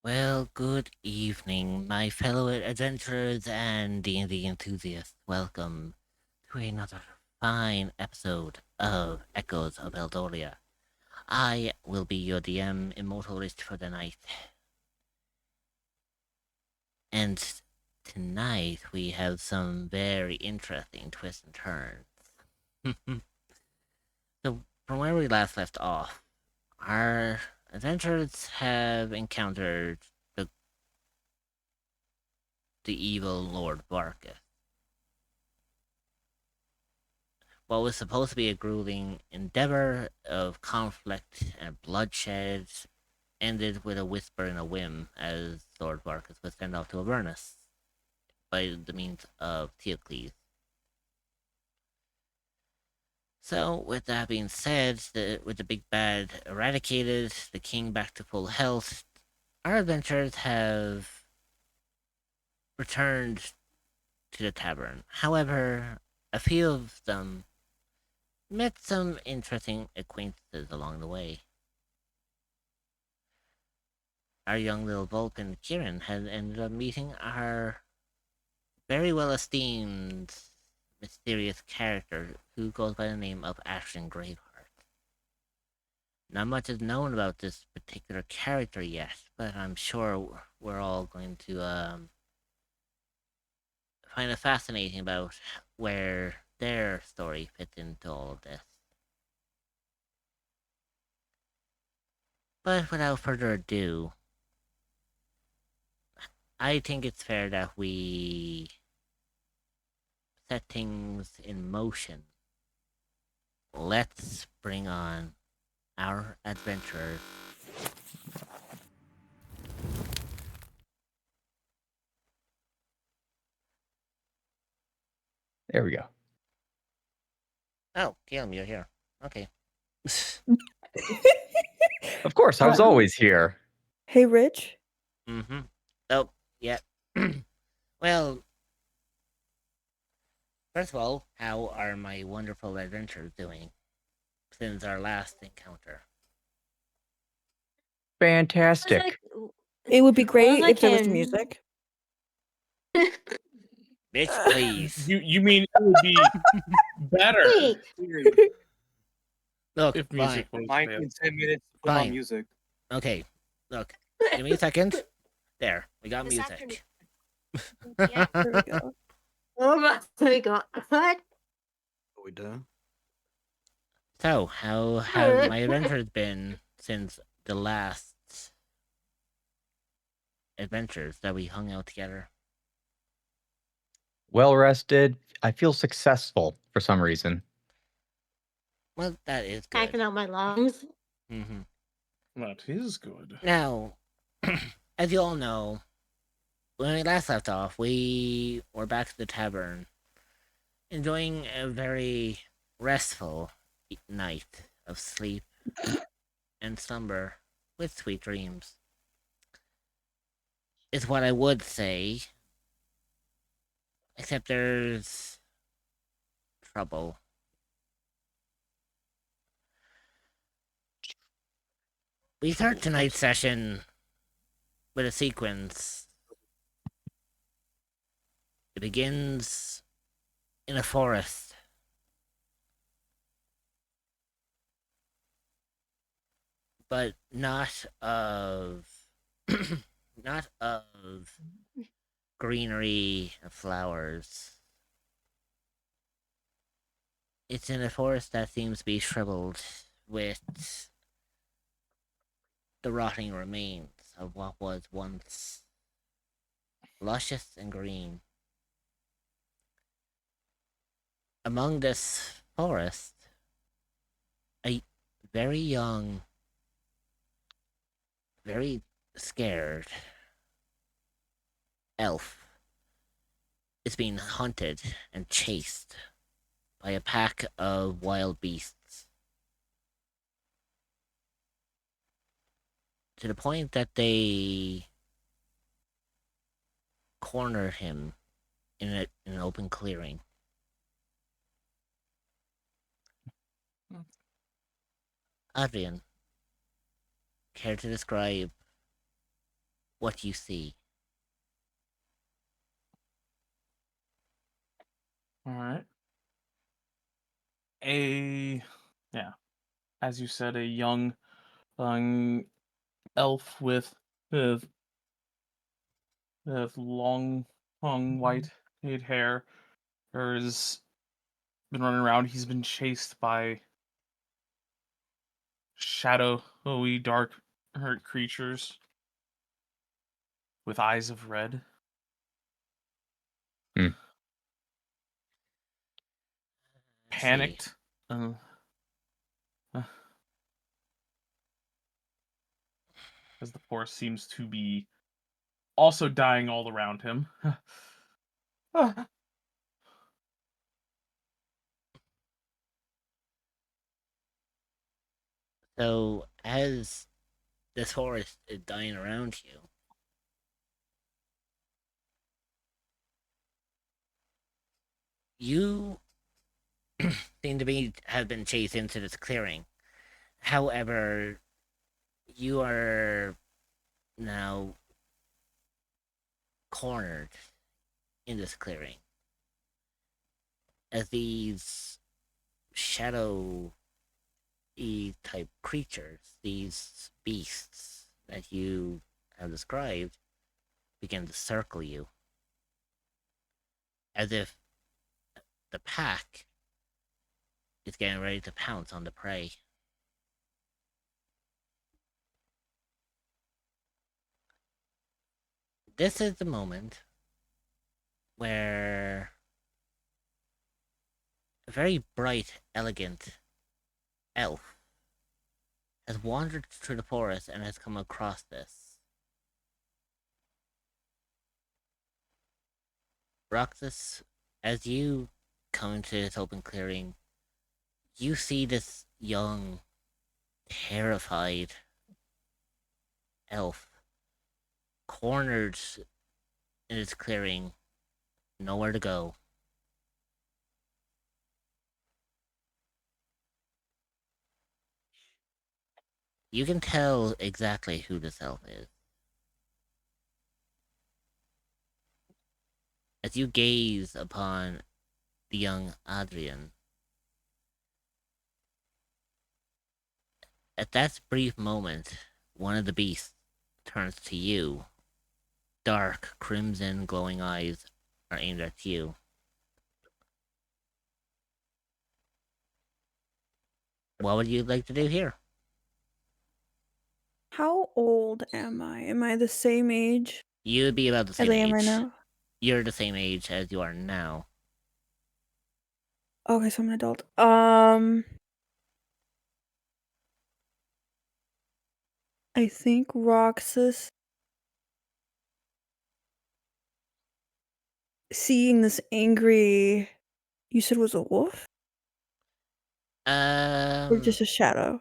Well, good evening, my fellow adventurers and D&D enthusiasts. Welcome to another fine episode of Echoes of Eldoria. I will be your DM, Immortalist for the night. And tonight we have some very interesting twists and turns. So, from where we last left off, our adventurers have encountered the, the evil Lord Barkus. What was supposed to be a grueling endeavor of conflict and bloodshed ended with a whisper and a whim as Lord Varkas was sent off to Avernus by the means of Theocles. So, with that being said, with the big bad eradicated, the king back to full health, our adventurers have returned to the tavern. However, a few of them met some interesting acquaintances along the way. Our young little Vulcan, Kieran, had ended up meeting our very well esteemed mysterious character who goes by the name of Ashton Graveheart. Not much is known about this particular character yet, but I'm sure we're all going to find it fascinating about where their story fits into all of this. But without further ado, I think it's fair that we set things in motion. Let's bring on our adventurers. There we go. Oh, Caleb, you're here. Okay. Of course, I was always here. Hey, Rich. Mm-hmm. Oh, yeah. Well, first of all, how are my wonderful adventurers doing since our last encounter? Fantastic. It would be great like if there was him. music. Bitch, please. You mean it would be better Wait. Look, if fine. music was Mike there. in 10 minutes to put on Fine. music. Okay, look. Give me a second. There, we got This music. Yeah. There we go. Oh my god. What? Are we done? So, how have my adventures been since the last adventures that we hung out together? Well rested. I feel successful for some reason. Well, that is good. Packing out my lungs. Mm-hmm. That is good. Now, as you all know, when we last left off, we were back at the tavern, enjoying a very restful night of sleep and slumber with sweet dreams. Is what I would say. Except there's trouble. We start tonight's session with a sequence. It begins in a forest. But not of not of greenery and flowers. It's in a forest that seems to be shriveled with the rotting remains of what was once luscious and green. Among this forest, a very young, very scared elf is being hunted and chased by a pack of wild beasts. To the point that they corner him in an open clearing. Adrian, care to describe what you see. All right. Yeah, as you said, a young elf with long, white hair has been running around. He's been chased by shadowy, dark, hurt creatures with eyes of red. Hmm. Let's see. Panicked. Uh, uh, as the forest seems to be also dying all around him. So, as this forest is dying around you, you seem to be have been chased into this clearing. However, you are now cornered in this clearing as these shadow type creatures, these beasts that you have described, begin to circle you as if the pack is getting ready to pounce on the prey. This is the moment where a very bright, elegant elf has wandered through the forest and has come across this. Roxas, as you come into this open clearing, you see this young, terrified elf cornered in its clearing, nowhere to go. You can tell exactly who this elf is. As you gaze upon the young Adrian, at that brief moment, one of the beasts turns to you. Dark, crimson, glowing eyes are aimed at you. What would you like to do here? How old am I? Am I the same age You would be about the as same I am right age. now? You're the same age as you are now. Okay, so I'm an adult. I think Roxas seeing this angry, you said was a wolf or Um, just a shadow?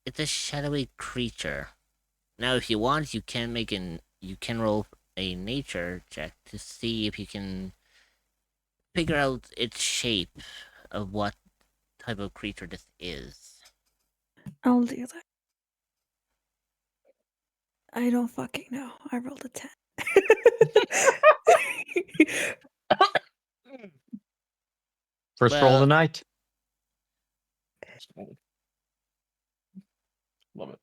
it's a shadowy creature. Now, if you want, you can roll a nature check to see if you can figure out its shape of what type of creature this is. I'll do that. I don't fucking know. I rolled a 10. First roll of the Well, night. Love it.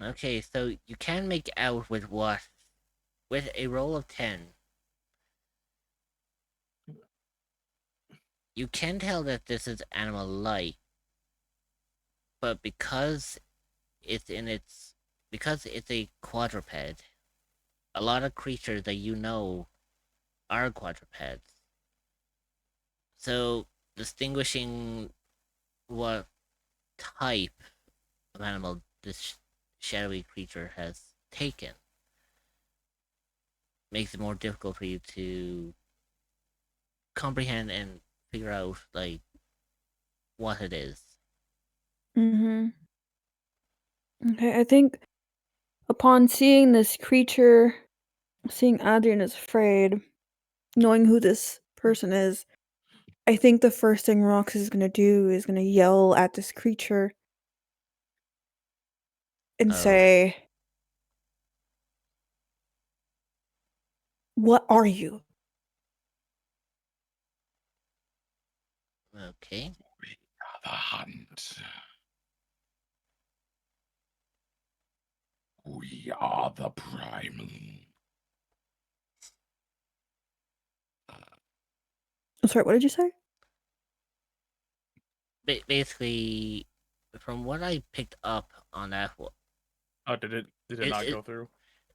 Okay, so you can make out with what? With a roll of 10. You can tell that this is animal-like, but because it's a quadruped, a lot of creatures that you know are quadrupeds. So distinguishing what type of animal this shadowy creature has taken makes it more difficult for you to comprehend and figure out like what it is. Mm-hmm. Okay, I think upon seeing this creature, seeing Adrian is afraid, knowing who this person is, I think the first thing Rox is gonna do is gonna yell at this creature and Oh, say, What are you? Okay. We are the hunt. We are the primal. I'm sorry, what did you say? Basically, from what I picked up on that, Oh, did it It- not it- go through?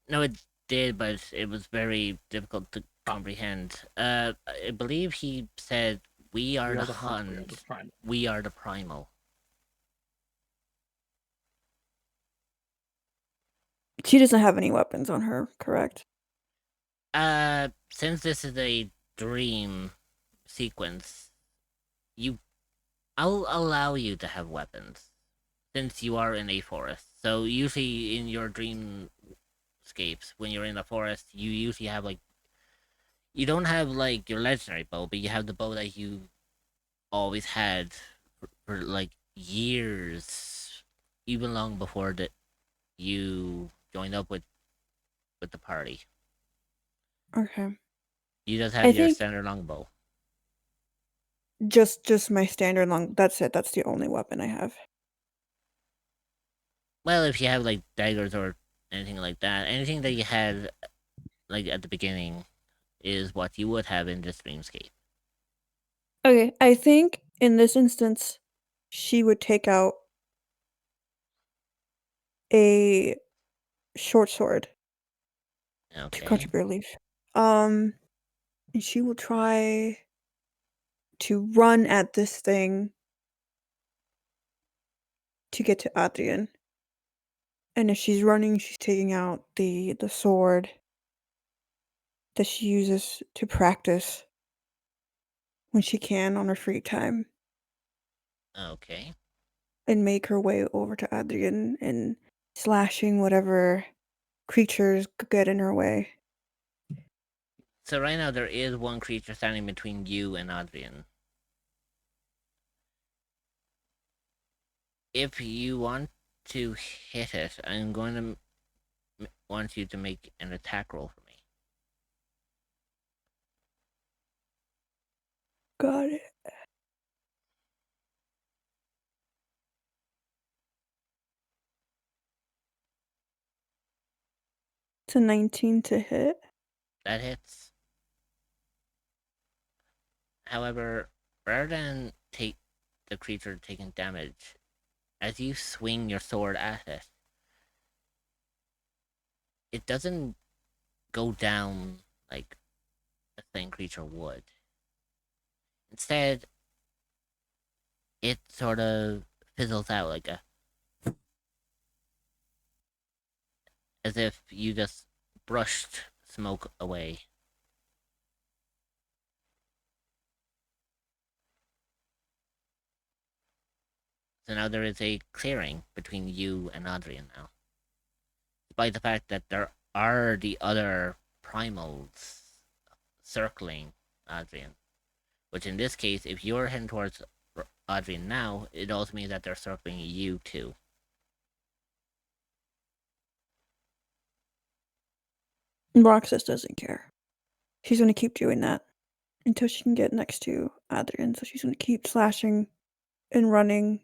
no, it did, but it was very difficult to comprehend. I believe he said, "We are the We are the hunt. primal. We are the primal." She doesn't have any weapons on her, correct? Since this is a dream sequence, I'll allow you to have weapons, since you are in a forest. So usually in your dreamscapes, when you're in the forest, you usually have like, you don't have like your legendary bow, but you have the bow that you always had for like years, even long before that you joined up with the party. Okay. You just I have your think standard longbow. just my standard long. That's it. That's the only weapon I have. Well, if you have like daggers or anything like that, anything that you had like at the beginning is what you would have in this dreamscape. Okay, I think in this instance, she would take out a short sword to Okay. country bear leaf. And she will try to run at this thing to get to Adrian. And as she's running, she's taking out the sword that she uses to practice when she can on her free time Okay. and make her way over to Adrian and slashing whatever creatures could get in her way. So right now there is one creature standing between you and Adrian. If you want to hit it, I'm going to want you to make an attack roll for me. Got it. It's a 19 to hit. That hits. However, rather than take the creature taking damage, as you swing your sword at it, it doesn't go down like a thing creature would. Instead, it sort of fizzles out like a, as if you just brushed smoke away. So now there is a clearing between you and Adrian now. Despite the fact that there are the other primals circling Adrian. Which in this case, if you're heading towards Adrian now, it also means that they're circling you too. Roxas doesn't care. She's going to keep doing that until she can get next to Adrian. So she's going to keep slashing and running.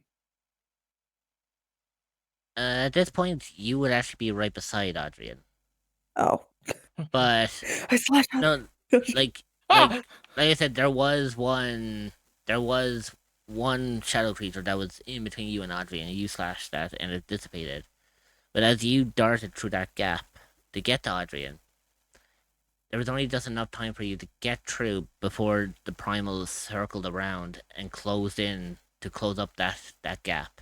At this point, you would actually be right beside Adrian. Oh. But I slashed no, like Ah! I said, there was one shadow creature that was in between you and Adrian, and you slashed that, and it dissipated. But as you darted through that gap to get to Adrian, there was only just enough time for you to get through before the primals circled around and closed in to close up that gap.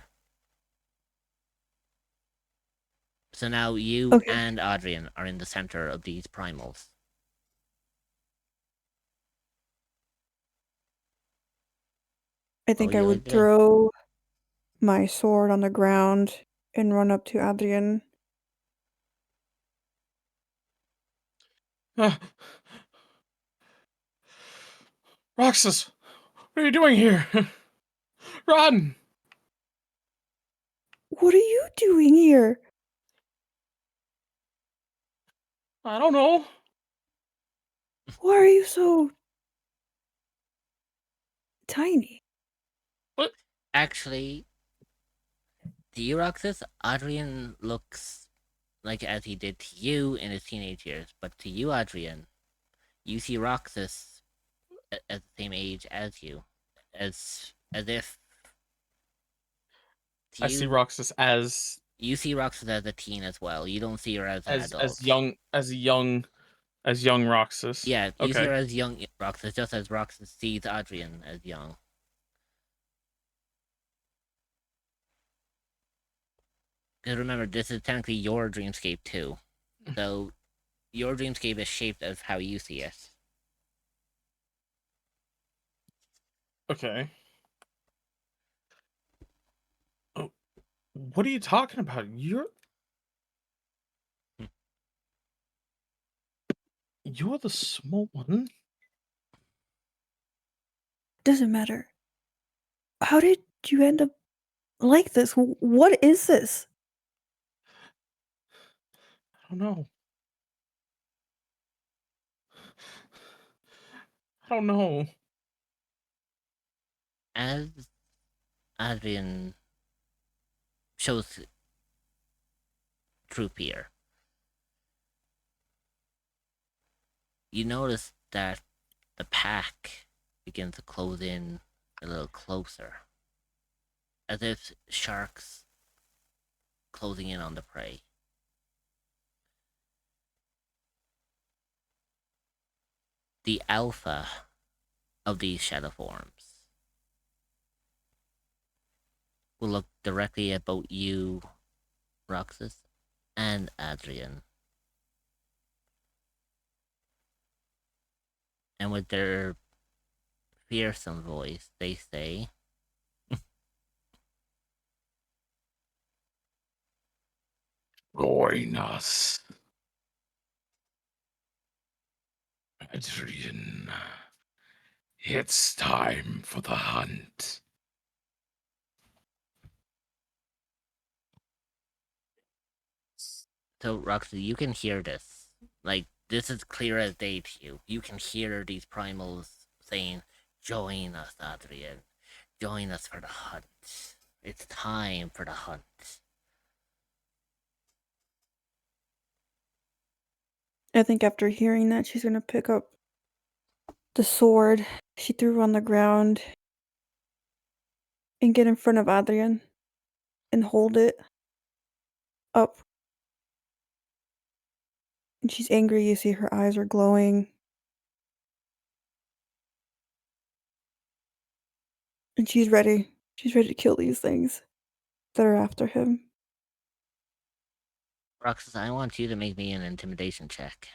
So now you Okay. and Adrian are in the center of these primals. I What think would I you like would to do? throw my sword on the ground and run up to Adrian. Ah. Roxas, what are you doing here? Run! What are you doing here? I don't know. Why are you so tiny? Actually, to you, Roxas, Adrian looks like as he did to you in his teenage years, but to you, Adrian, you see Roxas at the same age as you, as if to I see you, Roxas as you see Roxas as a teen as well. You don't see her as an adult. as young Roxas. Yeah, you see Okay. her as young Roxas, just as Roxas sees Adrian as young. Because remember, this is technically your dreamscape too. So your dreamscape is shaped as how you see it. Okay. Oh, what are you talking about? You're the small one. Doesn't matter. How did you end up like this? What is this? I don't know. I don't know. As Adrian shows truth here, you notice that the pack begins to close in a little closer, as if sharks closing in on the prey. The alpha of these shadow forms will look directly at both you, Roxas, and Adrian. And with their fearsome voice, they say, Join us. Adrian. It's time for the hunt. So, Roxas, you can hear this. Like, this is clear as day to you. You can hear these primals saying, join us, Adrian. Join us for the hunt. It's time for the hunt. I think after hearing that, she's gonna pick up the sword she threw on the ground and get in front of Adrian and hold it up. And she's angry. You see her eyes are glowing. And she's ready. She's ready to kill these things that are after him. Roxas, I want you to make me an intimidation check.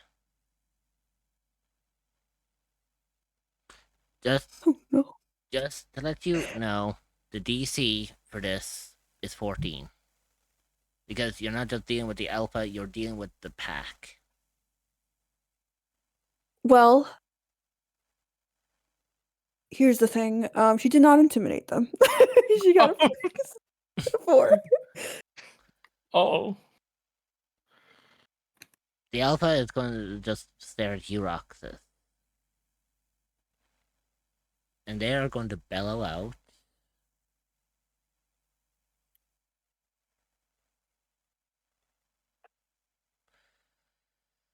Just, Oh no. just to let you know, the DC for this is 14. Because you're not just dealing with the alpha, you're dealing with the pack. Well, here's the thing. She did not intimidate them. She got a 4. Oh. The alpha is going to just stare at you, Roxas. And they are going to bellow out.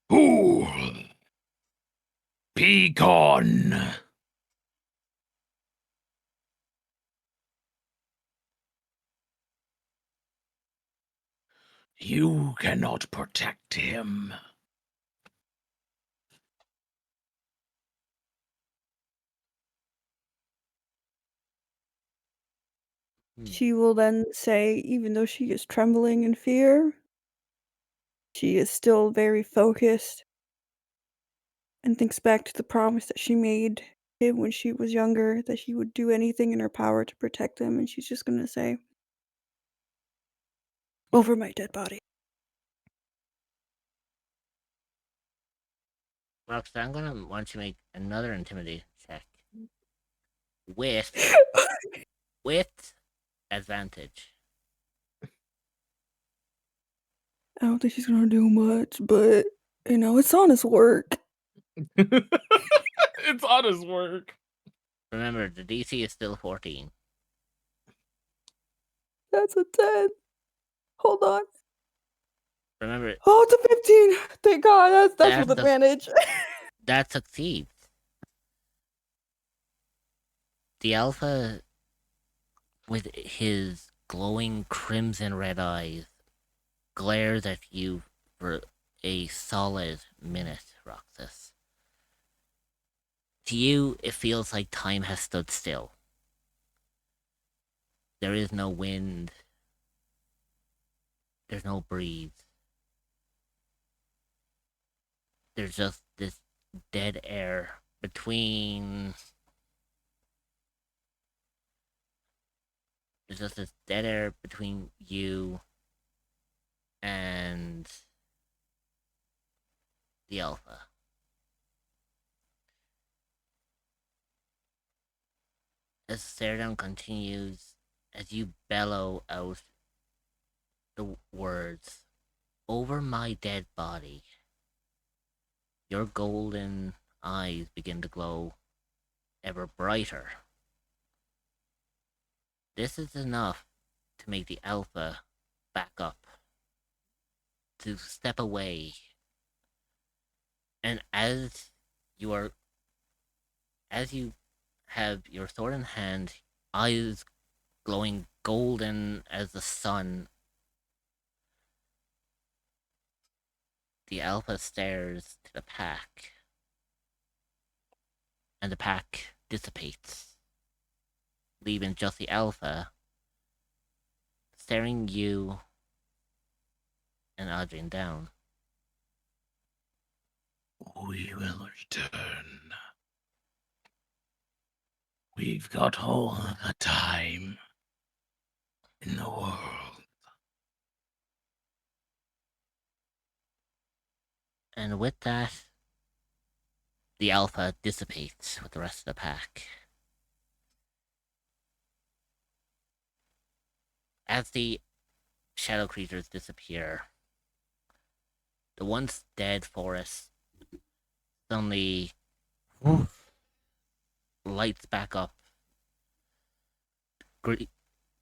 Fool! Be gone! You cannot protect him. She will then say, even though she is trembling in fear, she is still very focused and thinks back to the promise that she made him when she was younger, that she would do anything in her power to protect him, and she's just gonna say, over my dead body. Roxas, I'm going to want you to make another intimidation check. With advantage. I don't think she's gonna do much, but, it's honest work. It's honest work. Remember, the DC is still 14. That's a 10. Hold on. Remember, Oh, it's a 15. Thank God. That's That's with the- advantage. that succeeds. The Alpha, with his glowing crimson red eyes, glares at you for a solid minute, Roxas. To you, it feels like time has stood still. There is no wind. There's no breeze. There's just this dead air between. There's just this dead air between you and the Alpha. As the stare down continues, as you bellow out the words, "Over my dead body," your golden eyes begin to glow ever brighter. This is enough to make the Alpha back up, to step away. And as you have your sword in hand, eyes glowing golden as the sun, the Alpha stares to the pack, and the pack dissipates, leaving just the Alpha staring you and Adrian down. We will return. We've got all the time in the world. And with that, the Alpha dissipates with the rest of the pack. As the shadow creatures disappear, the once dead forest suddenly lights back up.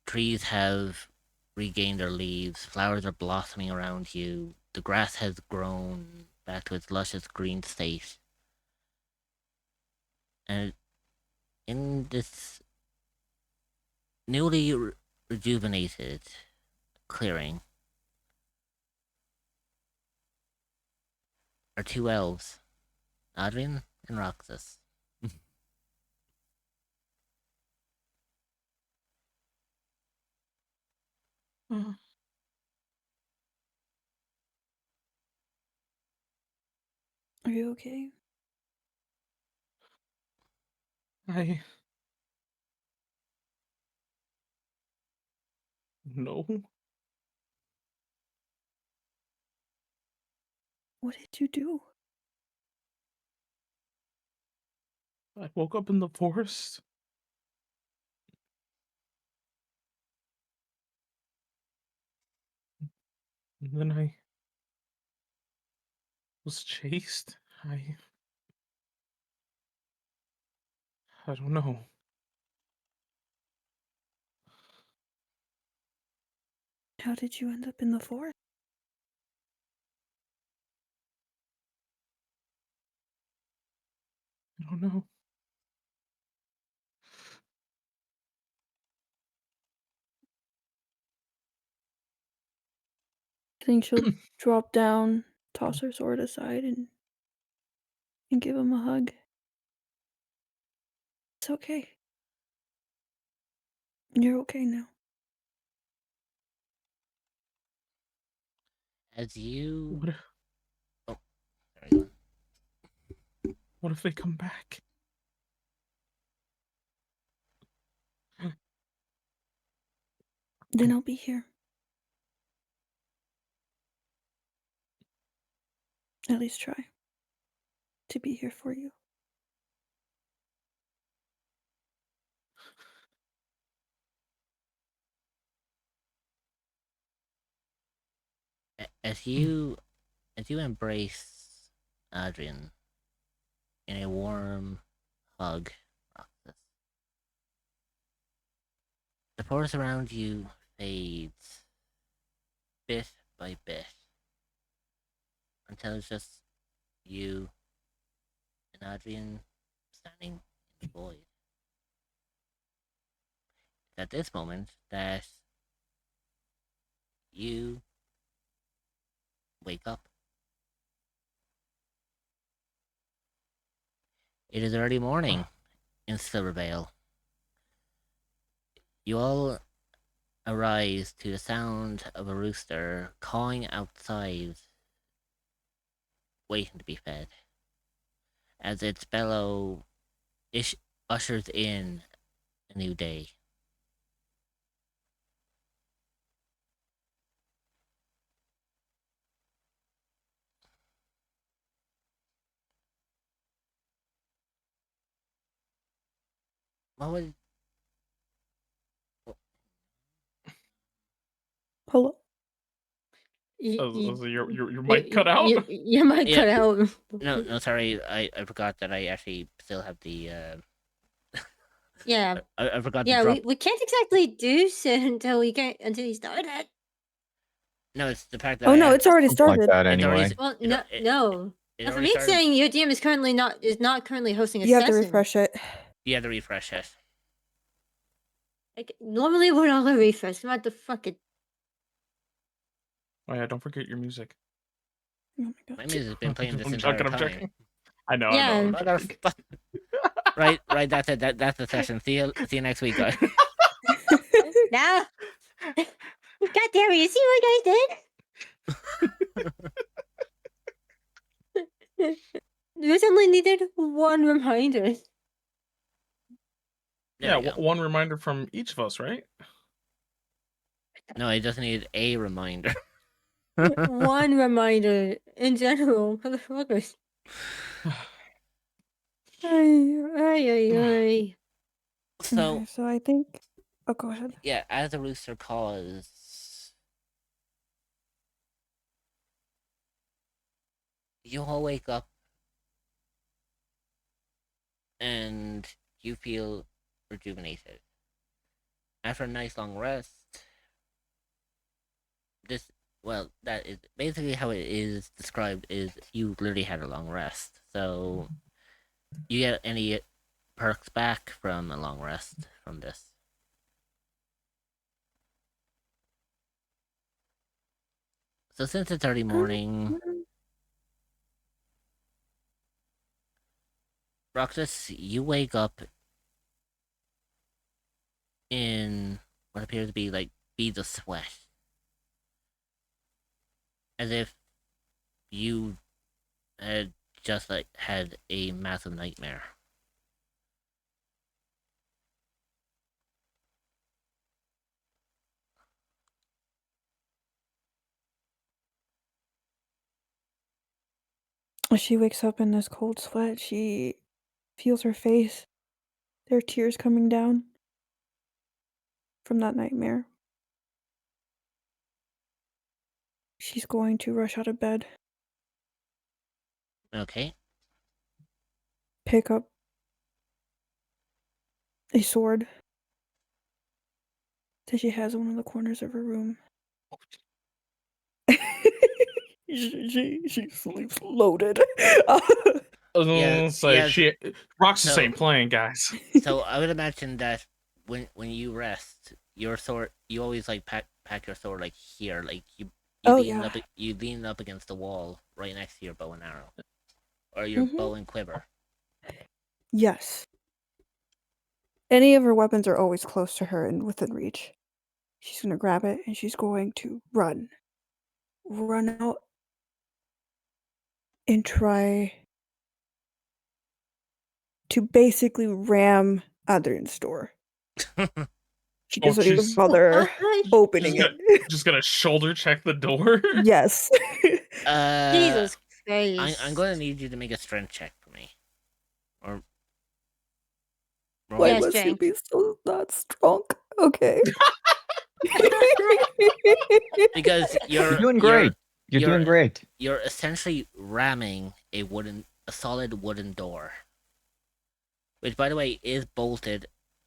Trees have regained their leaves, flowers are blossoming around you, the grass has grown back to its luscious green state. And in this newly rejuvenated clearing are two elves, Adrian and Roxas. Are you okay? No. What did you do? I woke up in the forest. And then I was chased. I don't know. How did you end up in the forest? I don't know. I think she'll drop down, toss her sword aside, and give him a hug. It's okay. You're okay now. As you. What if, Oh, there you go. what if they come back? Then I'll be here. At least try to be here for you. As you embrace Adrian, in a warm hug, Roxas. The forest around you fades bit by bit until it's just you and Adrian standing in the void. It's at this moment that you wake up. It is early morning in Silvervale. You all arise to the sound of a rooster cawing outside, waiting to be fed, as its bellow ushers in a new day. What would Hello. Your mic cut out? Your mic Yeah. cut out. No, sorry, I forgot that I actually still have the Yeah. I forgot to Yeah, drop. we can't exactly do so until you start it. No, it's the fact that Oh I no, have- it's already Something like started. that It's already- anyway. Well, It- no, it- no. it That's already me started. saying your DM is not currently hosting a You have to session. refresh it. You have to refresh it. Like, normally we're all a refresh. What the fuck it? Oh yeah, don't forget your music. Oh my My god. music's been playing this I'm entire joking, I'm time. joking. I know, Yeah. I know. Motherfucker. Right. That's it. That's the session. See you next week, guys. Now, God damn it! You see what I did? We only needed one reminder. There we go. One reminder from each of us, right? No, I just need a reminder. One reminder in general, motherfuckers. Ay. So Okay, so I think. Oh, go ahead. yeah, as the rooster caws, you all wake up and you feel rejuvenated. After a nice long rest, that is basically how it is described. Is you literally had a long rest, so you get any perks back from a long rest from this? So since it's early morning, Roxas, you wake up in what appears to be like beads of sweat, as if you had just like had a massive nightmare. She wakes up in this cold sweat. She feels her face. There are tears coming down from that nightmare. She's going to rush out of bed, Okay. pick up a sword that she has in one of the corners of her room. she sleeps loaded. Roxas So- ain't playing, guys. So I would imagine that when you rest, your sword, you always like pack your sword like here, like you Oh, lean yeah. you lean up against the wall right next to your bow and arrow, or your Mhm. bow and quiver. Yes. Any of her weapons are always close to her and within reach. She's going to grab it and she's going to run. Run out and try to basically ram Adrian's door. She Oh, doesn't even jeez. bother opening Just it. Just gonna shoulder check the door. Yes. Jesus Christ. I'm going to need you to make a strength check for me, or Why Yeah, must you strength. be so not strong? Okay. because You're doing great. You're doing great. You're essentially ramming a wooden a solid wooden door, which, by the way, is bolted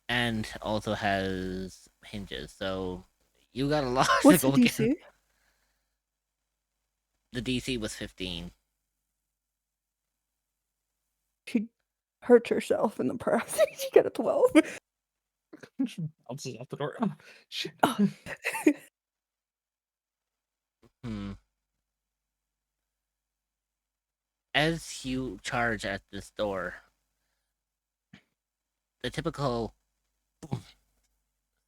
and also has hinges. So you got a lot to What's the go again. DC? The DC was 15. She hurt herself in the process. She got a 12. Bounces out the door. Oh, shit. Hmm. As you charge at this door, the typical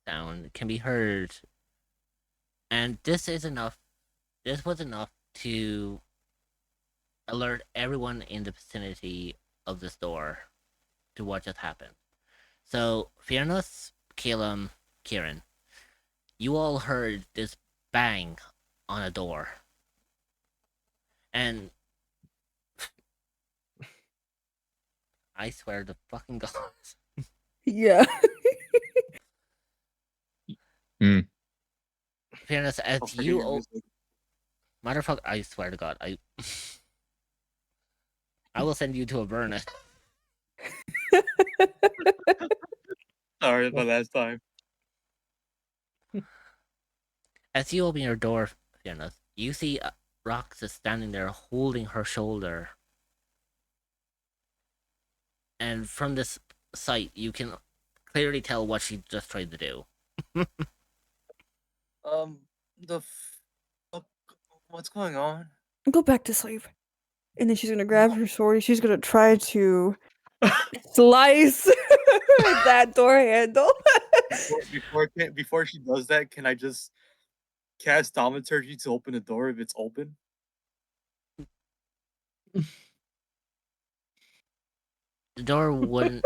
sound can be heard, and this is enough. This was enough to alert everyone in the vicinity of this door to what just happened. So, Fairness, Calum, Kieran, you all heard this bang on a door. And I swear to fucking God. Yeah. Fairness, as Don't forget you your music. motherfucker, I swear to God, I will send you to a burner. Sorry, my last time. As you open your door, Fairness, you see Rox is standing there holding her shoulder. And from this sight, you can clearly tell what she just tried to do. The fuck, what's going on? Go back to sleep. And then she's gonna grab her sword and she's gonna try to slice that door handle. Before she does that, can I just cast Thaumaturgy to open the door if it's open? The door wouldn't.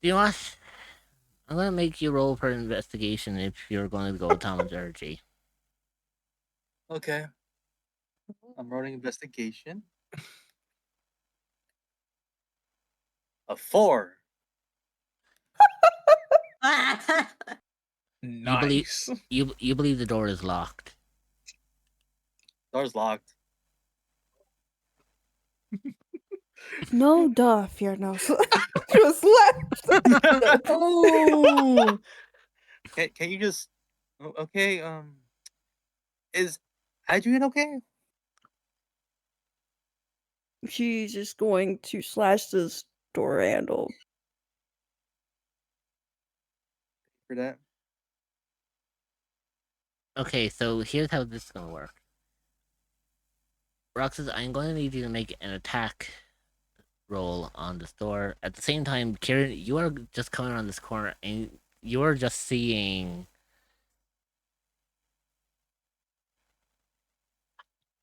You know what? I'm gonna make you roll for investigation if you're going to go with thaumaturgy. Okay. I'm rolling investigation. A 4. You believe Nice. you believe the door is locked. Door's locked. No, duh, Fiernos. She was left. Oh! Can you just okay? Is Adrian okay? She's just going to slash this door handle. For that? Okay, so here's how this is gonna work. Roxas, I'm going to need you to make an attack roll on this door. At the same time, Kieran, you are just coming around this corner and you are just seeing.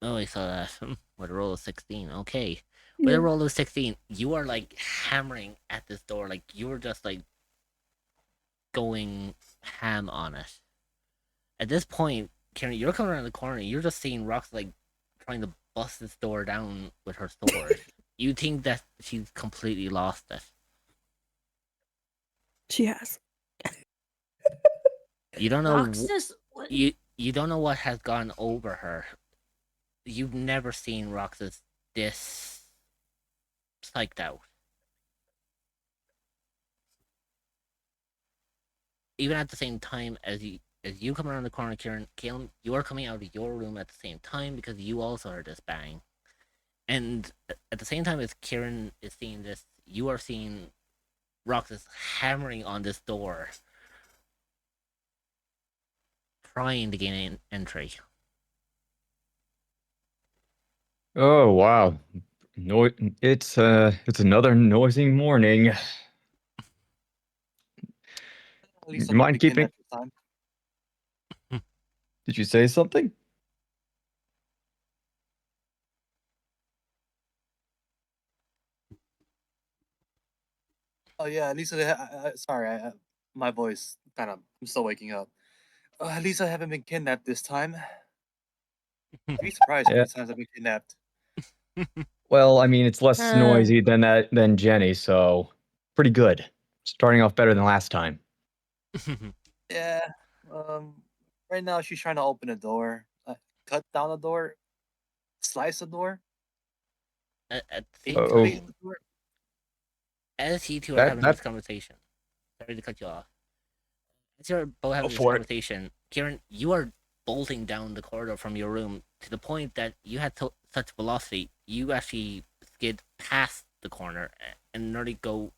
Oh, I saw that. With a roll of 16. Okay. With Yeah. a roll of 16, you are like hammering at this door. Like you were just like going ham on it. At this point, Karen, you're coming around the corner. You're just seeing Rox like trying to bust this door down with her sword. You think that she's completely lost it. She has. You don't know. Roxas, You don't know what has gone over her. You've never seen Roxas this psyched out. Even at the same time as you come around the corner, Kieran, Caleb, you are coming out of your room at the same time because you also heard this bang. And at the same time as Kieran is seeing this, you are seeing Roxas hammering on this door, trying to gain an entry. Oh wow. No, it's another noisy morning. At least You I'm mind begin keeping? at the time. Did you say something? Oh yeah, at least sorry, my voice kind of. I'm still waking up. At least I haven't been kidnapped this time. You'd be surprised how Yeah. many times I've been kidnapped. Well, I mean, it's less noisy than Jenny, so pretty good. Starting off better than last time. Yeah. Right now she's trying to open a door. Cut down a door. Slice a door. At the Aim same to Oh. face time, the door. as you two are That having that this conversation, sorry to cut you off. As you're both go having this for it. conversation, Kieran, you are bolting down the corridor from your room to the point that you had such velocity, you actually skid past the corner and nearly go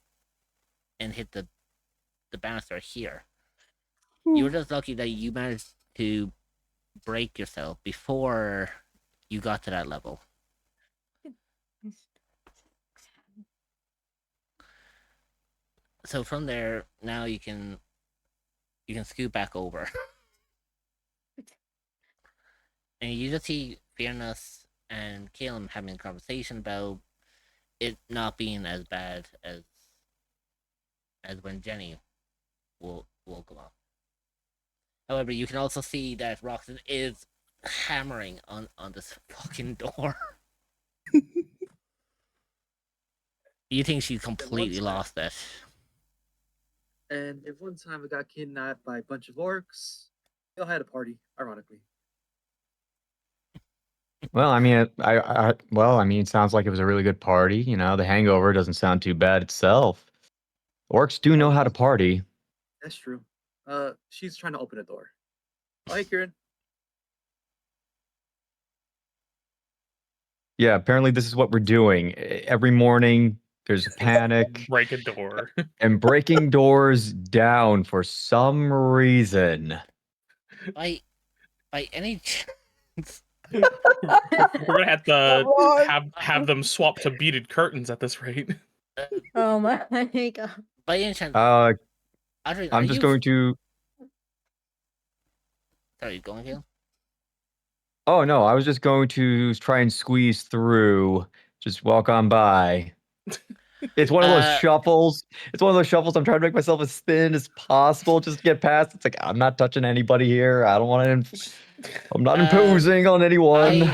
and hit the banister here. You were just lucky that you managed to break yourself before you got to that level. So from there, now you can scoot back over, and you just see Fairness and Caleb having a conversation about it not being as bad as when Jenny woke him up. However, you can also see that Roxanne is hammering on this fucking door. You think she's completely lost it. And if one time I got kidnapped by a bunch of orcs, we all had a party, ironically. Well, I mean, it sounds like it was a really good party. You know, the hangover doesn't sound too bad itself. Orcs do know how to party. That's true. She's trying to open a door. Oh, hey, Kieran. Yeah, apparently this is what we're doing. Every morning there's a panic Break a door. and breaking doors down for some reason. By any chance, We're gonna have to Alright. have them swap to beaded curtains at this rate. Oh my god. by any chance, Adrian, I'm just going to. Sorry, go on, Caleb. Oh no, I was just going to try and squeeze through. Just walk on by. It's one of those shuffles. It's one of those shuffles. I'm trying to make myself as thin as possible just to get past. It's like I'm not touching anybody here. I don't want to. I'm not imposing on anyone.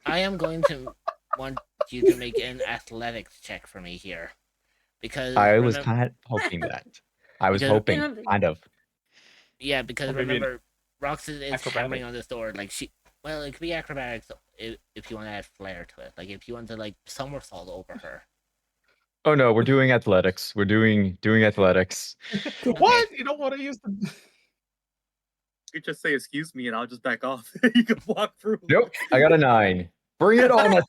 I am going to want you to make an athletics check for me here, because I was kind of hoping that. I was hoping, kind of. Yeah, because Or maybe an remember, Roxas is acrobatic. hammering on this door. Like well, it could be acrobatics if you want to add flair to it. Like if you want to like somersault over her. Oh no, we're doing athletics. We're doing athletics. What? You don't want to use the. You just say excuse me and I'll just back off. You can walk through. Nope, I got a 9. Bring it on.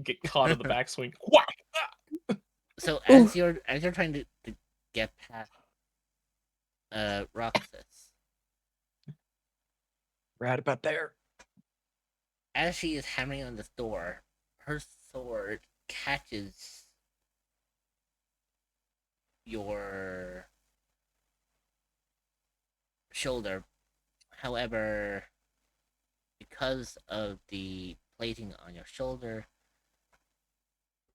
Get caught in the backswing. Whack! So as you're trying to get past Roxas, Right about there. as she is hammering on this door, her sword catches your shoulder. However, because of the plating on your shoulder,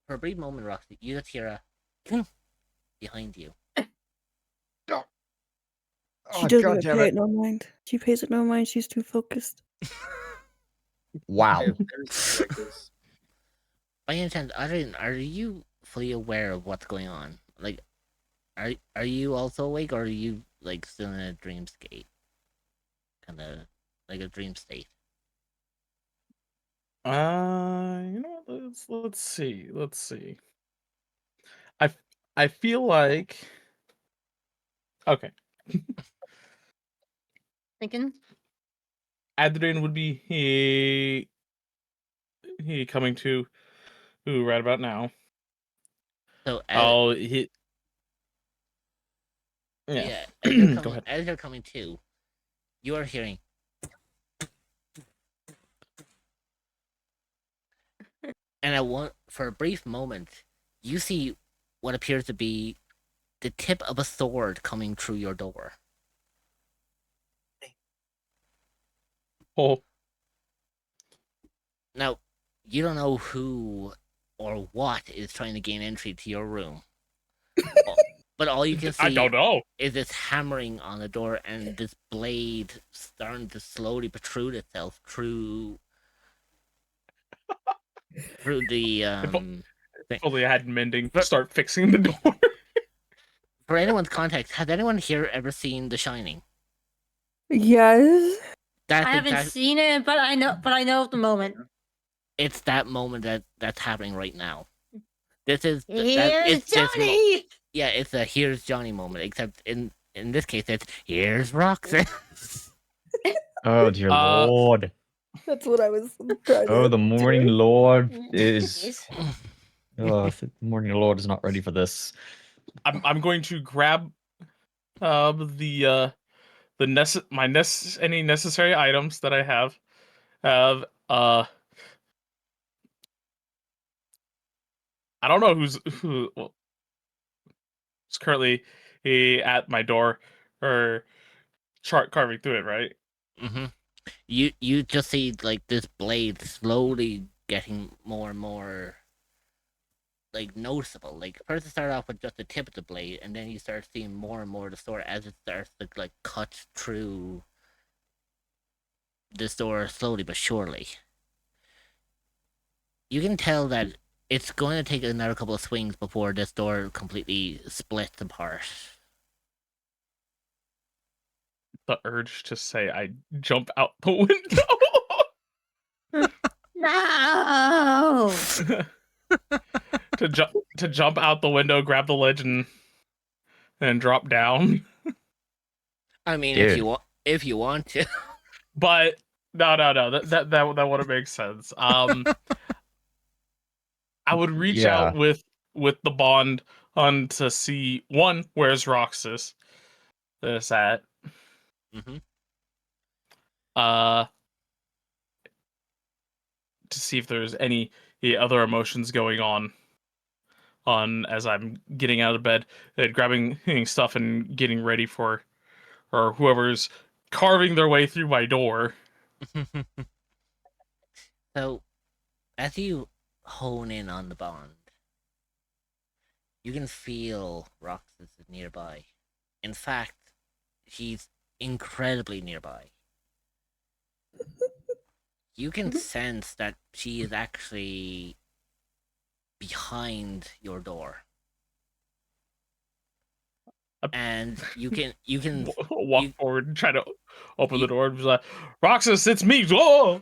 for a brief moment, Roxy, you just hear a behind you. She doesn't pay it no mind. She pays it no mind. She's too focused. Wow. Like this. By any chance, Adrian, are you fully aware of what's going on? Like, are you also awake, or are you like still in a dreamscape? Kind of like a dream state. You know what? Let's see. Let's see. I feel like. Okay. Thinking. Adrian would be he coming to who right about now. So he. Yeah, Go ahead. as you're coming to, you are hearing. And for a brief moment, you see what appears to be the tip of a sword coming through your door. Oh. Now, you don't know who or what is trying to gain entry to your room. But all you can see I don't know. is this hammering on the door and this blade starting to slowly protrude itself through the thing. If only I had mending. Start fixing the door. For anyone's context, has anyone here ever seen The Shining? Yes. I haven't seen it, but I know of the moment. it's that moment that's happening right now. This is Here's Johnny. yeah, it's a here's Johnny moment. Except in this case, it's here's Roxas. Oh dear lord. That's what I was trying Oh, to the morning do. lord is. Yes. Oh, the morning lord is not ready for this. I'm going to grab any necessary items that I have. I don't know who's currently at my door or chart carving through it, right? Mm-hmm. You just see like this blade slowly getting more and more like noticeable. Like first it started off with just the tip of the blade, and then you start seeing more and more of the sword as it starts to like cut through the sword slowly but surely. You can tell that it's going to take another couple of swings before this door completely splits apart. The urge to say I jump out the window. No. to jump out the window, grab the ledge, and drop down. I mean, Dude. if you want to. But no, that wouldn't make sense. I would reach Yeah. out with the bond on to see one, where's Roxas this at. Mm-hmm. To see if there's any other emotions going on as I'm getting out of bed and grabbing stuff and getting ready for or whoever's carving their way through my door. So, as you hone in on the bond, you can feel Roxas is nearby. In fact, she's incredibly nearby. You can sense that she is actually behind your door. And you can walk forward and try to open the door and be like, Roxas, it's me. Whoa!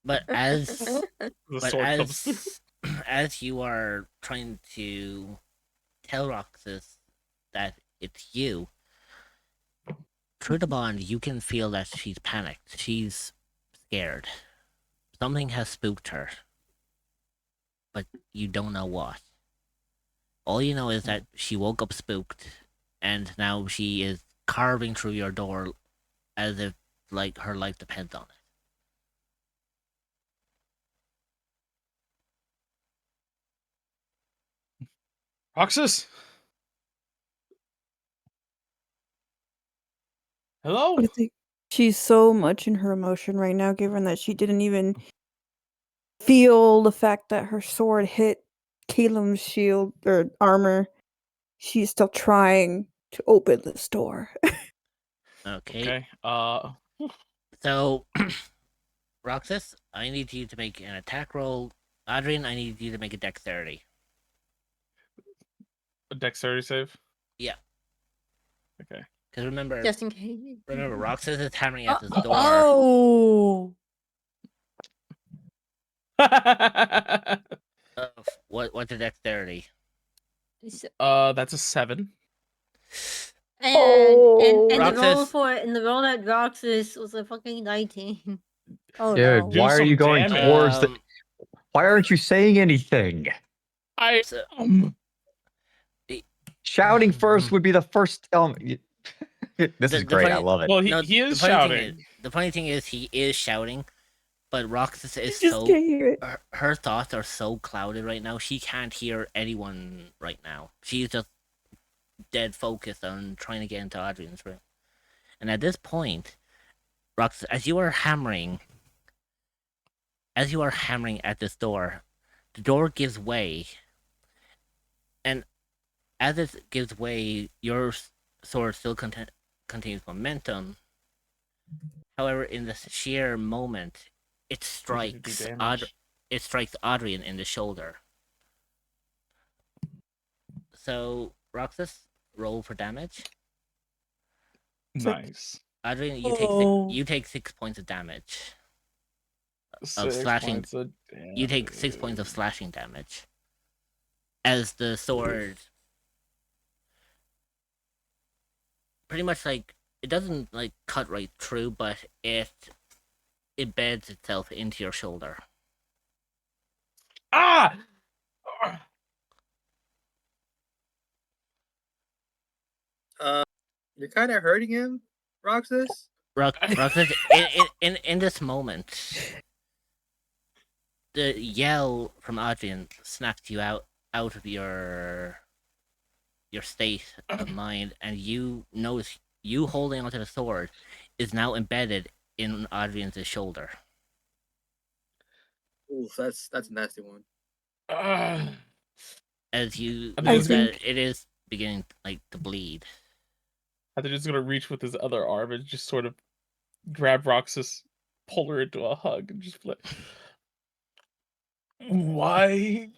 But as The sword comes. as you are trying to tell Roxas that it's you, through the bond, you can feel that she's panicked. She's scared. Something has spooked her. But you don't know what. All you know is that she woke up spooked, and now she is carving through your door as if like her life depends on it. Roxas? Hello? I think she's so much in her emotion right now, given that she didn't even feel the fact that her sword hit Caleb's shield or armor. She's still trying to open this door. Okay. Okay. So, Roxas, I need you to make an attack roll. Adrian, I need you to make a dexterity. A dexterity save? Yeah. Okay. Because remember, Just in case. Roxas is hammering at this door. Oh. What's the dexterity? That's a 7. And Roxas. the roll at Roxas was a fucking 19. Oh Dude, no. Do why are some you going damage. towards the? Why aren't you saying anything? Shouting first would be the first. This is great. I love it. Well, he is shouting. The funny thing is, he is shouting, but Roxas is Just so. can't hear it. Her thoughts are so clouded right now. She can't hear anyone right now. She's just dead focused on trying to get into Adrian's room. And at this point, Roxas, as you are hammering at this door, the door gives way. And as it gives way, your sword still contains momentum. However, in the sheer moment, it strikes Adrian in the shoulder. So, Roxas, roll for damage. Nice. Adrian, you take 6 points of damage. of 6 slashing. points of You take 6 points of damage. slashing damage as the sword pretty much like it doesn't like cut right through, but it embeds itself into your shoulder. Ah! You're kind of hurting him, Roxas. Roxas, in this moment, the yell from Adrian snaps you out of your state of mind, and you notice you holding onto the sword is now embedded in Adrian's shoulder. Ooh, that's a nasty one. As you I know think- that it is beginning like to bleed. I think he's gonna reach with his other arm and just sort of grab Roxas, pull her into a hug, and just be like, "Why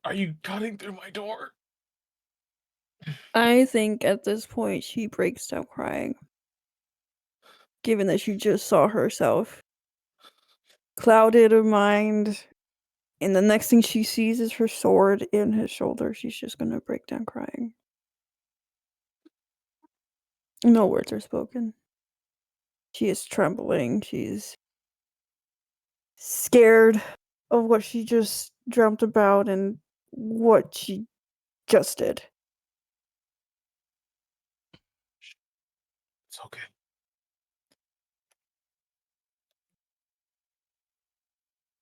are you cutting through my door?" I think at this point she breaks down crying. Given that she just saw herself clouded of mind, and the next thing she sees is her sword in his shoulder, she's just gonna break down crying. No words are spoken. She is trembling. She's scared of what she just dreamt about and what she just did. It's okay.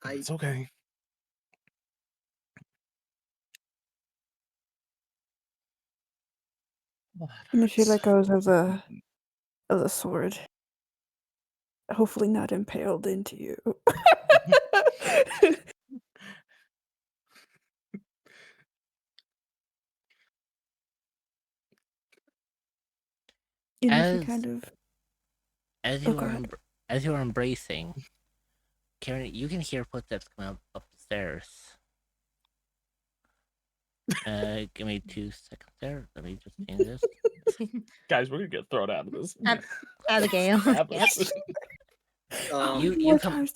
It's okay. And she let goes of the sword. Hopefully not impaled into you. And then she kind of as Oh, you go are ahead. as you are embracing, Karen, you can hear footsteps coming up the stairs. Give me 2 seconds there. Let me just change this. Guys, we're gonna get thrown out of this. Abigail. Yep. Established.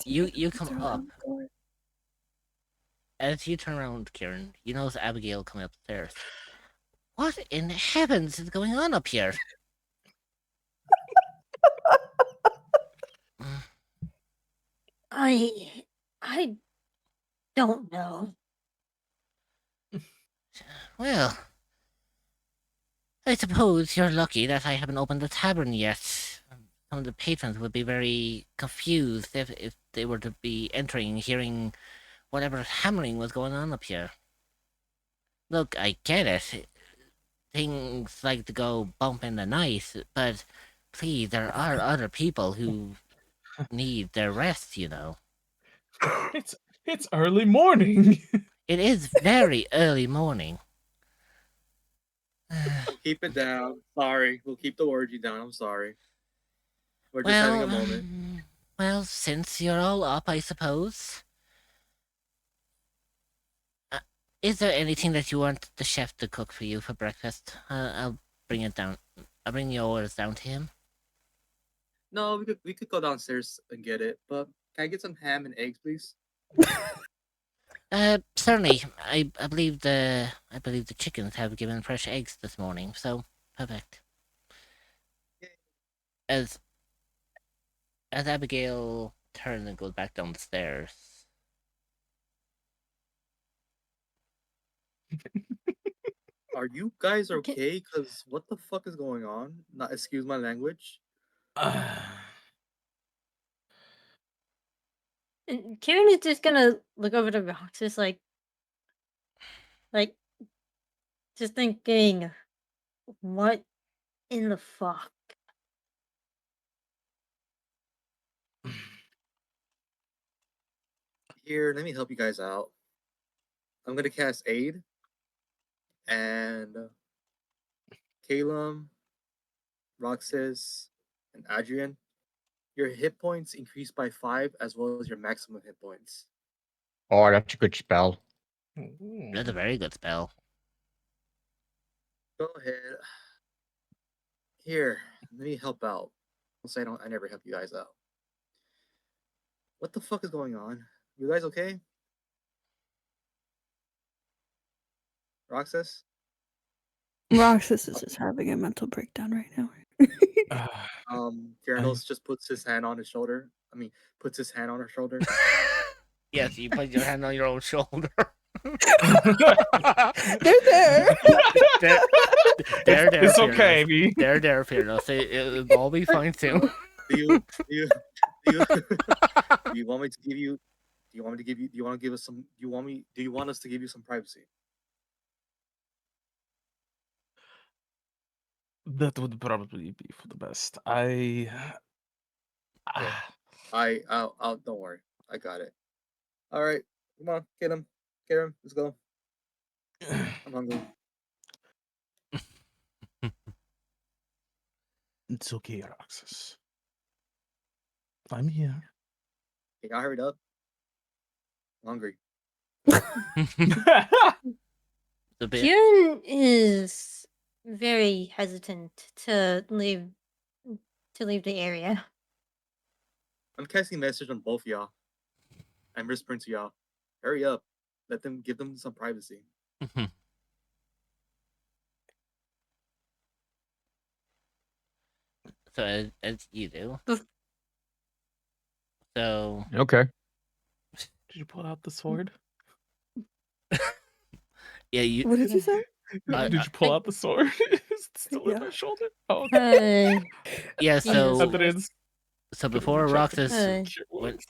You come up. As you turn around, Kieran, you notice Abigail coming up the stairs. What in heavens is going on up here? I don't know. Well, I suppose you're lucky that I haven't opened the tavern yet. Some of the patrons would be very confused if they were to be entering and hearing whatever hammering was going on up here. Look, I get it. Things like to go bump in the night, but please, there are other people who need their rest, you know. It's early morning. It is very early morning. We'll keep it down. Sorry, we'll keep the orgy down. I'm sorry. We're just having a moment. Well, since you're all up, I suppose. Is there anything that you want the chef to cook for you for breakfast? I'll bring it down. I'll bring the orders down to him. No, we could go downstairs and get it, but can I get some ham and eggs, please? Certainly. I believe the chickens have given fresh eggs this morning, so perfect. As Abigail turns and goes back down the stairs. Are you guys okay? Cause what the fuck is going on? Not excuse my language. And Karen is just gonna look over to Roxas like just thinking, what in the fuck? Here, let me help you guys out. I'm gonna cast aid, and Calum, Roxas, and Adrian, your hit points increase by 5 as well as your maximum hit points. Oh, that's a good spell. That's a very good spell. Go ahead. Here, let me help out. I never help you guys out. What the fuck is going on? You guys okay? Roxas? Roxas is just having a mental breakdown right now. Gyarados just puts his hand on his shoulder. I mean, puts his hand on her shoulder. Yes, you put your hand on your own shoulder. They're there. There, It's okay, Fearless. me. There, Fearless. It'll all be fine soon. Do you want me to give you? Do you want me to give you? Do you want to give us some? Do you want me? Do you want us to give you some privacy? That would probably be for the best. I'll don't worry. I got it. All right, come on, get him, let's go. I'm hungry. It's okay, Roxas. I'm here. Hey, y'all hurry up. I'm hungry. The bit. Kieran is very hesitant to leave the area. I'm casting message on both y'all. I'm whispering to y'all. Hurry up. Give them some privacy. So as you do. Bef- So Okay. Did you pull out the sword? yeah, you. What did you say? Did you pull out the sword? Is it still Yeah. in my shoulder? Oh, okay. Yeah, so Evidence. so before Roxas Went...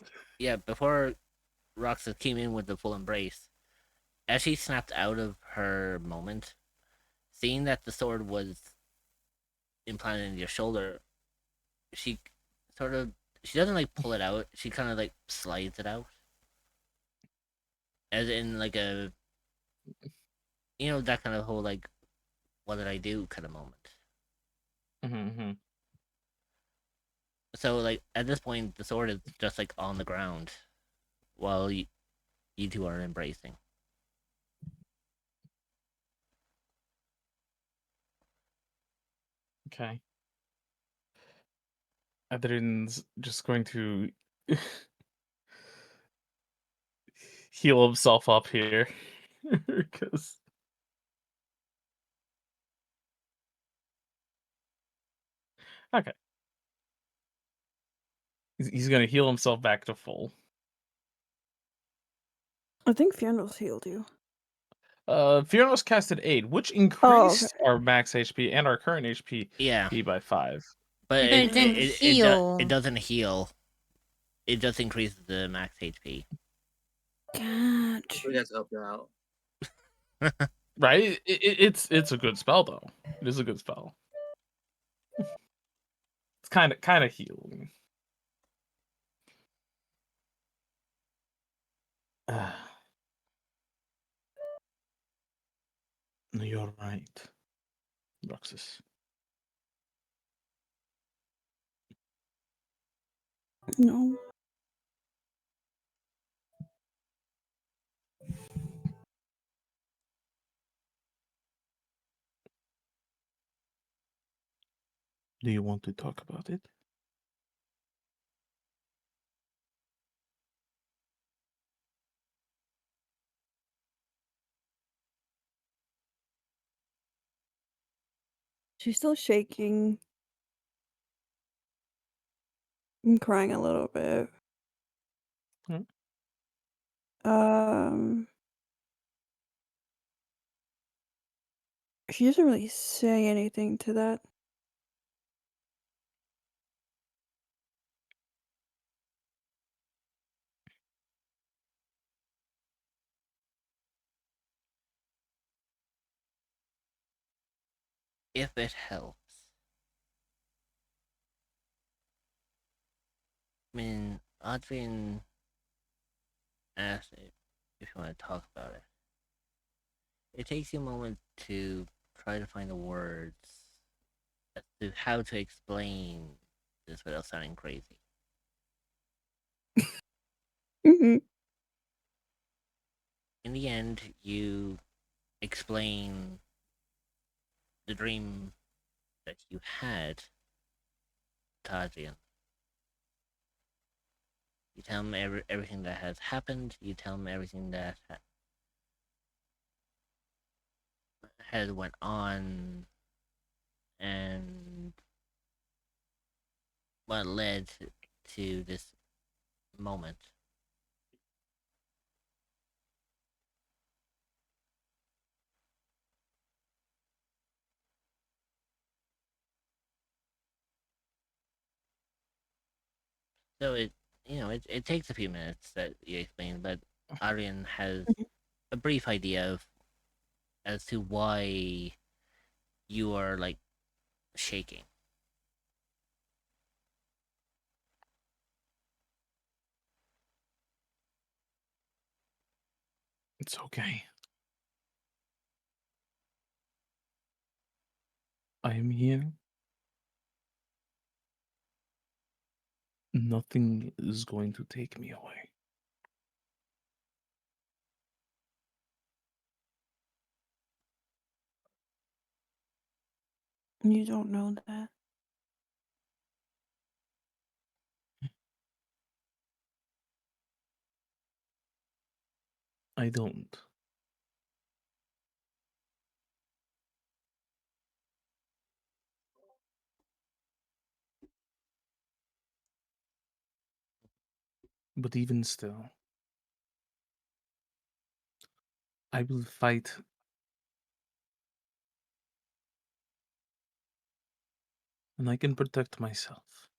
before Roxas came in with the full embrace, as she snapped out of her moment, seeing that the sword was implanted in your shoulder, she she doesn't like pull it out, she kind of like slides it out, as in like a, that kind of whole like, what did I do kind of moment. Mm-hmm. So like at this point the sword is just like on the ground while you two are embracing. Okay. Adrian's just going to heal himself up here. Because... Okay. He's going to heal himself back to full. I think Fionnual's healed you. Fiona's casted Aid, which increased okay. our max HP and our current HP Yeah, by 5. but But it didn't heal. It doesn't heal. It just increases the max HP. Gotcha. We have to help you out. Right? It's a good spell though. It is a good spell. It's kind of healing. You're right, Roxas. No. Do you want to talk about it? She's still shaking and crying a little bit. Hmm. She doesn't really say anything to that. If it helps. I mean, Adrian asked if you want to talk about it. It takes you a moment to try to find the words as to how to explain this without sounding crazy. Mm-hmm. In the end, you explain the dream that you had to Adrian. You tell him everything that has happened. You tell him everything that has went on, and what led to this moment. So it takes a few minutes that you explain, but Arian has Mhm. a brief idea of as to why you are like shaking. It's okay. I am here. Nothing is going to take me away. You don't know that. I don't. But even still, I will fight. And I can protect myself.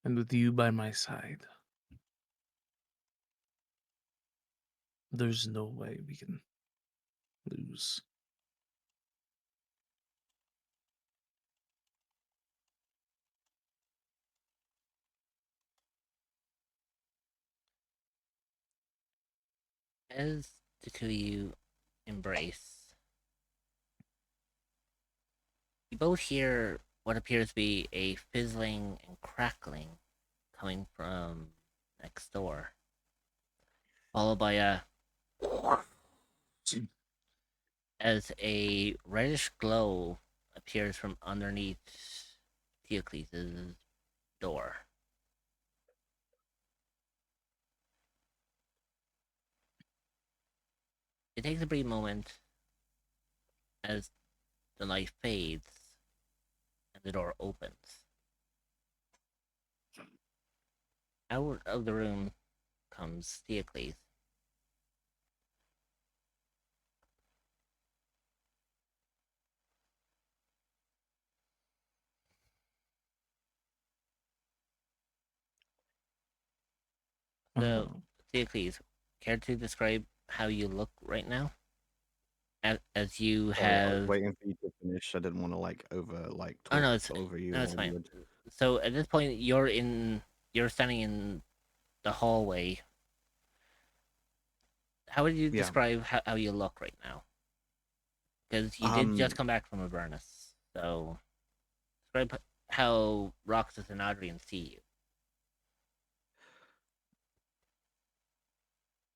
And with you by my side, there's no way we can lose. As the two of you embrace, you both hear what appears to be a fizzling and crackling coming from next door, followed by a as a reddish glow appears from underneath Theocles' door. It takes a brief moment as the light fades and the door opens. Out of the room comes Theocles. So, Uh, Theocles, care to describe how you look right now? As you Sorry, I was have. waiting for you to finish. I didn't want to Oh talk no, it's over you no, it's while you fine. would. So at this point, you're standing in the hallway. How would you Yeah. describe how you look right now? Because you did just come back from Avernus, so describe how Roxas and Adrian see you.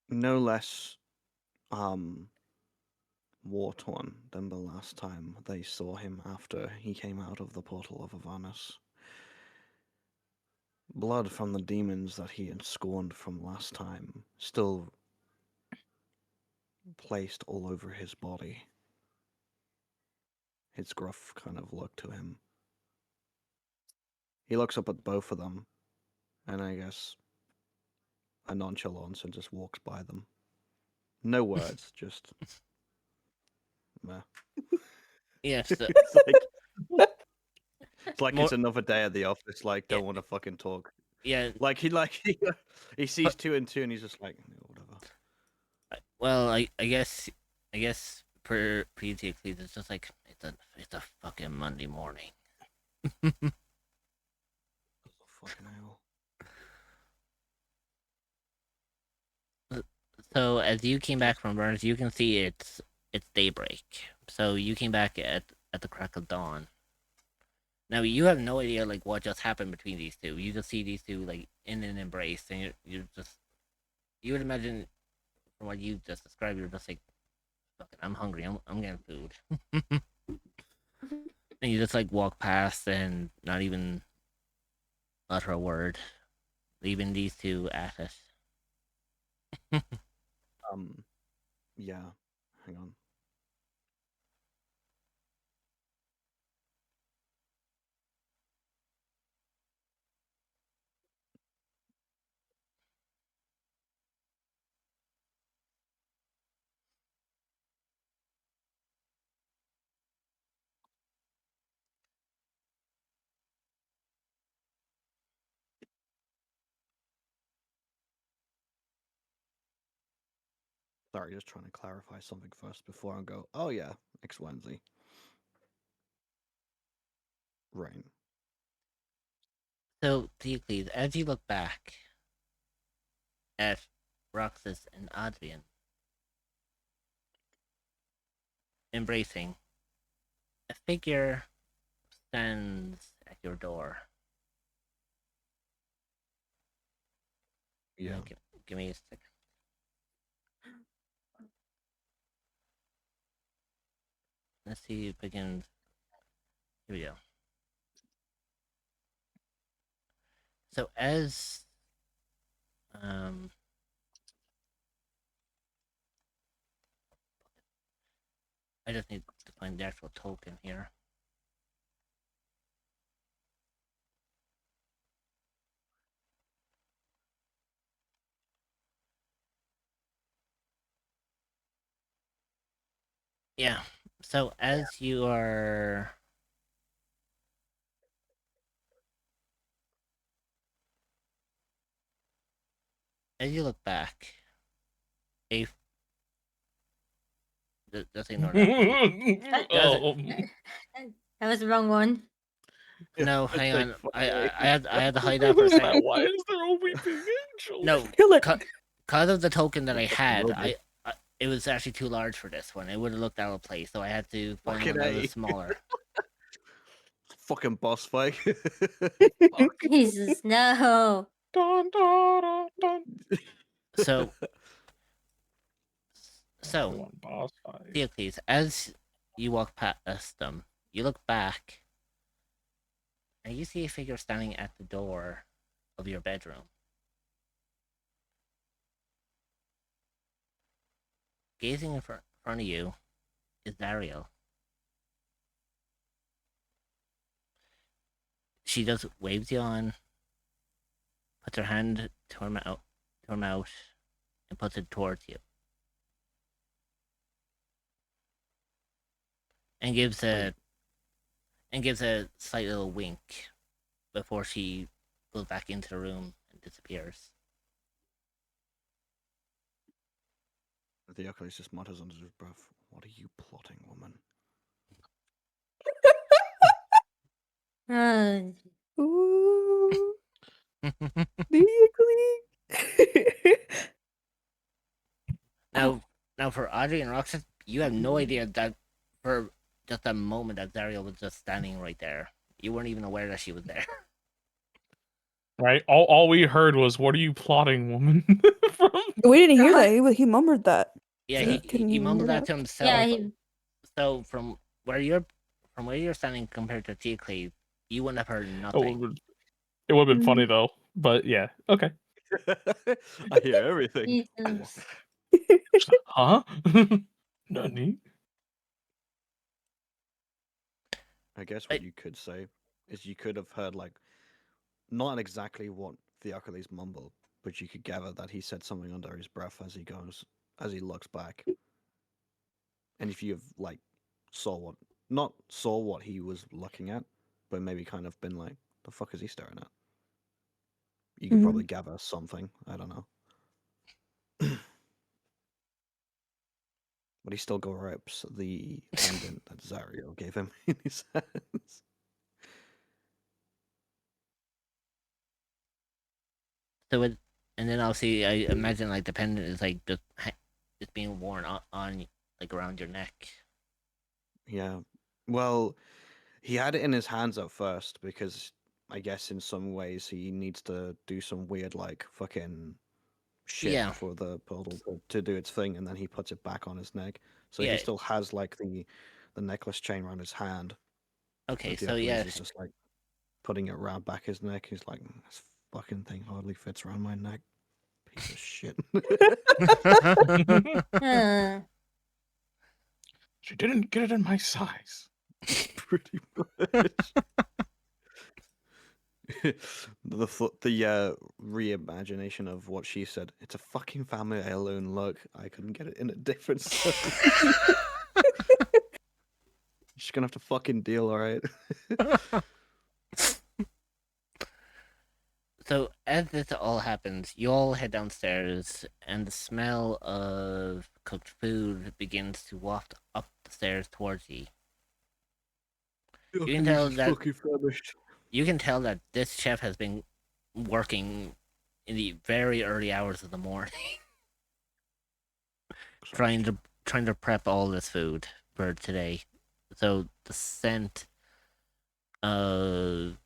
No less war torn than the last time they saw him after he came out of the portal of Avernus. Blood from the demons that he had scorned from last time still placed all over his body. His gruff kind of look to him. He looks up at both of them, and I guess a nonchalance and just walks by them. No words, just meh. Yes, it's like more it's another day at the office. Like, yeah, don't want to fucking talk. yeah. Like he sees two and two, and he's just like, whatever. Well, I guess per Theocles, it's just like it's a fucking Monday morning. Fucking hell. So as you came back from Avernus, you can see it's daybreak. So you came back at the crack of dawn. Now you have no idea like what just happened between these two. You just see these two like in an embrace, and you would imagine from what you just described, you're just like Fuck it, I'm hungry. I'm getting food. And you just like walk past and not even utter a word, leaving these two at it. Yeah. Hang on. Sorry, just trying to clarify something first before I go, oh yeah, X, Y, and Z. Rain. So, Theocles, as you look back at Roxas and Adrian embracing, a figure stands at your door. Yeah. Give me a second. Let's see if we can. Here we go. So as I just need to find the actual token here. Yeah. So as you are as you look back, a just ignore that. Oh, That was the wrong one. No, It's hang like on. funny. I had to hide that for a second. why is there a weeping angel? No, Kill it. because of the token that I Fucking had, will be. it was actually too large for this one. It would have looked out of place, so I had to find Fucking one that A. was smaller. Fucking boss fight. Fuck. Jesus, no. Dun, dun, dun, dun. So, I so want boss fight. Theocles, as you walk past them, you look back, and you see a figure standing at the door of your bedroom. Gazing in front of you is Dario. She just waves you on, puts her hand to her mouth, and puts it towards you, and gives a slight little wink before she goes back into the room and disappears. The Oculus just mutters under his breath, "What are you plotting, woman?" Ooh, Theocles. Now, for Audrey and Roxas, you have no idea that for just a moment that Dario was just standing right there. You weren't even aware that she was there. Right? All we heard was, "What are you plotting, woman?" From... We didn't hear that. He mumbled that. Yeah, So he couldn't he even mumbled hear that to that. himself. Yeah, he, So from where you're standing compared to Theocles, you wouldn't have heard It nothing. would have been funny Mhm. though. But yeah, okay. I hear everything. Jesus. Huh? Nani? I guess I- what you could say is you could have heard like not exactly what Theocles mumbled, but you could gather that he said something under his breath as he looks back. And if you've like not saw what he was looking at, but maybe kind of been like, the fuck is he staring at? You could Mhm. probably gather something. I don't know. But he still grips the pendant that Zario gave him in his hands. So it, and then obviously I imagine like the pendant is like just being worn on like around your neck. Yeah. Well, he had it in his hands at first because I guess in some ways he needs to do some weird like fucking shit Yeah. for the portal to do its thing, and then he puts it back on his neck. So Yeah. he still has like the necklace chain around his hand. Okay, But the so Achilles yes. is just like putting it around back his neck. He's like, this fucking thing hardly fits around my neck. Piece of shit. She didn't get it in my size. Pretty much. the reimagination of what she said. It's a fucking family heirloom. Look, I couldn't get it in a different size. You're just gonna have to fucking deal, alright? So as this all happens, you all head downstairs, and the smell of cooked food begins to waft up the stairs towards you. You can tell that fucking famished. you can tell that this chef has been working in the very early hours of the morning, trying to prep all this food for today. So the scent of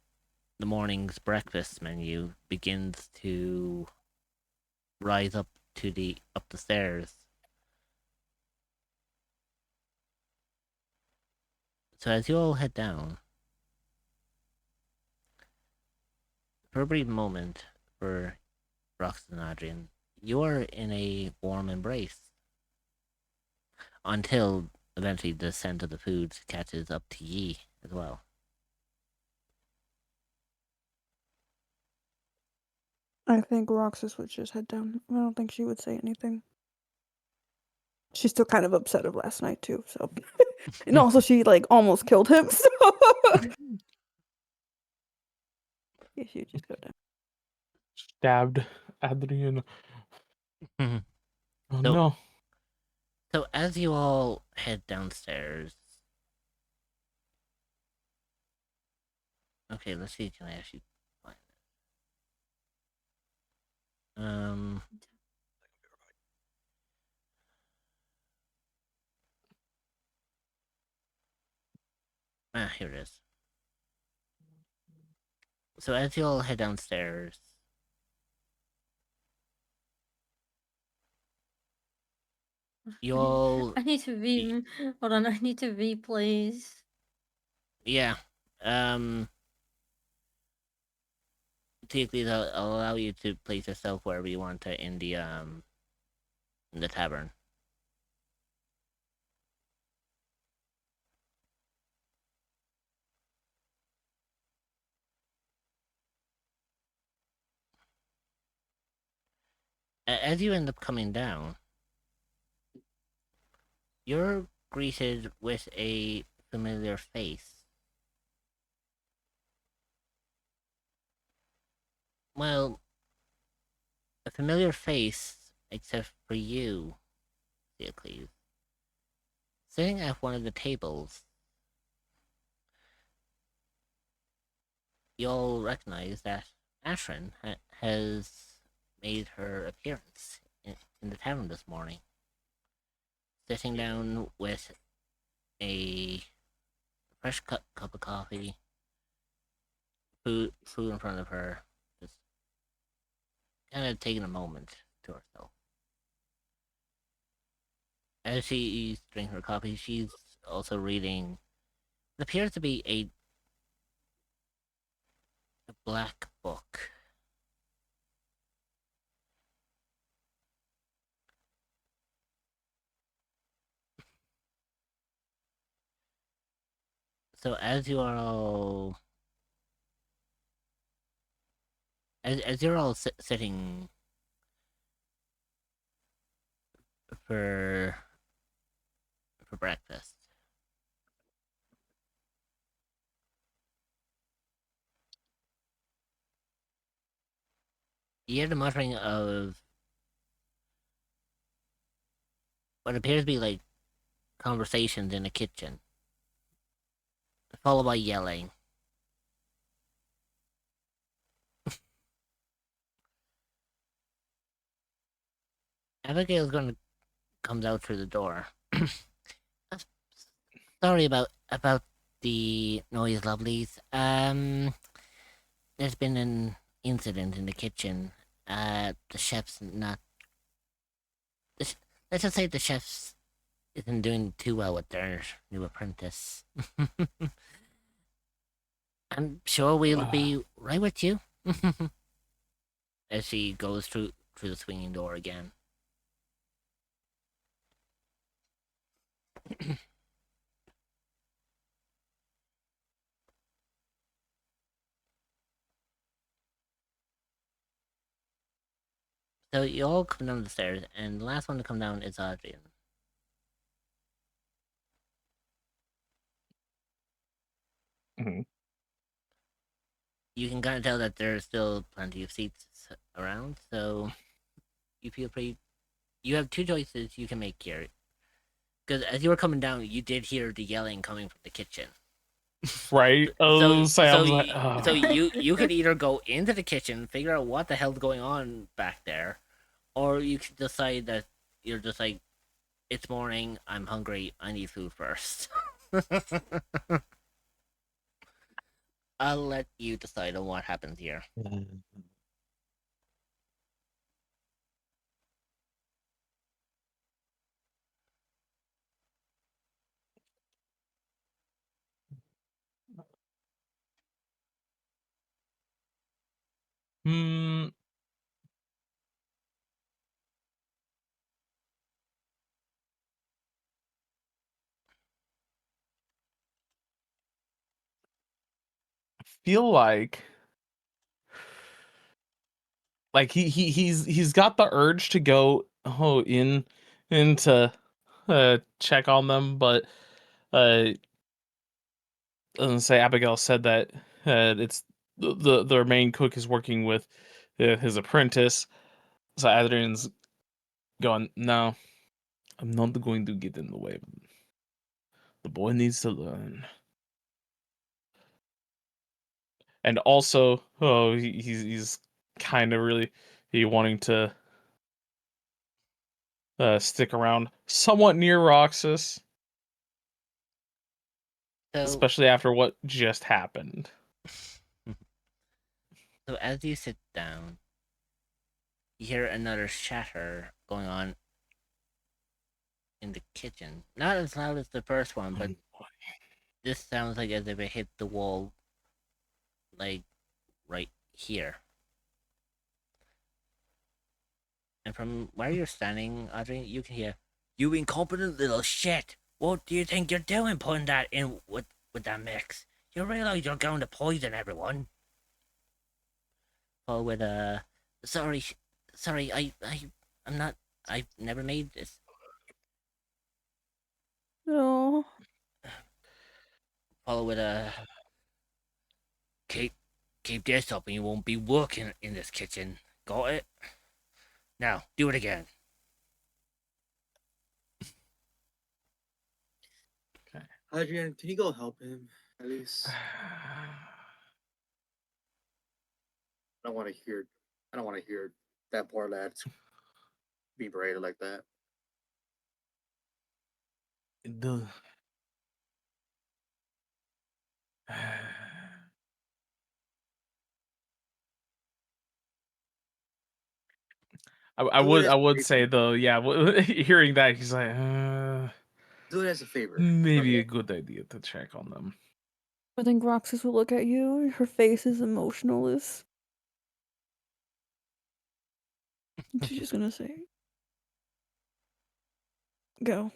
the morning's breakfast menu begins to rise up the stairs. So as you all head down, for a brief moment, for Rox and Adrian, you are in a warm embrace. Until eventually the scent of the food catches up to ye as well. I think Roxas would just head down. I don't think she would say anything. She's still kind of upset of last night too, so and also she like almost killed him, so yeah, she would just go down. Stabbed Adrian. Mhm. Oh So- no. So as you all head downstairs, okay, let's see. Can I actually find it? Here it is. So as you all head downstairs, you all I need to read. Hold on, I need to read, please. yeah. Typically, they'll allow you to place yourself wherever you want to in the tavern. As you end up coming down, you're greeted with a familiar face. Well, a familiar face, except for you, Theocles. Sitting at one of the tables, you'll recognize that Ashrin has made her appearance in the tavern this morning. Sitting down with a fresh cup of coffee, food in front of her, just kind of taking a moment to herself. As she's drinking her coffee, she's also reading what appears to be a black book. So as you are all as you're all sitting for breakfast, you hear the muttering of what appears to be like conversations in the kitchen, followed by yelling. Abigail's gonna comes out through the door. Sorry about the noise, lovelies. There's been an incident in the kitchen. The chef's not let's just say the chefs isn't doing too well with their new apprentice. I'm sure we'll be right with you. As she goes through the swinging door again. So you all come down the stairs, and the last one to come down is Adrian. Mhm. You can kind of tell that there's still plenty of seats around, so you feel pretty. You have two choices you can make here. Because as you were coming down, you did hear the yelling coming from the kitchen. Right? So, I was like, so you could either go into the kitchen, figure out what the hell's going on back there, or you could decide that you're just like, it's morning, I'm hungry, I need food first. I'll let you decide on what happens here. hmm. Feel like he's got the urge to go into check on them, but doesn't say Abigail said that it's their main cook is working with his apprentice. So Adrian's going, no, I'm not going to get in the way. The boy needs to learn. And also, he's kind of really wanting to stick around somewhat near Roxas, So, especially after what just happened. so as you sit down, you hear another shatter going on in the kitchen. Not as loud as the first one, but this sounds like as if it hit the wall, like right here. And from where you're standing, Audrey, you can hear, "You incompetent little shit! What do you think you're doing putting that in with that mix? You realize you're going to poison everyone?" Or with a, sorry, sorry, I'm not, I've never made this. No. Follow with a, keep, keep this up and you won't be working in this kitchen. Got it? Now, do it again. Okay. Adrian, can you go help him at least? I don't want to hear. I don't want to hear that poor lad being berated like that. The I Do it as a would favor. say though, yeah, hearing that he's like, Do it as a favor. maybe okay? a good idea to check on them. I think Roxas will look at you. Her face is emotionless. And she's just gonna say, "Go."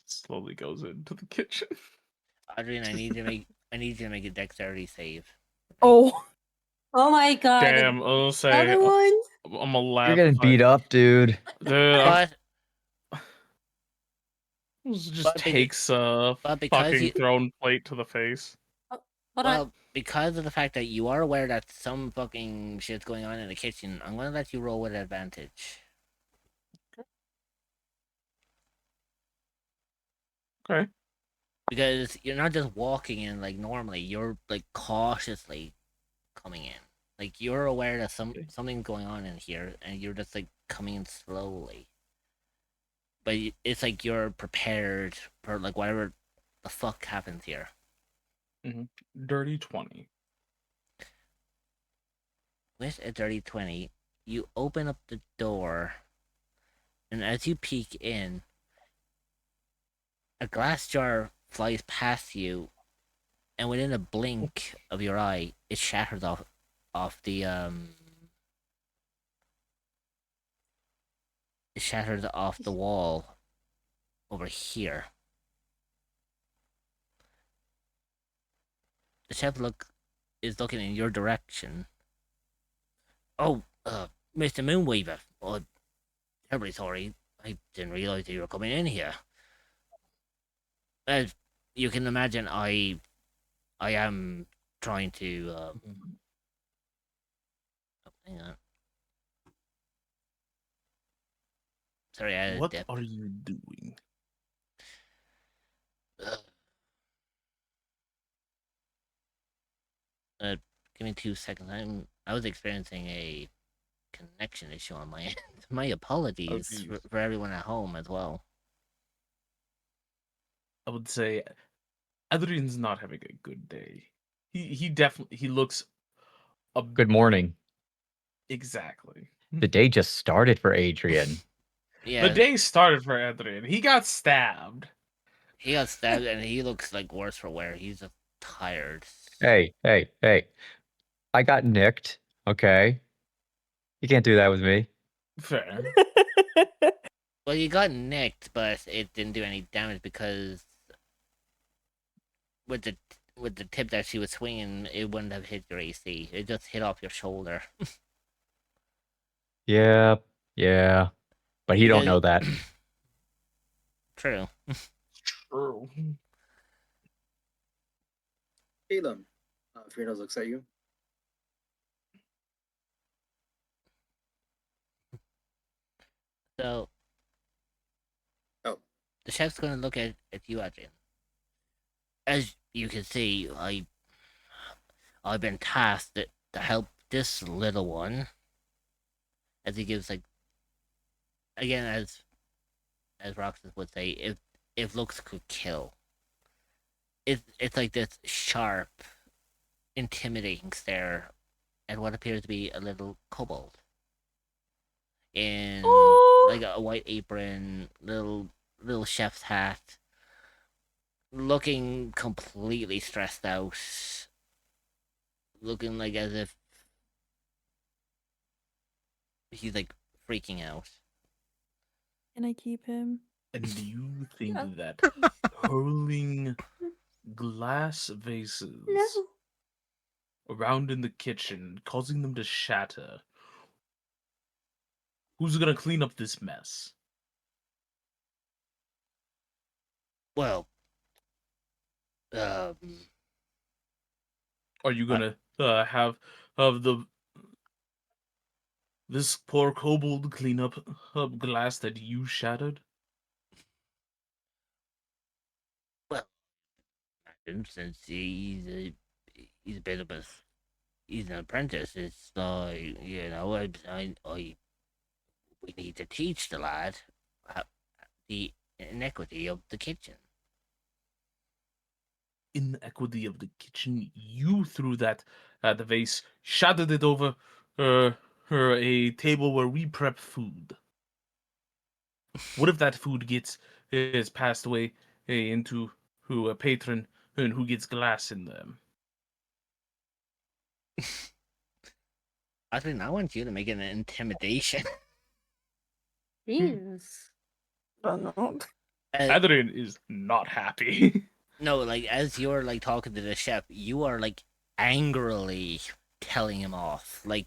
Slowly goes into the kitchen. Adrian, I need you to make a dexterity save. Oh. Oh my god. Damn, I'll say Another one? I'm a lab. You're getting beat up, dude. Dude, But just but, takes a but because fucking you, thrown plate to the face. Hold on. well, because of the fact that you are aware that some fucking shit's going on in the kitchen, I'm gonna let you roll with advantage. Okay. Because you're not just walking in like normally, you're like cautiously coming in. Like you're aware that something's going on in here, and you're just like coming in slowly. But it's like you're prepared for like whatever the fuck happens here. Dirty 20. With a dirty 20, you open up the door, and as you peek in, a glass jar flies past you, and within a blink of your eye, it shatters off the it shatters off the wall over here. The chef is looking in your direction. Oh, Mr. Moonweaver. Oh, terribly sorry. I didn't realize that you were coming in here. As you can imagine, I am trying to. Oh, hang on. Sorry, I had a What dip. are you doing? Give me 2 seconds. I was experiencing a connection issue on my end. My apologies geez. for everyone at home as well. I would say Adrian's not having a good day. He definitely looks Good morning. exactly. The day just started for Adrian. Yeah, The day started for Adrian. He got stabbed. he got stabbed and he looks like worse for wear. He's just tired. Hey. I got nicked. Okay. You can't do that with me. Fair. Well, you got nicked, but it didn't do any damage because with the tip that she was swinging, it wouldn't have hit your AC. It just hit off your shoulder. Yeah. But he don't know that. True. True. Caleb, Fredos looks at you. So, Oh. the chef's gonna look at you, Adrian. As you can see, I've been tasked to help this little one. As he gives, like, again, as Roxas would say, if looks could kill. It's like this sharp, intimidating stare at what appears to be a little kobold in like a white apron, little chef's hat, looking completely stressed out, looking like as if he's like freaking out. Can I keep him? And do you think Yeah. that hurling glass vases No. around in the kitchen, causing them to shatter, who's gonna clean up this mess? Well, Are you gonna have the this poor kobold clean up glass that you shattered? well, since he's a bit of a he's an apprentice. It's like we need to teach the lad the inequity of the kitchen. Inequity of the kitchen. You threw that at the vase, shattered it over a table where we prep food. What if that food is passed away into a patron and who gets glass in them? I want you to make it an intimidation. Jeez. Adrian is not happy. No, like as you're like talking to the chef, you are like angrily telling him off. Like,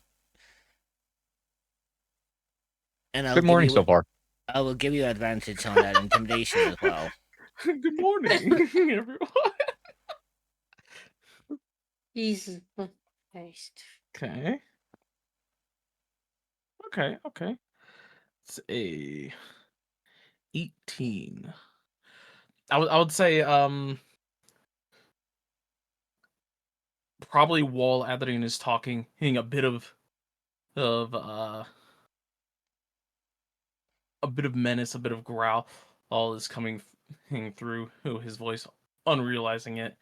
and Good morning so far. I will give you advantage on that intimidation as well. Good morning, everyone. Jesus Christ. Okay. It's a 18. I would say probably while Adrian is talking, a bit of menace, a bit of growl, all is coming through his voice, unrealizing it.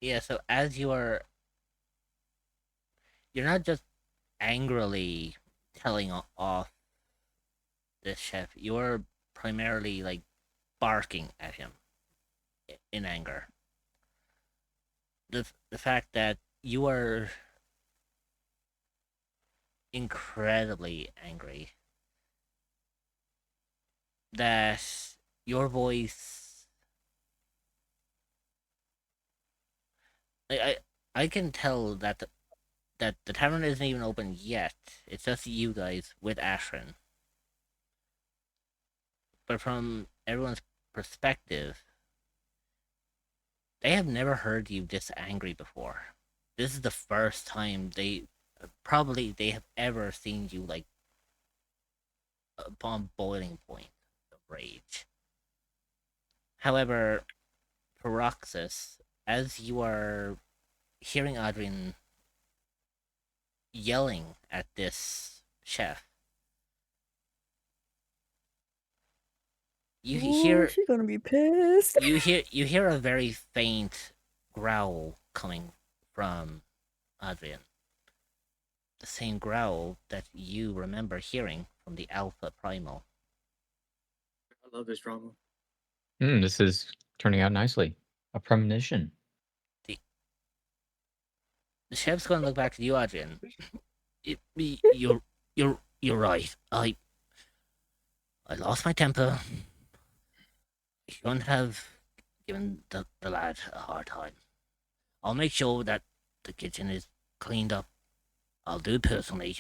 Yeah, so as you're not just angrily telling off this chef, you're primarily like barking at him in anger. The fact that you are incredibly angry, that your voice, I I can tell that the tavern isn't even open yet. It's just you guys with Ashrin. But from everyone's perspective, they have never heard you this angry before. This is the first time they have ever seen you like upon boiling point of rage. However, Paroxys, as you are hearing Adrian yelling at this chef, you Ooh, hear she's gonna be pissed. you hear a very faint growl coming from Adrian. The same growl that you remember hearing from the Alpha Primal. I love this drama. This is turning out nicely. A premonition. The chef's going to look back to you, Adrian. You're right. I lost my temper. I shouldn't have given the lad a hard time. I'll make sure that the kitchen is cleaned up. I'll do it personally.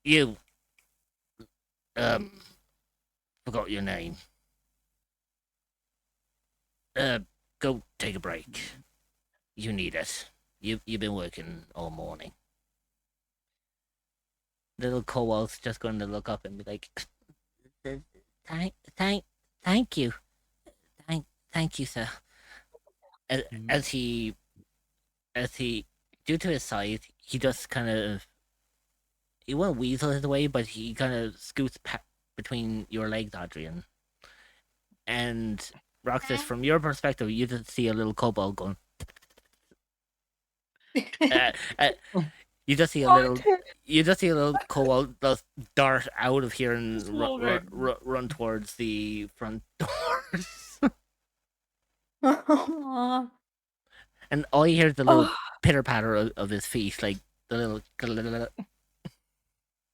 You forgot your name. Go take a break. You need it. You've been working all morning. Little Kowal's just going to look up and be like, thank you, thank you, sir. As he, due to his size, he just kind of, he won't weasel his way, but he kind of scoots between your legs, Adrian. And Roxas, from your perspective, you just see a little kobold going. You just see a little kobold just dart out of here and run towards the front doors. And all you hear is the little pitter patter of his feet, like the little.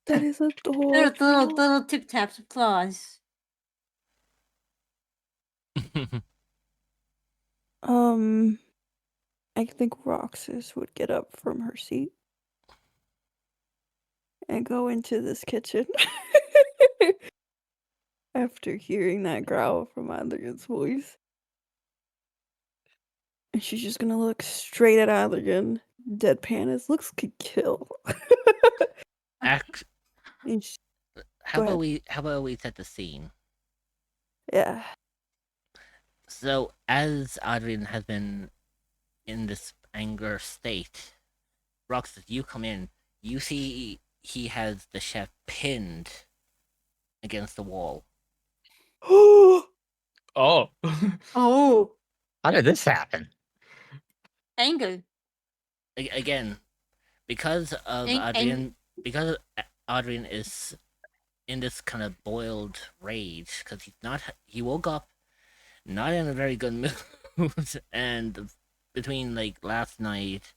That is adorable. Little tip taps of claws. I think Roxas would get up from her seat and go into this kitchen after hearing that growl from Adrian's voice. And she's just gonna look straight at Adrian, deadpan as looks could kill. And she, How Go about we set the scene? yeah. So as Adrian has been in this anger state, Roxas, you come in. You see he has the chef pinned against the wall. Oh. Oh. How did this happen? Anger. Again, because of Adrian, because Adrian is in this kind of boiled rage, because he woke up not in a very good mood, and between like last night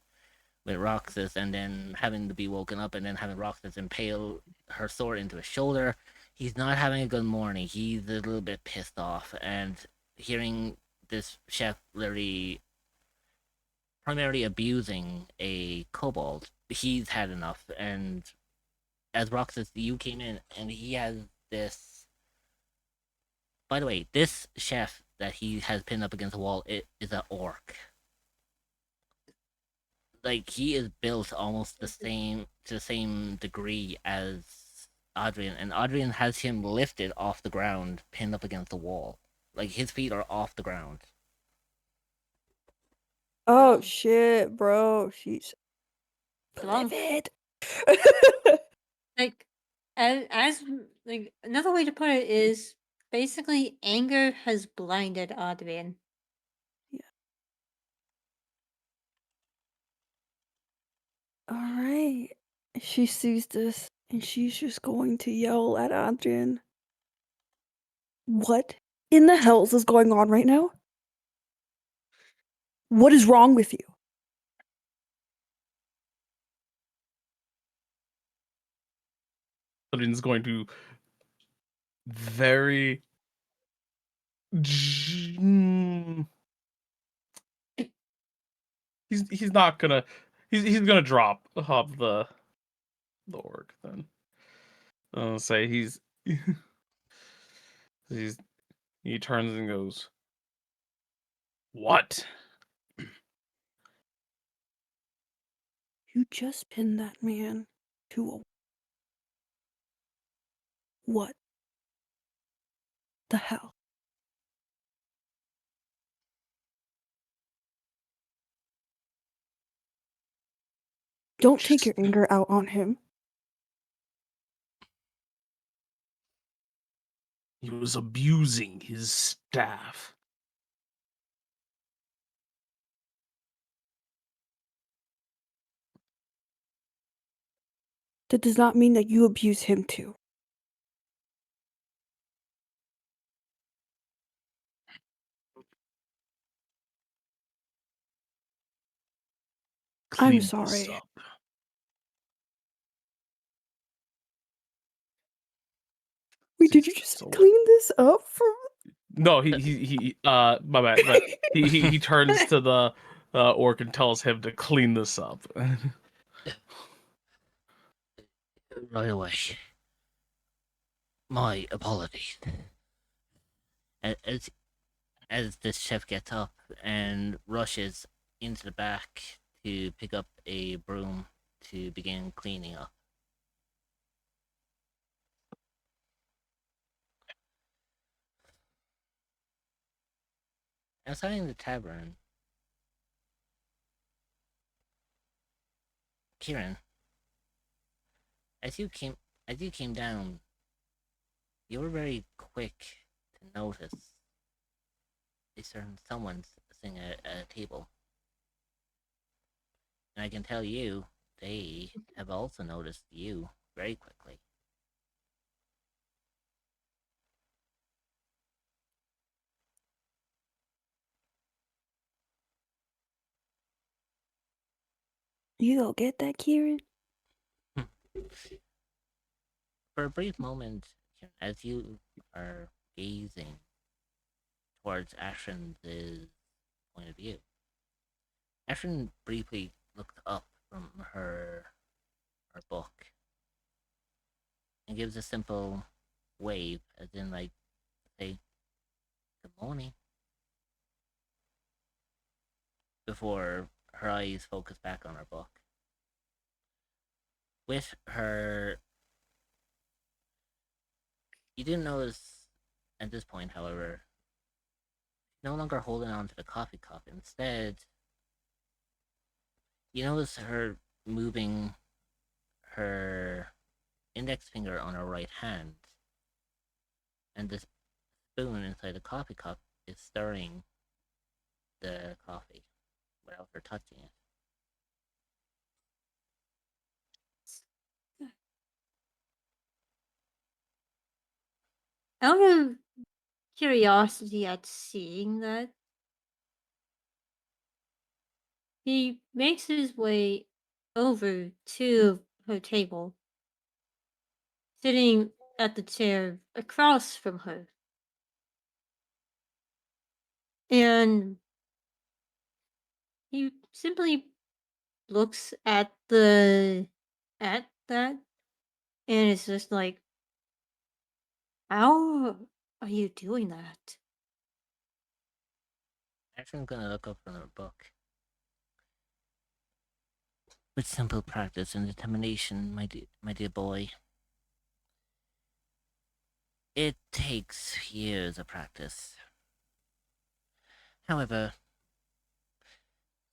with Roxas and then having to be woken up and then having Roxas impale her sword into his shoulder, he's not having a good morning. He's a little bit pissed off, and hearing this chef literally primarily abusing a kobold, he's had enough. And as Roxas, you came in, and he has this. By the way, this chef that he has pinned up against the wall is an orc. Like, he is built almost to the same degree as Adrian, and Adrian has him lifted off the ground, pinned up against the wall. Like, his feet are off the ground. Oh shit, bro. She's livid. Like, as like another way to put it is basically anger has blinded Adrian. Yeah. Alright. She sees this and she's just going to yell at Adrian. What in the hells is going on right now? What is wrong with you? Adrian's going to very. He's not gonna. He's gonna drop the orc then. I'll say he's he turns and goes, "What?" You just pinned that man to a. What the hell? Don't take your anger out on him. He was abusing his staff. That does not mean that you abuse him too. I'm Clean this sorry. up. Wait, did you just So- clean this up from? No, he my bad, but he turns to the orc and tells him to clean this up. Right away. My apologies. As this chef gets up and rushes into the back to pick up a broom to begin cleaning up. Outside in the tavern, Kieran, as you came down, you were very quick to notice a certain someone sitting at a table. And I can tell you, they have also noticed you very quickly. You go get that, Kieran? For a brief moment, as you are gazing towards Ashton's point of view, Ashton briefly looked up from her book and gives a simple wave, as in like say good morning, before her eyes focus back on her book. With her, you didn't notice at this point, however, no longer holding on to the coffee cup. Instead, you notice her moving her index finger on her right hand, and the spoon inside the coffee cup is stirring the coffee without her touching it. Out of curiosity at seeing that, he makes his way over to her table, sitting at the chair across from her. And he simply looks at that and it's just like, how are you doing that? Ashton's gonna look up from her book. With simple practice and determination, my dear boy. It takes years of practice. However,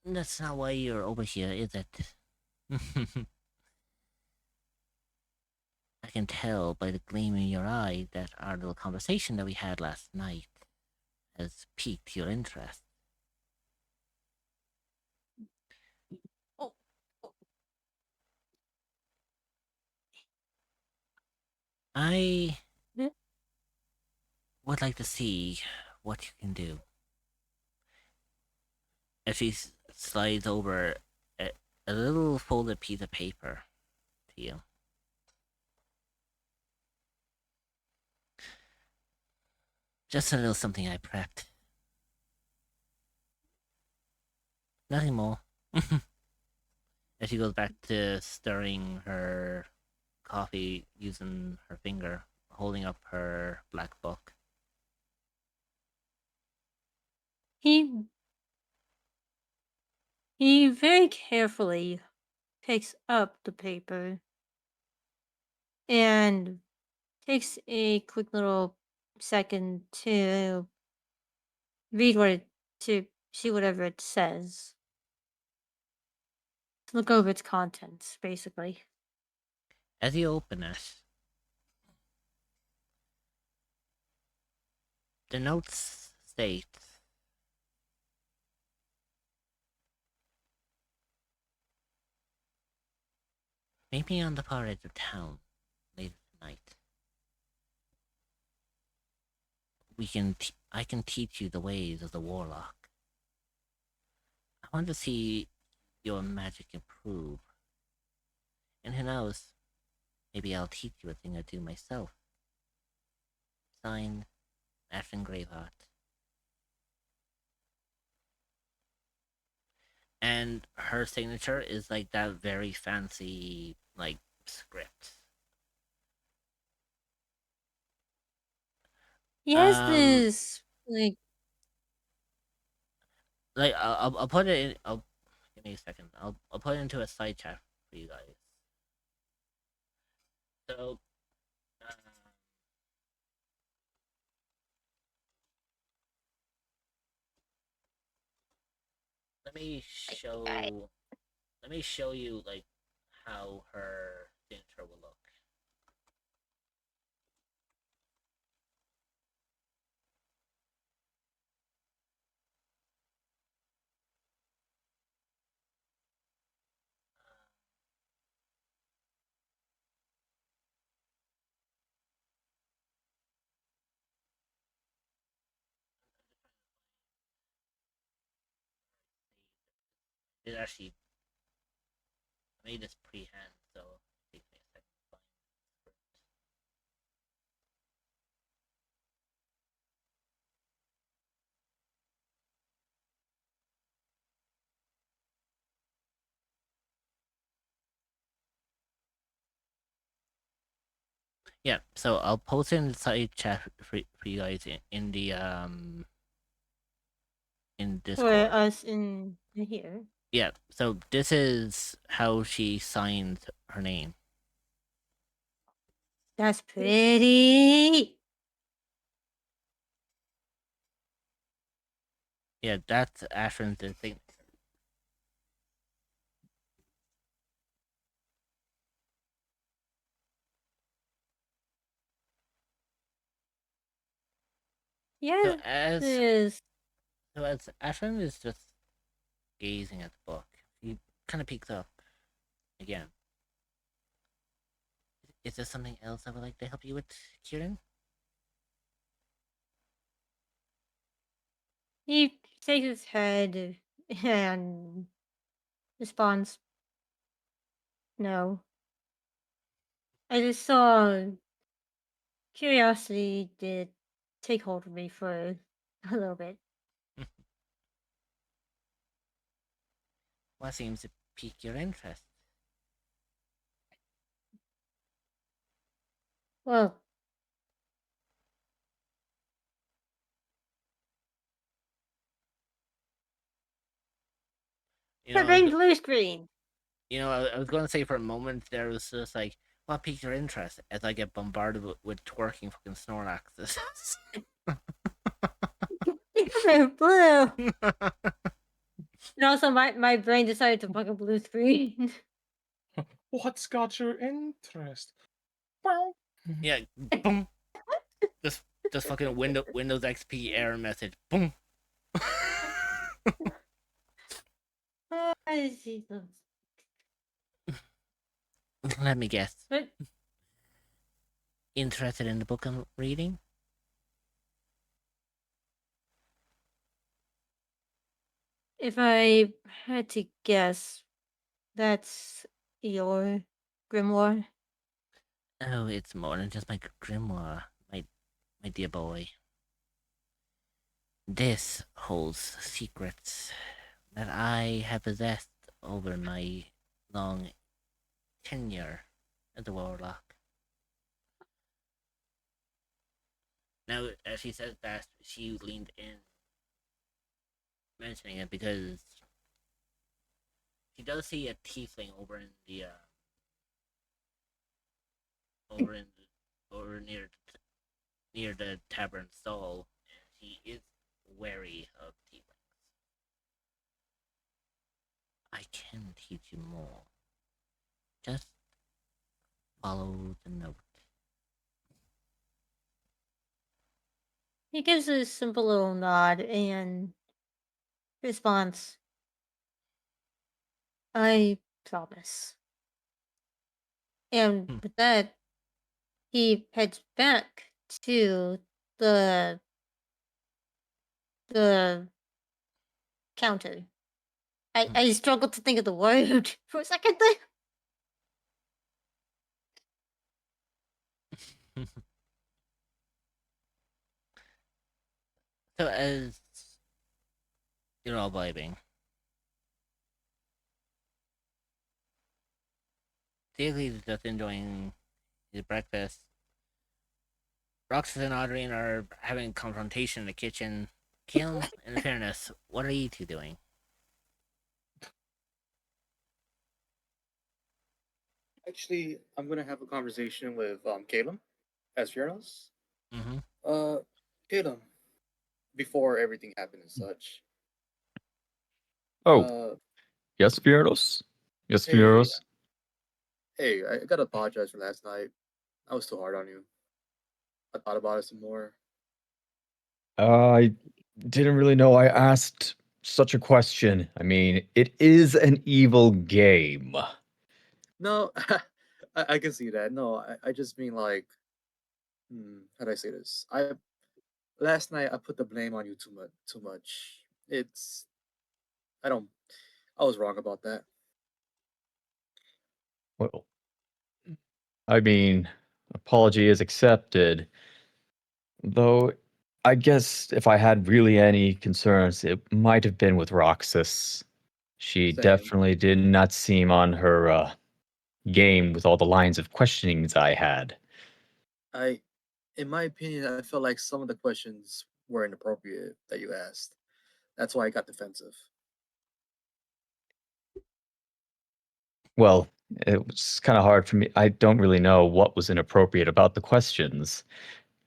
that's not why you're over here, is it? I can tell by the gleam in your eye that our little conversation that we had last night has piqued your interest. Oh, I Hmm? would like to see what you can do. As she slides over a, a little folded piece of paper to you. Just a little something I prepped. Nothing more. As she goes back to stirring her coffee using her finger, holding up her black book. He he very carefully picks up the paper and takes a quick little second to read to see whatever it says. To look over its contents, basically. As you open it, the notes state, meet me on the far edge of town later tonight. I can teach you the ways of the warlock. I want to see your magic improve. And who knows, maybe I'll teach you a thing or two myself. Signed, Ashton Graveheart. And her signature is like that very fancy, like, script. He has Um, this like I'll put it in. Give me a second. I'll put it into a side chat for you guys. So, let me show. Let me show you like how her signature will look. It actually made this pre-hand, so it takes me a second to find the script. Yeah, so I'll post it in the side chat for you guys in the in for Discord. us in here. Yeah, so this is how she signed her name. That's pretty. Yeah, that's Ashton's thing. Yes, this. So as Ashton is just gazing at the book, he kind of peeks up again. Is there something else I would like to help you with, Kieran? He shakes his head and responds, "No." I just saw curiosity did take hold of me for a little bit. What seems to pique your interest? Well, You my know, brain blue screen. I was going to say for a moment there was just like, what piqued your interest? As I get bombarded with twerking fucking Snorlaxes. They're blue. And also, my brain decided to fucking blue screen. What's got your interest? Yeah, boom. Just fucking Windows XP error message. Boom. Jesus. Let me guess. But interested in the book I'm reading? If I had to guess, that's your grimoire. Oh, it's more than just my grimoire, my dear boy. This holds secrets that I have possessed over my long tenure as a warlock. Now, as she says that, she leaned in, mentioning it because she does see a tiefling over in over near the tavern stall, and she is wary of tieflings. I can teach you more. Just follow the note. He gives a simple little nod and responds, I promise. And Hmm. with that, he heads back to the the counter. I struggled to think of the word for a second there. So as you're all vibing, Daily is just enjoying his breakfast. Roxas and Audrey are having confrontation in the kitchen. Kim, in fairness, what are you two doing? Actually, I'm gonna have a conversation with Caleb as Fiernos. Mm-hmm. Uh, Caleb, before everything happened and such. Oh, Uh, yes, Fierros. Yes, hey, Fierros. hey, I gotta apologize for last night. I was too hard on you. I thought about it some more. I didn't really know I asked such a question. I mean, it is an evil game. No, I can see that. No, I just mean like, how do I say this? I last night I put the blame on you too much. Too much. It's I don't. I was wrong about that. Well, I mean, apology is accepted. Though, I guess if I had really any concerns, it might have been with Roxas. She Same. definitely did not seem on her game with all the lines of questionings I had. I, in my opinion, I felt like some of the questions were inappropriate that you asked. That's why I got defensive. Well, it was kind of hard for me. I don't really know what was inappropriate about the questions.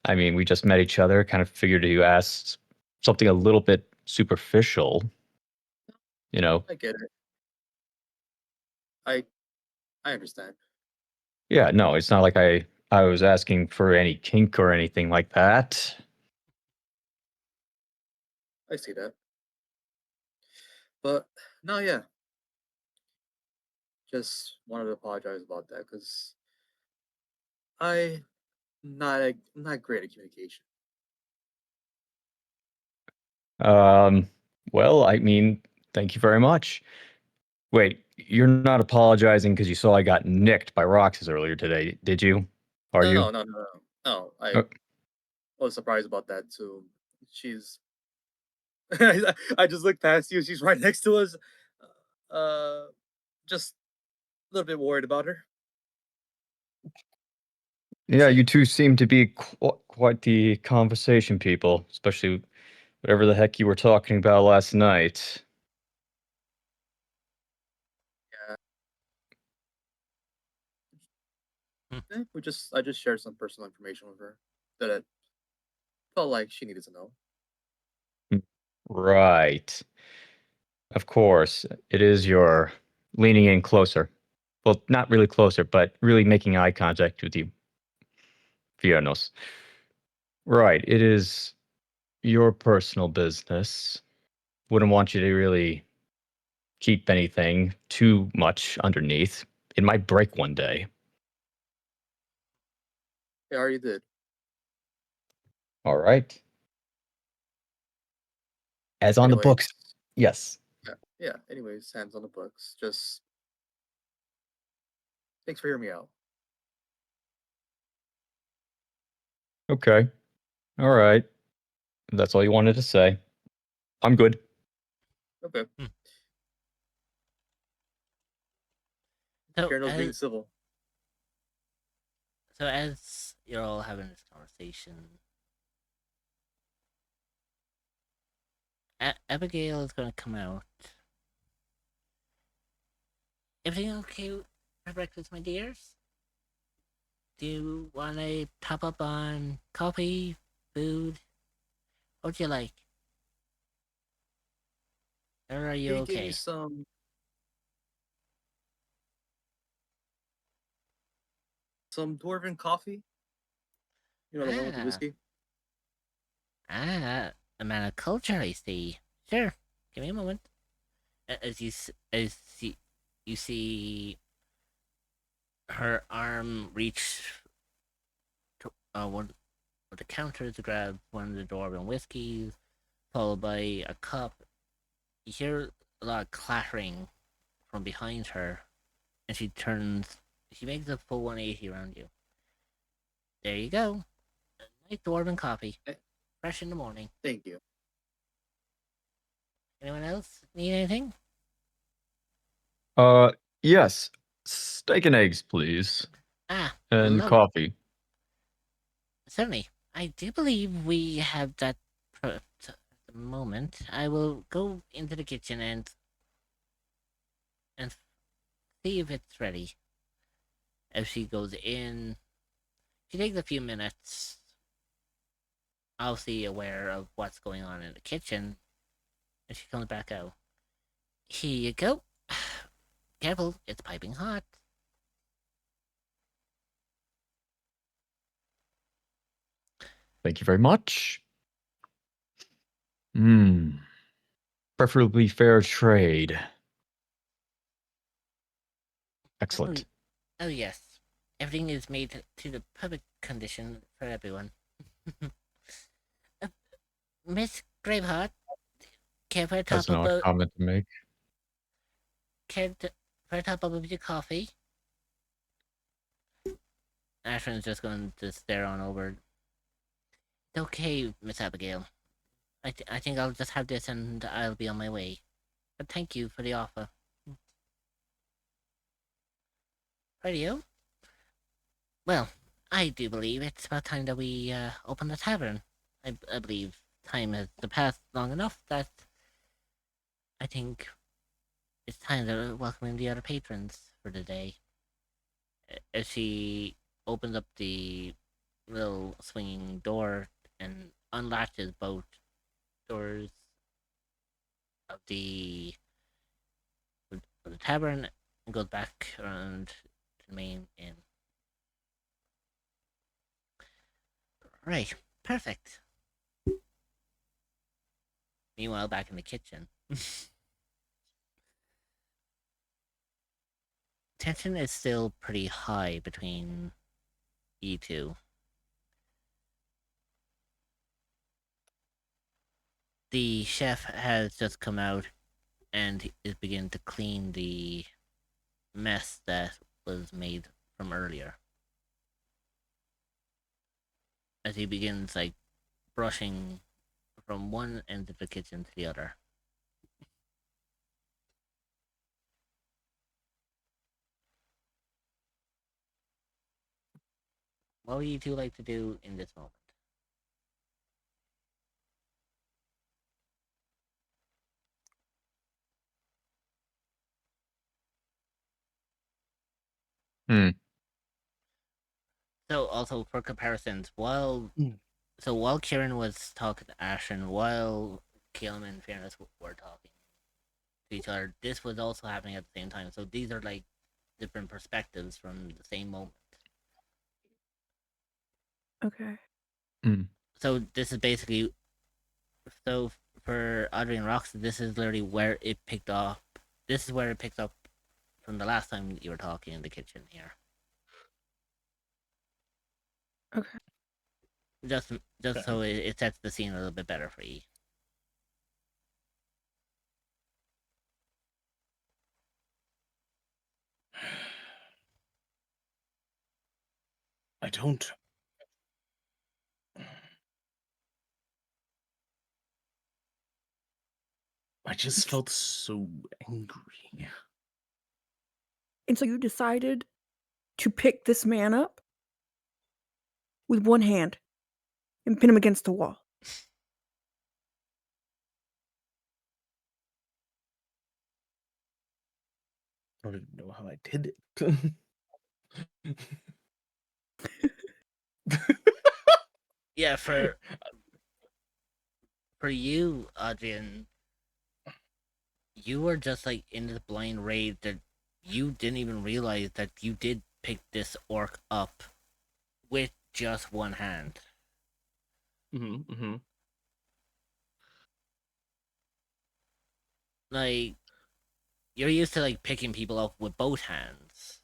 I mean, we just met each other, kind of figured you asked something a little bit superficial, you know. I get it. I I understand. Yeah, no, it's not like I was asking for any kink or anything like that. I see that. But no, yeah, just wanted to apologize about that because I not great at communication. Um, well, I mean, thank you very much. Wait, you're not apologizing because you saw I got nicked by Roxas earlier today, did you? Are No, you? no, no, no, no. No, I Uh, was surprised about that too. She's. I just looked past you. She's right next to us. Uh, just a little bit worried about her. yeah, you She two seem to be quite the conversation people, especially whatever the heck you were talking about last night. Yeah, hmm. I just shared some personal information with her that I felt like she needed to know. Mm, right. Of course, it is your leaning in closer. Well, not really closer, but really making eye contact with you, Fiernos. Right. It is your personal business. Wouldn't want you to really keep anything too much underneath. It might break one day. I already did. All right. As on the books. Anyways, Yes. yeah. Anyways, hands on the books. Just thanks for hearing me out. Okay. All right. That's all you wanted to say. I'm good. Okay. So Karen being as civil. so as you're all having this conversation, Abigail is gonna come out. Everything okay for breakfast, my dears? Do you want to top up on coffee, food? What do you like? Or are you Can you give me okay? some dwarven coffee? You know, the one with the Ah, whiskey. a man of culture, I see. Sure, give me a moment. You see her arm reach to one of the counter to grab one of the dwarven whiskeys, followed by a cup. You hear a lot of clattering from behind her, and she turns. She makes a full 180 around you. There you go. Nice dwarven coffee, fresh in the morning. Thank you. Anyone else need anything? Yes. Steak and eggs, please. Ah, And love. coffee. Certainly. I do believe we have that at the moment. I will go into the kitchen and see if it's ready. As she goes in, she takes a few minutes, obviously aware of what's going on in the kitchen, and she comes back out. Here you go. Careful, it's piping hot. Thank you very much. Preferably fair trade. Excellent. Oh yes. Everything is made to the perfect condition for everyone. Miss Graveheart, care for a That's top an up odd of comment to make. for a top up of your coffee? Ashton's just going to stare on over. It's okay, Miss Abigail. I think I'll just have this and I'll be on my way. But thank you for the offer. Radio? Well, I do believe it's about time that we open the tavern. I believe time has passed long enough that I think it's time to welcome in the other patrons for the day. As she opens up the little swinging door and unlatches both doors of the tavern and goes back around to the main inn. Right, perfect. Meanwhile, back in the kitchen, tension is still pretty high between you two. The chef has just come out and is beginning to clean the mess that was made from earlier. As he begins like brushing from one end of the kitchen to the other. What would you two like to do in this moment? So also for comparisons, while Kieran was talking to Ashen, while Caleb and Fairness were talking to each other, this was also happening at the same time. So these are like different perspectives from the same moment. Okay. So this is basically so for Audrey and Roxy, this is literally where it picked up. This is where it picked up from the last time you were talking in the kitchen here. Okay. Just Okay. so it sets the scene a little bit better for you. I don't. I just felt so angry. And so you decided to pick this man up with one hand and pin him against the wall. I don't even know how I did it. Yeah, for you, Adrian, you were just like in this blind rage that you didn't even realize that you did pick this orc up with just one hand. Mm-hmm. Like, you're used to like picking people up with both hands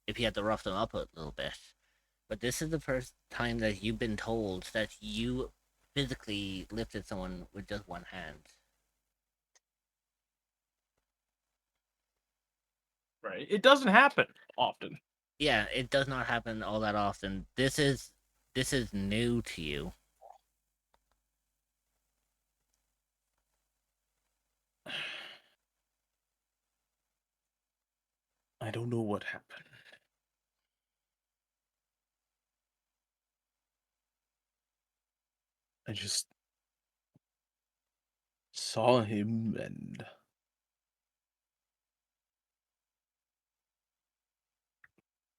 if you had to rough them up a little bit. But this is the first time that you've been told that you physically lifted someone with just one hand. Right. It doesn't happen often. Yeah, it does not happen all that often. This is new to you. I don't know what happened. I just saw him and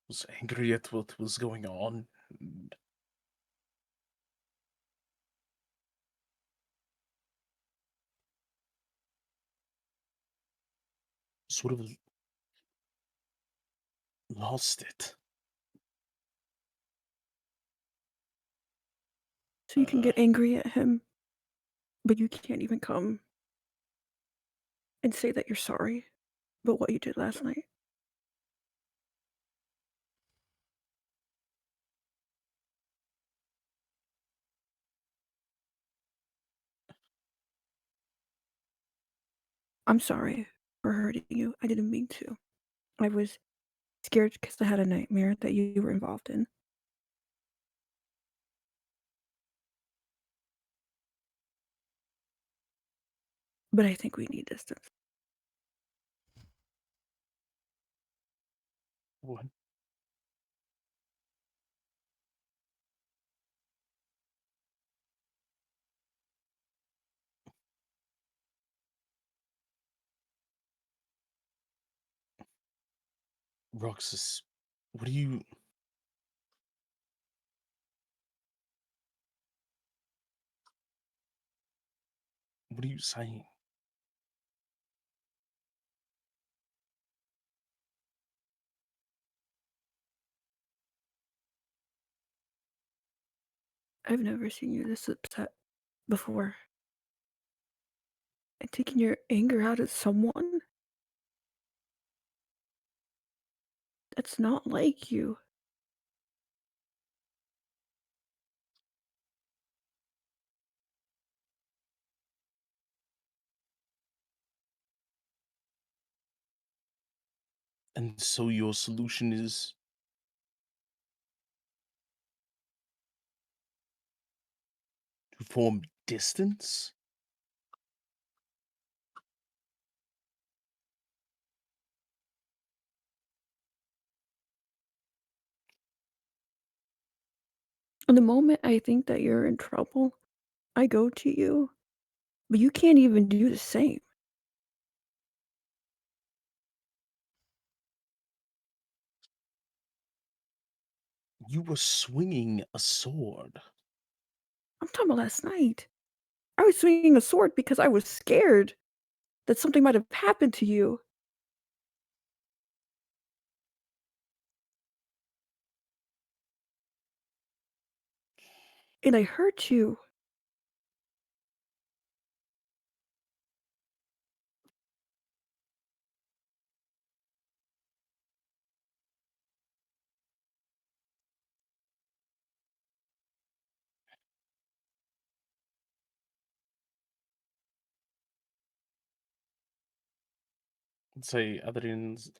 was angry at what was going on. And sort of lost it. So you can get angry at him, but you can't even come and say that you're sorry about what you did last night. I'm sorry for hurting you. I didn't mean to. I was scared because I had a nightmare that you were involved in. But I think we need distance. What? Roxas, what are you... What are you saying? I've never seen you this upset before. And taking your anger out at someone? That's not like you. And so your solution is to form distance? In the moment I think that you're in trouble, I go to you, but you can't even do the same. You were swinging a sword. I'm talking about last night. I was swinging a sword because I was scared that something might have happened to you. And I hurt you. Let's say Adrian's.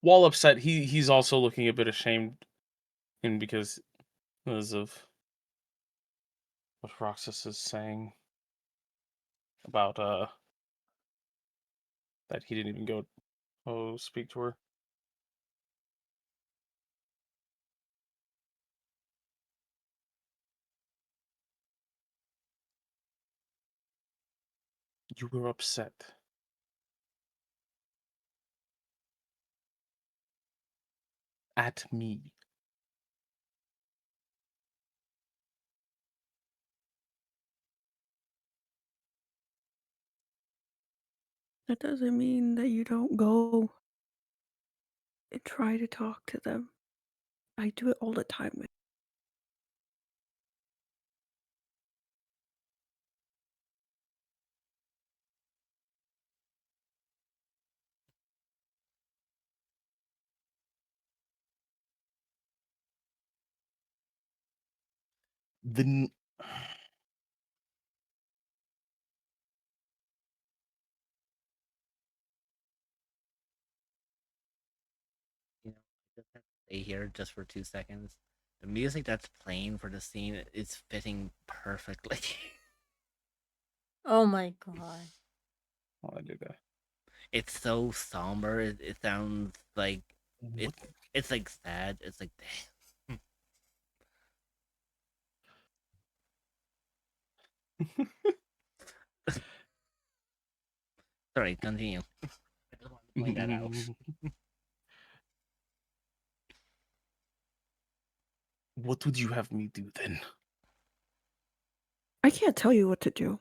While upset, he's also looking a bit ashamed, and because of what Roxas is saying about that he didn't even go speak to her. You were upset. At me. That doesn't mean that you don't go and try to talk to them. I do it all the time with. The You know, I just have to stay here just for 2 seconds. The music that's playing for the scene is fitting perfectly. Oh my god. I do that. It's so somber. It sounds like What? it's like sad. It's like damn. Sorry, continue. I just wanted to point that out. What would you have me do then? I can't tell you what to do.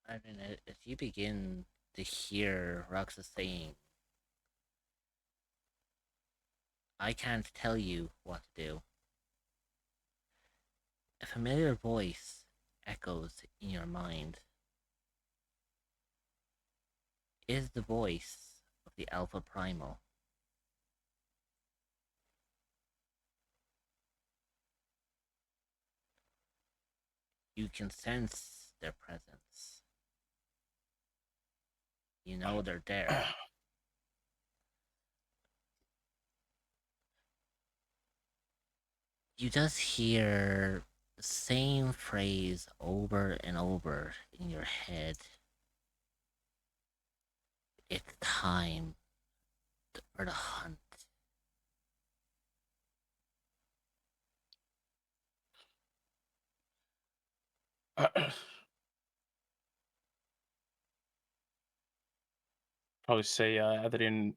I mean, if you begin to hear Roxas saying, I can't tell you what to do, a familiar voice echoes in your mind. Is the voice of the Alpha Primal. You can sense their presence. You know they're there. You just hear the same phrase over and over in your head. It's time for the hunt. Probably say Adrian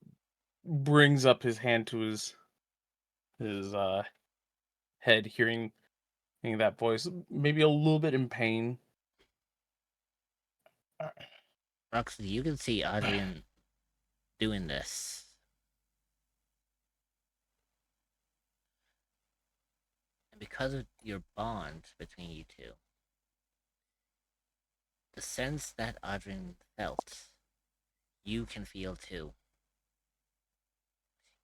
brings up his hand to his head, hearing that voice, maybe a little bit in pain. Roxy, you can see Adrian doing this. And because of your bond between you two, the sense that Adrian felt, you can feel too.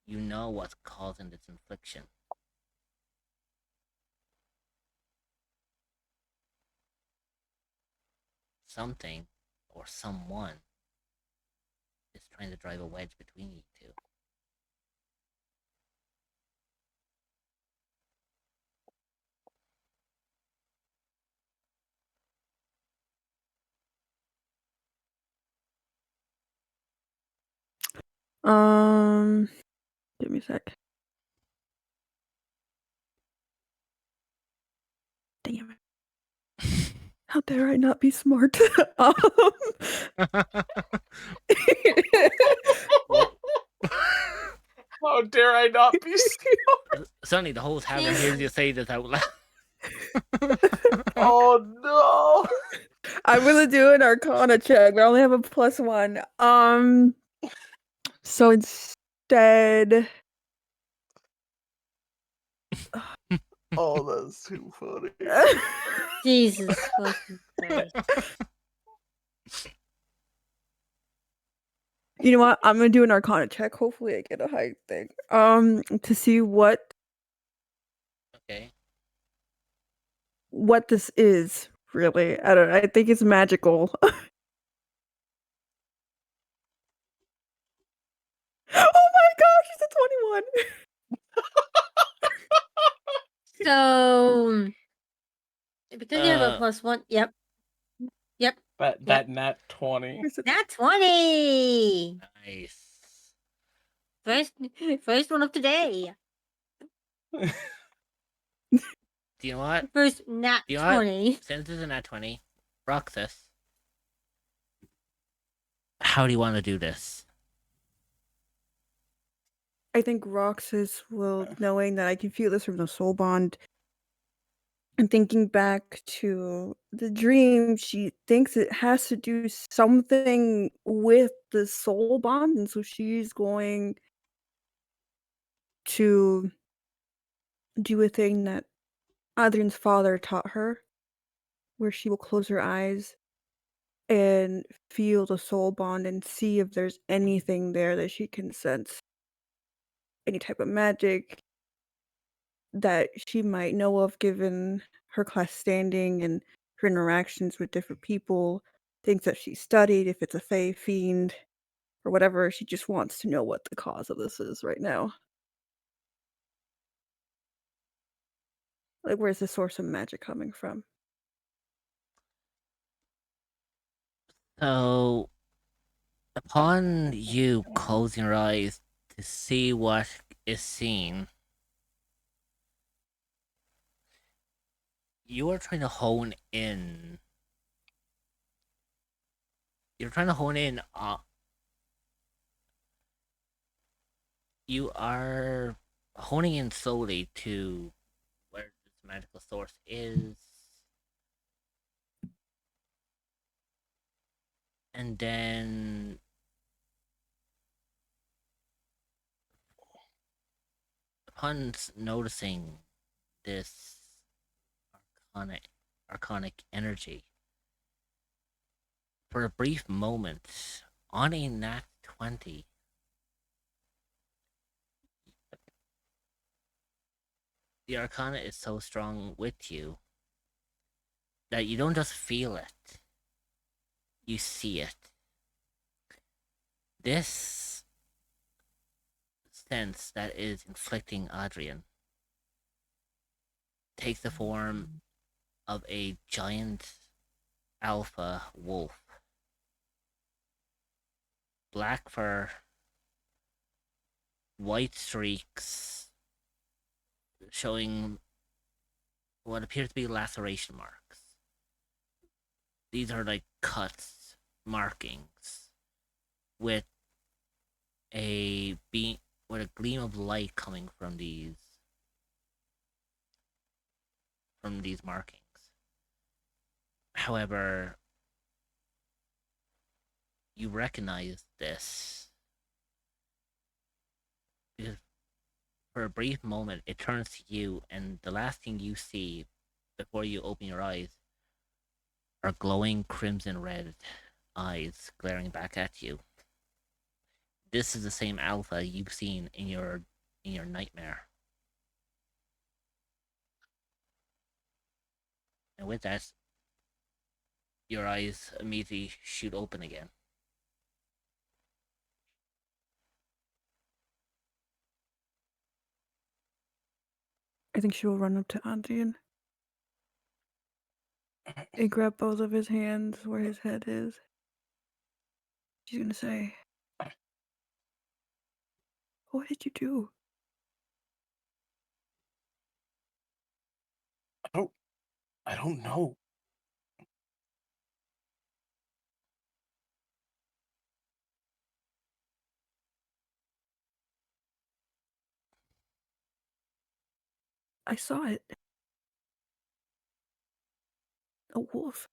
You know what's causing this infliction. Something or someone is trying to drive a wedge between you two. Give me a sec. Damn it. How dare I not be smart? How dare I not be Suddenly the whole tavern hears you say this out loud. Oh no! I'm gonna do an Arcana check, but I only have a +1. So instead, Oh, that's too funny. Jesus fucking Christ. You know what? I'm gonna do an Arcana check. Hopefully, I get a high thing. To see what Okay. this is really. I don't. I think it's magical. Oh my gosh! It's a 21. So because you have a Uh, +1, yep. Yep. That Yep. nat 20. Nat 20. Nice. First one of today. Do you know what? First nat Do you know what? 20. Since it's a nat 20, Roxas, how do you want to do this? I think Roxas will, knowing that I can feel this from the soul bond, and thinking back to the dream, she thinks it has to do something with the soul bond, and so she's going to do a thing that Adrian's father taught her, where she will close her eyes and feel the soul bond and see if there's anything there that she can sense. Any type of magic that she might know of given her class standing and her interactions with different people, things that she studied, if it's a fae fiend or whatever. She just wants to know what the cause of this is right now. Like, where's the source of magic coming from? So, upon you closing your eyes to see what is seen, you are trying to hone in. You're trying to hone in. You are honing in slowly to where this magical source is, and then upon noticing this arcanic energy, for a brief moment, on a nat 20, the arcana is so strong with you that you don't just feel it, you see it. This sense that is inflicting Adrian takes the form of a giant alpha wolf. Black fur, white streaks showing what appears to be laceration marks. These are like cuts, markings, with with a gleam of light coming from these markings. However, you recognize this because for a brief moment it turns to you, and the last thing you see before you open your eyes are glowing crimson red eyes glaring back at you. This is the same alpha you've seen in your nightmare. And with that, your eyes immediately shoot open again. I think she will run up to Adrian and grab both of his hands where his head is. She's gonna say, "What did you do?" I don't know. I saw it. A wolf.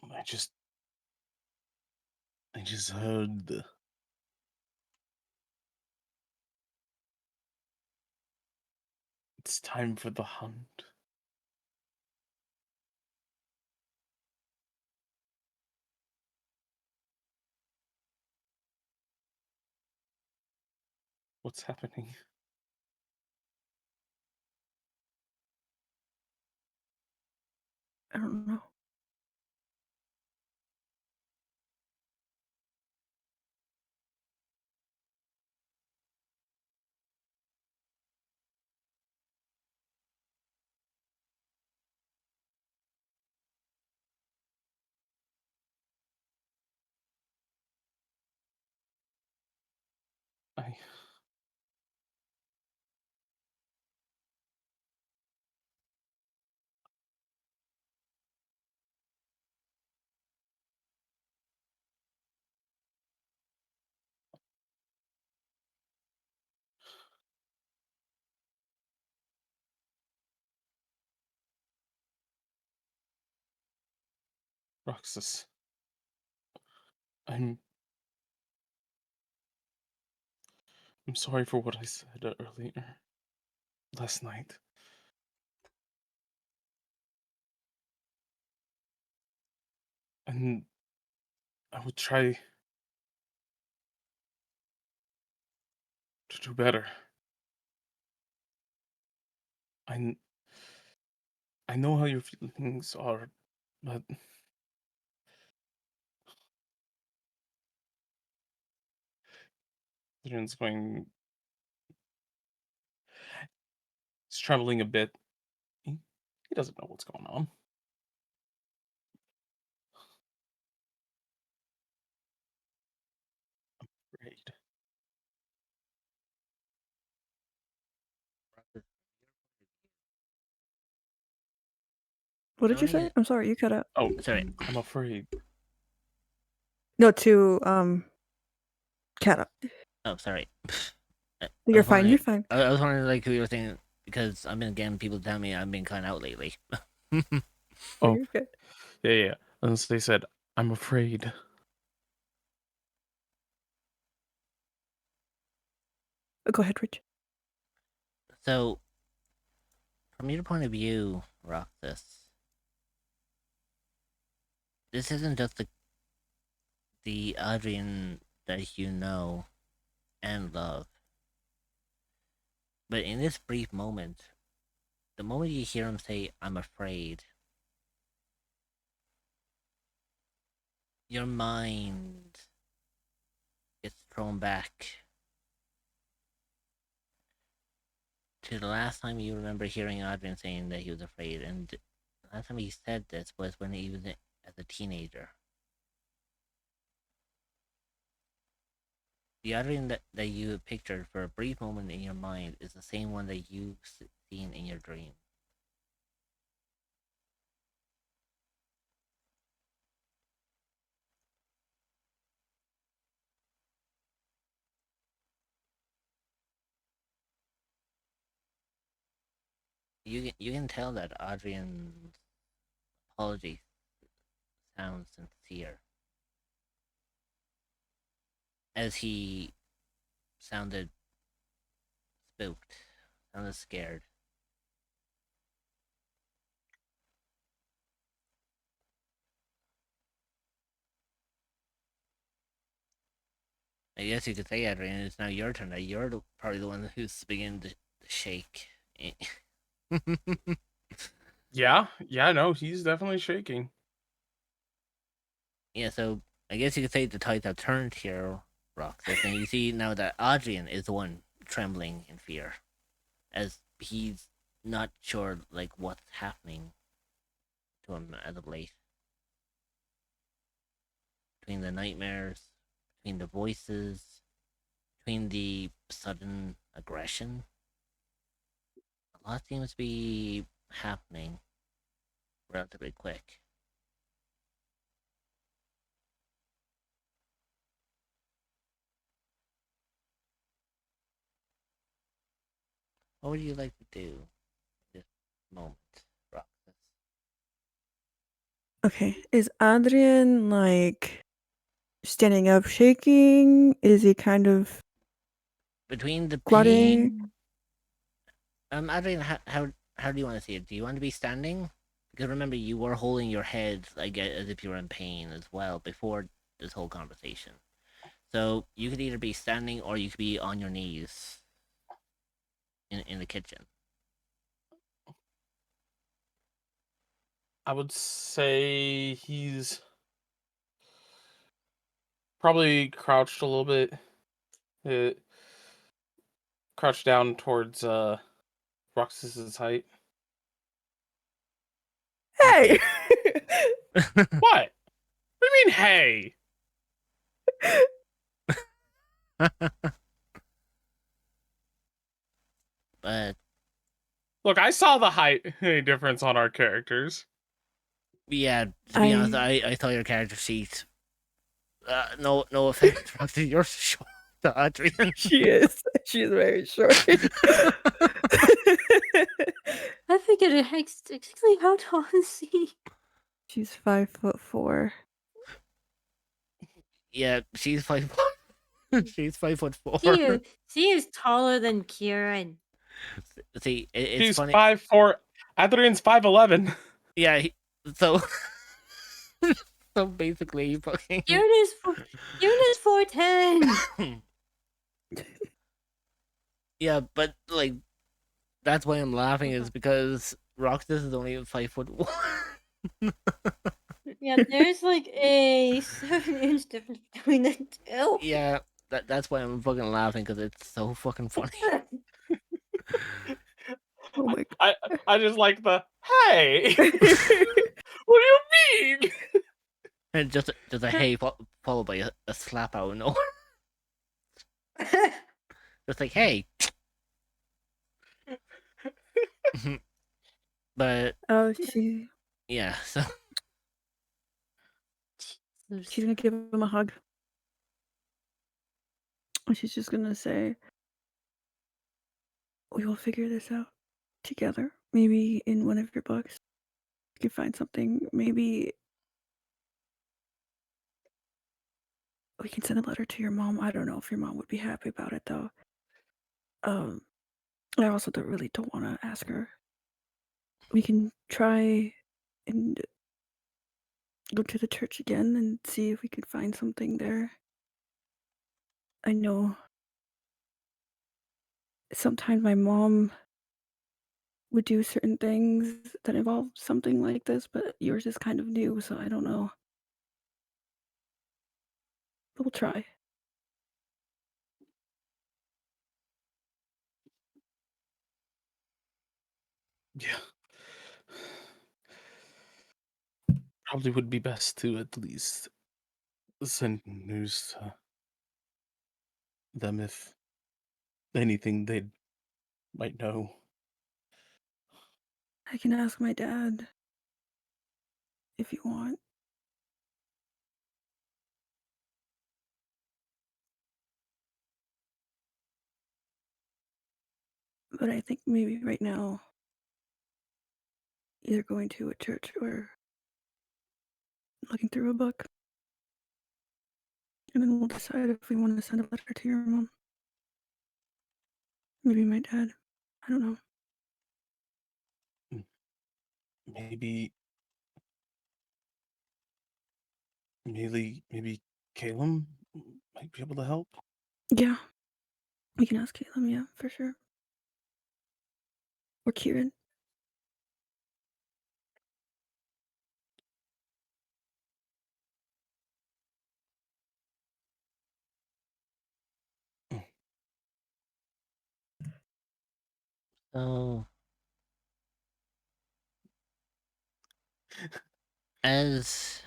I just heard It's time for the hunt. What's happening? I don't know. I Roxas. I'm sorry for what I said earlier last night. And I will try to do better. I I know how your feelings are, but Adrian's going. He's trembling a bit. He doesn't know what's going on. I'm afraid. What did you say? I'm sorry, you cut out. Oh, Sorry. I'm afraid. No, to cat up. Oh, sorry. I You're was fine. wondering- You're fine. I was wondering, like, who you were thinking, because I've been getting people tell me I've been kind of out lately. Oh. You're good. Yeah. And so they said, I'm afraid. Go ahead, Rich. So, from your point of view, Roxas, this isn't just the Adrian that you know and love. But in this brief moment, the moment you hear him say, I'm afraid, your mind gets thrown back to the last time you remember hearing Adrian saying that he was afraid. And the last time he said this was when he was as a teenager. The Adrian that you pictured for a brief moment in your mind is the same one that you've seen in your dream. You can tell that Adrian's apology sounds sincere, as he sounded spooked, sounded scared. I guess you could say, Adrian, it's now your turn. That you're probably the one who's beginning to shake. Yeah, no, he's definitely shaking. Yeah, so I guess you could say the tides have turned here, Roxas, and you see now that Adrian is the one trembling in fear, as he's not sure like what's happening to him as of late. Between the nightmares, between the voices, between the sudden aggression, a lot seems to be happening relatively quick. What would you like to do in this moment, Roxas? Okay. Is Adrian like standing up, shaking? Is he kind of Between the Glutting. pain, Adrian, how do you want to see it? Do you want to be standing? Because remember, you were holding your head like as if you were in pain as well before this whole conversation. So you could either be standing or you could be on your knees in the kitchen. I would say he's probably crouched a little bit. Crouched down towards Roxas's height. Hey! What? What do you mean, hey? But Look, I saw the height difference on our characters. yeah, to be honest, I thought your character sheet. No offense, Roxy, you're short, Adrian. She is. She is very short. I figured it exactly how tall is he? She's 5'4". Yeah, she's 5. She's 5'4". She is taller than Kieran. See, it's He's funny. 5'4". Adrian's 5'11". Yeah, so so basically, fucking. Kieran is 4'10". Yeah, but like, that's why I'm laughing is because Roxas is only 5'1". Yeah, there's like a 7-inch difference between the two. Yeah, that's why I'm fucking laughing because it's so fucking funny. Oh my I just like the hey. What do you mean? And just a hey followed by a slap out of nowhere. Just like hey. But Oh, yeah, so she's gonna give him a hug. She's just gonna say, "We will figure this out together. Maybe in one of your books, you can find something. Maybe we can send a letter to your mom. I don't know if your mom would be happy about it, though. I also don't want to ask her. We can try and go to the church again and see if we can find something there. I know sometimes my mom would do certain things that involve something like this, but yours is kind of new, so I don't know. But we'll try." Yeah. Probably would be best to at least send news to them if anything they might know. I can ask my dad if you want. But I think maybe right now, either going to a church or looking through a book. And then we'll decide if we want to send a letter to your mom. Maybe my dad. I don't know. Maybe Caleb might be able to help. Yeah. We can ask Caleb, yeah, for sure. Or Kieran. so as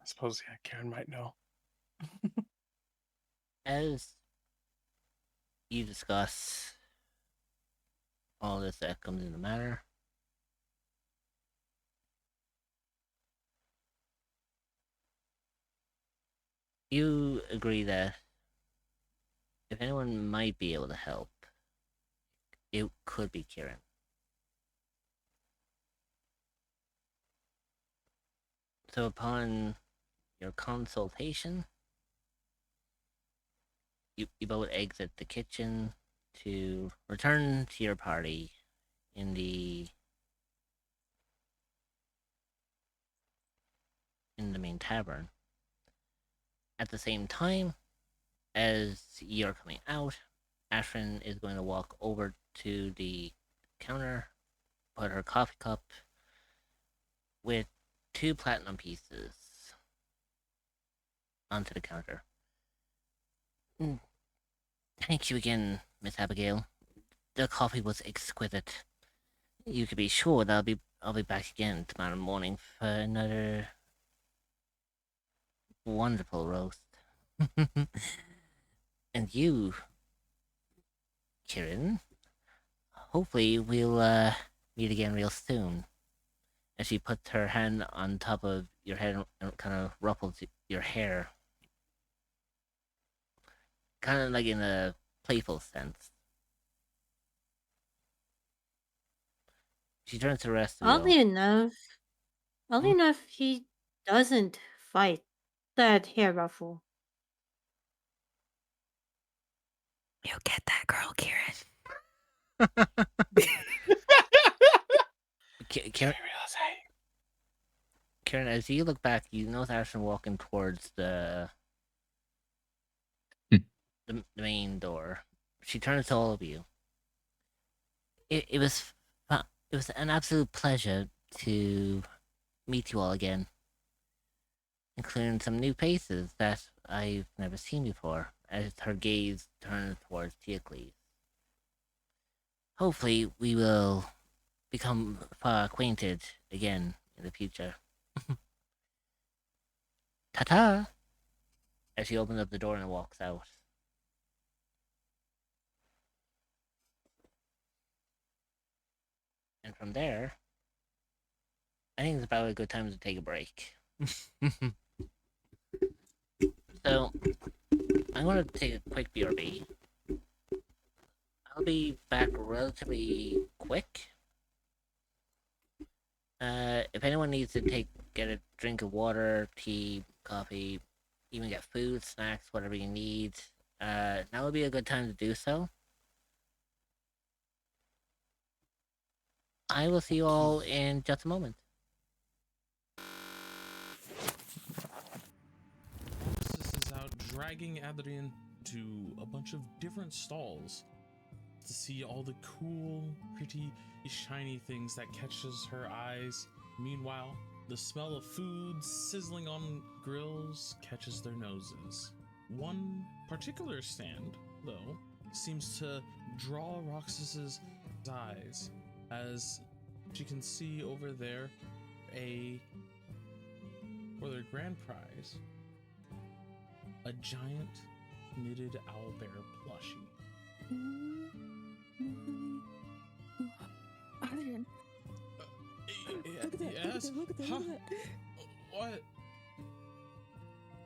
I suppose Karen might know. as you discuss all this that comes into matter, you agree that if anyone might be able to help, it could be Kieran. So upon your consultation, you both exit the kitchen to return to your party in the main tavern. At the same time, as you're coming out, Ashrin is going to walk over to the counter, put her coffee cup with 2 platinum pieces onto the counter. Thank you again, Miss Abigail. The coffee was exquisite. You can be sure that I'll be back again tomorrow morning for another wonderful roast. And you, Kieran, hopefully we'll meet again real soon. And she puts her hand on top of your head and kind of ruffles your hair. Kind of like in a playful sense. She turns to the rest of you all. Oddly enough, he doesn't fight that hair ruffle. You get that girl, Kieran. Karen, as you look back, you notice Ashton walking towards the main door. She turns to all of you. It was fun. It was an absolute pleasure to meet you all again, including some new faces that I've never seen before. As her gaze turns towards Teocles. Hopefully, we will become far acquainted again in the future. Ta-ta! As she opens up the door and walks out. And from there, I think it's about a good time to take a break. So, I'm going to take a quick BRB. I'll be back relatively quick. If anyone needs to get a drink of water, tea, coffee, even get food, snacks, whatever you need, now would be a good time to do so. I will see you all in just a moment. This is out dragging Adrian to a bunch of different stalls to see all the cool, pretty, shiny things that catches her eyes. Meanwhile, the smell of food sizzling on grills catches their noses. One particular stand, though, seems to draw Roxas's eyes as she can see over there for their grand prize, a giant knitted owlbear plushie. Adrian. Look at that. Yes? Look at that. Huh? Look at that. What?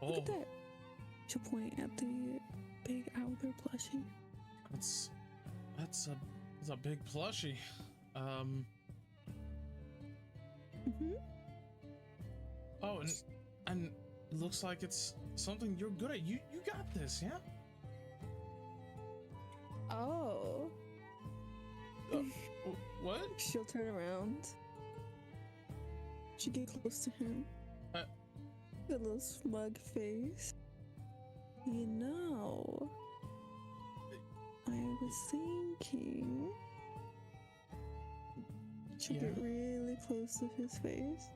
Look at that. She'll point at the big owlbear plushie. That's a big plushie. Oh, and it looks like it's something you're good at. You got this, yeah? Oh. What? She'll turn around. She get close to him. The little smug face. You know, I was thinking. She'll get really close to his face.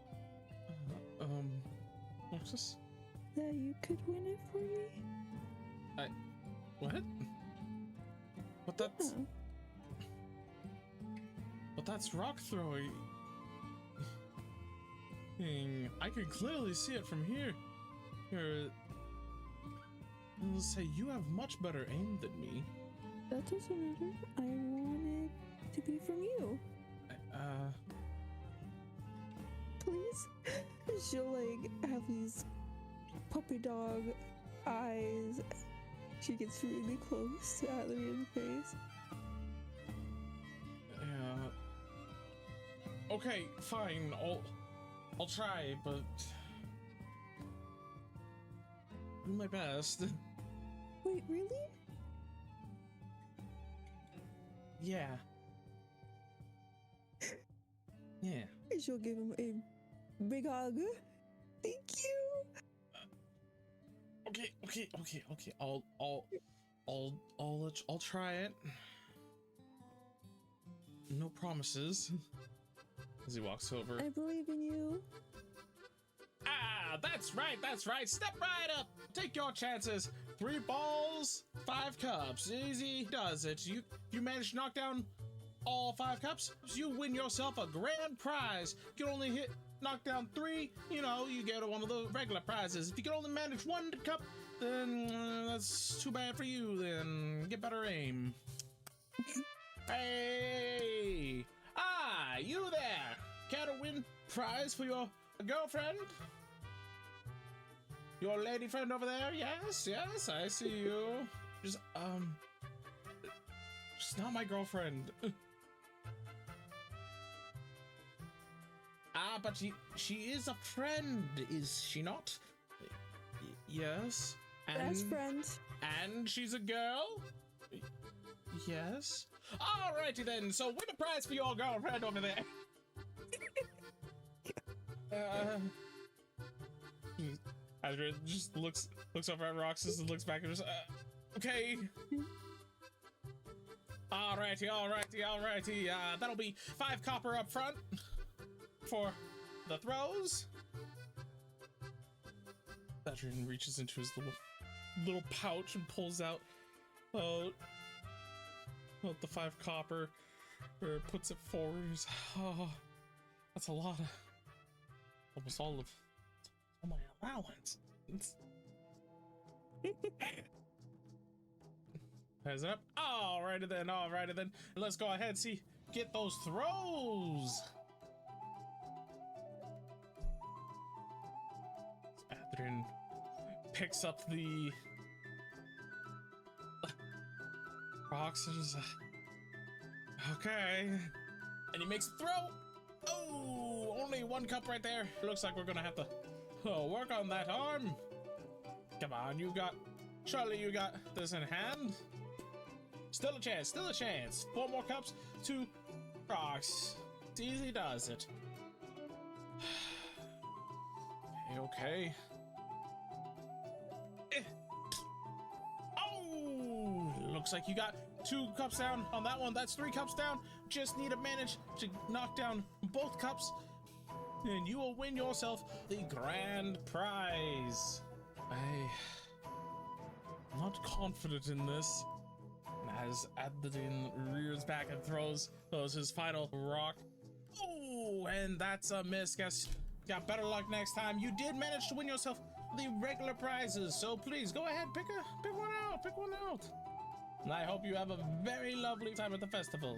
What's this? That you could win it for me? What? But that's... Yeah. But that's rock throwing. I can clearly see it from here. I'll say you have much better aim than me. That doesn't matter. I want it to be from you. Please? She'll like have these puppy dog eyes. She gets really close to Adrian's face. Yeah. Okay, fine. I'll try, but do my best. Wait, really? Yeah. Yeah. And she'll give him a big hug. Thank you. Okay. I'll try it. No promises. As he walks over. I believe in you. Ah, that's right. Step right up. Take your chances. 3 balls, 5 cups. Easy does it. You manage to knock down all 5 cups, you win yourself a grand prize. You can only knock down 3, you get one of the regular prizes. If you can only manage 1 cup, then that's too bad for you. Then get better aim. Hey! Ah, you there! Care to win prize for your girlfriend? Your lady friend over there? Yes, I see you. Just not my girlfriend. But she is a friend, is she not? Yes. Best friends. And she's a girl? Yes. Alrighty then, so win a prize for your girlfriend over there. Adrian just looks over at Roxas and looks back and just, okay. Alrighty. That'll be 5 copper up front for the throws. Adrian reaches into his little pouch and pulls out the 5 copper, or puts it forward. Oh, that's a lot of, almost all my allowance. Heads up. Alrighty then. Let's go ahead and get those throws. Adrian picks up the rocks and just, okay. And he makes a throw. Oh, only 1 cup right there. Looks like we're gonna have to work on that arm. Come on, surely you got this in hand. Still a chance. 4 more cups, 2 rocks. It's easy does it. Okay. Oh, looks like you got 2 cups down on that one. That's 3 cups down. Just need to manage to knock down both cups, and you will win yourself the grand prize. I'm not confident in this. As Adrian rears back and throws his final rock. Oh, and that's a miss. Guess got better luck next time. You did manage to win yourself the regular prizes, so please go ahead, pick one out. And I hope you have a very lovely time at the festival.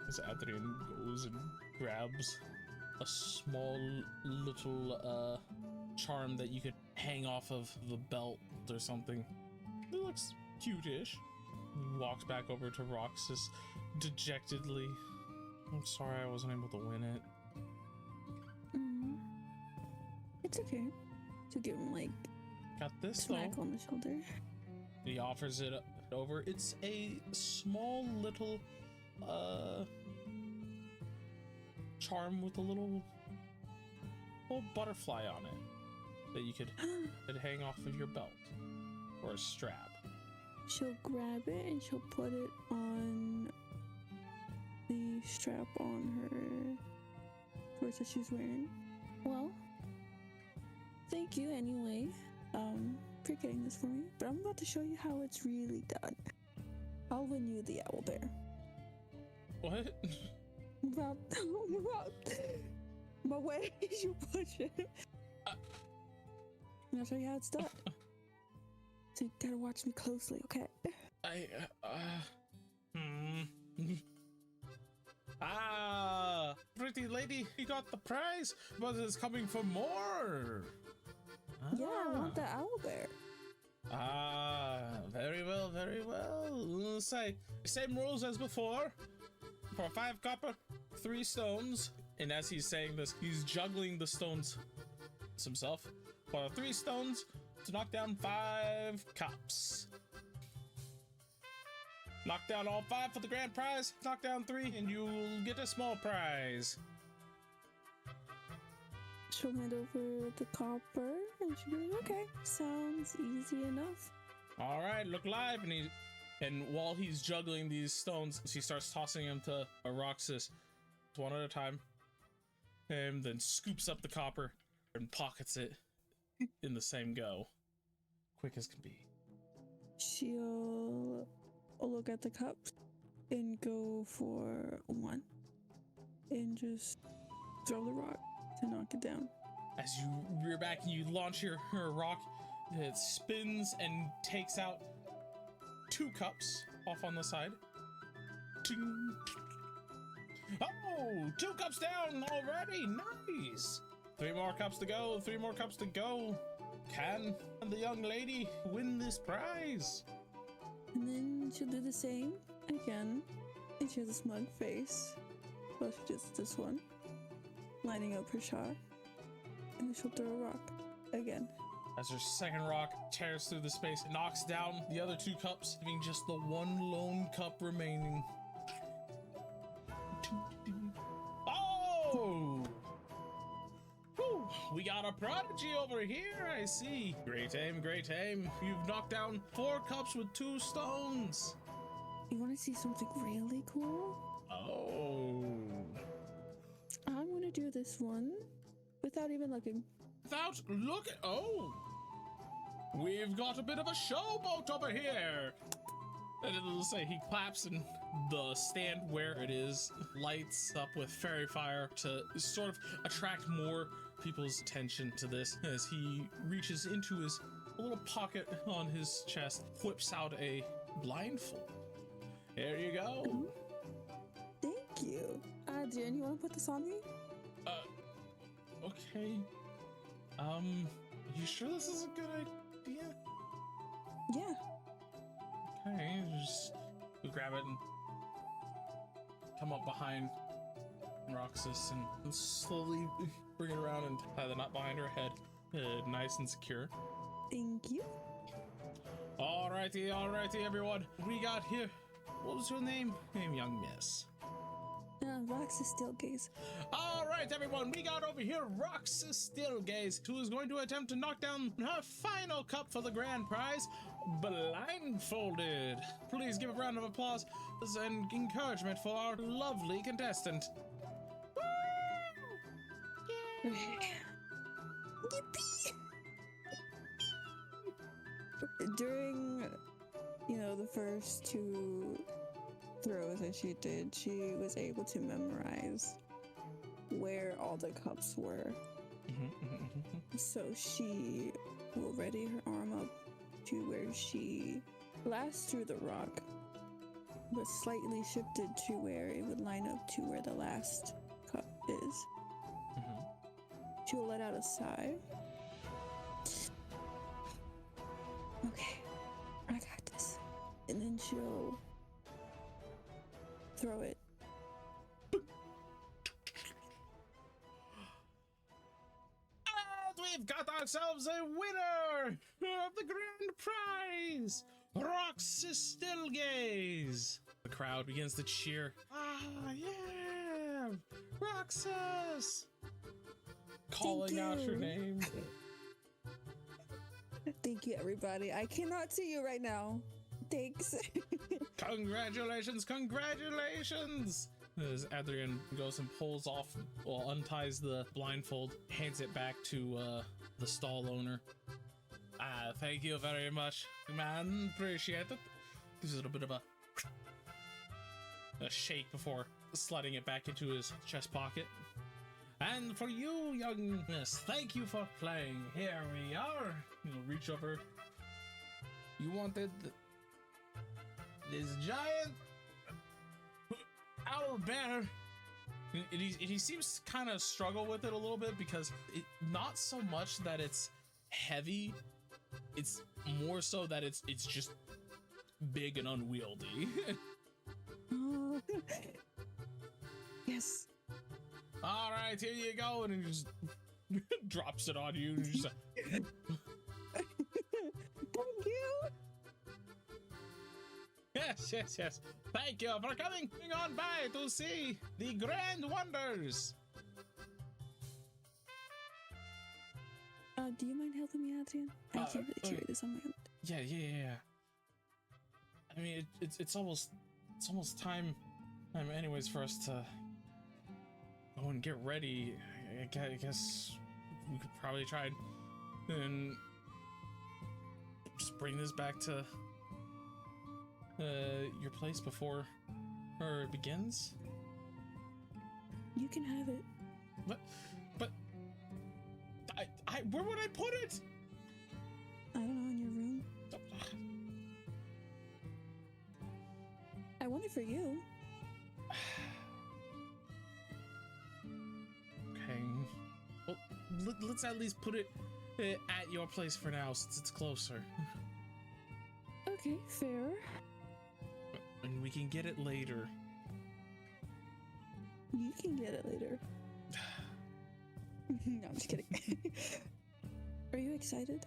As Adrian goes and grabs a small little charm that you could hang off of the belt or something. It looks cute-ish. Walks back over to Roxas dejectedly. I'm sorry I wasn't able to win it. It's okay. To give him Got this smack though. on the shoulder. He offers it over. It's a small little charm with a little butterfly on it that you could hang off of your belt or a strap. She'll grab it and she'll put it on the strap on her purse that she's wearing. Well, thank you anyway, for getting this for me. But I'm about to show you how it's really done. I'll win you the owl bear. What? Rob, my way is you push it. I'll show you how it's done. So you gotta watch me closely, okay? Pretty lady, you got the prize, but it's coming for more. Yeah, I want the owl bear. Very well. Say, same rules as before. For 5 copper, 3 stones. And as he's saying this, he's juggling the stones himself. For 3 stones to knock down 5 cups. Knock down all 5 for the grand prize. Knock down 3 and you'll get a small prize. She'll hand over the copper and she'll be like, okay, sounds easy enough. All right, look live. And while he's juggling these stones, he starts tossing them to Roxas one at a time. And then scoops up the copper and pockets it in the same go. Quick as can be. She'll look at the cups and go for 1 and just throw the rock to knock it down. As you rear back and you launch your rock, it spins and takes out 2 cups off on the side. Ting. Oh, 2 cups down already. Nice. 3 more cups to go. 3 more cups to go. Can the young lady win this prize? And then she'll do the same again. And she has a smug face. Well, she does this one, lining up her shot. And then she'll throw a rock again. As her second rock tears through the space, it knocks down the other 2 cups, leaving just the 1 lone cup remaining. Oh! Whew, we got a prodigy over here, I see. Great aim, great aim. You've knocked down 4 cups with 2 stones. You want to see something really cool? Oh. I'm going to do this one without even looking. Without looking. Oh. We've got a bit of a showboat over here. And it'll say he claps and the stand where it is lights up with fairy fire to sort of attract more people's attention to this as he reaches into his little pocket on his chest, whips out a blindfold. There you go. Thank you. Adrian, you want to put this on me? Okay. You sure this is a good idea? Yeah. Okay, just you grab it and come up behind Roxas and slowly bring it around and tie the knot behind her head. Nice and secure. Thank you. Alrighty, everyone. We got here. What was your name? Young miss. Roxas Stillgaze. Alright, everyone. We got over here Roxas Stillgaze, who is going to attempt to knock down her final cup for the grand prize, blindfolded. Please give a round of applause and encouragement for our lovely contestant. During, the first 2 throws that she did, she was able to memorize where all the cups were. So she will ready her arm up to where she last threw the rock, but slightly shifted to where it would line up to where the last cup is. She will let out a sigh. Okay, I got this. And then she'll throw it. And we've got ourselves a winner of the grand prize, Roxas Stillgaze. The crowd begins to cheer. Ah, yeah, Roxas! Calling out her name. Thank you, everybody. I cannot see you right now. Thanks. Congratulations! As Adrian goes and pulls off, unties the blindfold, hands it back to the stall owner. Thank you very much, man. Appreciate it. Gives it a bit of a shake before sliding it back into his chest pocket. And for you, young miss, thank you for playing. Here we are. Reach over. You wanted this giant owl bear. And he seems to kind of struggle with it a little bit because not so much that it's heavy, it's more so that it's just big and unwieldy. Oh. Yes. All right, here you go, and he just drops it on you. And you just Thank you. yeah, Yes, yes, yes. Thank you for coming on by to see the grand wonders. Do you mind helping me, Adrian? I can't really carry this on my own. Yeah. I mean, it's almost time anyways for us to go and get ready. I guess we could probably try and just bring this back to your place before it begins. You can have it. But I where would I put it? I don't know, in your room. I want it for you. Okay. Well, let's at least put it at your place for now, since it's closer. Okay, fair. And we can get it later. You can get it later. No, I'm just kidding. Are you excited?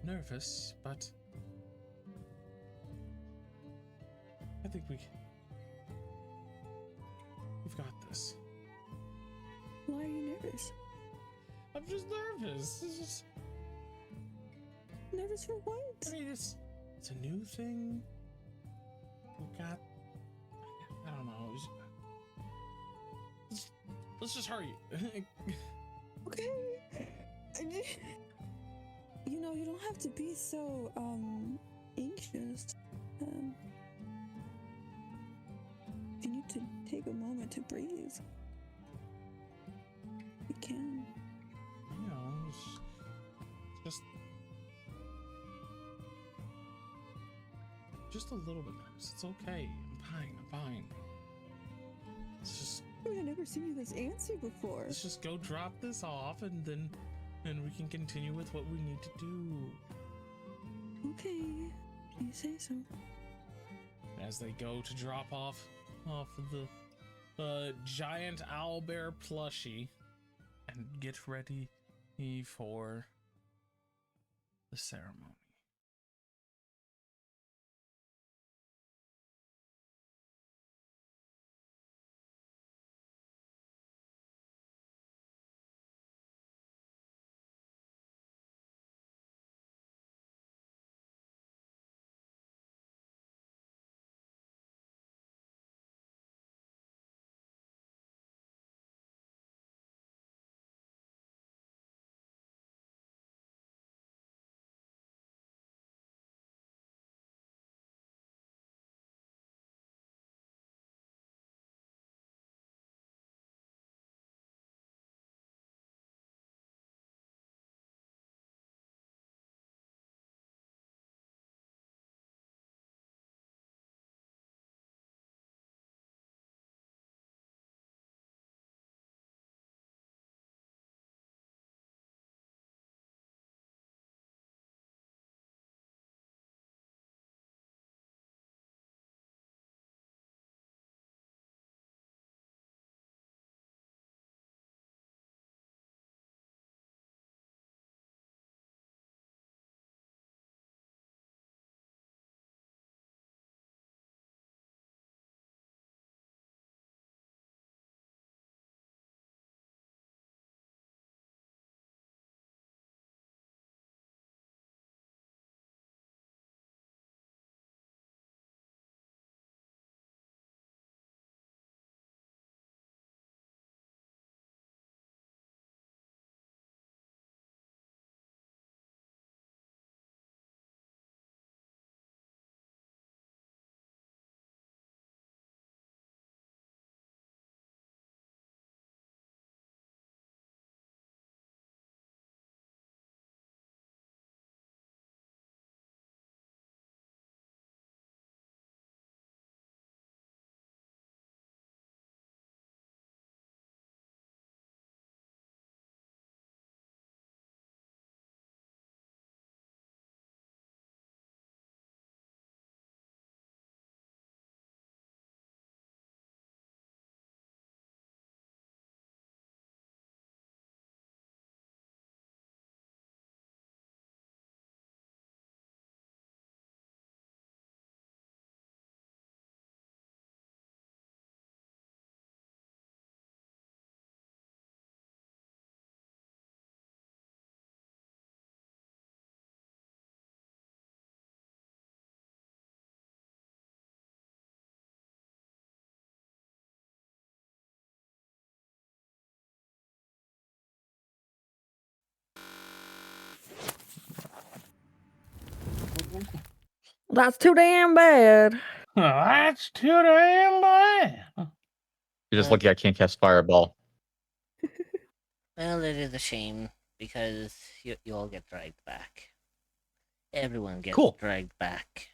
Nervous, but I think we've got this. Why are you nervous? I'm just nervous. It's just, Nervous for what? I mean, it's a new thing. We got. I don't know. Let's just hurry. Okay. You know, you don't have to be so anxious. If you need to take a moment to breathe, you can. You know, it's just a little bit nervous. It's okay. I'm fine. Let's just I've never seen you this antsy before. let's just go drop this off, and then we can continue with what we need to do. Okay, you say so. As they go to drop off of the giant owlbear plushie and get ready for the ceremony. That's too damn bad. That's too damn bad. You're just lucky I can't cast Fireball. Well, it is a shame because you all get dragged back. Everyone gets Cool. dragged back.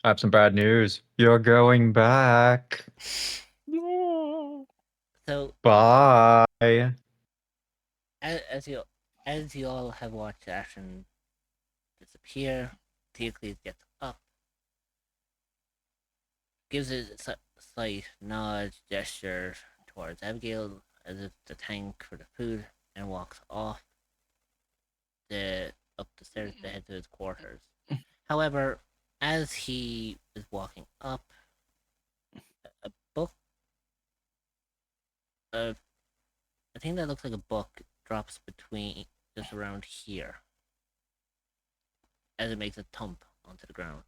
I have some bad news. You're going back. So Bye. as you all have watched Ashen disappear, Theocles gets up, gives a slight nod gesture towards Abigail as if to thank for the food, and walks off up the stairs to head to his quarters. However, as he is walking up, a book, a thing that looks like a book, drops between just around here as it makes a thump onto the ground.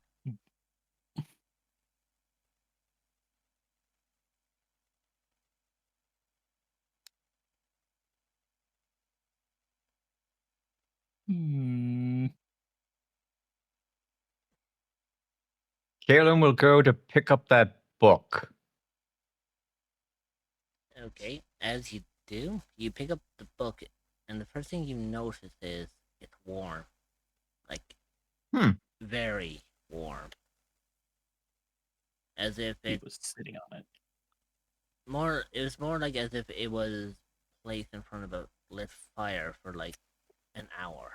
Galen will go to pick up that book. Okay, as you do, you pick up the book, and the first thing you notice is it's warm. Like, very warm. As if He it was sitting on it. it was more like as if it was placed in front of a lit fire for like an hour.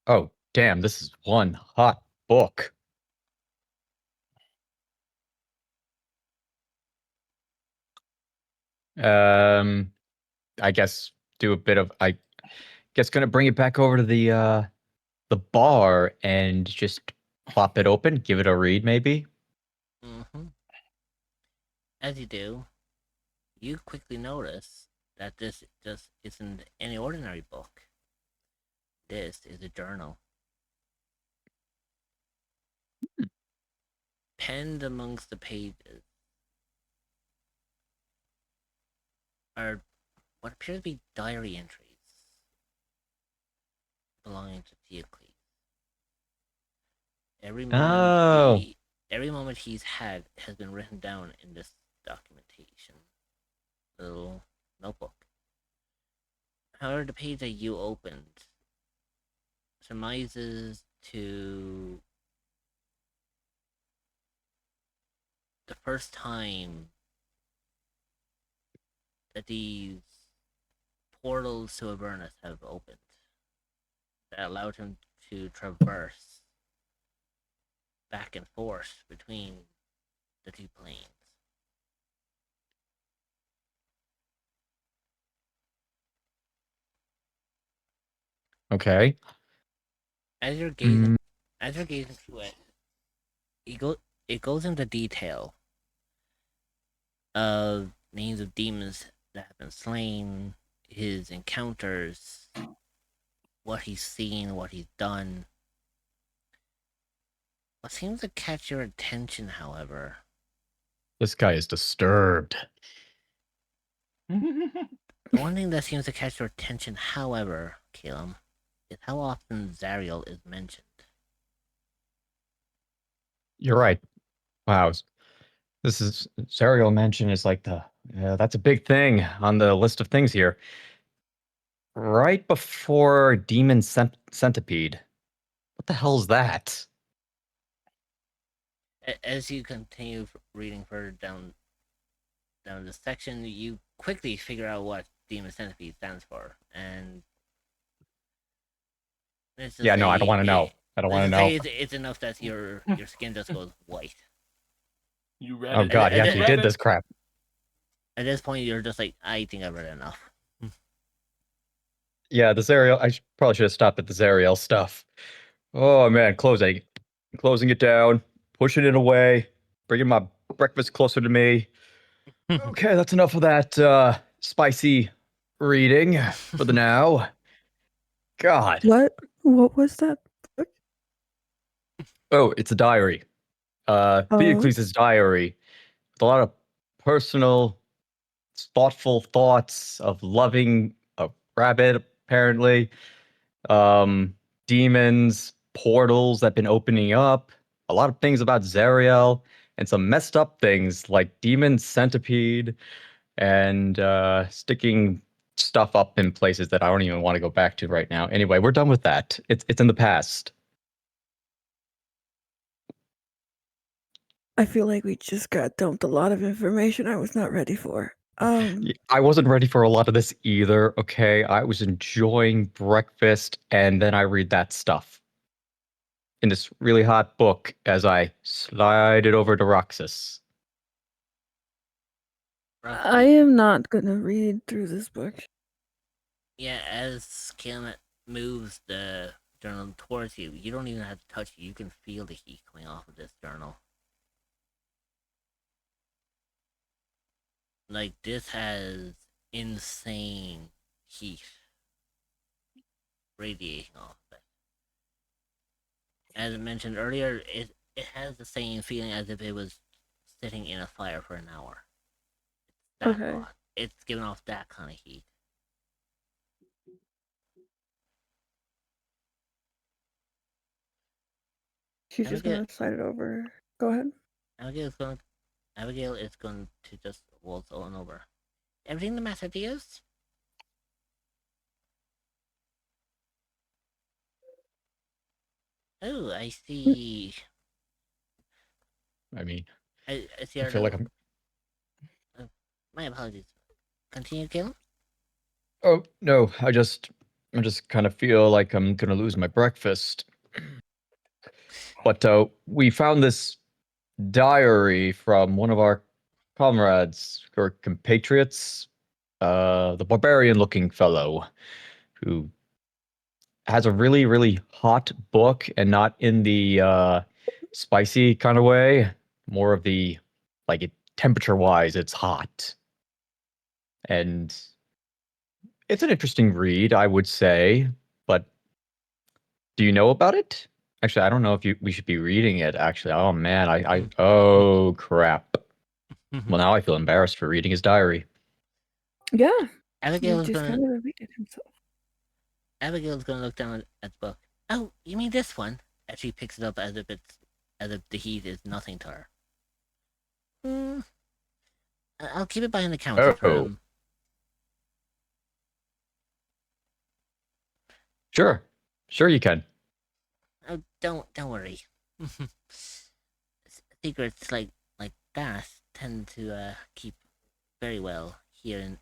Oh, damn, this is one hot book. I guess do a bit of gonna bring it back over to the bar and just plop it open, give it a read maybe. Mm-hmm. As you do, you quickly notice that this just isn't any ordinary book. This is a journal. Penned amongst the pages are what appear to be diary entries belonging to Theocles. Every moment he's had has been written down in this documentation little notebook. However, the page that you opened surmises to the first time that these portals to Avernus have opened that allowed him to traverse back and forth between the two planes. Okay. As you're gazing through it, it goes into detail of names of demons that have been slain, his encounters, what he's seen, what he's done. What seems to catch your attention, however, This guy is disturbed. the one thing that seems to catch your attention, however, Caleb, is how often Zariel is mentioned. You're right. Wow. This is serial mention is like that's a big thing on the list of things here. Right before Demon Centipede. What the hell's that? As you continue reading further down this section, you quickly figure out what Demon Centipede stands for, and Yeah, no, I don't want to know. I don't want to know. It's enough that your skin just goes white. You read Oh it. god, he I- actually I- did this crap. At this point, you're just like, I think I've read enough. Yeah, the Zariel. Probably should have stopped at the Zariel stuff. Oh man, closing it down, pushing it away, bringing my breakfast closer to me. Okay, that's enough of that spicy reading for the now. God. What? What was that? Oh, it's a diary. Theocles' diary. With a lot of personal, thoughtful thoughts of loving a rabbit, apparently. demons, portals that have been opening up, a lot of things about Zariel, and some messed up things like demon centipede and sticking stuff up in places that I don't even want to go back to right now. Anyway, we're done with that. It's in the past. I feel like we just got dumped a lot of information I was not ready for. I wasn't ready for a lot of this either, okay? I was enjoying breakfast, and then I read that stuff in this really hot book as I slide it over to Roxas. I am not gonna read through this book. Yeah, as Kim moves the journal towards you, you don't even have to touch it. You can feel the heat coming off of this journal. Like, this has insane heat radiating off of it. As I mentioned earlier, it has the same feeling as if it was sitting in a fire for an hour. It's that hot. It's giving off that kind of heat. She's just gonna slide it over. Go ahead. Abigail is going to just waltz on over. Everything the matter, dears? Oh, I see. I mean, I see. I feel like I'm. My apologies. Continue, Caleb. Oh no, I just kind of feel like I'm gonna lose my breakfast. But we found this diary from one of our comrades or compatriots, the barbarian-looking fellow, who has a really, really hot book, and not in the spicy kind of way, more of the like temperature-wise, it's hot. And it's an interesting read, I would say, but do you know about it? Actually, I don't know if we should be reading it, actually. Oh man, oh crap. Well, now I feel embarrassed for reading his diary. Yeah. Abigail's just gonna kind of repeated himself. Abigail's gonna look down at the book. Oh, you mean this one? As she picks it up as if the heat is nothing to her. I'll keep it behind the counter for him. Sure you can. Oh, don't worry. Secrets like that tend to keep very well here in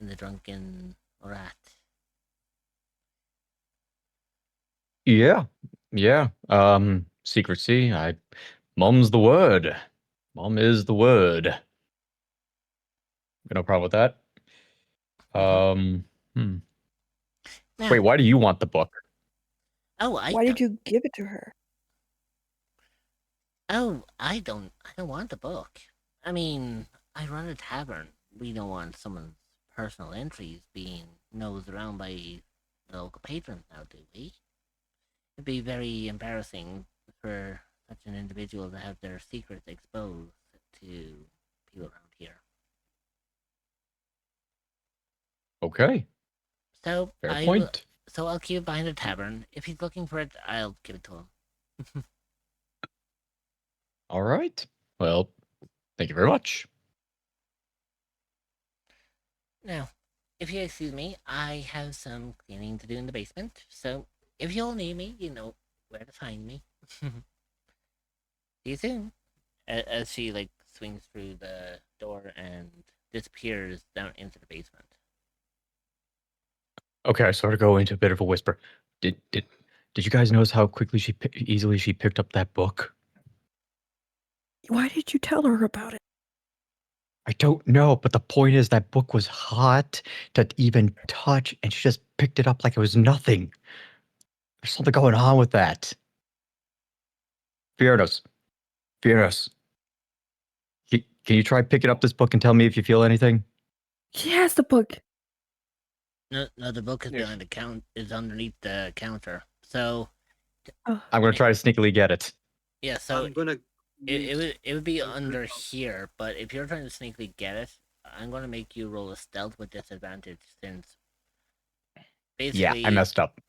the Drunken Rat. Yeah. Secrecy. Mum's the word. Mum is the word. No problem with that. Now, wait, why do you want the book? Oh, why did you give it to her? Oh, I don't want the book. I mean, I run a tavern. We don't want someone's personal entries being nosed around by the local patrons now, do we? It'd be very embarrassing for such an individual to have their secrets exposed to people around here. Okay. So fair point. So I'll keep it behind the tavern. If he's looking for it, I'll give it to him. All right. Well, thank you very much. Now, if you excuse me, I have some cleaning to do in the basement. So if you'll need me, you know where to find me. See you soon. As she swings through the door and disappears down into the basement. Okay, I sort of go into a bit of a whisper. Did you guys notice how quickly easily she picked up that book? Why did you tell her about it? I don't know, but the point is that book was hot to even touch, and she just picked it up like it was nothing. There's something going on with that. Fiernos. Can you try picking up this book and tell me if you feel anything? She has the book. No, the book is behind is underneath the counter. So I'm gonna try to sneakily get it. Yeah, so I'm gonna. it would be under here, but if you're trying to sneakily get it, I'm gonna make you roll a stealth with disadvantage since basically. Yeah, I messed up.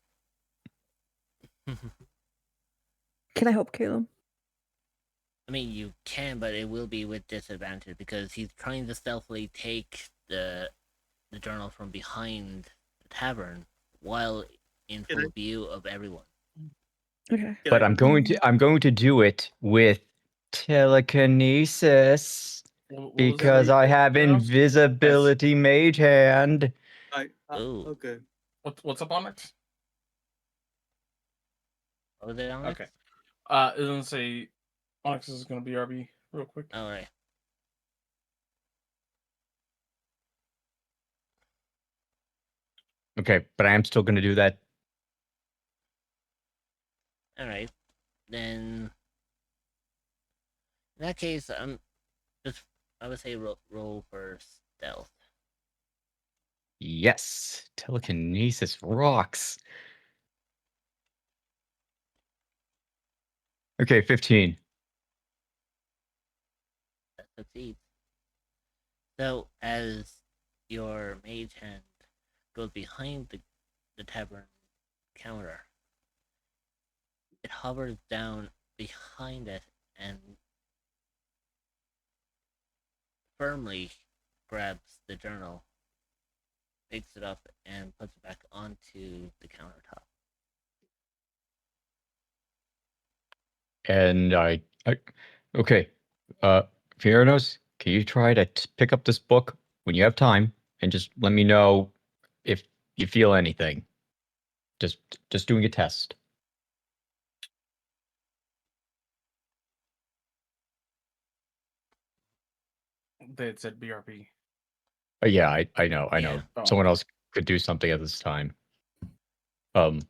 Can I help Caleb? I mean, you can, but it will be with disadvantage because he's trying to stealthily take the journal from behind the tavern while in Can I- full view of everyone. Okay. Can But I- I'm going to do it with telekinesis What was because that? I have Thanos? invisibility mage hand. Ooh. Okay. What's up, Onyx? What was it on it? Okay. It doesn't say Onyx is gonna BRB real quick. All right. Okay, but I am still going to do that. All right. Then, in that case, I would say roll for stealth. Yes, telekinesis rocks. Okay, 15. That succeeds. So, as your mage hand goes behind the tavern counter, it hovers down behind it and firmly grabs the journal, picks it up, and puts it back onto the countertop. And okay, Fieranos, can you try to pick up this book when you have time and just let me know if you feel anything? Just doing a test. They had said BRB. Yeah, I know. Yeah. Oh, Someone okay. else could do something at this time. But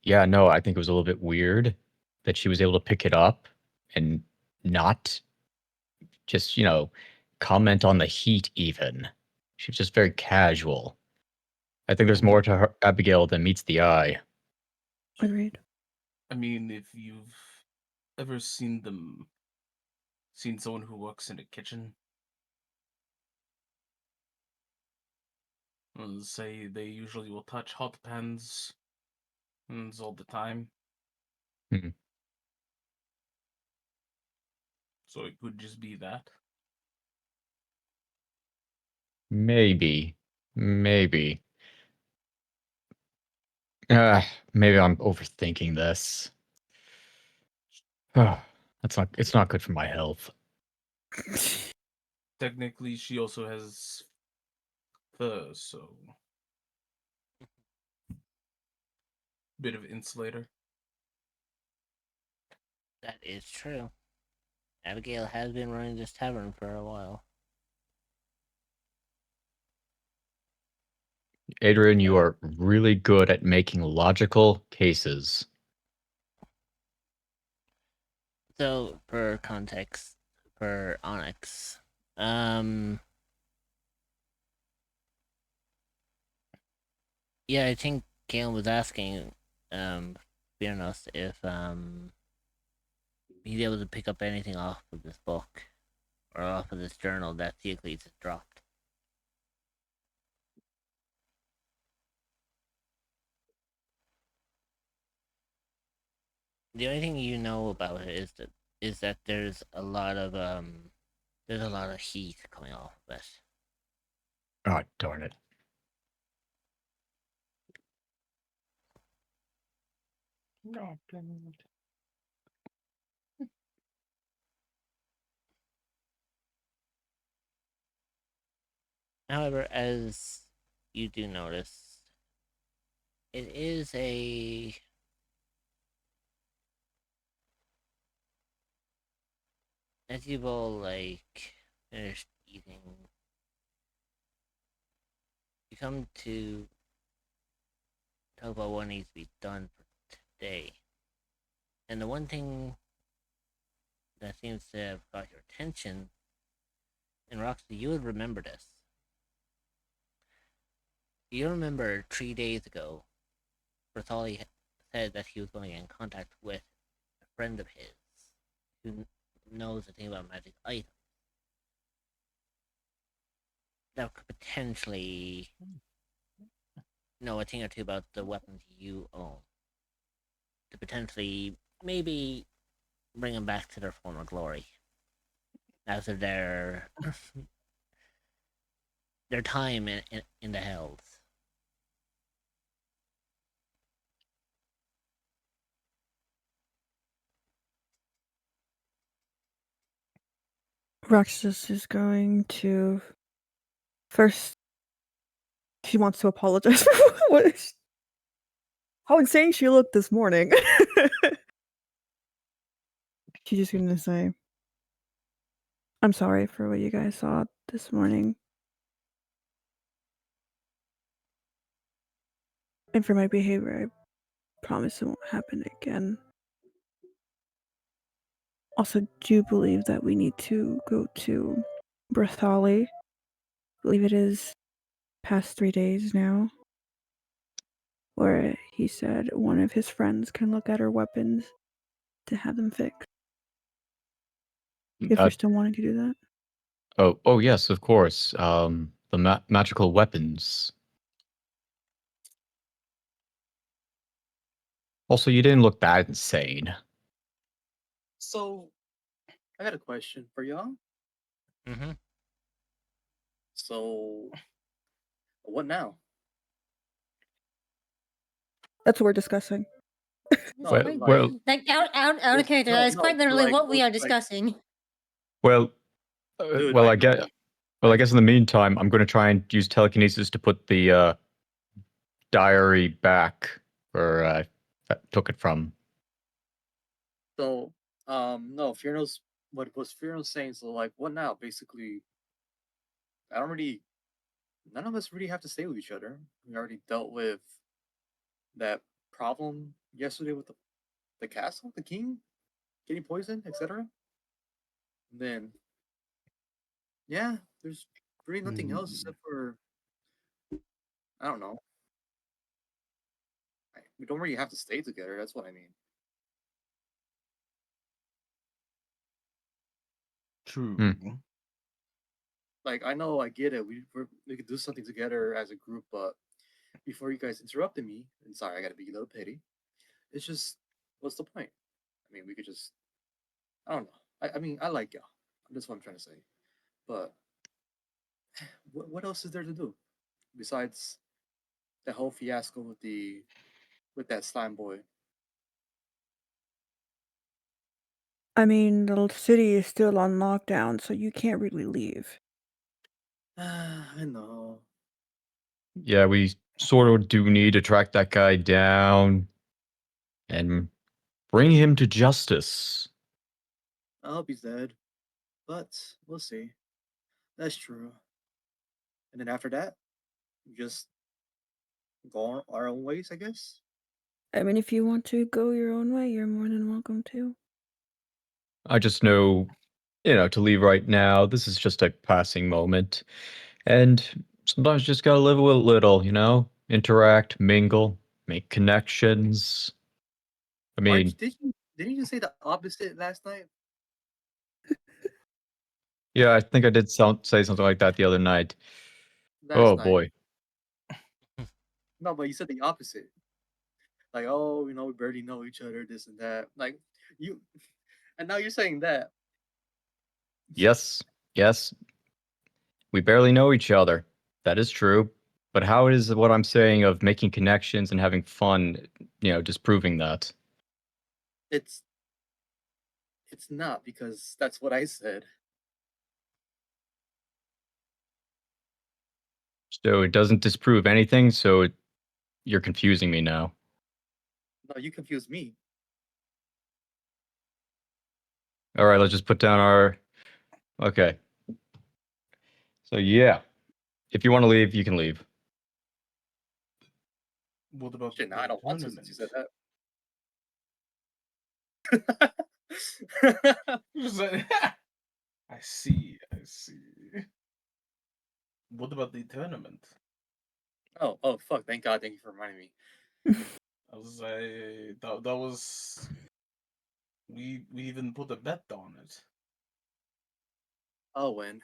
yeah, no, I think it was a little bit weird that she was able to pick it up and not just, comment on the heat even. She was just very casual. I think there's more to her, Abigail than meets the eye. Agreed. I mean, if you've ever seen someone who works in a kitchen, say they usually will touch hot pans all the time. Hmm. So it could just be that. Maybe. Maybe. Maybe I'm overthinking this. It's not good for my health. Technically, she also has fur, so bit of insulator. That is true. Abigail has been running this tavern for a while. Adrian, you are really good at making logical cases. So, for context, for Onyx, yeah, I think Galen was asking, Byrnos if, he's able to pick up anything off of this book or off of this journal that Theocles has dropped. The only thing you know about it is that there's a lot of heat coming off of it. Oh, darn it. No, However, as you do notice, it is as you've all finished eating, you come to talk about what needs to be done for today. And the one thing that seems to have got your attention, and Roxy, you would remember this. You remember 3 days ago, Bertoli said that he was going in contact with a friend of his who knows a thing about magic items that could potentially know a thing or two about the weapons you own to potentially maybe bring them back to their former glory after their time in the hells. Roxas is going to first. She wants to apologize for how insane she looked this morning. She's just gonna say, "I'm sorry for what you guys saw this morning, and for my behavior. I promise it won't happen again. Also, do believe that we need to go to Berthali. I believe it is past 3 days now, where he said one of his friends can look at our weapons to have them fixed. If you're still wanting to do that." Oh yes, of course. The magical weapons. Also, you didn't look that insane. So, I got a question for y'all. Mm-hmm. So, what now? That's what we're discussing. No, Well, like, well, Like out of character, no, that's quite literally like, what we are like, discussing. well, dude, well. I I get. know. Well, I guess in the meantime, I'm going to try and use telekinesis to put the diary back where I took it from. So, no, Fiona's what was Fiona saying? So, like, what now? Basically, I don't really. None of us really have to stay with each other. We already dealt with that problem yesterday with the castle, the king getting poisoned, etc. Then, yeah, there's really nothing else except for I don't know. We don't really have to stay together. That's what I mean. True. Like, I know, I get it. We could do something together as a group, but before you guys interrupted me, and sorry, I gotta be a little petty. It's just, what's the point? I mean, we could just, I don't know. I mean, I like y'all. That's what I'm trying to say. But what else is there to do besides the whole fiasco with that slime boy? I mean, the city is still on lockdown, so you can't really leave. I know. Yeah, we sort of do need to track that guy down and bring him to justice. I hope he's dead, but we'll see. That's true. And then after that, we just go our own ways, I guess. I mean, if you want to go your own way, you're more than welcome to. I just know, to leave right now, this is just a passing moment. And sometimes you just gotta live with little, interact, mingle, make connections. I mean, March, didn't you just say the opposite last night? yeah, I think I did say something like that the other night. Last Oh night. boy. No, but you said the opposite. Like, oh, we barely know each other, this and that. Like, you, and now you're saying that. Yes, yes, we barely know each other. That is true. But how is what I'm saying of making connections and having fun, disproving that? It's not because that's what I said. So it doesn't disprove anything, so you're confusing me now. No, you confused me. All right, let's just put down our. Okay. So yeah, if you want to leave, you can leave. What about Shit, now the I don't want to since tournament? you said that. I see. I see. What about the tournament? Oh, fuck! Thank God, thank you for reminding me. I was that was we even put a bet on it. I'll win.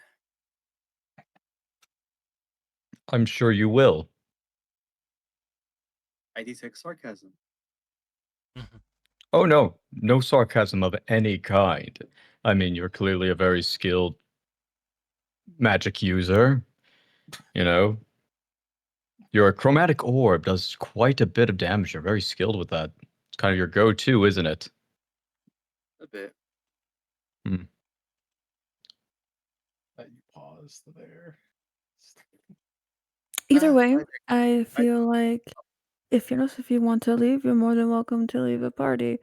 I'm sure you will. I detect sarcasm. Oh no, no sarcasm of any kind. I mean, you're clearly a very skilled magic user. You know, your chromatic orb does quite a bit of damage. You're very skilled with that. It's kind of your go-to, isn't it? A bit. Hmm. That you paused there. Either way, I I feel like if you want to leave, you're more than welcome to leave the party.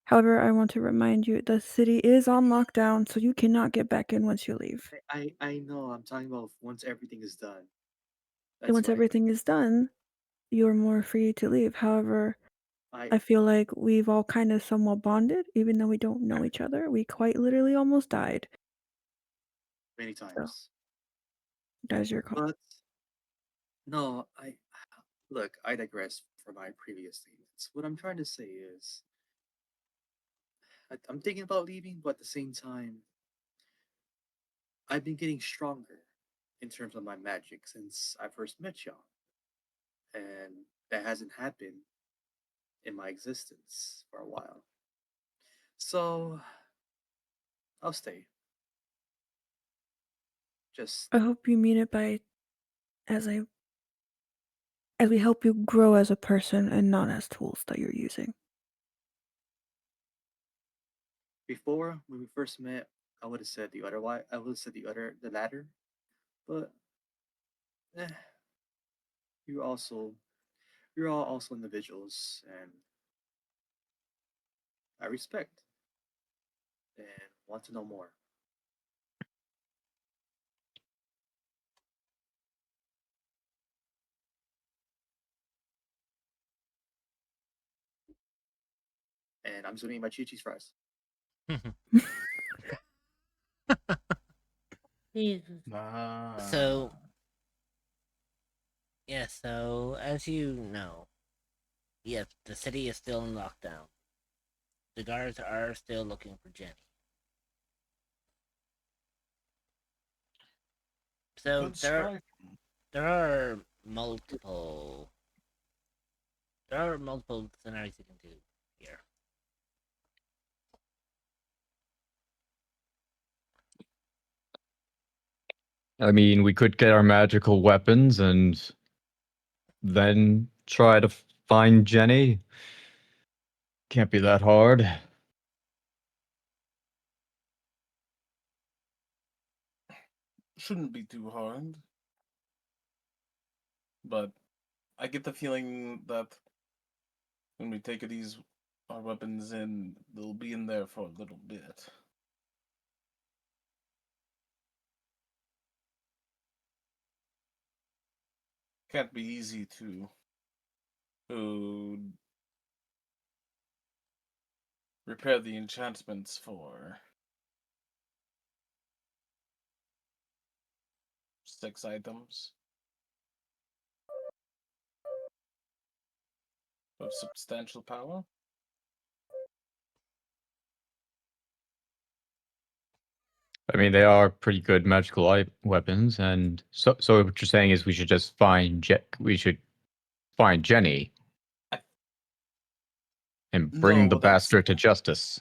However, I want to remind you the city is on lockdown, so you cannot get back in once you leave. I know. I'm talking about once everything is done. And That's once what everything is done, you're more free to leave. However, I I feel like we've all kind of somewhat bonded, even though we don't know each other. We quite literally almost died. many times. That is your call. But no, I look. I digress from my previous statements. What I'm trying to say is, I'm thinking about leaving, but at the same time, I've been getting stronger in terms of my magic since I first met y'all, and that hasn't happened in my existence for a while. So I'll stay. Just I hope you mean it by as we help you grow as a person and not as tools that you're using. before when we first met, I would have said the other why. I would have said the latter, but eh, you also you're all also individuals, and I respect and want to know more. And I'm zooming my cheese fries. Jesus. So, yeah, so as you know, yes, the city is still in lockdown. The guards are still looking for Jenny. So Good strike. there are multiple scenarios you can do here. I mean, we could get our magical weapons and then try to find Jenny. Can't be that hard. Shouldn't be too hard. But I get the feeling that when we take our weapons in, they'll be in there for a little bit. Can't be easy to repair the enchantments for 6 items of substantial power. I mean, they are pretty good magical weapons, and so what you're saying is we should just find Jenny and No, bring the what I'm bastard to justice.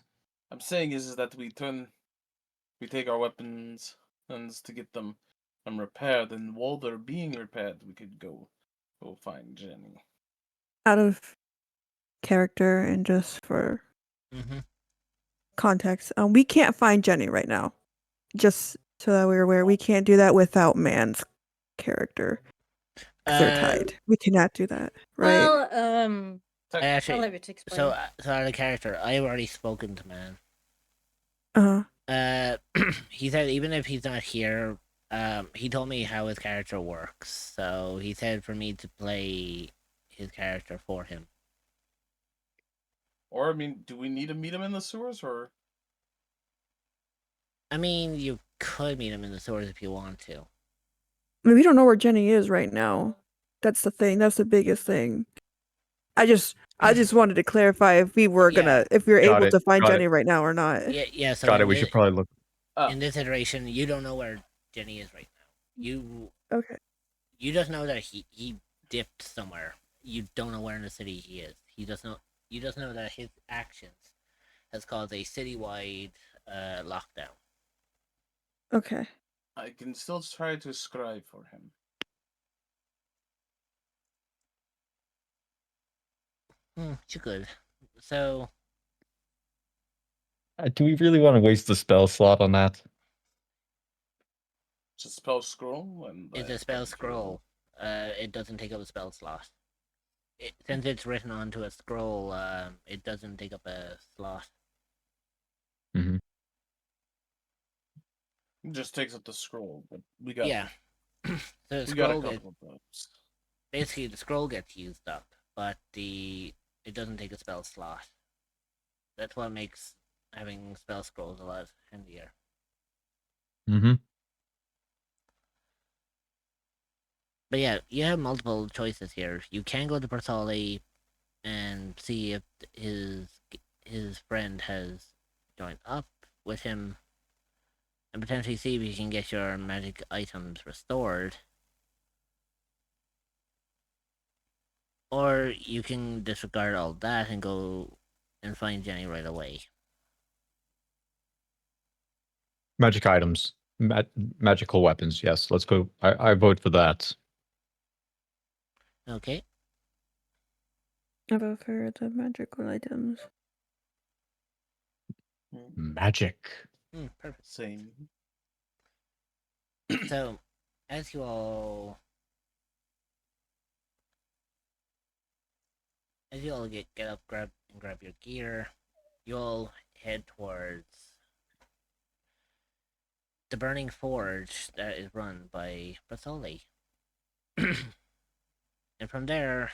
saying is that we take our weapons and to get them repaired, and while they're being repaired, we could go find Jenny. Out of character and just for context, we can't find Jenny right now. Just so that we're aware, we can't do that without Man's character. 'Cause they're tied. We cannot do that, right? Well, I actually, I'll let it explain. so out of character, I've already spoken to Man. Uh-huh. He said even if he's not here, he told me how his character works. So he said for me to play his character for him. Or, I mean, do we need to meet him in the sewers, or? I mean, you could meet him in the sewers if you want to. I mean, we don't know where Jenny is right now. That's the thing. That's the biggest thing. I just wanted to clarify if we were if we were able to find Jenny right now or not. Yeah. So Got it. We should probably look. In this iteration, you don't know where Jenny is right now. Okay. You just know that he dipped somewhere you don't know where in the city he is. He doesn't know. You just know that his actions has caused a citywide lockdown. Okay. I can still try to scribe for him. You could. So Do we really want to waste the spell slot on that? It's a spell scroll, and it's a spell scroll. It doesn't take up a spell slot. Since it's written onto a scroll, it doesn't take up a slot. Mm-hmm. It just takes up the scroll, but we got Yeah. So the we got a scroll couple of those. basically the scroll gets used up, but it doesn't take a spell slot. That's what makes having spell scrolls a lot handier. Mm-hmm. But yeah, you have multiple choices here. You can go to Bertoli and see if his friend has joined up with him, and potentially see if you can get your magic items restored. Or you can disregard all that and go and find Jenny right away. Magic items. Magical weapons, yes. Let's go. I vote for that. Okay. I vote for the magical items. Magic. Perfect. Same. So, as you all get up, grab your gear, you all head towards the burning forge that is run by Basoli. And from there,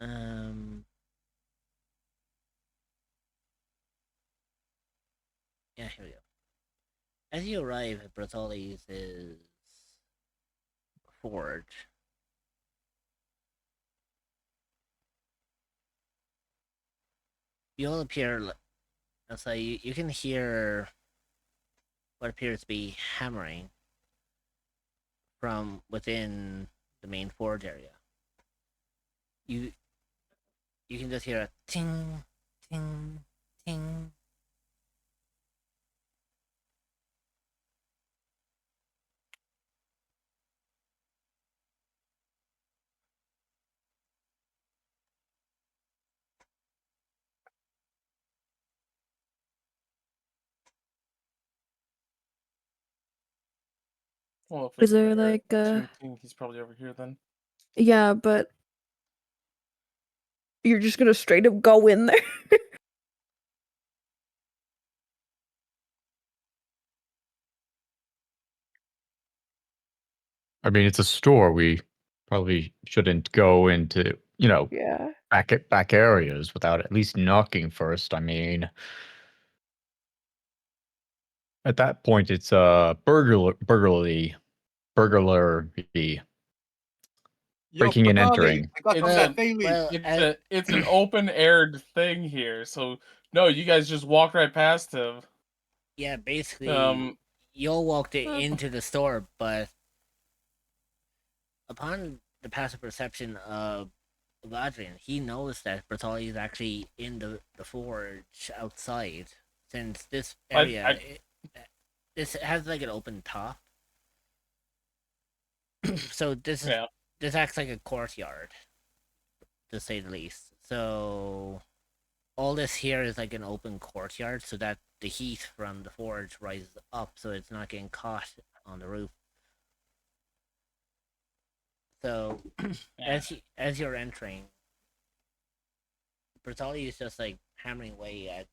yeah, here we go. As you arrive at Bratoli's forge, you all appear. So you can hear what appears to be hammering from within the main forge area. You can just hear a ting, ting, ting. Well, if Is it's there like a... he's probably over here then. Yeah, but you're just gonna straight up go in there? I mean, it's a store. We probably shouldn't go into, Yeah. back areas without at least knocking first. I mean, at that point, it's a burglary, Yo, breaking and Patali, entering. I got It's something a daily. it's an open aired thing here, so no, you guys just walk right past him. Yeah, basically, you all walked into the store, but upon the passive perception of Adrian, he knows that Bertoli is actually in the forge outside, since this area this has like an open top. So this acts like a courtyard, to say the least. So all this here is like an open courtyard, so that the heat from the forge rises up, so it's not getting caught on the roof. So as you're entering, Bertoli is just like hammering away at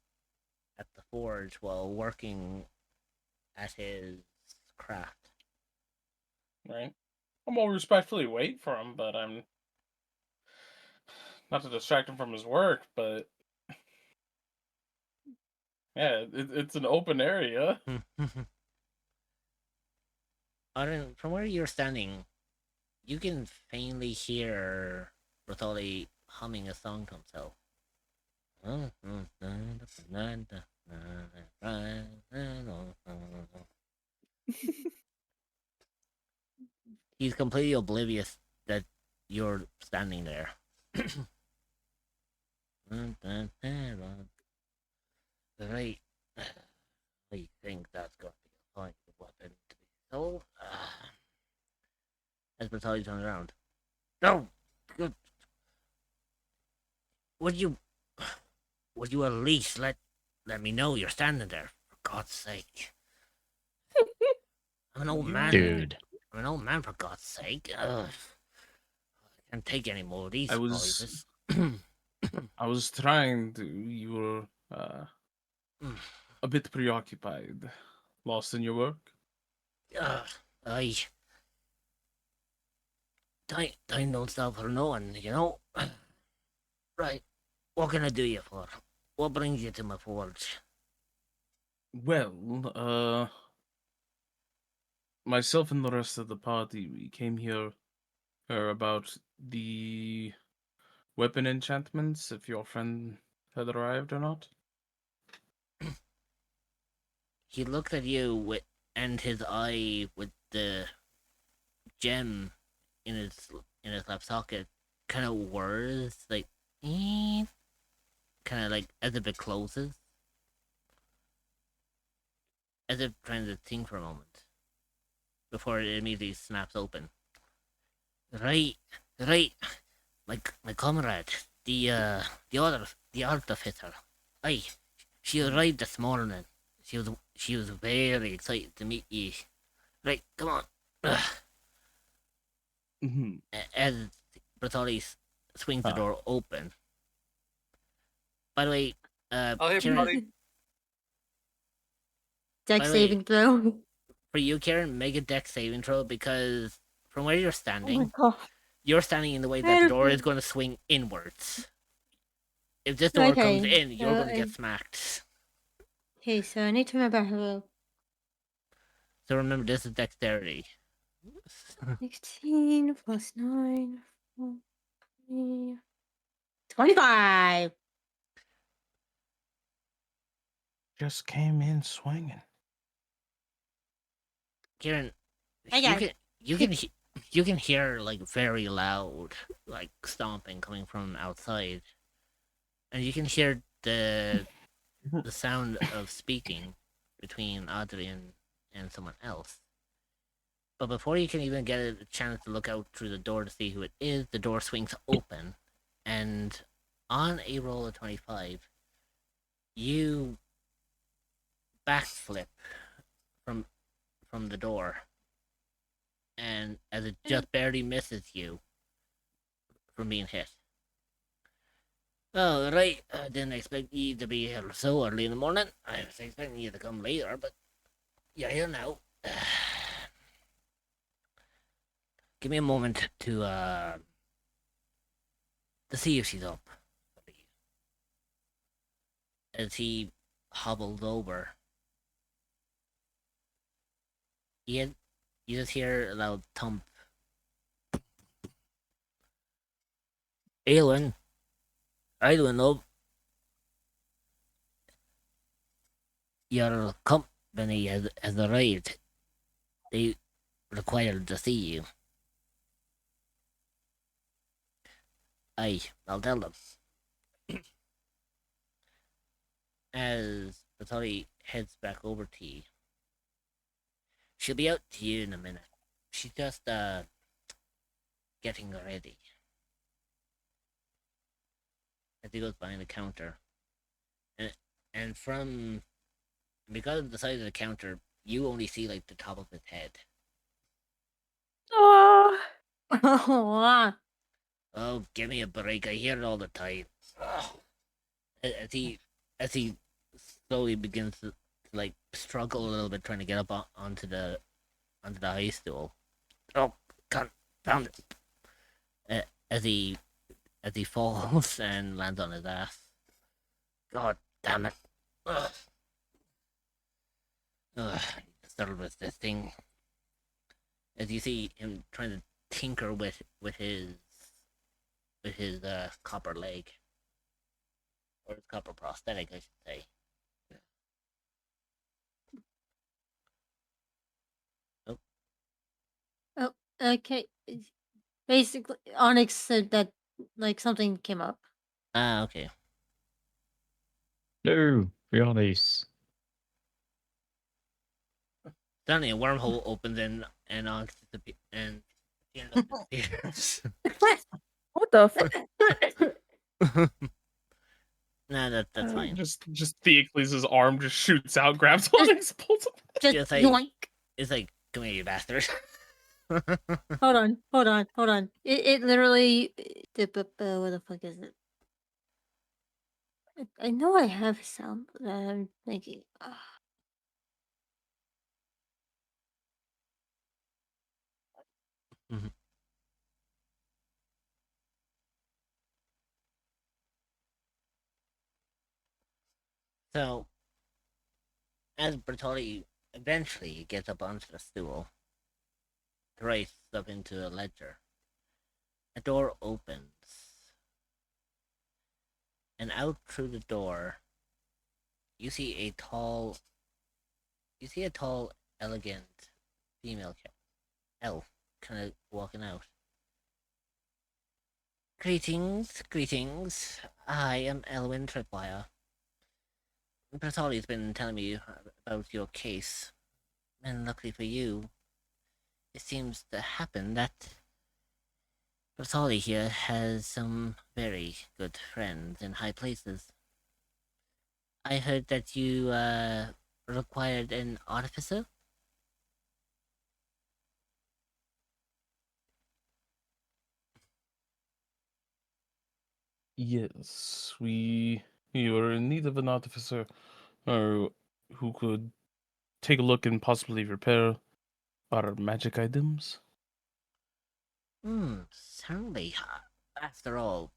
the forge while working at his craft. Right. I'm gonna respectfully wait for him, but I'm not to distract him from his work, but yeah, it's an open area. From where you're standing, you can faintly hear Bertoli humming a song to himself. He's completely oblivious that you're standing there. Right. I think that's going to be a fine weapon to be sold. As Batali turns around. No! Good. Would you at least let me know you're standing there, for God's sake? I'm an old man. Dude. I'm an old man, for God's sake. I can't take any more of these I was surprises. I was trying to. You were a bit preoccupied, lost in your work. I time don't stop for no one, you know. Right. What can I do you for? What brings you to my forge? Well, myself and the rest of the party, we came here about the weapon enchantments. If your friend had arrived or not. He looked at you with and his eye with the gem in his left socket kind of whirs like kind of like as if it closes, as if trying to think for a moment before it immediately snaps open. Right, right, my comrade, the artificer. Aye, she arrived this morning. She was very excited to meet you. Right, come on. As Bertoli swings the door open. By the way, Oh, hey, Kieran, buddy. Deck By the way- saving throw. for you, Kieran, make a deck saving throw because from where you're Oh my standing, god. you're standing in the way that the door is going to swing inwards. If this door comes Okay, in, you're so going to get smacked. Okay, so I need to remember how. So remember, this is dexterity. 16 plus 9, 40, 25. Just came in swinging. Kieran, I you got can you can he- you can hear like very loud like stomping coming from outside, and you can hear the sound of speaking between Audrey and someone else. But before you can even get a chance to look out through the door to see who it is, the door swings open, and on a roll of 25, you backflip from the door, and as it just barely misses you from being hit. Oh, right. I didn't expect you to be here so early in the morning. I was expecting you to come later, but you're here now. Give me a moment to see if she's up. As he hobbles over, you just hear a loud thump. Aylwin, love. Your company has arrived. They required to see you. Aye, I'll tell them. As Batari heads back over to you, she'll be out to you in a minute. She's just getting ready. As he goes behind the counter, and from because of the size of the counter, you only see like the top of his head. Oh. Oh, Oh, give me a break! I hear it all the time. As he slowly begins to like struggle a little bit, trying to get up onto the high stool. Oh, God, found it! As he falls and lands on his ass. God damn it! Ugh. Ugh. Started with this thing. As you see him trying to tinker with his copper leg, or his copper prosthetic, I should say. Okay. Basically, Onyx said that like something came up. Ah, okay. No, be honest. Suddenly a wormhole opens and Onyx and disappears. What the fuck? Nah, that's fine. Just Theocles' arm just shoots out, grabs Onyx, pulls him. Just like yoink. it's like, come here, you bastard. Hold on. It literally. What the fuck is it? I know I have some that I'm thinking. Mhm. So, as Bertolli eventually gets up onto the stool, Thrace up into a ledger, a door opens, and out through the door, you see a tall, elegant female elf kind of walking out. Greetings. I am Elwyn Tripwire. Bertolli's been telling me about your case, and luckily for you, it seems to happen that Bertolli here has some very good friends in high places. I heard that you required an artificer. Yes, we are in need of an artificer, or who could take a look and possibly repair our magic items. Certainly. After all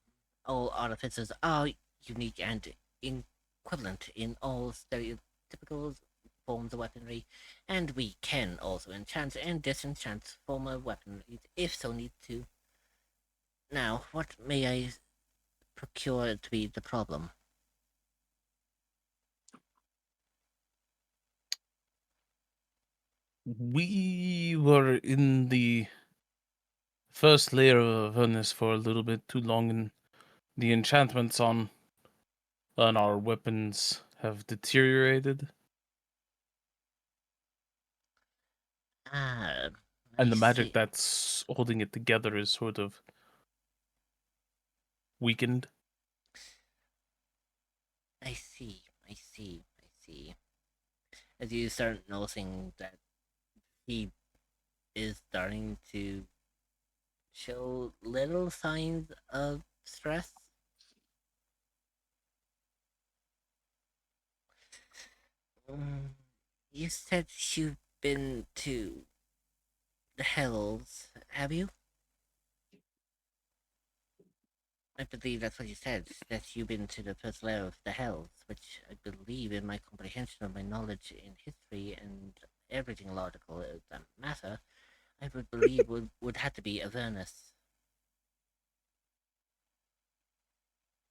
artificers are unique and equivalent in all stereotypical forms of weaponry, and we can also enchant and disenchant former weaponry if so need to. Now, what may I procure to be the problem? We were in the first layer of Avernus for a little bit too long, and the enchantments on our weapons have deteriorated, Ah, I and the magic see. that's holding it together is sort of weakened. I see. I see. I see. As you start noticing that he is starting to show little signs of stress. Mm, you said you've been to the Hells, have you? I believe that's what you said, that you've been to the first layer of the Hells, which I believe, in my comprehension of my knowledge in history and everything logical that matter, I would believe would have to be Avernus.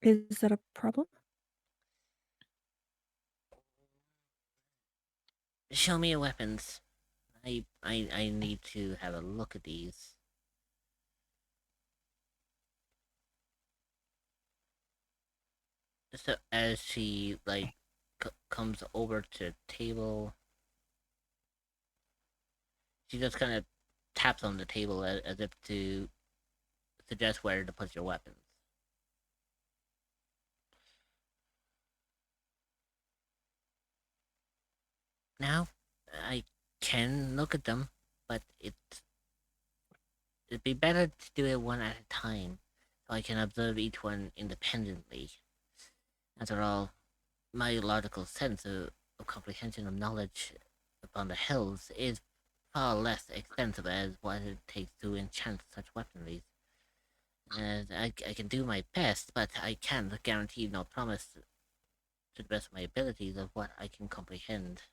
Is that a problem? Show me your weapons. I need to have a look at these. So as she comes over to the table, she just kind of taps on the table as if to suggest where to put your weapons. Now, I can look at them, but it'd be better to do it one at a time, so I can observe each one independently. After all, my logical sense of comprehension of knowledge upon the hills is far less extensive as what it takes to enchant such weaponry. And I can do my best, but I can't guarantee no promise to the best of my abilities of what I can comprehend.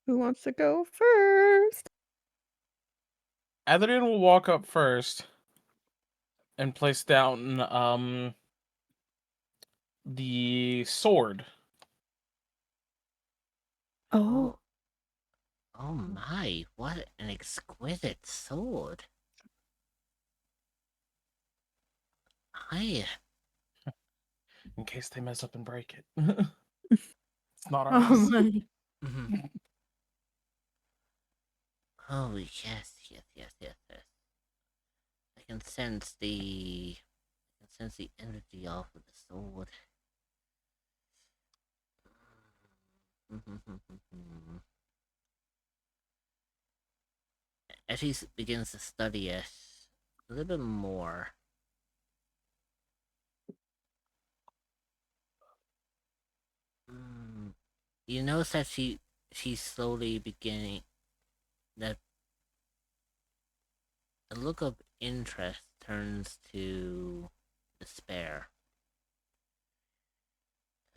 Who wants to go first? Adrian will walk up first and place down the sword. Oh. Oh my, what an exquisite sword. I In case they mess up and break it. It's not Oh ours. my. mhm. Oh yes. I can sense the energy off of the sword. As he begins to study it a little bit more, you notice that she's slowly beginning that a look of interest turns to despair.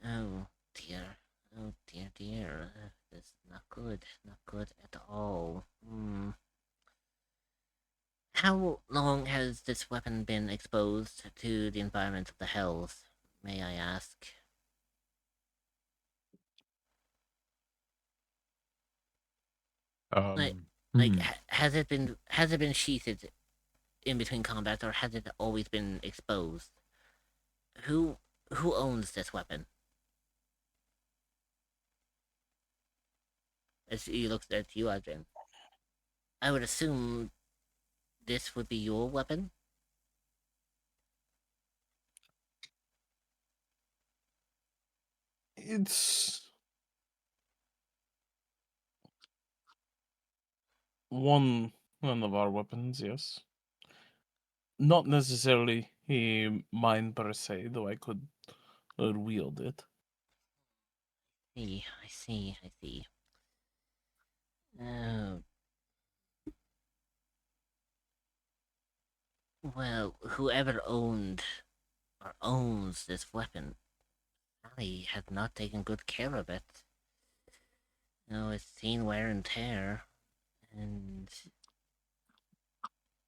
Oh dear. Oh dear. This is not good. Not good at all. How long has this weapon been exposed to the environment of the Hells, may I ask? Like, Hmm. has it been sheathed in between combat, or has it always been exposed? Who who owns this weapon? As he looks at you, Adrian. I would assume this would be your weapon. It's one of our weapons, yes. Not necessarily mine per se, though I could wield it. I see. Oh, well, whoever owned or owns this weapon, I had not taken good care of it. It's seen wear and tear, and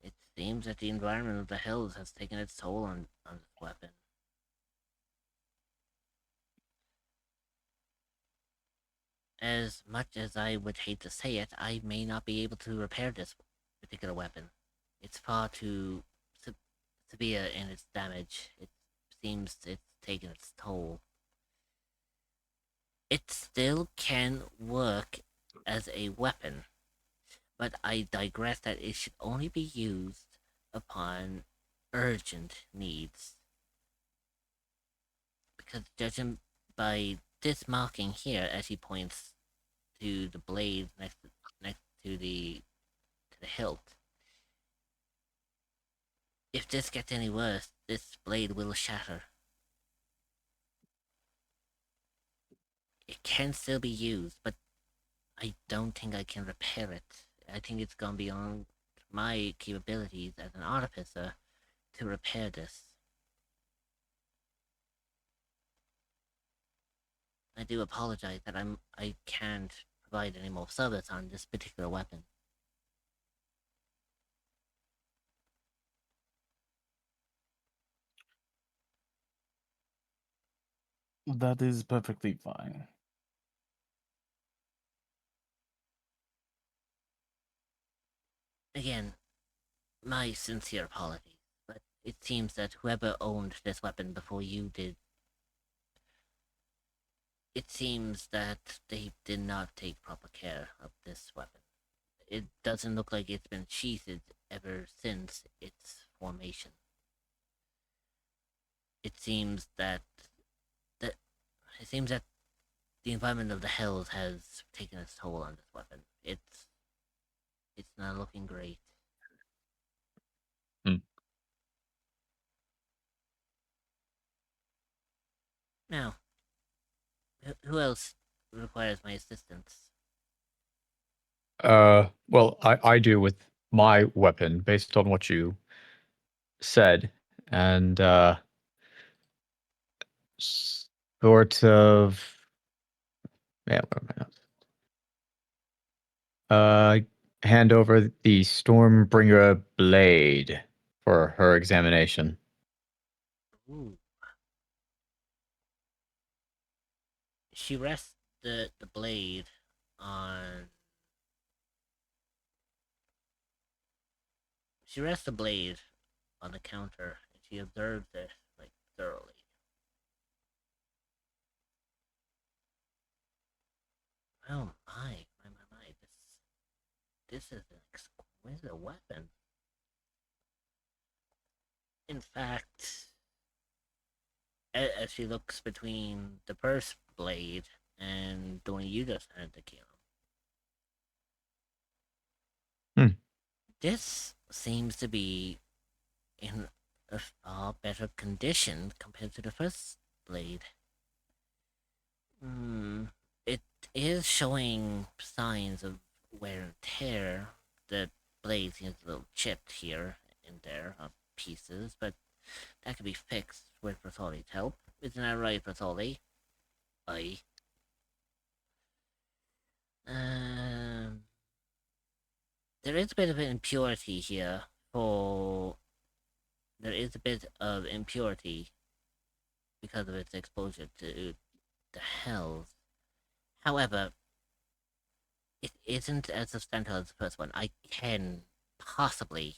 it seems that the environment of the hills has taken its toll on this weapon. As much as I would hate to say it, I may not be able to repair this particular weapon. It's far too severe in its damage. It seems it's taken its toll. It still can work as a weapon, but I digress that it should only be used upon urgent needs. Because judging by this marking here, as he points to the blade next to the hilt, if this gets any worse, this blade will shatter. It can still be used, but I don't think I can repair it. I think it's gone beyond my capabilities as an artificer to repair this. I do apologize that I can't provide any more service on this particular weapon. That is perfectly fine. Again, my sincere apologies, but it seems that whoever owned this weapon before you did, it seems that they did not take proper care of this weapon. It doesn't look like it's been sheathed ever since its formation. It seems that it seems that the environment of the Hells has taken its toll on this weapon. It's not looking great. Hmm. Now, who else requires my assistance? Well, I do with my weapon based on what you said, and sort of. Yeah, what am I not? Hand over the Stormbringer blade for her examination. Ooh. She rests the blade on She rests the blade on the counter and she observes it like thoroughly. Oh my! This is an exquisite weapon. In fact, as she looks between the first blade and the one you just handed to Keelan, this seems to be in a far better condition compared to the first blade. It is showing signs of wear and tear. The blade seems a little chipped here and there on pieces, but that could be fixed with Bertoli's help. Isn't that right, Bertoli? Aye. There is a bit of impurity here for. There is a bit of impurity because of its exposure to the hells. However, it isn't as substantial as the first one. I can possibly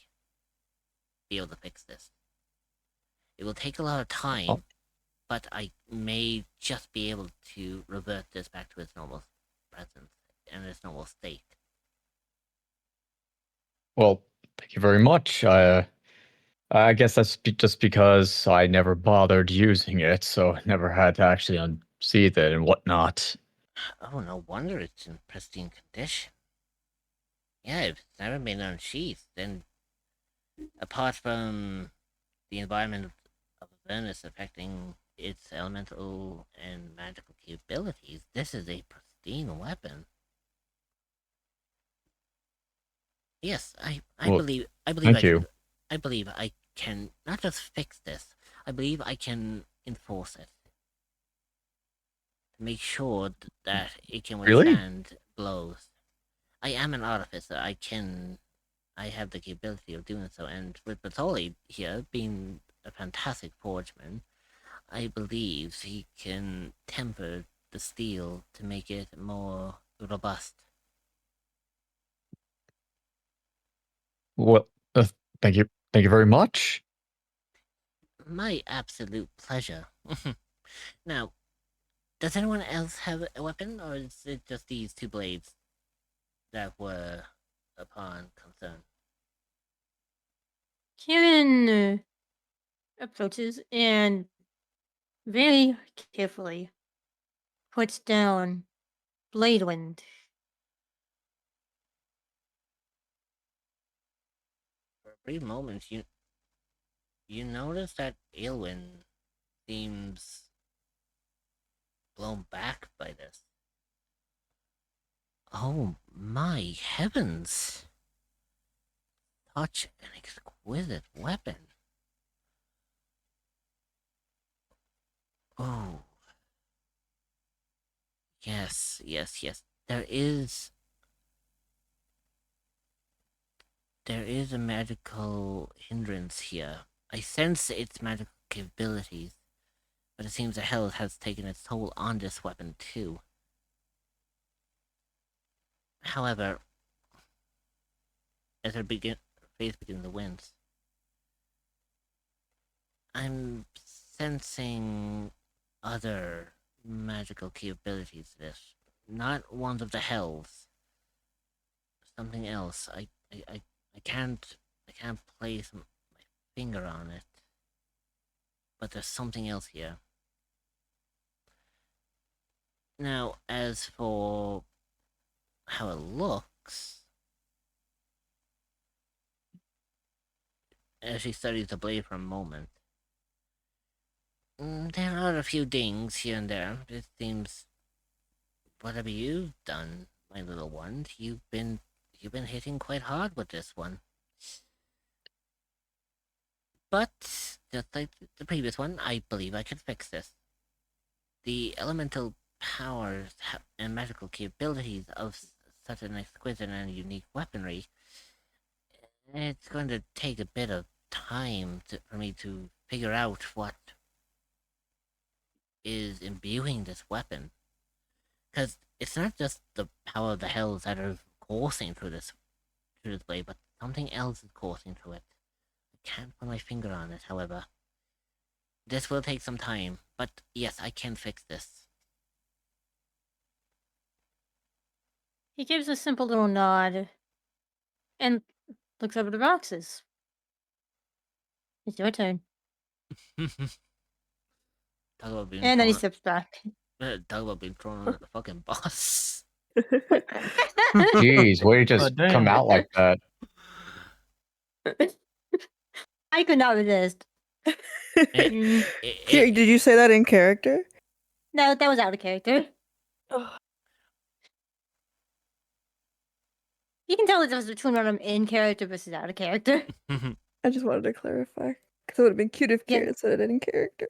be able to fix this. It will take a lot of time, but I may just be able to revert this back to its normal presence and its normal state. Well, thank you very much. I guess that's just because I never bothered using it, so I never had to actually unsheath it and whatnot. Oh, no wonder it's in pristine condition. Yeah, if it's never been unsheathed, then apart from the environment of Avernus affecting its elemental and magical capabilities, this is a pristine weapon. Yes, I Well, believe thank you. I believe I can not just fix this. I believe I can enforce it to make sure that it can Really? withstand blows. I am an artificer. I have the capability of doing so, and with Bertoli here being a fantastic forgeman, I believe he can temper the steel to make it more robust. Well, thank you. Thank you very much. My absolute pleasure. Now, does anyone else have a weapon, or is it just these two blades that were upon concern? Kieran approaches and very carefully puts down Blade Wind. For a brief moment, you notice that Aelwyn seems blown back by this. Oh my heavens! Such an exquisite weapon. Oh. Yes. There is a magical hindrance here. I sense its magical capabilities, but it seems the hell has taken its toll on this weapon too. However, as her face begins to wince, I'm sensing other magical capabilities to this. Not ones of the hells. Something else. I can't place my finger on it. But there's something else here. Now, as for how it looks, as she studies the blade for a moment, there are a few dings here and there. It seems whatever you've done, my little one, you've been hitting quite hard with this one. But just like the previous one, I believe I can fix this. The elemental powers and magical capabilities of such an exquisite and unique weaponry, it's going to take a bit of time for me to figure out what is imbuing this weapon. Because it's not just the power of the hells that are coursing through this blade, but Something else is coursing through it. I can't put my finger on it, however. This will take some time, but yes, I can fix this. He gives a simple little nod and looks over to Roxas. It's your turn. Talk about being And then he thrown. steps back. Talk about being thrown at the fucking boss. Jeez, way to just damn. come out like that. I could not resist. Mm, Did you say that in character? no, that was out of character. Oh, You can tell the difference between when I'm in character versus out of character. I just wanted to clarify because it would have been cute if Yeah. Kieran said it in character.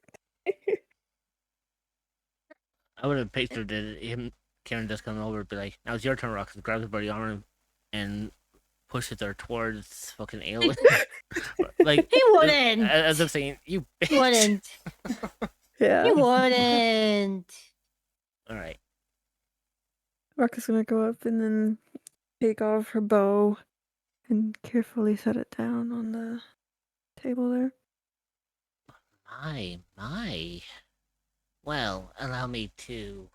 I would have pictured it, him, Karen just coming over and be like, now it's your turn, Rox, and grabs her by the arm and pushes her towards fucking Aelin. Like, He wouldn't. as if saying, you bitch. He wouldn't. Yeah. He wouldn't. Alright. Rock is gonna go up and then take off her bow and carefully set it down on the table there. My. Well, allow me to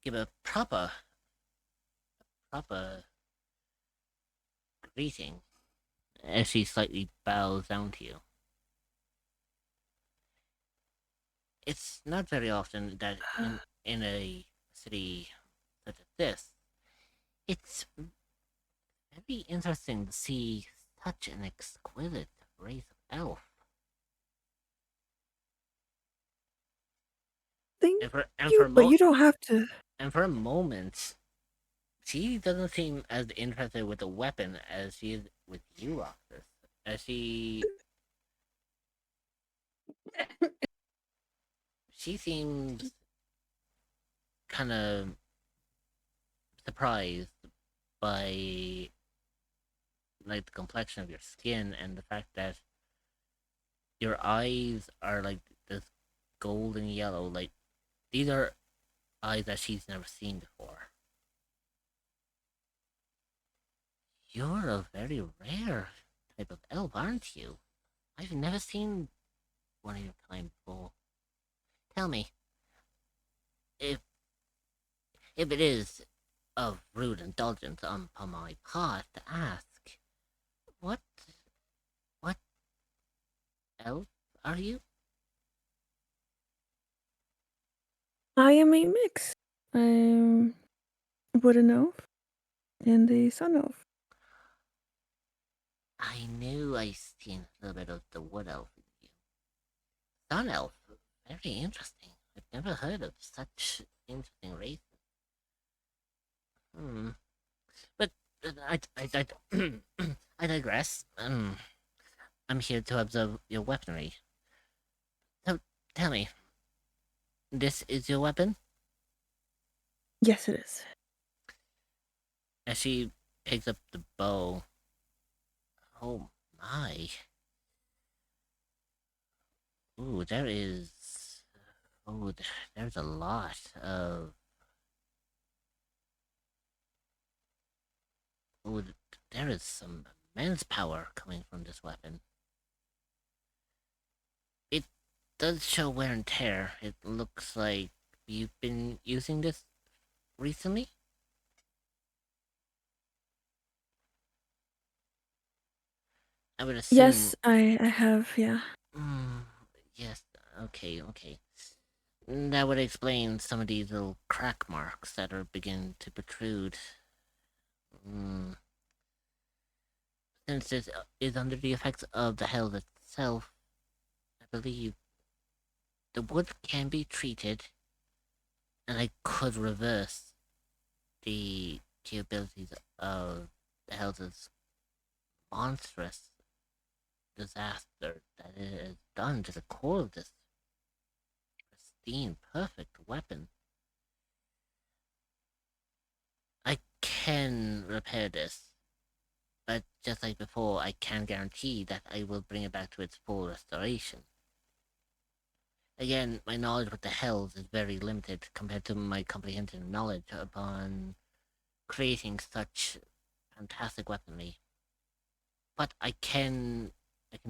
give a proper greeting as she slightly bows down to you. It's not very often that in a city such as this, it's very interesting to see such an exquisite race of elf. Thank And for you, but you don't have to. And for a moment, she doesn't seem as interested with the weapon as she is with you, Roxas. As she seems kind of surprised by like the complexion of your skin and the fact that your eyes are like this golden yellow. Like these are eyes that she's never seen before. You're a very rare type of elf, aren't you? I've never seen one of your kind before. Tell me, if it is of rude indulgence on my part to ask, what elf are you? I am a mix. I'm a wooden elf and a sun elf. I knew I seen a little bit of the wood elf in you. Sun elf, very interesting. I've never heard of such interesting races. But I digress. I'm here to observe your weaponry. So tell me, this is your weapon? Yes, it is. As she picks up the bow. Oh my. Ooh, there is. Oh, there's a lot of. Ooh, there is some immense power coming from this weapon. It does show wear and tear. It looks like you've been using this recently? I would assume. Yes, I have, yeah. Yes, okay. That would explain some of these little crack marks that are beginning to protrude. Since this is under the effects of the hell itself, I believe the wood can be treated, and I could reverse the capabilities of the hell's monstrous disaster that it has done to the core of this pristine, perfect weapon. I can repair this, but just like before, I can guarantee that I will bring it back to its full restoration. Again, my knowledge with the hells is very limited compared to my comprehensive knowledge upon creating such fantastic weaponry. but I can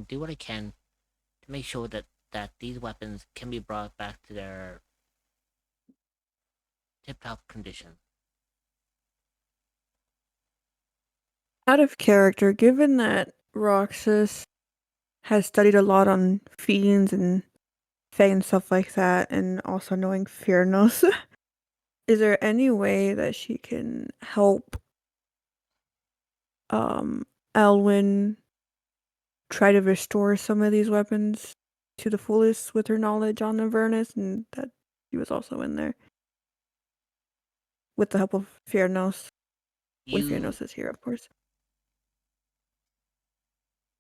do what I can to make sure that these weapons can be brought back to their tip-top condition. Out of character, given that Roxas has studied a lot on fiends and fae and stuff like that, and also knowing Fearnos, is there any way that she can help Elwyn try to restore some of these weapons to the fullest with her knowledge on Avernus, and that she was also in there with the help of Fearnos, when Fearnos is here, of course.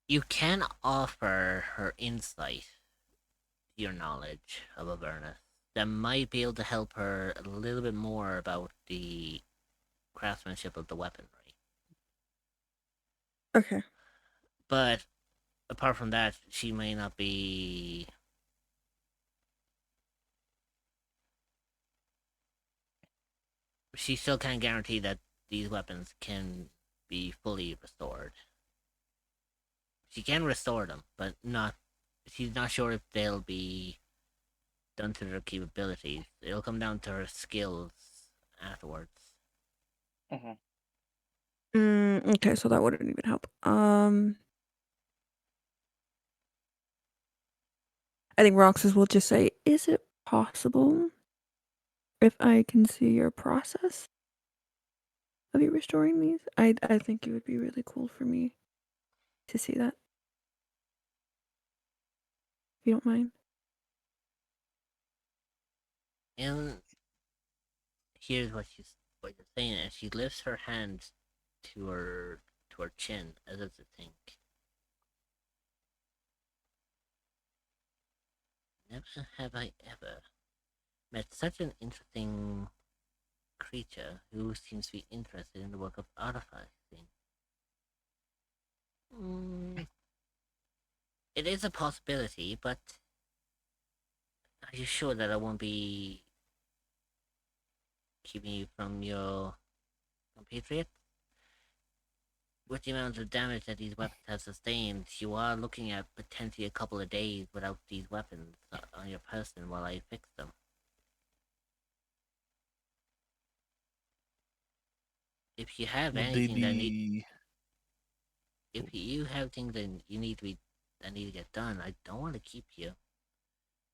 You can offer her insight to your knowledge of Avernus. That might be able to help her a little bit more about the craftsmanship of the weaponry. Okay. But apart from that, she may not be. She still can't guarantee that these weapons can be fully restored. She can restore them, but not. She's not sure if they'll be done to their capabilities. It'll come down to her skills afterwards. Okay, so that wouldn't even help. I think Roxas will just say, "Is it possible if I can see your process of you restoring these?" I think it would be really cool for me to see that. If you don't mind. And here's what you're saying, and she lifts her hand to her chin as if to think. Never have I ever met such an interesting creature who seems to be interested in the work of artifacting. It is a possibility, but are you sure that I won't be keeping you from your compatriots? With the amount of damage that these weapons have sustained, you are looking at potentially a couple of days without these weapons on your person while I fix them. If you have Would anything they that be... if you have things that need to get done, I don't want to keep you.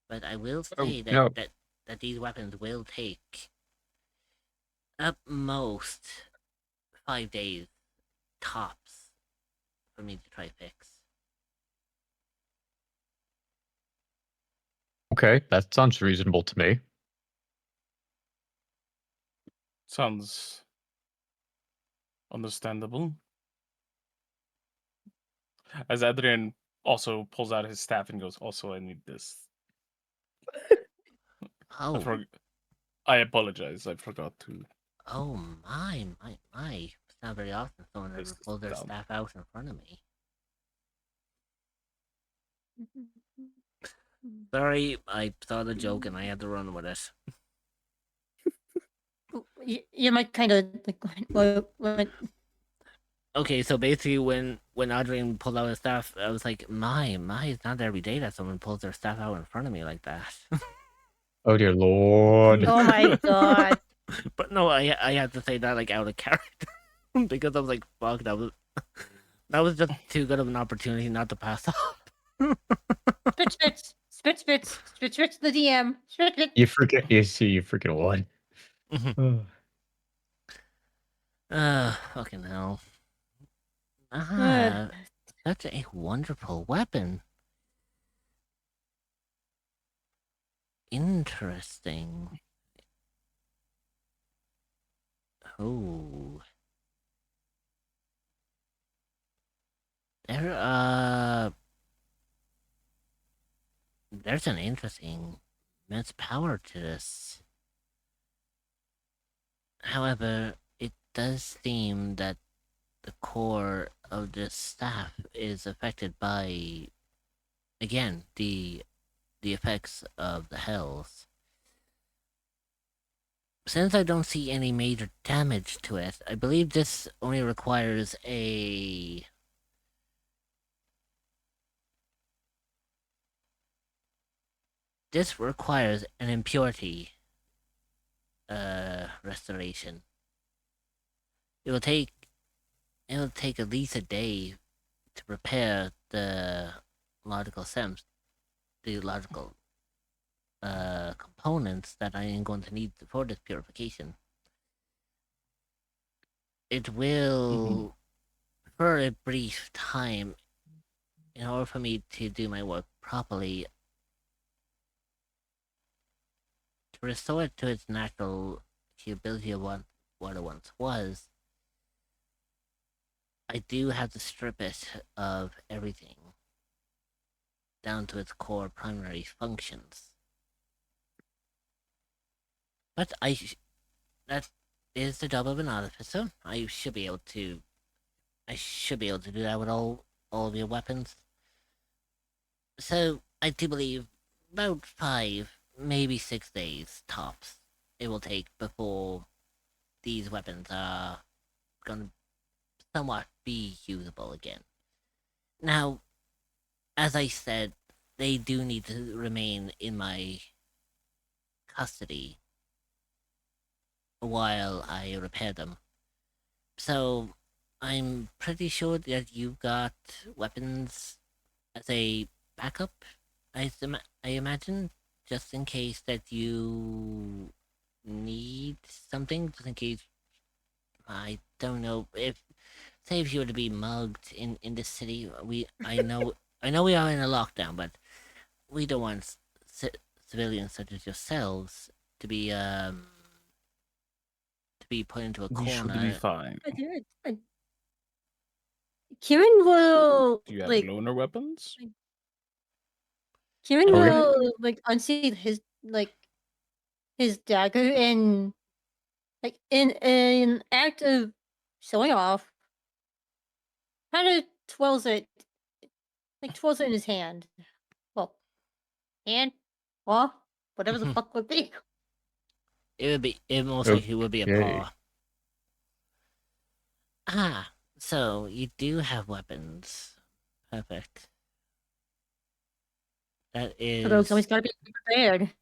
But I will say no. that these weapons will take at most 5 days tops for me to try fix. Okay, that sounds reasonable to me. Sounds understandable. As Adrian also pulls out his staff and goes, "Also, I need this." Oh. I apologize. I forgot to. Oh my. It's not very often someone ever This pulls their down. staff out in front of me. Sorry, I saw the joke and I had to run with it. You might kind of like, Okay, so basically when Adrian pulled out his staff, I was like, my, it's not every day that someone pulls their staff out in front of me like that. Oh dear lord. oh my god. But no, I had to say that like out of character because I was like, fuck, that was just too good of an opportunity not to pass up. Spitz the DM. Spitz. You freaking what? Fucking hell. Good. Such a wonderful weapon. Interesting. Oh. There's an interesting immense power to this. However, it does seem that the core of this staff is affected by, again, the effects of the hells. Since I don't see any major damage to it, I believe this only requires a this requires an impurity restoration. It'll take at least a day to prepare the logical stems, the logical components that I am going to need for this purification. It will, for a brief time, in order for me to do my work properly, to restore it to its natural capability of what it once was, I do have to strip it of everything down to its core primary functions. But that is the job of an artificer. I should be able to do that with all of your weapons. So I do believe about 5, maybe 6 days tops it will take before these weapons are gonna somewhat be usable again. Now, as I said, they do need to remain in my custody while I repair them. So I'm pretty sure that you've got weapons as a backup. I imagine, just in case that you need something, just in case. I don't know if, say, if you were to be mugged in this city. I know we are in a lockdown, but we don't want civilians such as yourselves to be put into a We should be corner. fine. Kieran will Do you have like loaner weapons? Kieran Are we- will like unsheath his dagger and like in an act of showing off, kind of twirls it in his hand. Well, hand, paw, whatever the fuck would be. It most likely would be a Okay. paw. Ah, so you do have weapons. Perfect. That Although somebody's is gotta be prepared.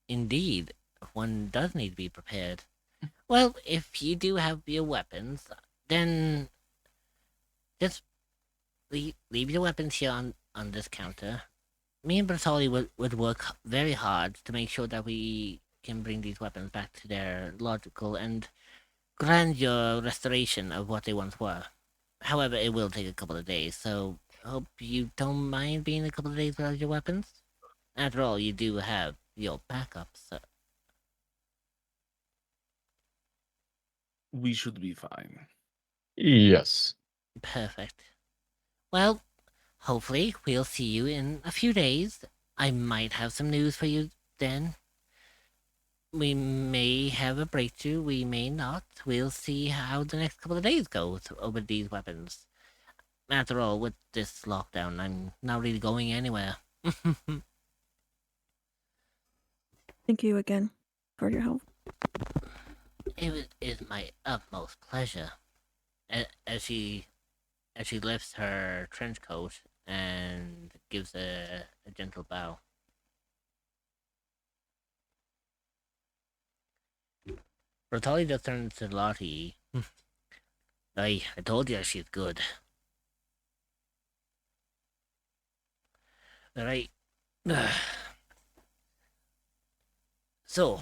indeed, one does need to be prepared. Well, if you do have your weapons, then just leave your weapons here on this counter. Me and Bertoli would work very hard to make sure that we can bring these weapons back to their logical and grandeur restoration of what they once were. However, it will take a couple of days, so hope you don't mind being a couple of days without your weapons. After all, you do have your backups. So. We should be fine. Yes. Perfect. Well, hopefully we'll see you in a few days. I might have some news for you then. We may have a breakthrough, we may not. We'll see how the next couple of days go with these weapons. After all, with this lockdown, I'm not really going anywhere. Thank you again for your help. It is my utmost pleasure. As she lifts her trench coat and gives a gentle bow. Bertoli just turns to Lottie. I told you she's good. Right. So,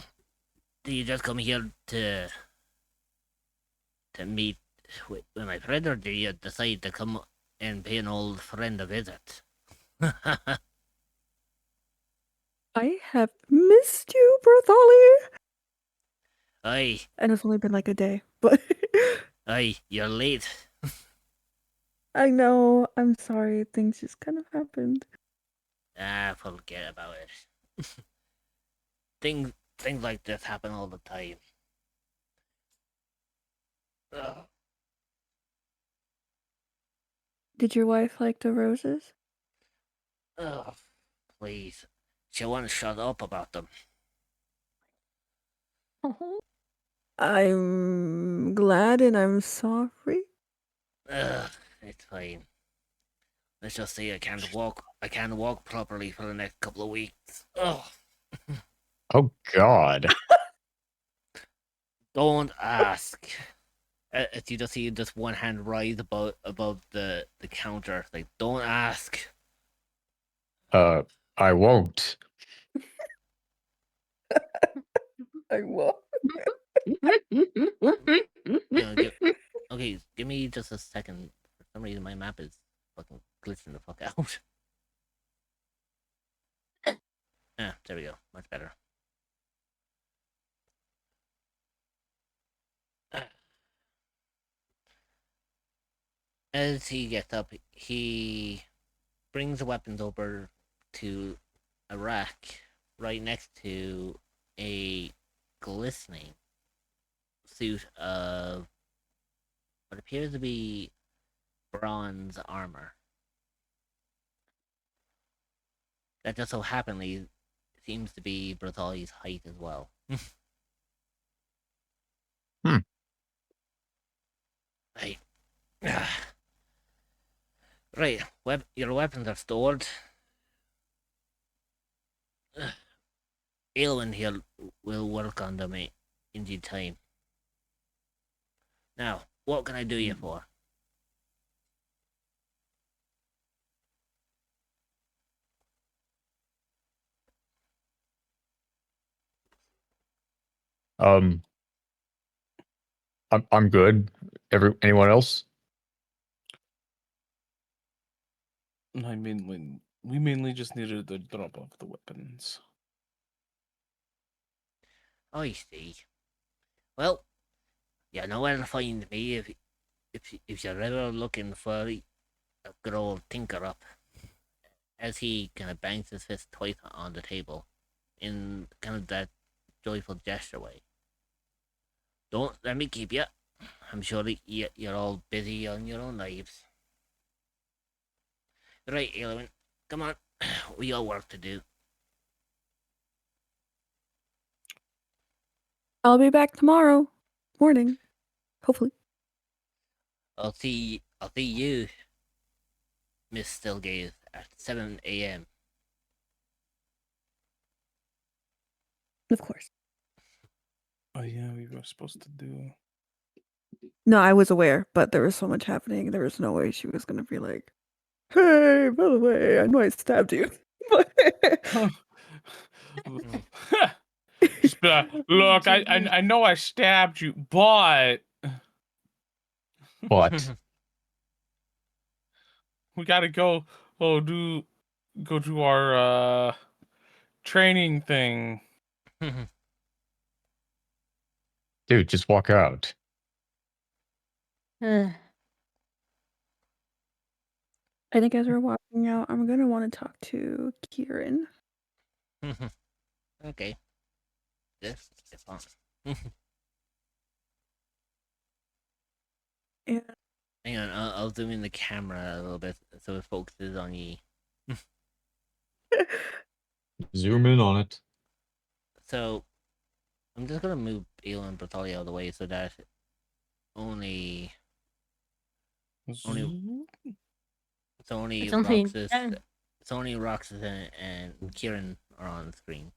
did you just come here to meet with my friend, or did you decide to come and pay an old friend a visit? I have missed you, Bartholi. Aye, And it's only been like a day, but you're late. I know. I'm sorry. Things just kind of happened. Forget about it. things like this happen all the time. Ugh. Did your wife like the roses? Ugh, please. She won't shut up about them. I'm glad and I'm sorry. Ugh, it's fine. Let's just say I can't walk. I can't walk properly for the next couple of weeks. Ugh. Oh God. Don't ask. As you just see, just one hand rise above the counter. Like, don't ask. I won't. I will. Okay, give me just a second. For some reason, my map is fucking glitching the fuck out. There we go. Much better. As he gets up, he brings the weapons over to a rack right next to a glistening suit of what appears to be bronze armor. That just so happenly seems to be Bratali's height as well. Right. Right. Your weapons are stored. Aelwyn here will work on them in due time. Now, what can I do you for? I'm good. Anyone else? We mainly just needed the drop of the weapons. I see. Well, you know where to find me if you're ever looking for a good old tinker up. As he kind of bangs his fist twice on the table, in kind of that joyful gesture way. Don't let me keep you. I'm sure that you're all busy on your own lives. Right, Aelwyn, come on. We got work to do. I'll be back tomorrow morning, hopefully. I'll see you, Miss Stillgaze, at 7 a.m. Of course. Oh yeah, we were supposed to do. No, I was aware, but there was so much happening. There was no way she was gonna be like, "Hey, by the way, I know I stabbed you." Just be like, look, I know I stabbed you, but What? we gotta go do our training thing. Dude, just walk out. I think as we're walking out, I'm gonna want to talk to Kieran. Okay. This is fun. Yeah. Hang on, I'll zoom in the camera a little bit so it focuses on ye. Zoom in on it. So, I'm just gonna move Elo and Bratalia out of the way so that only It's only Roxas, Dan. it's only Roxas and Kieran are on the screen.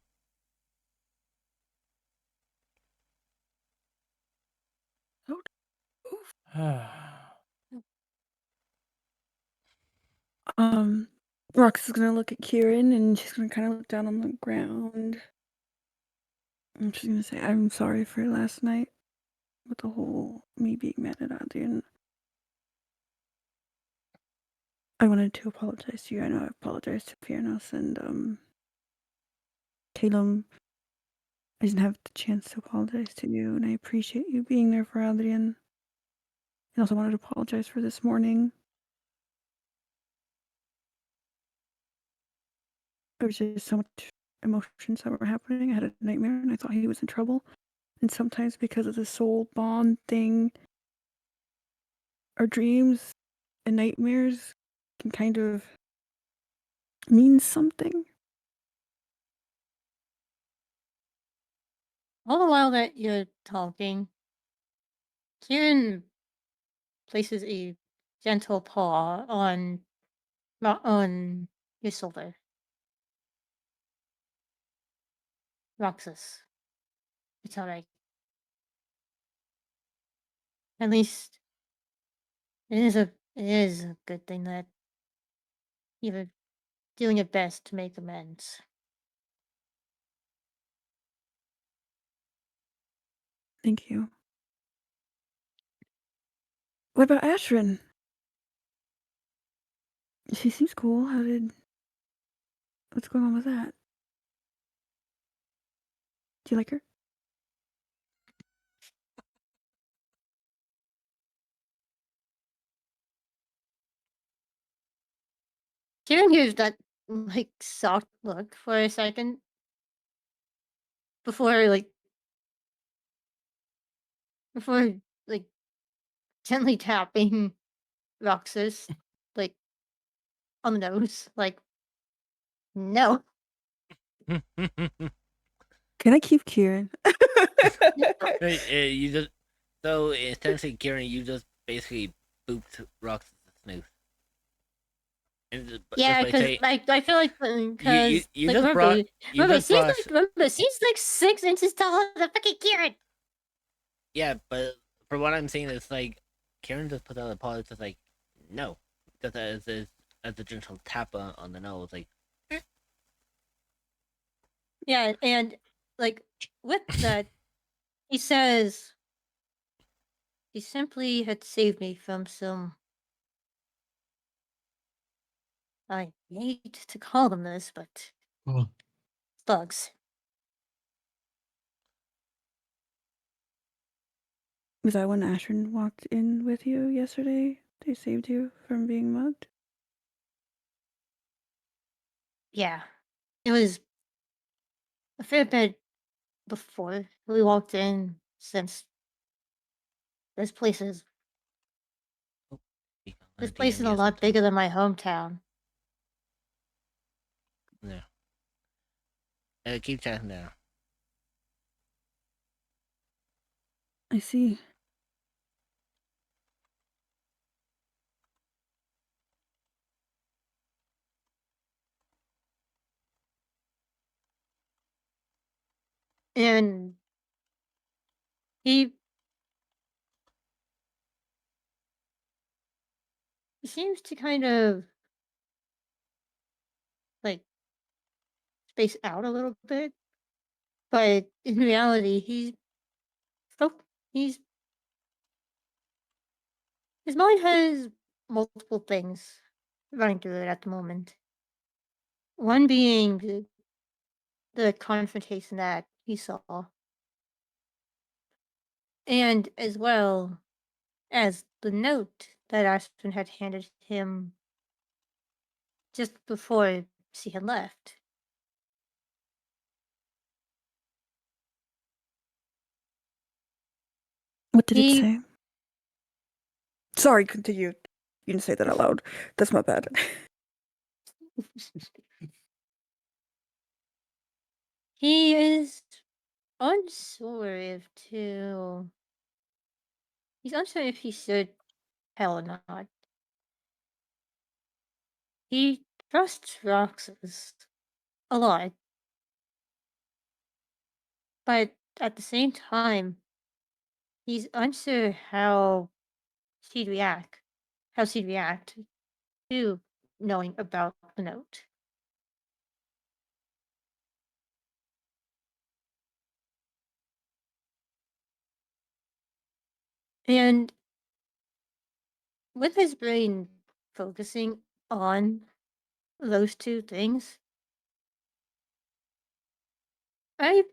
Rox is gonna look at Kieran and she's gonna kind of look down on the ground. And she's gonna say, "I'm sorry for last night with the whole me being mad at Adrian. I wanted to apologize to you. I know I apologized to Fiernos and Caleb. I didn't have the chance to apologize to you, and I appreciate you being there for Adrian. I also wanted to apologize for this morning. There was just so much emotions that were happening. I had a nightmare, and I thought he was in trouble. And sometimes because of the soul bond thing, our dreams and nightmares can kind of mean something." All the while that you're talking, Kieran places a gentle paw on on your shoulder. Roxas. It's alright. At least it is a good thing that you're doing your best to make amends. Thank you. What about Ashrin? She seems cool. What's going on with that? Do you like her? Kieran gives that like soft look for a second before like gently tapping Roxas like on the nose. Like, no. Can I keep Kieran? You just so essentially, Kieran, you just basically booped Roxas' snooze. And just Yeah, by because saying I feel like because you like just brought you remember just brought she's like 6 inches taller than fucking Kieran. yeah, but for what I'm saying, it's like Kieran just put out a pause, just like no, just as a gentle tap on the nose, like Yeah, and like with that, he says he simply had saved me from some. I hate to call them this, but thugs. Was that when Ashrin walked in with you yesterday? They saved you from being mugged? Yeah, it was a fair bit before we walked in, since this place is this place is a lot bigger than my hometown. yeah. Keep chatting there. I see. And he seems to kind of like space out a little bit, but in reality, fo- he's his mind has multiple things running through it at the moment. One being the confrontation that he saw, and as well as the note that Ashton had handed him just before she had left. What did it He say? Sorry, continue. You didn't say that out loud. That's my bad. he is unsure if to. He's unsure if he should tell or not. He trusts Roxas a lot, but at the same time, he's unsure how she'd react to knowing about the note. And with his brain focusing on those two things, I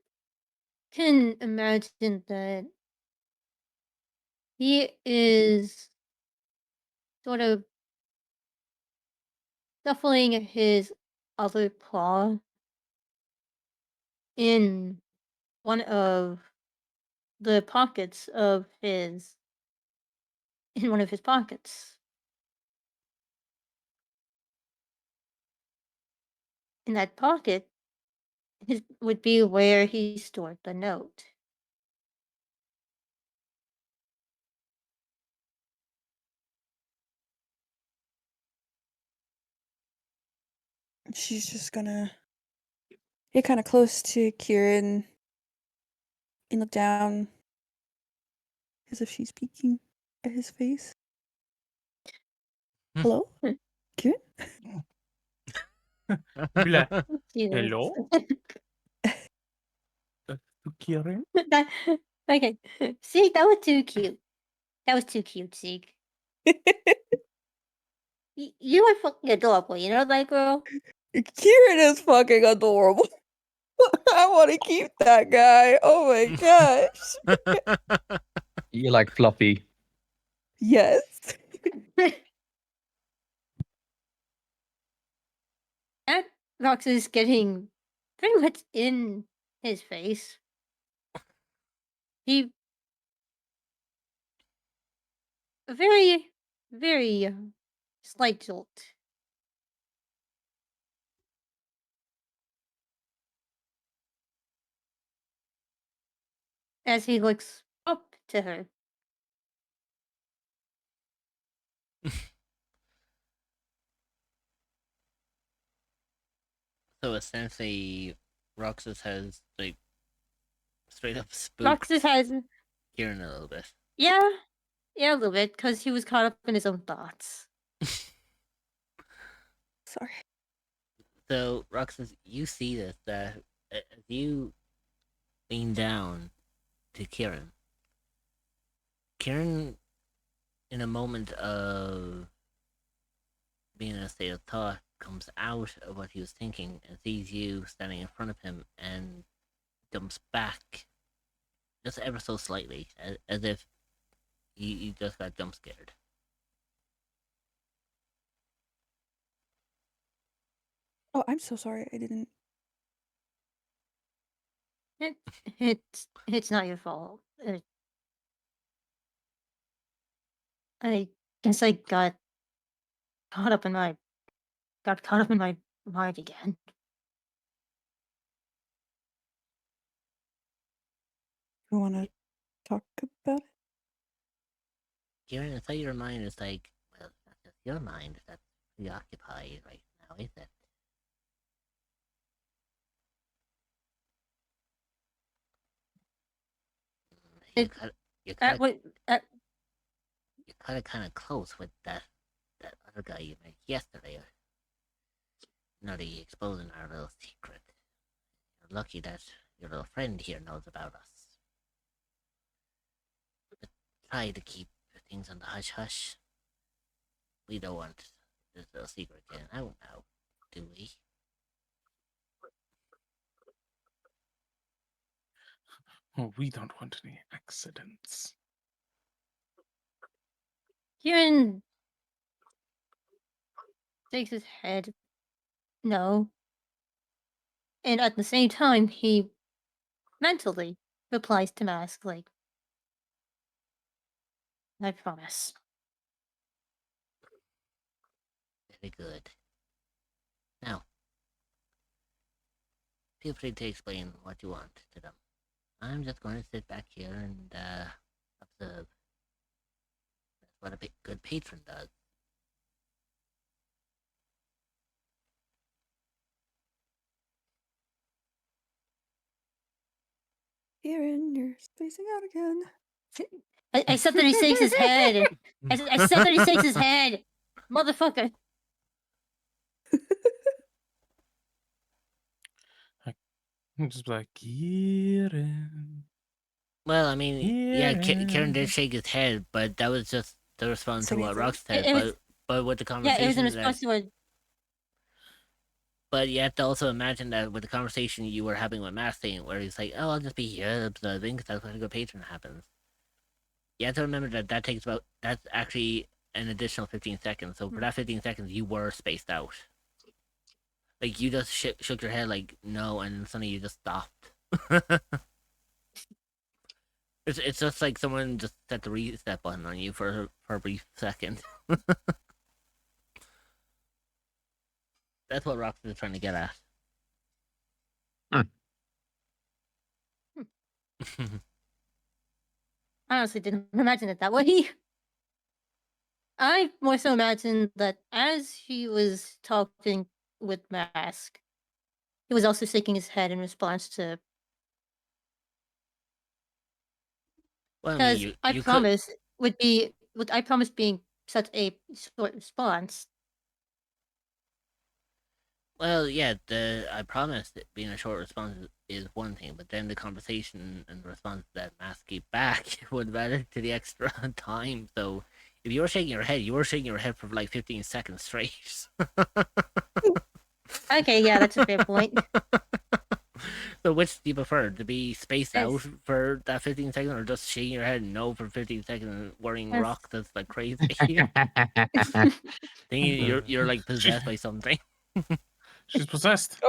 can imagine that he is sort of shuffling his other paw in one of the pockets of his in one of his pockets. In that pocket would be where he stored the note. She's just gonna get kind of close to Kieran and look down as if she's peeking at his face. Hello? Kieran? Blah. Jesus. Hello? Kieran? Okay. See, that was too cute. That was too cute, Zeke. You are fucking adorable, you know that, girl? Kieran is fucking adorable. I want to keep that guy. Oh my gosh. You like Fluffy. Yes. That Rox is getting pretty much in his face. He a very, very slight jolt. As he looks up to her. So essentially, Roxas has like straight up spooked Roxas has, Kieran a little bit. yeah, a little bit, because he was caught up in his own thoughts. Sorry. So Roxas, you see this that as you lean down to Kieran, in a moment of being in a state of thought, comes out of what he was thinking and sees you standing in front of him and jumps back just ever so slightly, as if you just got jump scared. Oh, I'm so sorry. I didn't. It's not your fault. I guess I got caught up in my mind again. You want to talk about it? Kieran, I thought your mind is like, well, it's not just your mind that's preoccupied right now, is it? You're It- kind you're At what? kind of close with that other guy you met yesterday. Nerdy exposing our little secret. You're lucky that your little friend here knows about us. But try to keep things on the hush hush. We don't want this little secret getting out now, do we? Oh, we don't want any accidents. Kieran shakes his head. No. And at the same time, he mentally replies to Mask, like, I promise. Very good. Now, feel free to explain what you want to them. I'm just going to sit back here and observe. That's what a good patron does. Kieran, you're spacing out again. I said that he shakes his head. I said that he shakes his head. Motherfucker. I'm just like, Kieran. Well, I mean, yeah, Kieran Kieran. did shake his head, but that was just the response to Saying what it Rox said. It was- But with the Yeah, conversation, it was in response to it. But you have to also imagine that with the conversation you were having with Mastine, where he's like, "Oh, I'll just be here observing, because that's when a good patron happens." You have to remember that takes that's actually an additional 15 seconds. So for that 15 seconds, you were spaced out. Like you just shook your head like no, and then suddenly you just stopped. It's just like someone just set the reset button on you for a brief second. That's what Rox is trying to get at. I honestly didn't imagine it that way. I more so imagined that as he was talking with Mask. He was also shaking his head in response to. Well, I mean, Because you I you could. promise would be. I promise being such a short response. Well, yeah, I promise that being a short response is one thing, but then the conversation and the response that Mask gave back would matter to the extra time. So if you were shaking your head, you were shaking your head for like 15 seconds straight. Okay, yeah, that's a fair point. So which do you prefer? To be spaced out Yes. for that 15 seconds or just shaking your head no for 15 seconds and worrying Yes. rocks that's like crazy? Thinking you're like possessed by something. She's possessed.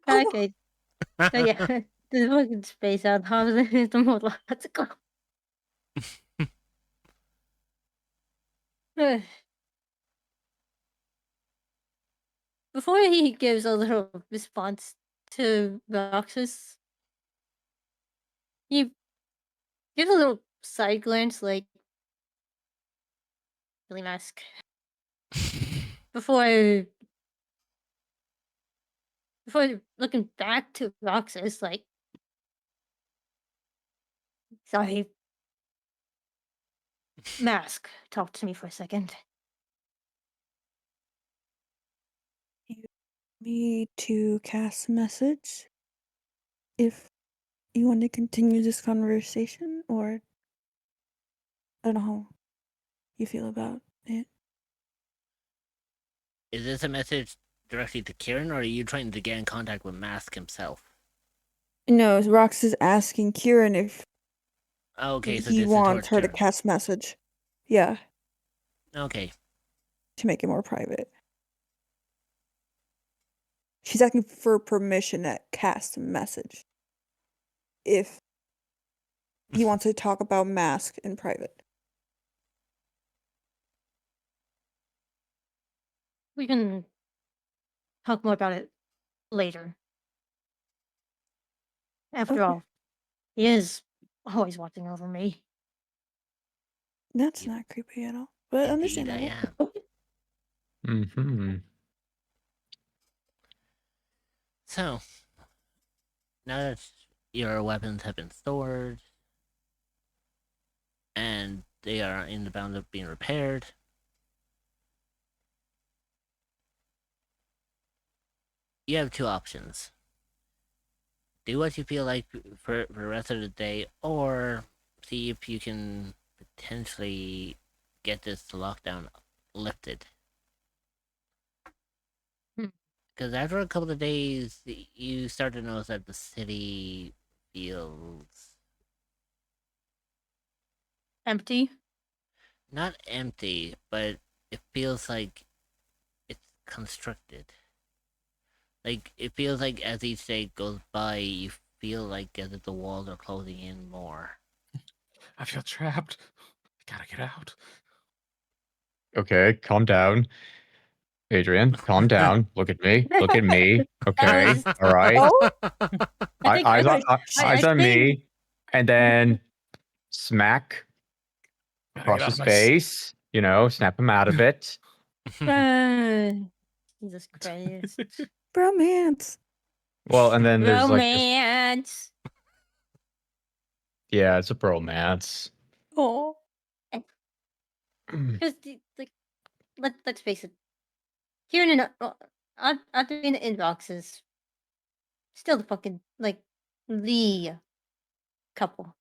Okay. So yeah, the fucking space out. How is the more logical? Before he gives a little response to Roxas, he gives a little side glance, like, really Mask. Before looking back to Roxas, like, sorry, Mask, talk to me for a second. Me to cast a message if you want to continue this conversation, or I don't know how you feel about it. Is this a message directly to Kieran, or are you trying to get in contact with Mask himself? No, Rox is asking Kieran if Okay, so he this is wants towards her to Kieran. cast message. Yeah, Okay. to make it more private. She's asking for permission to cast a message if he wants to talk about Mask in private. We can talk more about it later. After Okay. all, he is always watching over me. That's You- not creepy at all, but Indeed, I understandable. am. Mm-hmm. So, now that your weapons have been stored and they are in the bound of being repaired, you have two options. Do what you feel like for the rest of the day, or see if you can potentially get this lockdown lifted. Because after a couple of days, you start to notice that the city feels Empty. not empty, but it feels like it's constricted. Like it feels like as each day goes by, you feel like as if the walls are closing in more. I feel trapped. I gotta get out. Okay, calm down. Adrian, calm down. Look at me. Look at me. Okay. was- All right. Oh, I think Eyes on I eyes on think me. And then smack Gotta across get out his of my. face. You know, snap him out of it. Jesus Christ. bromance. Well, and then there's like this. Romance. Yeah, it's a bromance. Oh, Because like, let's face it, Kieran and Audrey in boxes, still the fucking like the couple.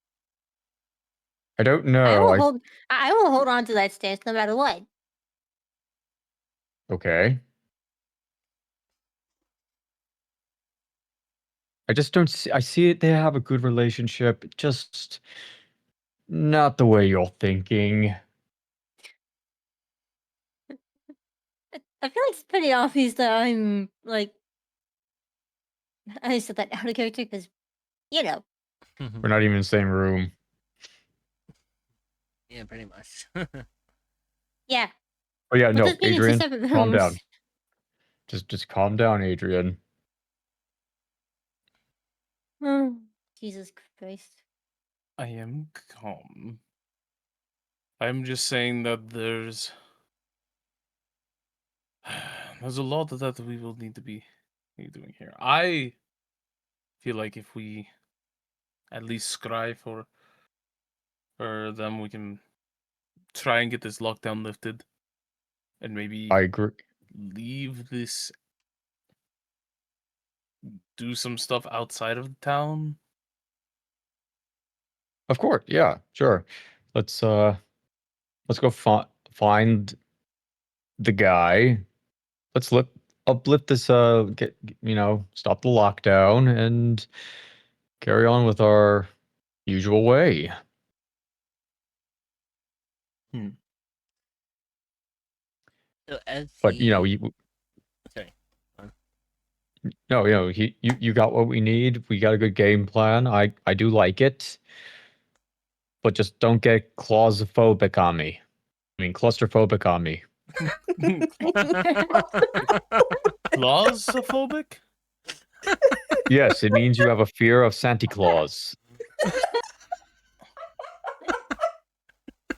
I don't I know. will hold. I will hold on to that stance no matter what. Okay. I just don't see. I see it. They have a good relationship. Just not the way you're thinking. I feel like it's pretty obvious that I'm like I said that out of character because you know. We're not even in the same room. Yeah, pretty much. Yeah. Oh yeah, But no, just being in two Adrian, separate rooms. calm down. Just calm down, Adrian. Oh, Jesus Christ. I am calm. I'm just saying that there's There's a lot that we will need to be doing here. I feel like if we at least scry for them, we can try and get this lockdown lifted, and maybe I agree. leave this, do some stuff outside of the town. Of course, yeah, sure. Let's go find the guy. Let's uplift this. Stop the lockdown and carry on with our usual way. So as But he, you sorry, no, you got what we need. We got a good game plan. I do like it, but just don't get claustrophobic on me. I mean, claustrophobic on me. Claustrophobic? Yes, it means you have a fear of Santa Claus.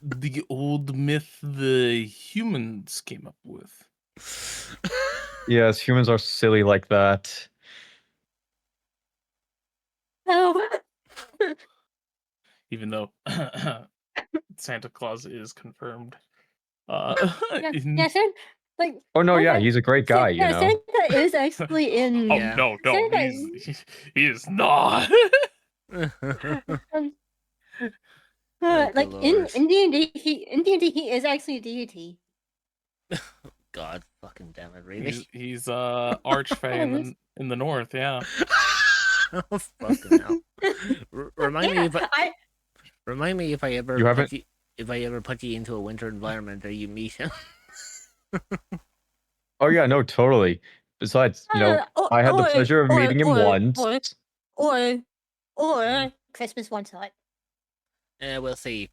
The old myth the humans came up with. Yes, humans are silly like that. Oh, Even though Santa Claus is confirmed. yeah, in... like. Oh no, yeah, Santa- he's a great guy. Yeah, Santa is actually in. Oh Yeah. no, Santa- he is not. Um, Oh, like good in lord. D&D, he is actually a deity. God fucking damn it, really? He's archfey in the north, yeah. Oh, fucking hell. Remind me if I ever You haven't- put you into a winter environment or you meet him. Oh yeah, no, totally. Besides, I had the pleasure of meeting him once. Or Christmas one time. We'll see.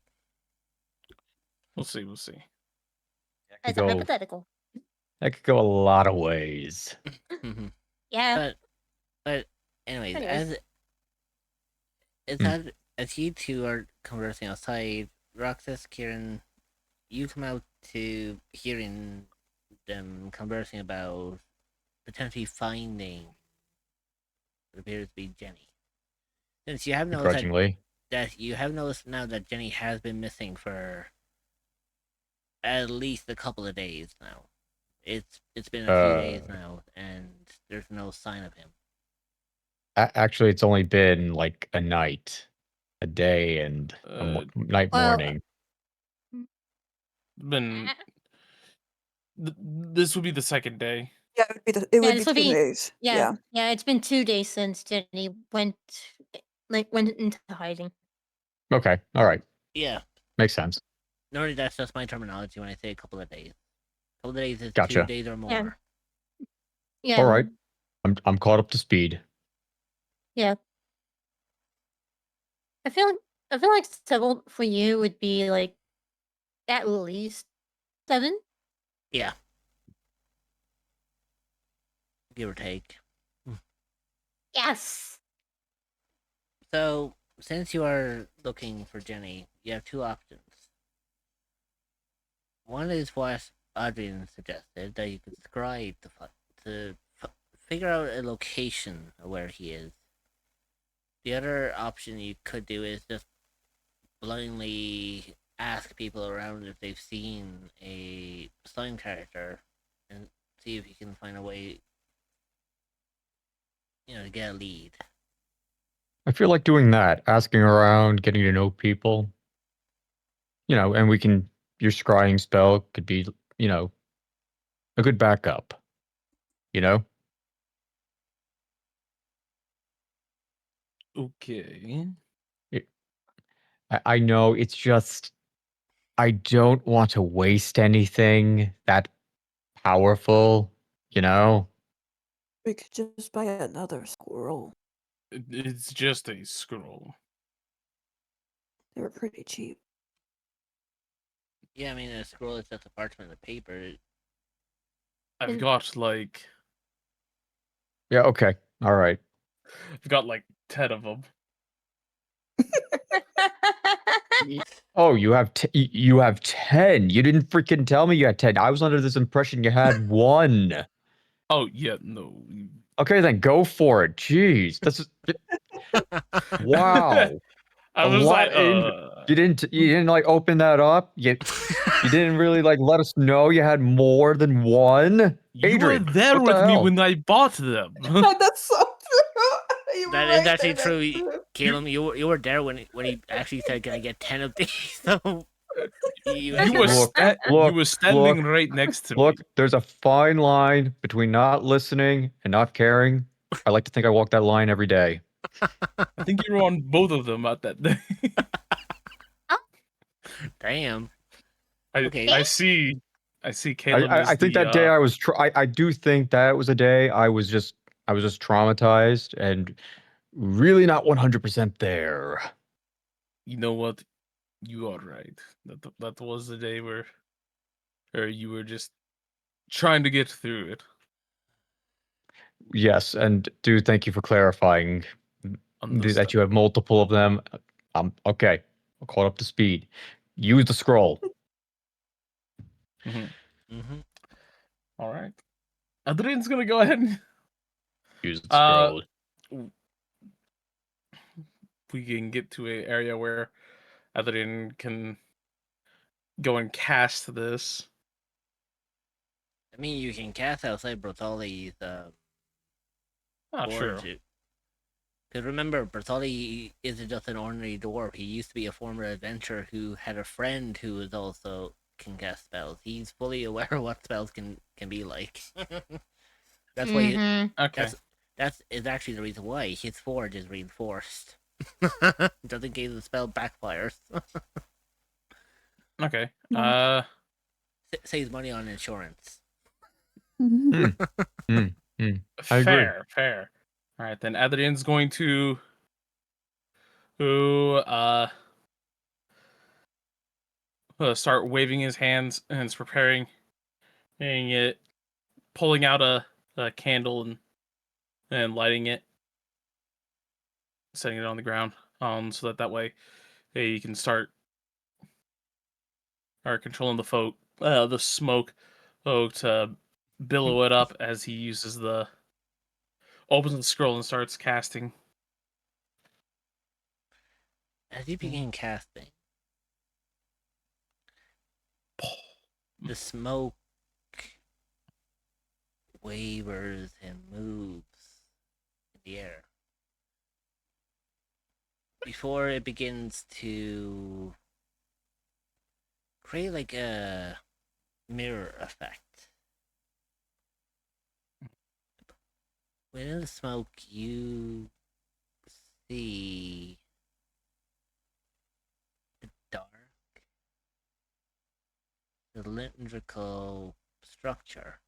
We'll see. As a hypothetical. That could go a lot of ways. Yeah. But anyways, Anyways. as you two are conversing outside, Roxas, Kieran, you come out to hearing them conversing about potentially finding what appears to be Jenny. Since you have noticed Begrudgingly. that you have noticed now that Jenny has been missing for at least a couple of days now. It's been a few days now, and there's no sign of him. Actually, it's only been like a night, a day, and night morning. This would be the second day. Yeah, it would be 2 days. Yeah, it's been 2 days since Jenny went into hiding. Okay, all right. Yeah. Makes sense. Normally, that's just my terminology when I say a couple of days. A couple of days is Gotcha. 2 days or more. Yeah. All right. I'm caught up to speed. Yeah. I feel like 7 for you would be like at least 7. Yeah. Give or take. Yes. So, since you are looking for Jenny, you have 2 options. One is what Adrian suggested, that you could scry to figure out a location of where he is. The other option you could do is just blindly ask people around if they've seen a slime character and see if you can find a way, to get a lead. I feel like doing that, asking around, getting to know people. And your scrying spell could be, a good backup. Okay. I know, it's just, I don't want to waste anything that powerful, We could just buy another scroll. It's just a scroll. They were pretty cheap. Yeah, I mean, a scroll is just a parchment of paper. I've got like... Yeah, okay. All right. I've got like 10 of them. Oh, you have 10. You didn't freaking tell me you had 10. I was under this impression you had 1. Oh yeah, no. Okay, then go for it. Jeez, wow. I A was lot like, you didn't like open that up. You didn't really like let us know you had more than one. you were Adrian, there what the with me hell? when I bought them. That's so true. You were That is right actually there, true. that's true. Caleb, you were there when he actually said, "Can I get 10 of these?" So you you were Look, you were look, standing right next to look, me. there's a fine line between not listening and not caring. I like to think I walk that line every day. I think you were on both of them at that day. Damn. I Okay. I see. I see. Caleb is I think the that day I do think that was a day I was just traumatized and really not 100% there. You know what? You are right. That was the day where you were just trying to get through it. Yes, and do thank you for clarifying that you have multiple of them. Okay. I'll call it up to speed. Use the scroll. Mm-hmm. All right. Adrian's gonna go ahead and Use the scroll. we can get to an area where Adrian can go and cast this. I mean, you can cast outside Bertoli's True. Because remember, Bertoli isn't just an ordinary dwarf. He used to be a former adventurer who had a friend who is also can cast spells. He's fully aware of what spells can be like. That's why. Okay. That's is actually the reason why his forge is reinforced. Just in case the spell backfires. Okay. Saves money on insurance. I agree. Fair. All right, then Adrian's going to start waving his hands and is preparing it, pulling out a candle and lighting it, setting it on the ground, so that way he can start controlling the smoke, to billow it up as he uses opens the scroll and starts casting. As you begin casting, the smoke wavers and moves in the air before it begins to create like a mirror effect. Within the smoke, you see the dark, cylindrical structure.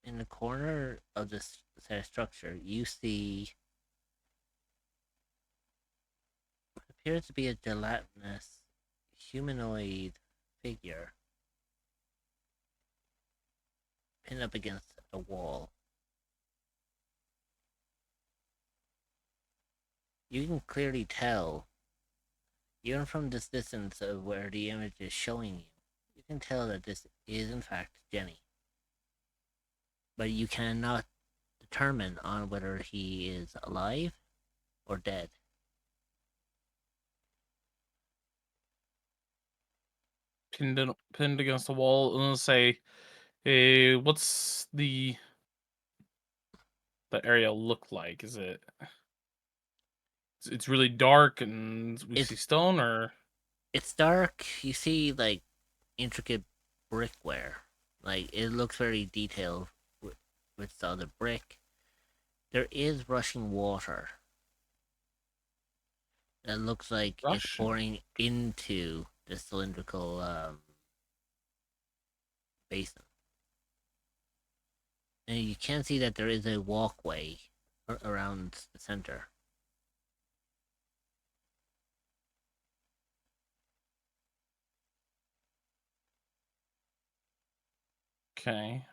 In the corner of this structure, you see what appears to be a gelatinous humanoid figure pinned up against a wall. You can clearly tell, even from this distance of where the image is showing you can tell that this is in fact Jenny. But you cannot determine on whether he is alive or dead. Pinned against the wall, and say, "Hey, what's the area look like? Is it's really dark and we see stone, or it's dark? You see like intricate brickware. Like it looks very detailed with the other brick. There is rushing water. That looks like it's pouring into the cylindrical basin. And you can see that there is a walkway around the center. Okay.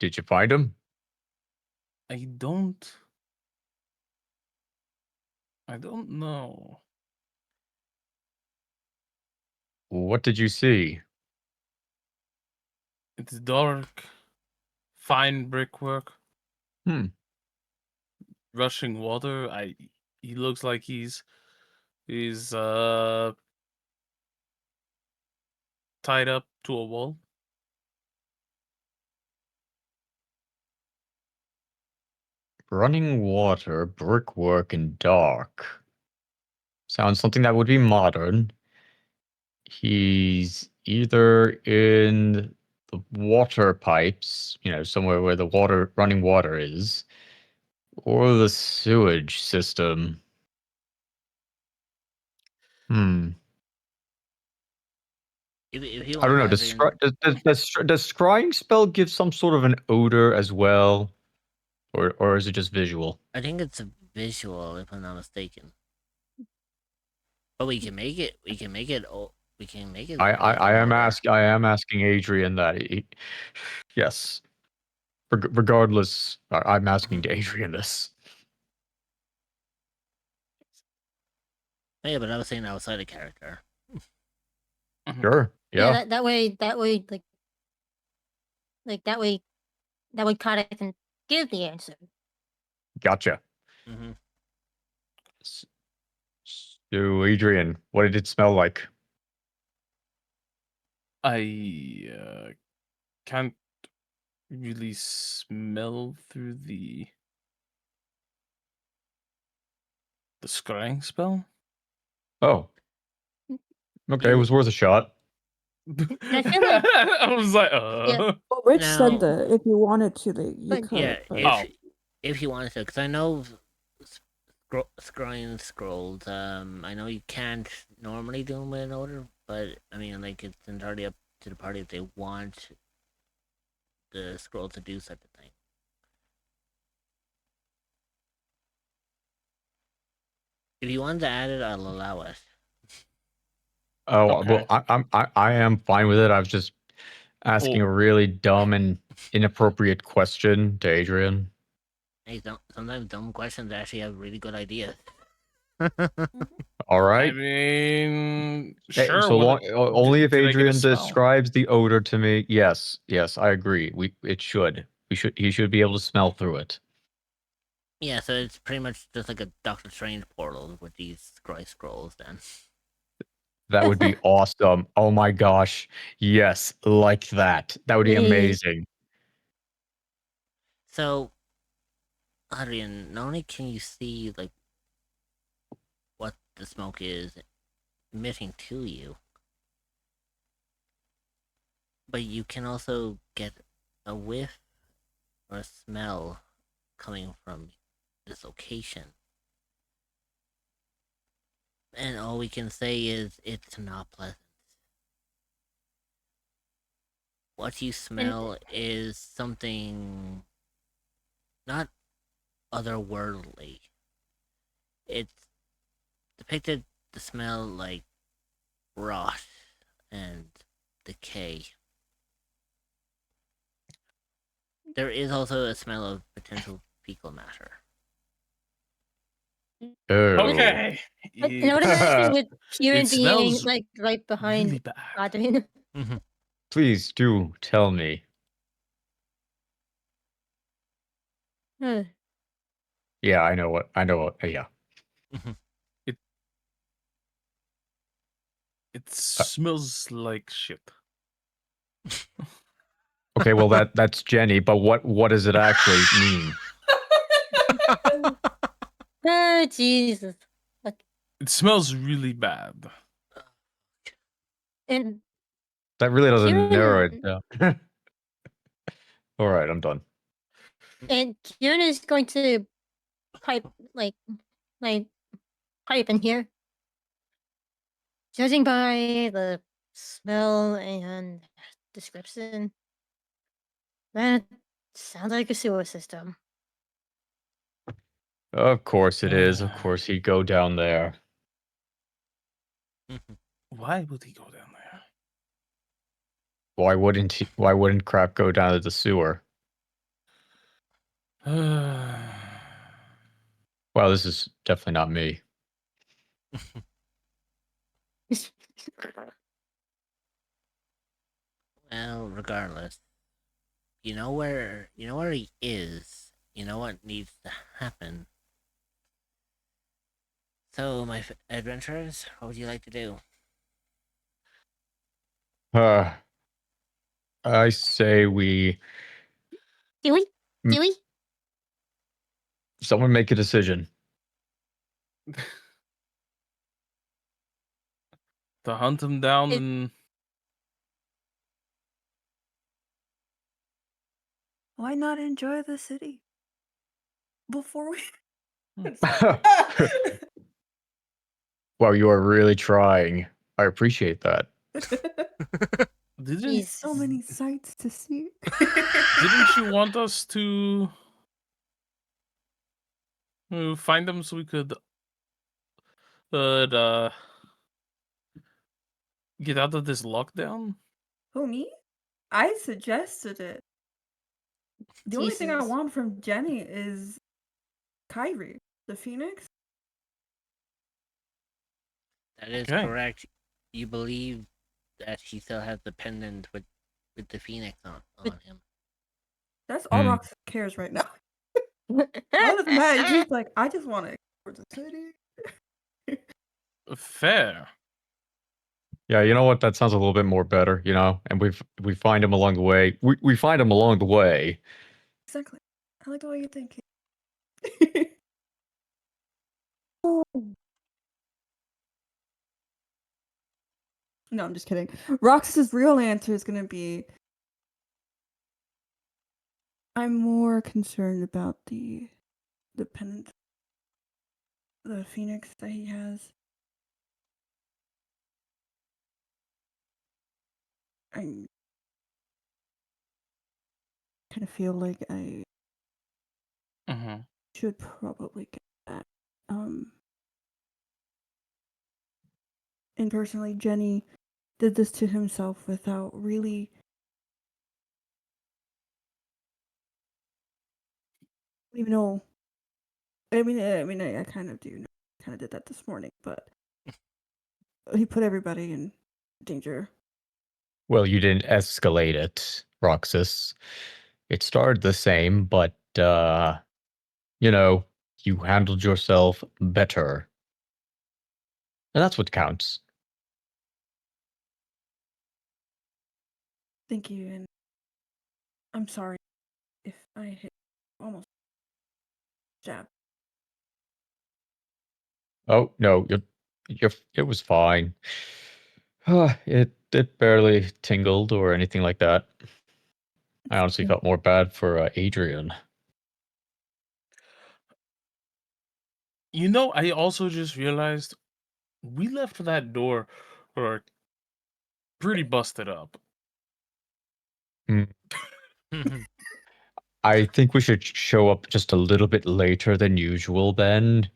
Did you find him? I don't know. What did you see? It's dark, fine brickwork, Hmm. rushing water. He looks like he's tied up to a wall. Running water, brickwork, and dark. Sounds something that would be modern. He's either in the water pipes, somewhere where the running water is, or the sewage system. Hmm. If you I don't want, know. Adrian, Does scrying spell give some sort of an odor as well, or is it just visual? I think it's a visual, if I'm not mistaken. But we can make it. We can make it. We can make it I an am odor. asking Adrian that. Yes. Regardless, I'm asking Adrian this. Yeah, but I was saying outside of character. Sure. Yeah. That way, that way, Kata can give the answer. Gotcha. Mm-hmm. So, Adrian, what did it smell like? I can't really smell through the scrying spell. Oh. Okay, it was worth a shot. I feel like I was like, Yeah. Well, Rich Now- said that if you wanted to, that you But- could. Yeah, but- if you wanted to, because I know scrolling scrolls. I know you can't normally do them in order, but I mean, like it's entirely up to the party if they want the scroll to do such a thing. If you want to add it, I'll allow it. Oh, Okay. well, I am fine with it. I was just asking a really dumb and inappropriate question to Adrian. Hey, sometimes dumb questions actually have really good ideas. All I right. mean, Hey, sure. so long, only if did I get a Adrian smell? describes the odor to me. Yes, I agree. It should. He should be able to smell through it. Yeah, so it's pretty much just like a Doctor Strange portal with these scrolls. Then. That would be awesome. Oh my gosh. Yes, like that. That would be Yay. amazing. So, Adrian, not only can you see like what the smoke is emitting to you, but you can also get a whiff or a smell coming from this location. And all we can say is it's not pleasant. What you smell is something not otherworldly. It's depicted the smell like rot and decay. There is also a smell of potential fecal matter. Oh. Okay. I noticed it with Kieran It being smells like right behind really bad. Adrian. Please do tell me. Uh, Yeah, I know what. Yeah. It smells like shit. Okay, well that's Jenny, but what does it actually mean? Oh Jesus! It smells really bad. And That really doesn't narrow Kieran, it down. All right, I'm done. and Kieran is going to pipe like pipe in here. Judging by the smell and description, that sounds like a sewer system. Of course it is. Of course he'd go down there. Why would he go down there? Why wouldn't crap go down to the sewer? Well, this is definitely not me. Well, regardless, you know where he is. You know what needs to happen. So, my adventurers, what would you like to do? Uh, I say we Do we? Mm. Do we? someone make a decision. To hunt him down It- and Why not enjoy the city before we? Wow, you are really trying. I appreciate that. didn't So many sights to see. didn't you want us to find them so we could get out of this lockdown? Who, me? I suggested it. The only thing I Jesus. want from Jenny is Kyrie, the Phoenix. That is Okay. correct. You believe that he still has the pendant with the phoenix on him. That's all Hmm. Rox cares right now. Other than that, it's just like I just want to explore the city. Fair. Yeah, you know what? That sounds a little bit more better, you know? And we find him along the way. We find him along the way. Exactly. I like the way you think. No, I'm just kidding. Rox's real answer is gonna be I'm more concerned about the pendant, the phoenix that he has. I kind of feel like I Mm-hmm. should probably get that. And personally, Jenny did this to himself without really even know. I kind of do. Kind of did that this morning, but he put everybody in danger. Well, you didn't escalate it, Roxas. It started the same, but you know, you handled yourself better. And that's what counts. Thank you, and I'm sorry if I hit almost jab. Oh, no, it was fine. It barely tingled or anything like that. I honestly felt more bad for Adrian. You know, I also just realized we left that door or pretty busted up. I think we should show up just a little bit later than usual then.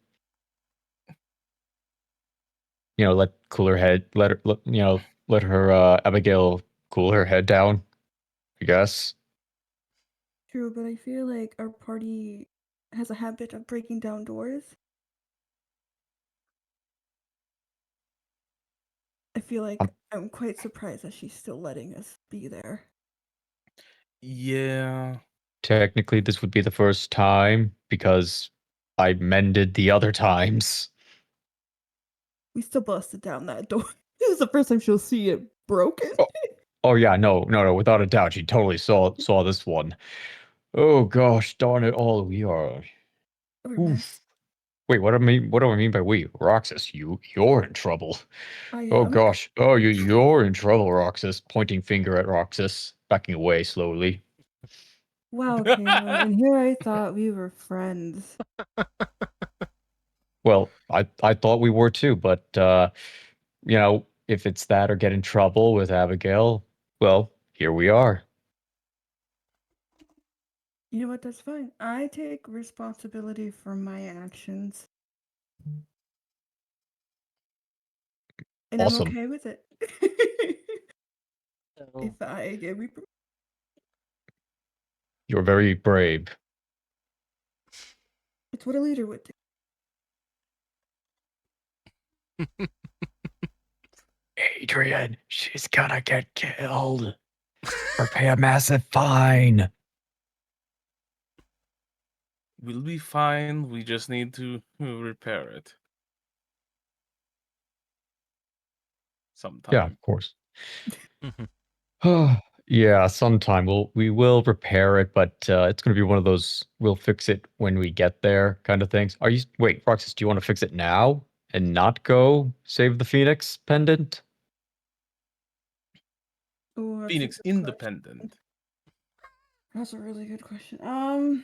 You know, let cool her head, let her Abigail cool her head down, I guess. True, but I feel like our party has a habit of breaking down doors. I feel like I'm quite surprised that she's still letting us be there. Yeah. Technically, this would be the first time because I mended the other times. We still busted down that door. This is the first time she'll see it broken. Oh yeah, no, without a doubt, she totally saw this one. Oh gosh, darn it all, we are. We're Oof. mess. Wait, what do I mean by we? Roxas, you're in trouble. I Oh am. gosh. Oh, you're in trouble, Roxas. Pointing finger at Roxas, backing away slowly. Wow, Caleb. And here I thought we were friends. Well, I thought we were too, but you know, if it's that or get in trouble with Abigail, well, here we are. You know what? That's fine. I take responsibility for my actions. And I'm Awesome. okay with it. So, If I get You're very brave. It's what a leader would do. Adrian, she's gonna get killed or pay a massive fine. We'll be fine. We just need to repair it. Sometime. Yeah, of course. Yeah, sometime we will repair it, but it's gonna be one of those we'll fix it when we get there kind of things. Wait, Roxas, do you want to fix it now and not go save the Phoenix pendant? Ooh, that's a Phoenix good question. Independent. That's a really good question.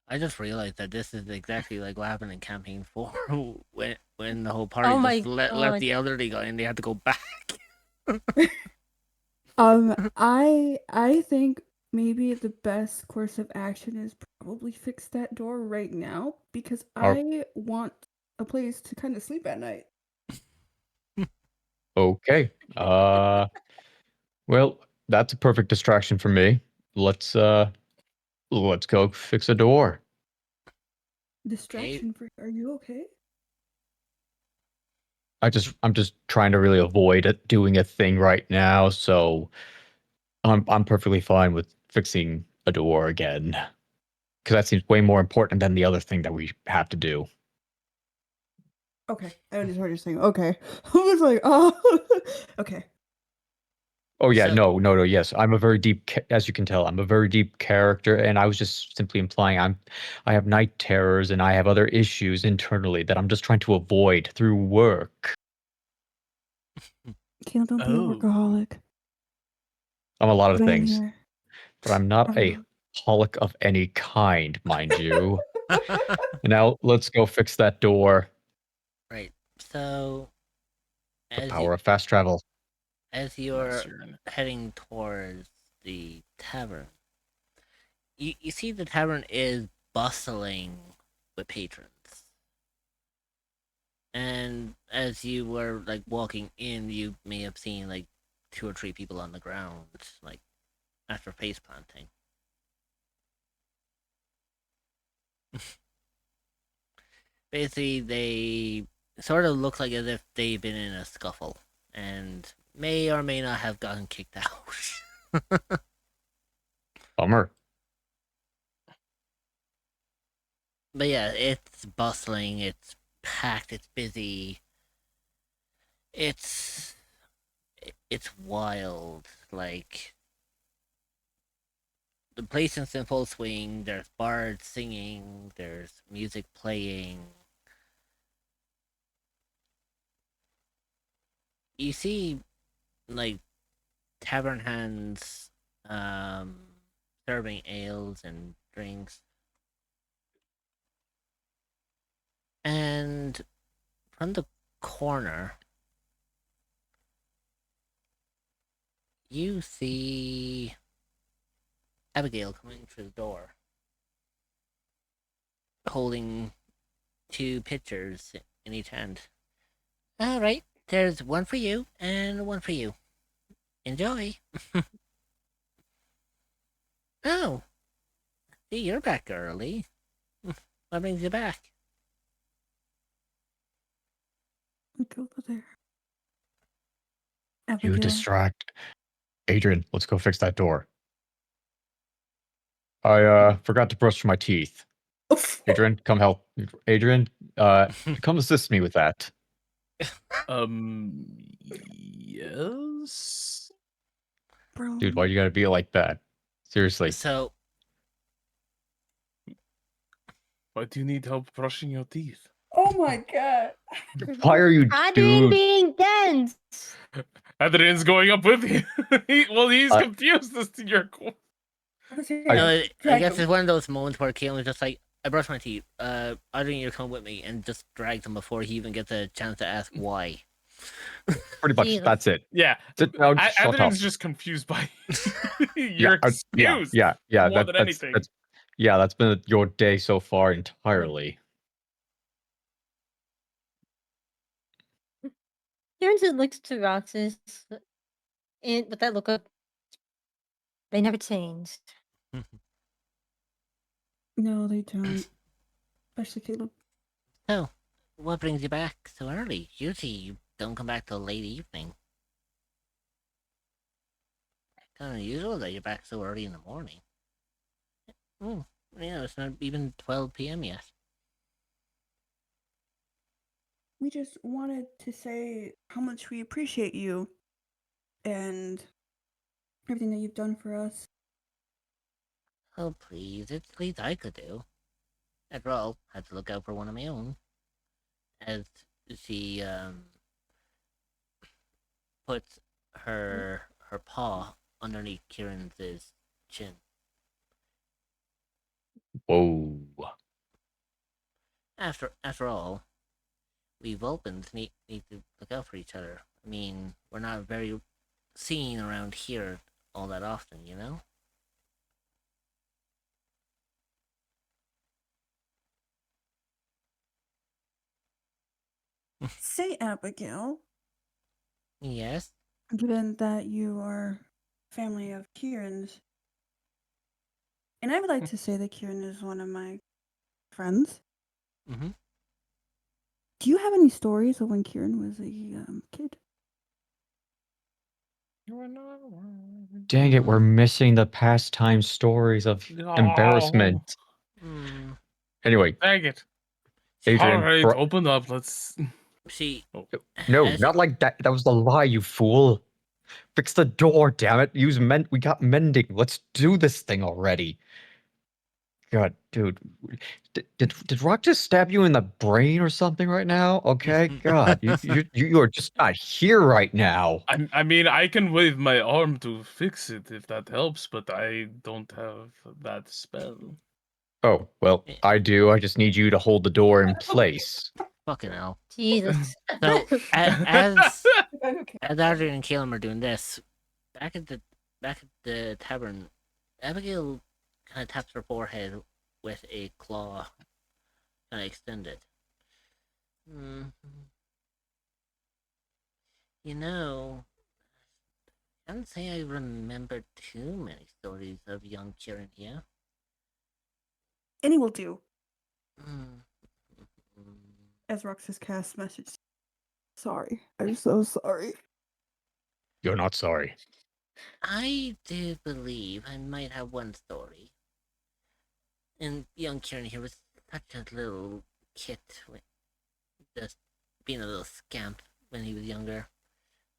I just realized that this is exactly like what happened in campaign 4 when the whole party Oh my just left God. the elderly guy and they had to go back. I think maybe the best course of action is probably fix that door right now because I want a place to kind of sleep at night. Okay. Well, that's a perfect distraction for me. Let's go fix a door. Distraction for are you okay? I'm just trying to really avoid it doing a thing right now, so I'm perfectly fine with fixing a door again. Because that seems way more important than the other thing that we have to do. Okay, I understand what you're saying. Okay, I was like, oh, okay. Oh yeah, So- no, yes. I'm a very deep, as you can tell, I'm a very deep character, and I was just simply implying I have night terrors and I have other issues internally that I'm just trying to avoid through work. Caleb, don't be a Oh. workaholic. I'm a lot of But I am things, here. but I'm not I a know. holic of any kind, mind you. Now let's go fix that door. Right. So The as power of fast travel. you're Urine. heading towards the tavern, you see the tavern is bustling with patrons. And as you were like walking in, you may have seen like 2 or 3 people on the ground, like after face planting. Basically, they sort of look like as if they've been in a scuffle and may or may not have gotten kicked out. Bummer. But yeah, it's bustling, it's packed, it's busy. It's wild. Like the place is in full swing. There's bards singing. There's music playing. You see, like tavern hands, serving ales and drinks, and from the corner, you see Abigail coming through the door, holding 2 pitchers in each hand. All right, there's one for you and one for you. Enjoy. Oh, see, you're back early. What brings you back? Look over there. You Abigail. distract. Adrian, let's go fix that door. I forgot to brush my teeth. Adrian, come help. Adrian, come assist me with that. Yes. Bro. Dude, why you gotta be like that? Seriously. So, Why do you need help brushing your teeth? Oh my god. Why are you Adrian dude? being dense. Adrian's going up with you. He's confused as to your. no, I guess it's one of those moments where Caelan's just like, I brushed my teeth. I think you're coming with me, and just drags him before he even gets a chance to ask why. Pretty much, Jesus. that's it. Yeah, Sit down, shut up. Adrian's just confused by your excuse. Yeah. more than anything. That's been your day so far entirely. Turns and looks to Roxas, and with that look of, they never changed. No, they don't. Especially Caleb. So, what brings you back so early? Usually you don't come back till late evening. Kind of unusual that you're back so early in the morning. Hmm. Yeah, it's not even 12 p.m. yet. We just wanted to say how much we appreciate you and everything that you've done for us. Oh, please, it's the least I could do. After all, I had to look out for one of my own. As she, puts her paw underneath Kieran's chin. Whoa. After all, we Vulcans need to look out for each other. I mean, we're not very seen around here all that often, you know? Say, Abigail, Yes. given that you are family of Kieran's, and I would like to say that Kieran is one of my friends. Mm-hmm. Do you have any stories of when Kieran was a kid? Dang it, we're missing the pastime stories of embarrassment. Mm. Anyway, Dang it. Adrian, Alright, open up. Let's. See, no, as not like that. That was the lie, you fool. Fix the door, damn it. Use we got mending. Let's do this thing already. God, dude. Did Rock just stab you in the brain or something right now? Okay, God, you are just not here right now. I mean, I can wave my arm to fix it if that helps, but I don't have that spell. Oh, well, I do. I just need you to hold the door in place. fucking hell. Jesus. So as Adrian and Caleb are doing this, back at the tavern, Abigail kind of taps her forehead with a claw, kind of extended. Mm. You know, I can't say I remember too many stories of young Kieran here. Any will do. Mm. As Roxas cast message. Sorry. I'm so sorry. You're not sorry. I do believe I might have one story. And young Kieran here was such a little kid, just being a little scamp when he was younger.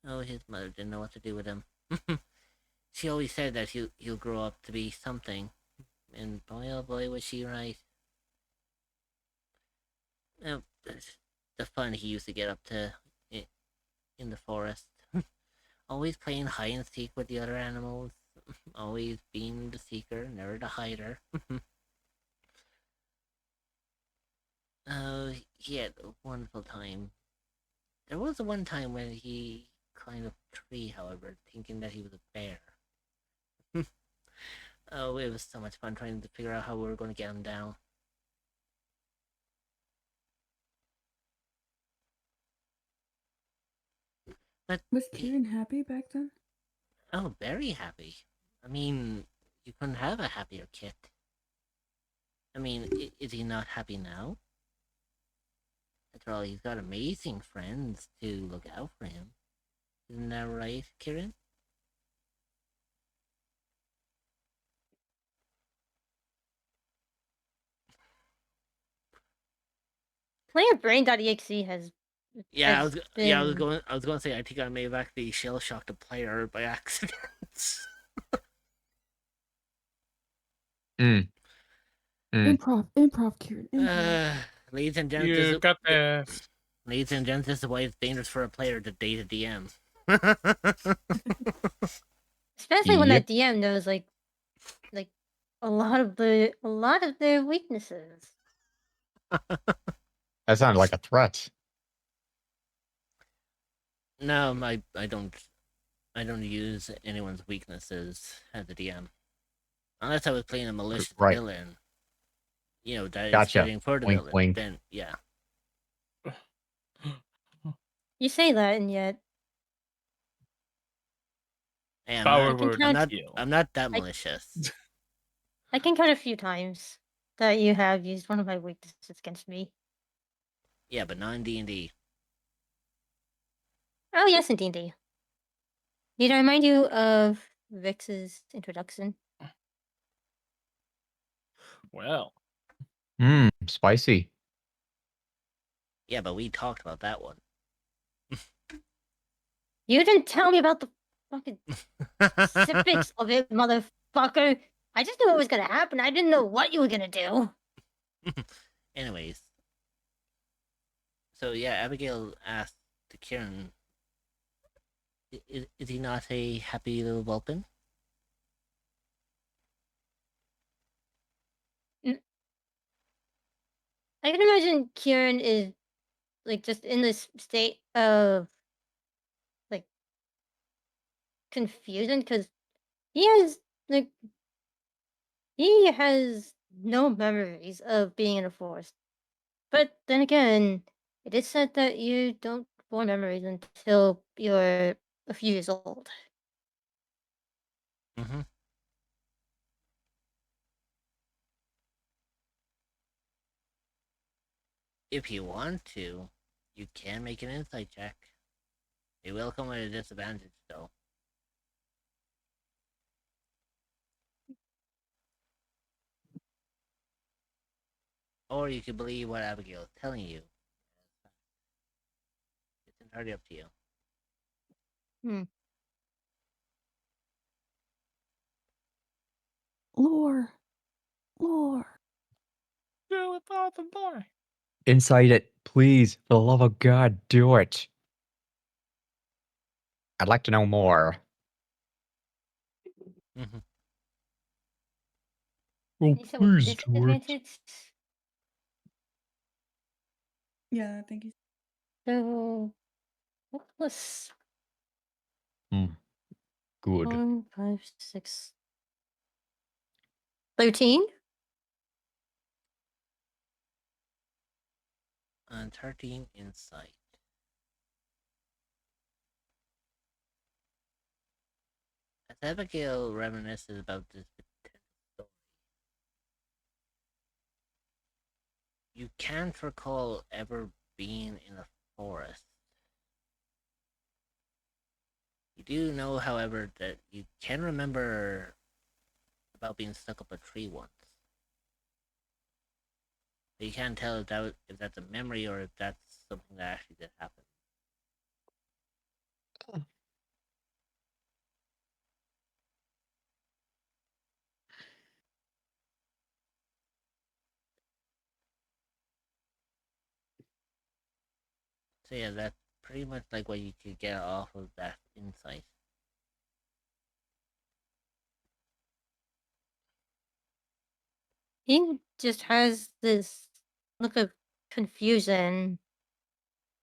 Oh, his mother didn't know what to do with him. She always said that he'll grow up to be something, and boy oh boy was she right. Oh, the fun he used to get up to in the forest. Always playing hide and seek with the other animals. Always being the seeker, never the hider. Oh, he had a wonderful time. There was one time when he climbed a tree, however, thinking that he was a bear. Oh, it was so much fun trying to figure out how we were going to get him down. But Was Kieran happy back then? oh, very happy. I mean, you couldn't have a happier kid. I mean, is he not happy now? After all, he's got amazing friends to look out for him. Isn't that right, Kieran? Playing Brain.exe has. Yeah, has I was been- going. I was going to say. I think I may have actually shell shocked a player by accident. Mm. Improv, Kieran. Ladies and gents, You got this. ladies and gents, this is why it's dangerous for a player to date a DM. Especially when Yep. that DM knows like a lot of their weaknesses. That sounded like a threat. No, I don't use anyone's weaknesses as a DM. Unless I was playing a malicious Right. villain. You know, that is Gotcha. fitting for the Wink, villain. wink. Then yeah. You say that, and yet Hey, Power I can word. count- heal. I'm not that I- malicious. I can count a few times that you have used one of my weaknesses against me. Yeah, but not in D&D. Oh yes, in D&D. Need I remind you of Vix's introduction? Well, Spicy. Yeah, but we talked about that one. You didn't tell me about the fucking specifics of it, motherfucker. I just knew it was gonna happen. I didn't know what you were gonna do. Anyways. So yeah, Abigail asked to Kieran, is he not a happy little whelpin? I can imagine Kieran is like just in this state of like confusion because he has like he has no memories of being in a forest. But then again, it is said that you don't form memories until you're a few years old. Mm-hmm. If you want to, you can make an insight check. It will come at a disadvantage, though. Or you could believe what Abigail is telling you. It's entirely up to you. Lore. Lore. do it for the boy. Insight it, please. For the love of God, do it. I'd like to know more. Mm-hmm. Oh, You said with disadvantage. Yeah, thank you. So what plus Good. 1, 5, 6, 13? And 13 insight. As Abigail reminisces about this potential story, you can't recall ever being in a forest. You do know, however, that you can remember about being stuck up a tree once. But you can't tell if that's a memory or if that's something that actually did happen. So yeah, that's pretty much like what you could get off of that insight. He just has this look of confusion.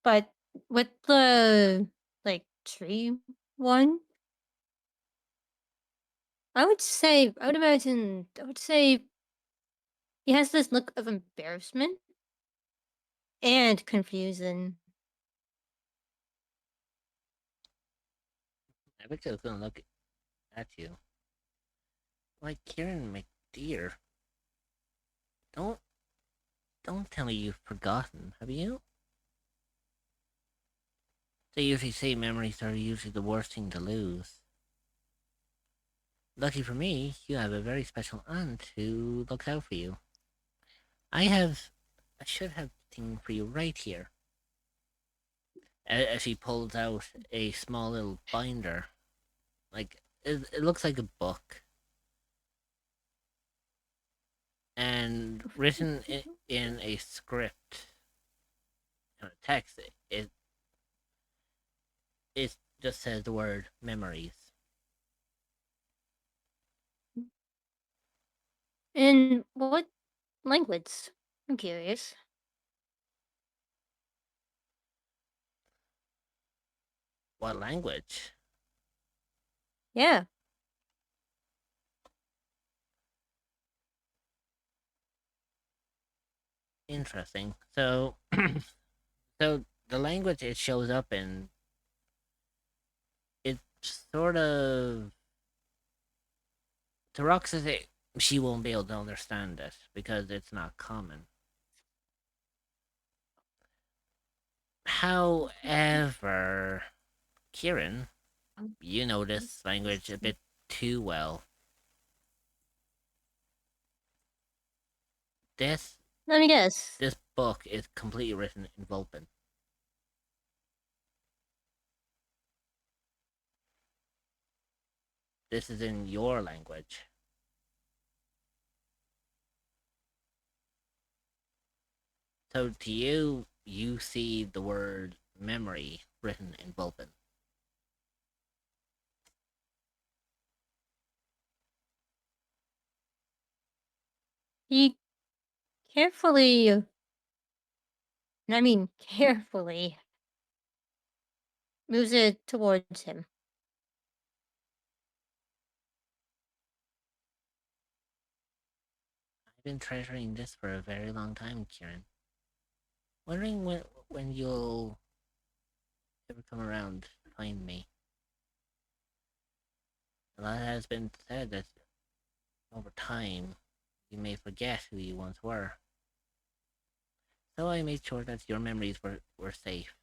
But with the like tree one, I would say he has this look of embarrassment and confusion. Abigail's gonna look at you like, Kieran McDear. Don't don't tell me you've forgotten, have you? They usually say memories are usually the worst thing to lose. Lucky for me, you have a very special aunt who looks out for you. I should have the thing for you right here. As she pulls out a small little binder. Like, it looks like a book. And written in a script, kind of text, it just says the word memories. In what language? I'm curious. What language? Yeah. Interesting. So, so the language it shows up in, it's sort of, to Roxas, she won't be able to understand it because it's not common. However, Kieran, you know this language a bit too well. This Let me guess. this book is completely written in Vulpin. This is in your language. So to you, you see the word memory written in Vulpin. He carefully, and I mean carefully, moves it towards him. I've been treasuring this for a very long time, Kieran. Wondering when you'll ever come around to find me. A lot has been said that over time you may forget who you once were. So I made sure that your memories were safe.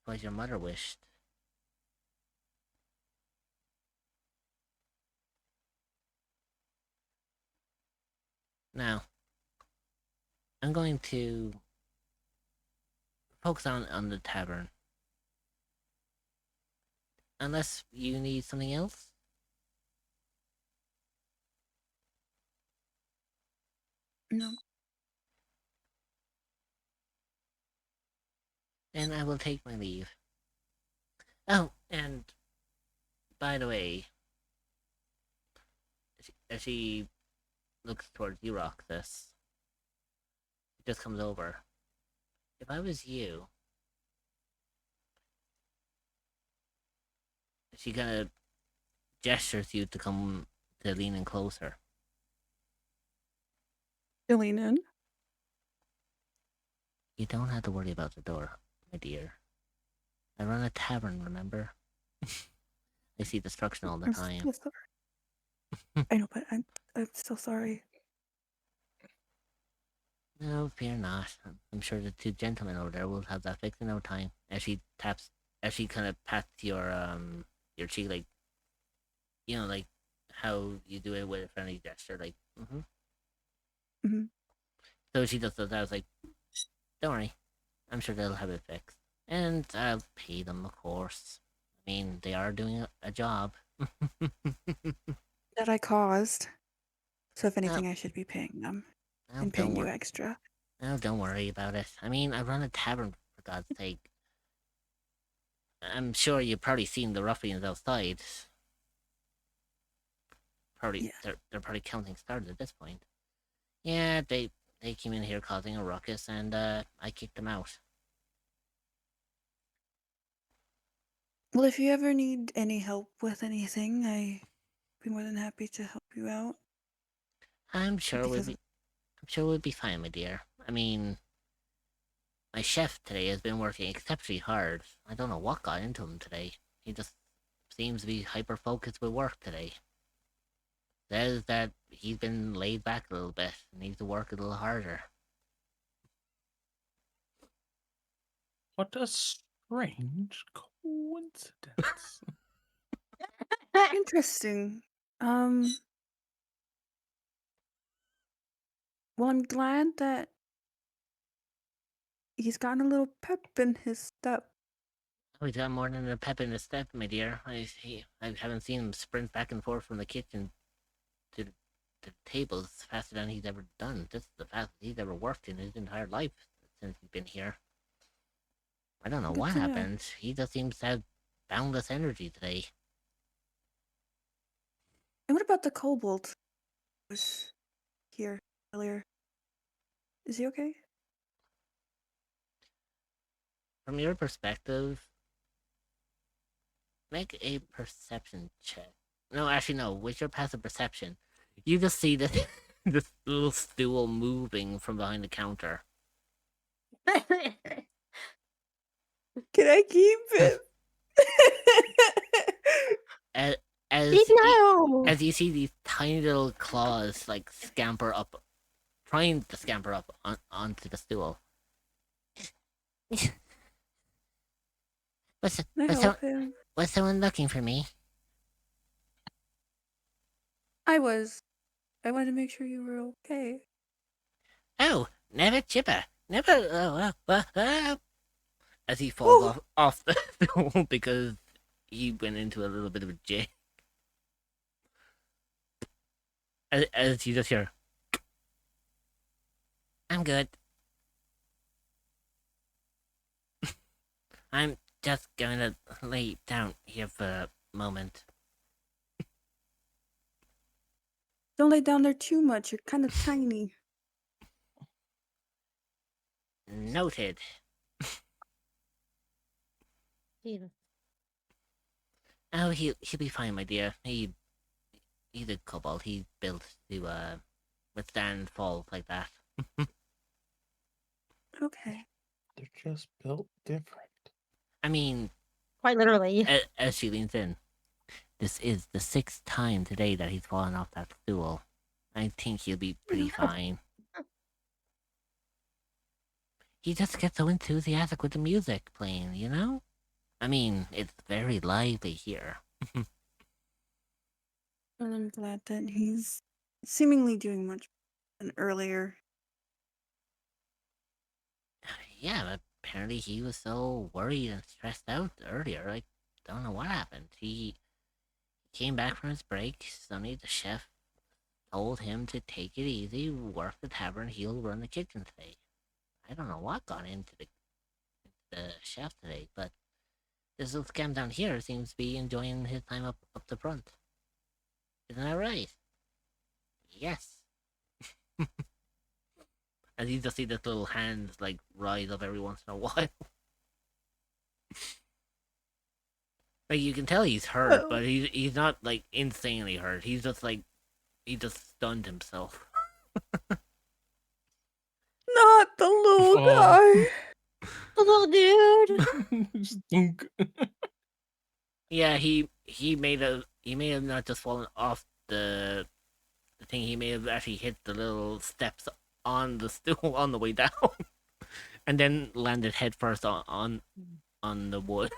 As your mother wished. Now, I'm going to focus on the tavern. Unless you need something else? No. Then I will take my leave. Oh, and by the way, as she looks towards you, Roxas, she just comes over. If I was you, she kind of gestures you to come to lean in closer. To lean in? You don't have to worry about the door, my dear. I run a tavern, remember? I see destruction all the time. I'm so sorry. I know, but I'm so sorry. No, fear not. I'm sure the two gentlemen over there will have that fixed in no time. As she kind of pats your cheek, like, you know, like how you do it with a friendly gesture, like, So she just does that. I was like, don't worry, I'm sure they'll have it fixed, and I'll pay them, of course. I mean, they are doing a job. That I caused. So if anything, I should be paying them. And paying you extra. No, don't worry about it. I mean, I run a tavern, for God's sake. I'm sure you've probably seen the ruffians outside. Probably, they're probably counting stars at this point. Yeah, they came in here causing a ruckus, and I kicked them out. Well, if you ever need any help with anything, I'd be more than happy to help you out. I'm sure we'll be fine, my dear. I mean, my chef today has been working exceptionally hard. I don't know what got into him today. He just seems to be hyper-focused with work today. Says that he's been laid back a little bit and needs to work a little harder. What a strange coincidence. Interesting. Well, I'm glad that he's gotten a little pep in his step. Oh, he's got more than a pep in his step, my dear. I haven't seen him sprint back and forth from the kitchen to the tables faster than he's ever done. This is the fastest he's ever worked in his entire life since he's been here. I don't know what happened. He just seems to have boundless energy today. And what about the kobold who was here earlier? Is he okay? From your perspective, make a perception check. No, actually, no. With your passive perception, you just see this this little stool moving from behind the counter. Can I keep it? As you see these tiny little claws like scamper up, trying to scamper up onto the stool. Was I help him. was someone looking for me? I wanted to make sure you were okay. Oh, never chipper, never. As he falls off the stool because he went into a little bit of a jig. As you just hear, I'm good. I'm just going to lay down here for a moment. Don't lay down there too much. You're kind of tiny. Noted. Jesus. Oh, he'll be fine, my dear. He's a kobold. He's built to withstand falls like that. Okay. They're just built different. I mean, Quite literally. as she leans in, this is the 6th time today that he's fallen off that stool. I think he'll be pretty fine. He just gets so enthusiastic with the music playing, you know? I mean, it's very lively here. Well, I'm glad that he's seemingly doing much better than earlier. Yeah, but apparently he was so worried and stressed out earlier. I don't know what happened. He came back from his break. Sonny, the chef, told him to take it easy, work the tavern, he'll run the kitchen today. I don't know what got into the chef today, but this little scam down here seems to be enjoying his time up the front. Isn't that right? Yes. As you just see this little hands like rise up every once in a while. Like you can tell he's hurt, but he's not like insanely hurt. He's just like he just stunned himself. Not the little guy. The little dude. Just thunk. Yeah, he may have not just fallen off the thing. He may have actually hit the little steps on the stool on the way down, and then landed headfirst on the wood.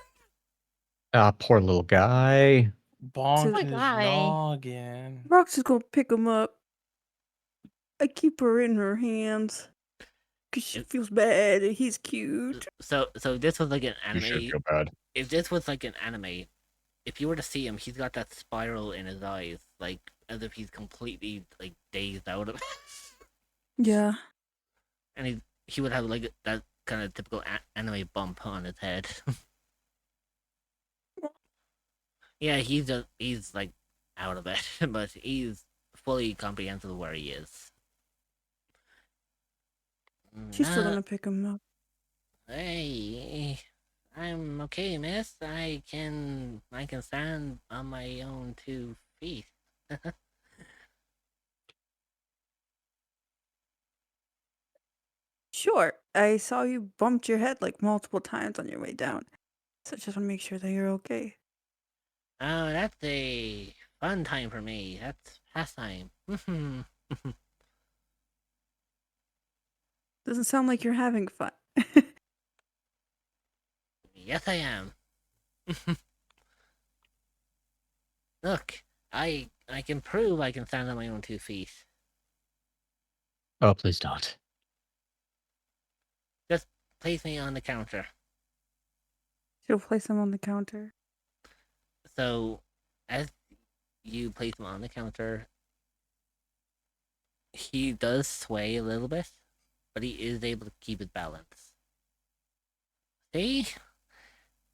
Ah, poor little guy. So- Bonk his guy. noggin. Rox is gonna pick him up. I keep her in her hands. Cause she feels bad and he's cute. So this was like an You should anime. feel bad. If this was like an anime, if you were to see him, he's got that spiral in his eyes, like as if he's completely like dazed out of it. Yeah. And he would have like that kind of typical anime bump on his head. Yeah, he's like out of it, but he's fully comprehensive of where he is. She's still gonna pick him up. Hey, I'm okay, miss. I can stand on my own 2 feet. Sure. I saw you bumped your head like multiple times on your way down. So I just want to make sure that you're okay. Oh, that's a fun time for me. That's pastime. Doesn't sound like you're having fun. Yes, I am. Look, I can prove I can stand on my own 2 feet. Oh, please don't. Just place me on the counter. She'll place him on the counter. So, as you place him on the counter, he does sway a little bit, but he is able to keep his balance. See?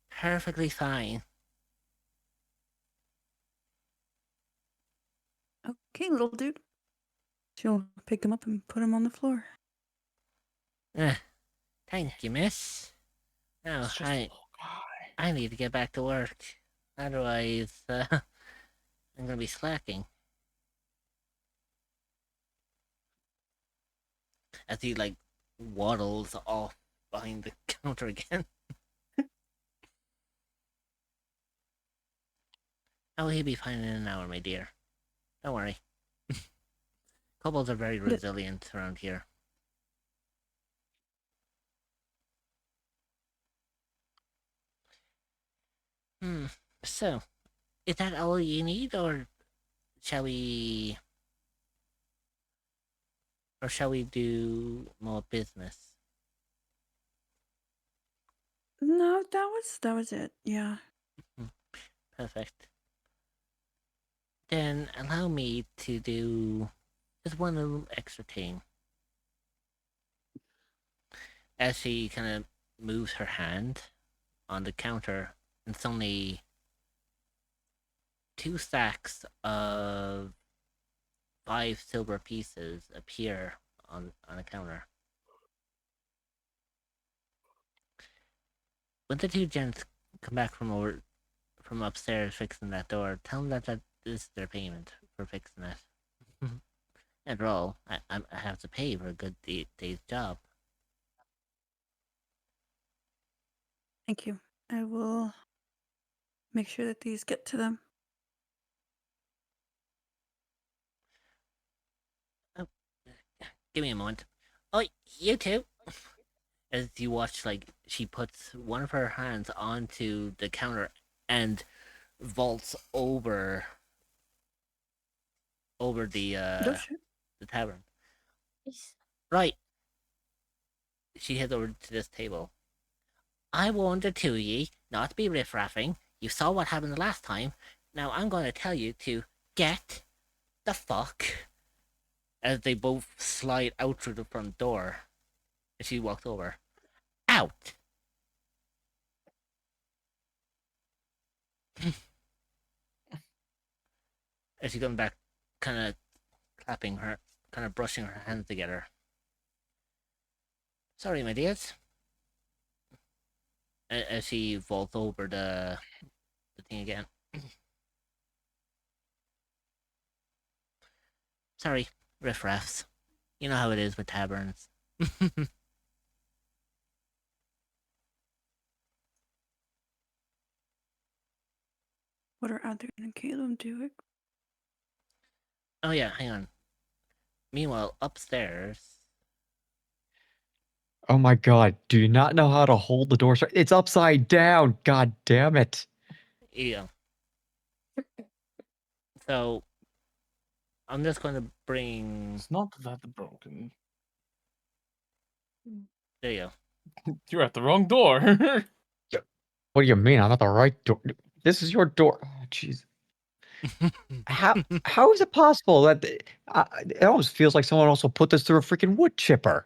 Perfectly fine. Okay, little dude. She'll pick him up and put him on the floor. Thank you, miss. Now, It's just a little guy. I need to get back to work. Otherwise, I'm gonna be slacking. As he, like, waddles off behind the counter again. Oh, he'll be fine in an hour, my dear. Don't worry. Kobolds are very resilient around here. So, is that all you need, or shall we... Or shall we do more business? No, that was it. Yeah. Perfect. Then allow me to do just one little extra thing. As she kind of moves her hand on the counter, and suddenly 2 stacks of 5 silver pieces appear on the counter. When the 2 gents come back from upstairs fixing that door, tell them that is their payment for fixing it. After all, I have to pay for a good day's job. Thank you. I will make sure that these get to them. Oh, give me a moment. Oh, you too. As you watch, like, she puts one of her hands onto the counter and vaults over the Oh, shit. the tavern. Yes. Right. She heads over to this table. I warned the 2 of ye not to be riffraffing. You saw what happened the last time. Now I'm going to tell you to get the fuck. As they both slide out through the front door. As she walks over. Out! As she comes back, kind of clapping her, kind of brushing her hands together. Sorry, my dears. As she vaults over the thing again. Sorry, riffraffs. You know how it is with taverns. What are Adrian and Caleb doing? Oh yeah, hang on. Meanwhile, upstairs. Oh my god, do you not know how to hold the door shut? It's upside down. God damn it. Yeah. So I'm just going to bring. It's not that broken. There you go. You're at the wrong door. What do you mean? I'm at the right door. This is your door. Oh, jeez. How is it possible that it almost feels like someone also put this through a freaking wood chipper?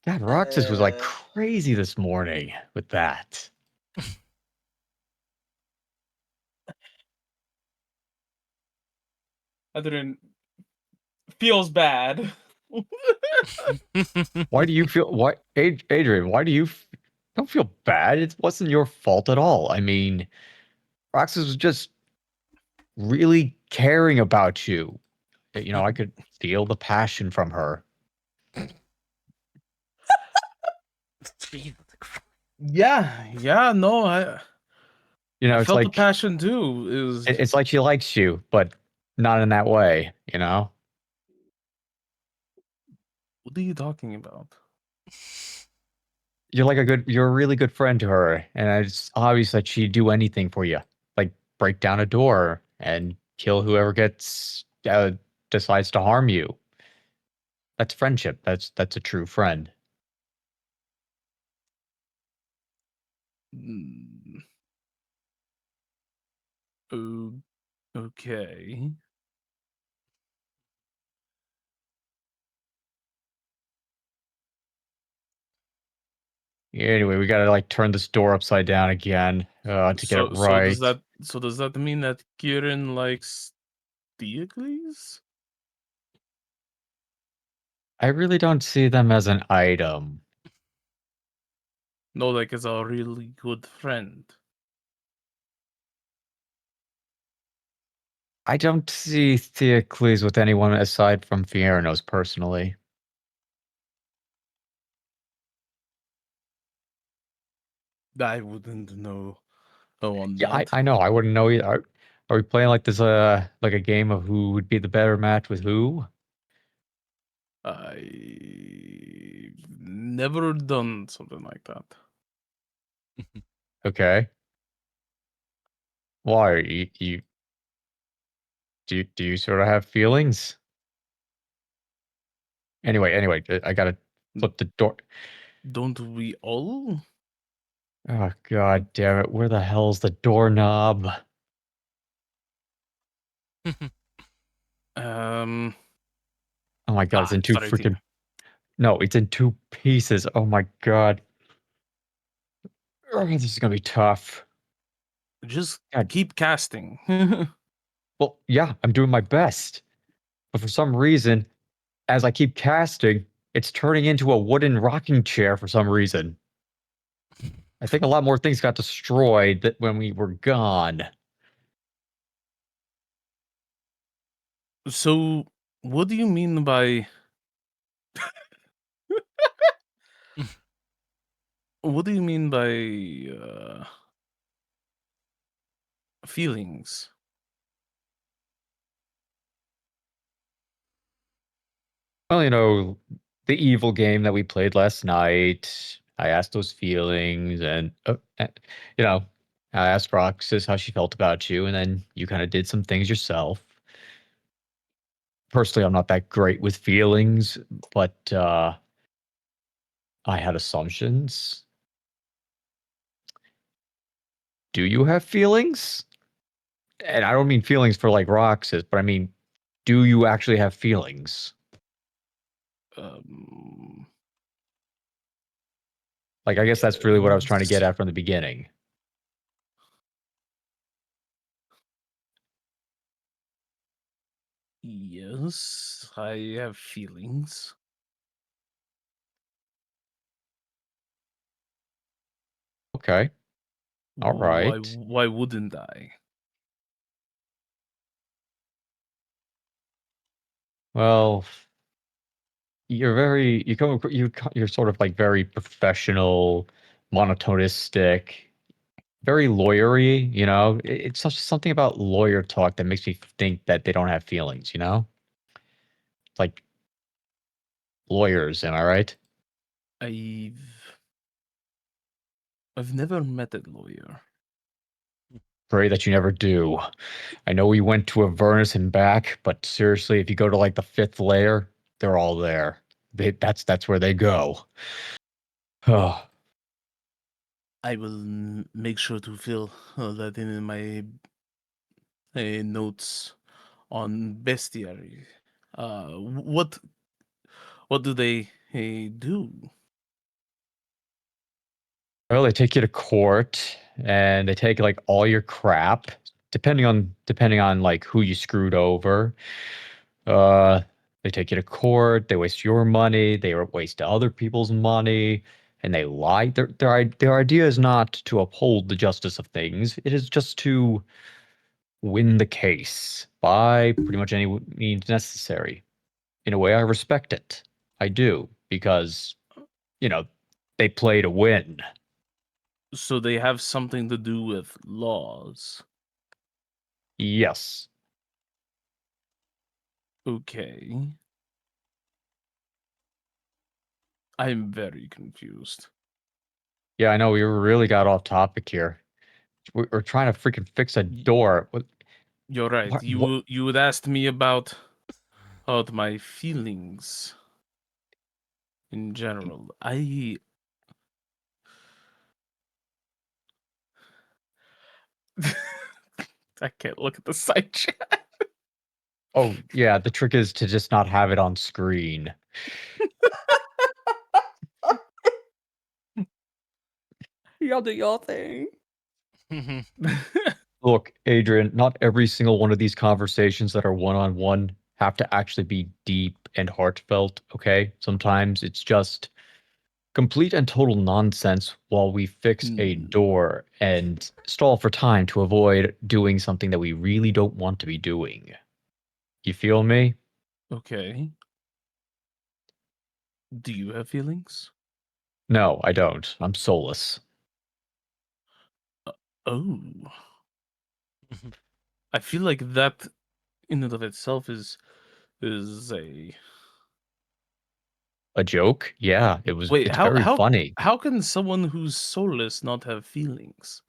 God, Roxas was like crazy this morning with that. Adrian feels bad. Why do you feel Adrian, why do you don't feel bad? It wasn't your fault at all. I mean, Roxas was just really caring about you. You know, I could feel the passion from her. Yeah, no, You know, I it's felt the like passion too. It was it's like she likes you, but not in that way, you know? what are you talking about? You're a really good friend to her, and it's obvious that she'd do anything for you. Like break down a door and kill whoever decides to harm you. That's friendship. That's a true friend. Mm. Okay. Anyway, we gotta like turn this door upside down again to get it right. Does that mean that Kieran likes Diocles? I really don't see them as an item. No, like as a really good friend. I don't see Theocles with anyone aside from Fiernos personally. I wouldn't know on Yeah, that. I know. I wouldn't know either. Are we playing like this like a game of who would be the better match with who? I've never done something like that. Okay. Why? You do you sort of have feelings? Anyway, I gotta flip the door. Don't we all? Oh god damn it! Where the hell's the doorknob? Um. Oh my god, it's in It's two right here. freaking. No, it's in two pieces. Oh my god. This is gonna be tough. Just God. keep casting. Well, yeah, I'm doing my best. But for some reason, as I keep casting, it's turning into a wooden rocking chair for some reason. I think a lot more things got destroyed when we were gone. So, what do you mean by? What do you mean by feelings? Well, the evil game that we played last night. I asked those feelings, and you know, I asked Roxas how she felt about you, and then you kind of did some things yourself. Personally, I'm not that great with feelings, but I had assumptions. Do you have feelings? And I don't mean feelings for like Roxas, but I mean, do you actually have feelings? Um. Like, I guess that's really what I was trying to Yes. get at from the beginning. Yes, I have feelings. Okay. All Why? right. Why wouldn't I? Well, you're sort of like very professional, monotonistic, very lawyery, It's such something about lawyer talk that makes me think that they don't have feelings, Like lawyers, am I right? I've I've never met a lawyer. Pray that you never do. I know we went to Avernus and back, but seriously, if you go to like the fifth layer, they're all there. That's where they go. Oh, I will make sure to fill that in my notes on bestiary. What do they do? well, they take you to court and they take like all your crap, depending on like who you screwed over. Uh, they take you to court. They waste your money. They waste other people's money, and they lie. Their idea is not to uphold the justice of things. It is just to win the case by pretty much any means necessary. In a way, I respect it. I do because you know they play to win. So they have something to do with laws. Yes. Okay. I'm very confused. Yeah, I know we really got off topic here. We're trying to freaking fix a door. You're right. What? You would ask me about my feelings in general. I can't look at the side chat. Oh, yeah, the trick is to just not have it on screen. Y'all do y'all thing. Look, Adrian, not every single one of these conversations that are one-on-one have to actually be deep and heartfelt, okay? Sometimes it's just complete and total nonsense while we fix a door and stall for time to avoid doing something that we really don't want to be doing. You feel me? Okay. Do you have feelings? No, I don't. I'm soulless. Oh. I feel like that in and of itself is A joke? Yeah, wait. it's very funny. How can someone who's soulless not have feelings?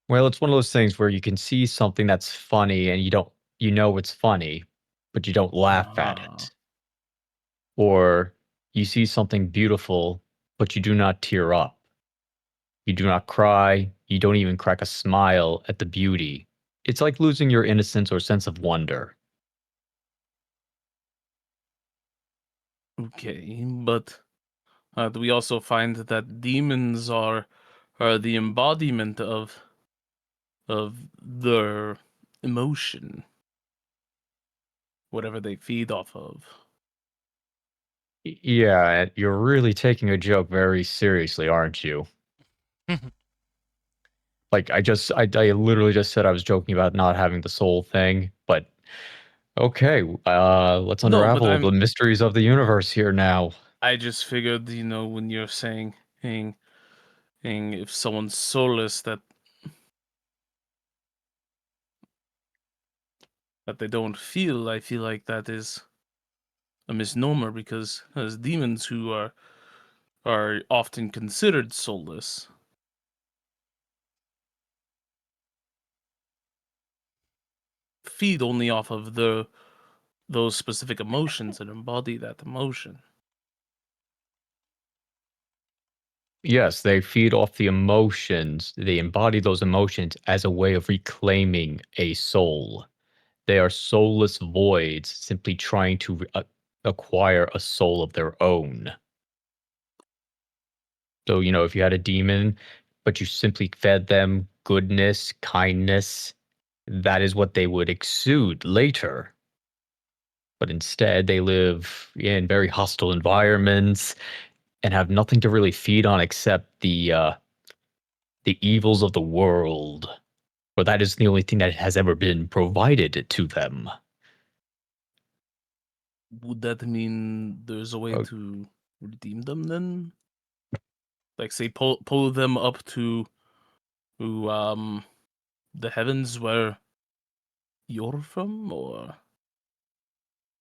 Well, it's one of those things where you can see something that's funny and you know it's funny, but you don't laugh at Ah. it. Or you see something beautiful, but you do not tear up. You do not cry. You don't even crack a smile at the beauty. It's like losing your innocence or sense of wonder. Okay, but do we also find that demons are the embodiment of their emotion, whatever they feed off of? Yeah, you're really taking a joke very seriously, aren't you? Like I literally just said I was joking about not having the soul thing, but okay, let's No, but unravel the mysteries of the universe here now. I just figured, when you're saying if someone's soulless that they don't feel, I feel like that is a misnomer because as demons who are often considered soulless feed only off of those specific emotions and embody that emotion. Yes, they feed off the emotions. They embody those emotions as a way of reclaiming a soul. They are soulless voids simply trying to acquire a soul of their own. So, if you had a demon, but you simply fed them goodness, kindness, that is what they would exude later. But instead, they live in very hostile environments and have nothing to really feed on except the evils of the world. For that is the only thing that has ever been provided to them. Would that mean there's a way Uh, to redeem them then? Like say pull them up to the heavens where you're from, or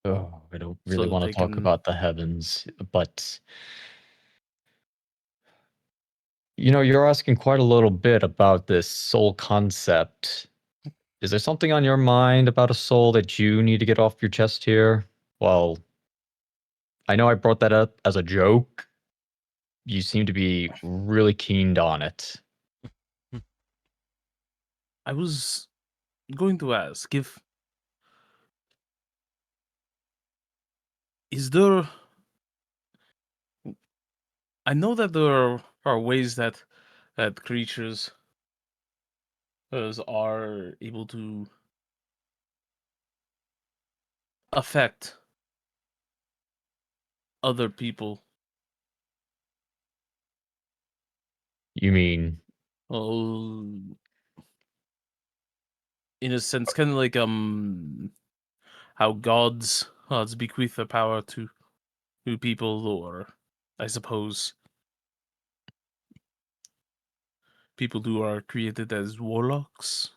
Oh, I don't so really that want they to talk can. about the heavens, but you're asking quite a little bit about this soul concept. Is there something on your mind about a soul that you need to get off your chest here? Well, I know I brought that up as a joke. You seem to be really keened on it. I was going to ask if is there. I know that there are ways that creatures are able to affect other people. You mean, Well, in a sense, kind of like how gods bequeath their power to people, or I suppose people who are created as warlocks.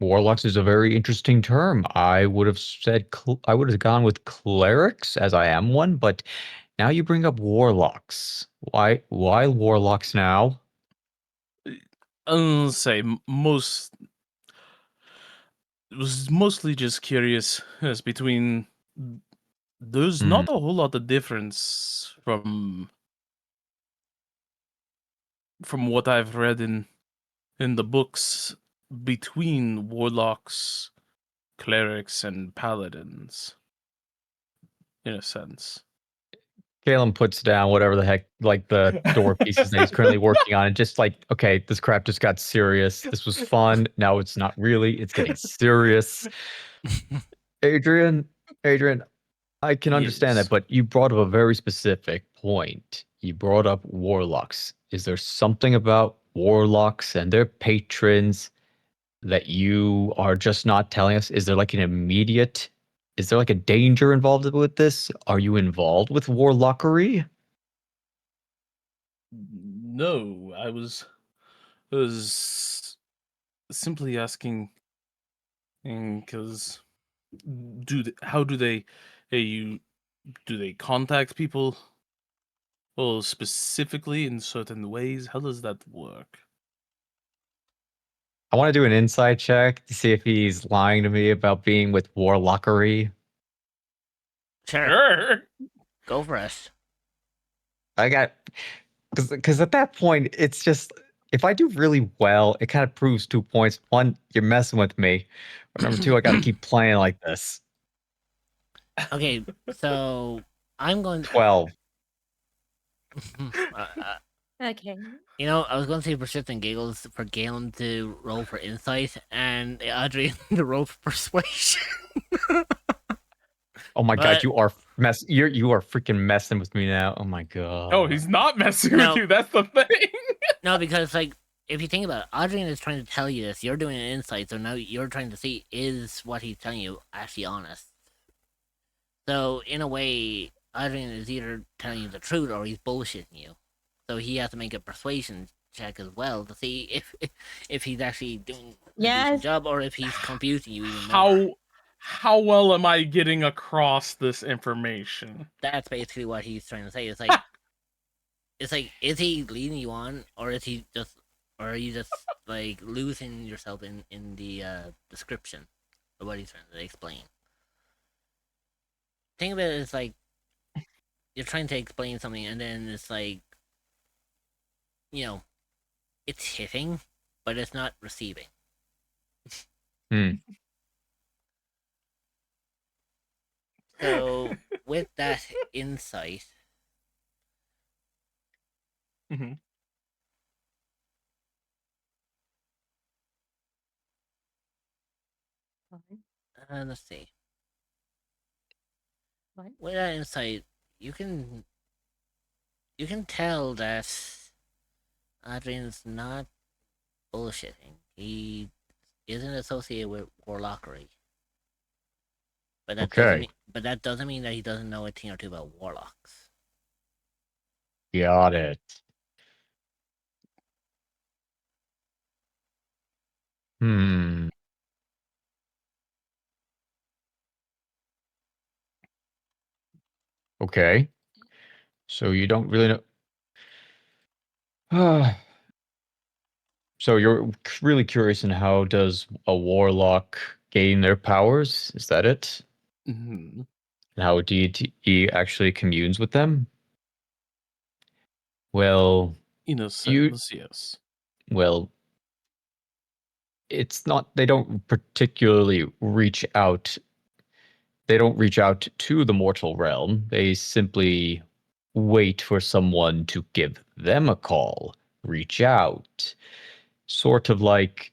warlocks is a very interesting term. I would have said I would have gone with clerics as I am one, but now you bring up warlocks. Why warlocks now? I'll say most. It was mostly just curious as between. There's Hmm. not a whole lot of difference from what I've read in the books between warlocks, clerics, and paladins, in a sense. Caleb puts down whatever the heck, like the door pieces that he's currently working on, and just like, okay, this crap just got serious. This was fun. Now it's not really. It's getting serious. Adrian, Adrian, I can understand that, Yes. but you brought up a very specific point. You brought up warlocks. Is there something about warlocks and their patrons that you are just not telling us? Is there like is there like a danger involved with this? Are you involved with warlockery? No, I was was simply asking, because how do they, do they contact people, well, specifically in certain ways? How does that work? I want to do an insight check to see if he's lying to me about being with Warlockery. Sure. Sure. Go for us. I got because at that point it's just if I do really well, it kind of proves 2 points. One, you're messing with me. Or number two, I got to keep playing like this. Okay, so I'm going. 12. Okay. You know, I was going to say persistent giggles for Galen to roll for insight and Adrian to roll for persuasion. Oh my god, But you are you are freaking messing with me now. Oh my god. Oh, he's not messing No. with you. That's the thing. no, because like if you think about it, Adrian is trying to tell you this. You're doing an insight, so now you're trying to see is what he's telling you actually honest. So in a way, Adrian is either telling you the truth or he's bullshitting you. So he has to make a persuasion check as well to see if he's actually doing a decent Yes. job or if he's confusing you even more. How well am I getting across this information? That's basically what he's trying to say. It's like is he leading you on or is he just or are you just like losing yourself in the description of what he's trying to explain? Think of it as like you're trying to explain something and then it's like, you know, it's hitting, but it's not receiving. Hmm. So with that insight, Mm-hmm. let's see. What? With that insight, you can tell that Adrian's not bullshitting. He isn't associated with warlockery. But Okay. that doesn't mean that he doesn't know a thing or two about warlocks. Got it. Hmm. Okay. So you don't really know. So you're really curious in how does a warlock gain their powers? Is that it? Mm-hmm. And how deity actually communes with them? Well, In a you sense, yes. well, it's not they don't particularly reach out. They don't reach out to the mortal realm. They simply wait for someone to give them a call, reach out. Sort of like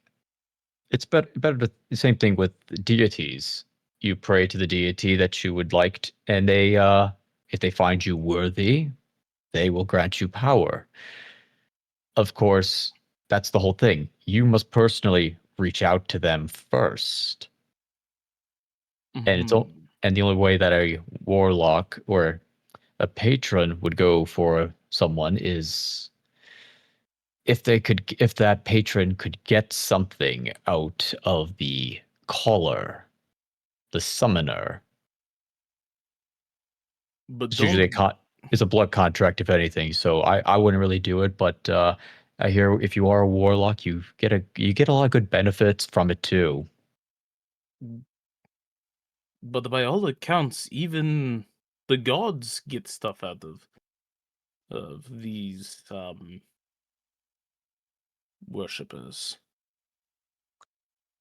it's better to the same thing with deities. You pray to the deity that you would like, and they, if they find you worthy, they will grant you power. Of course, that's the whole thing. You must personally reach out to them first, and Mm-hmm. and the only way that a warlock or a patron would go for someone is if that patron could get something out of the caller, the summoner. But It's usually don't. it's a blood contract if anything. So I wouldn't really do it, but I hear if you are a warlock, you get a lot of good benefits from it too. But by all accounts, even the gods get stuff out of these worshippers.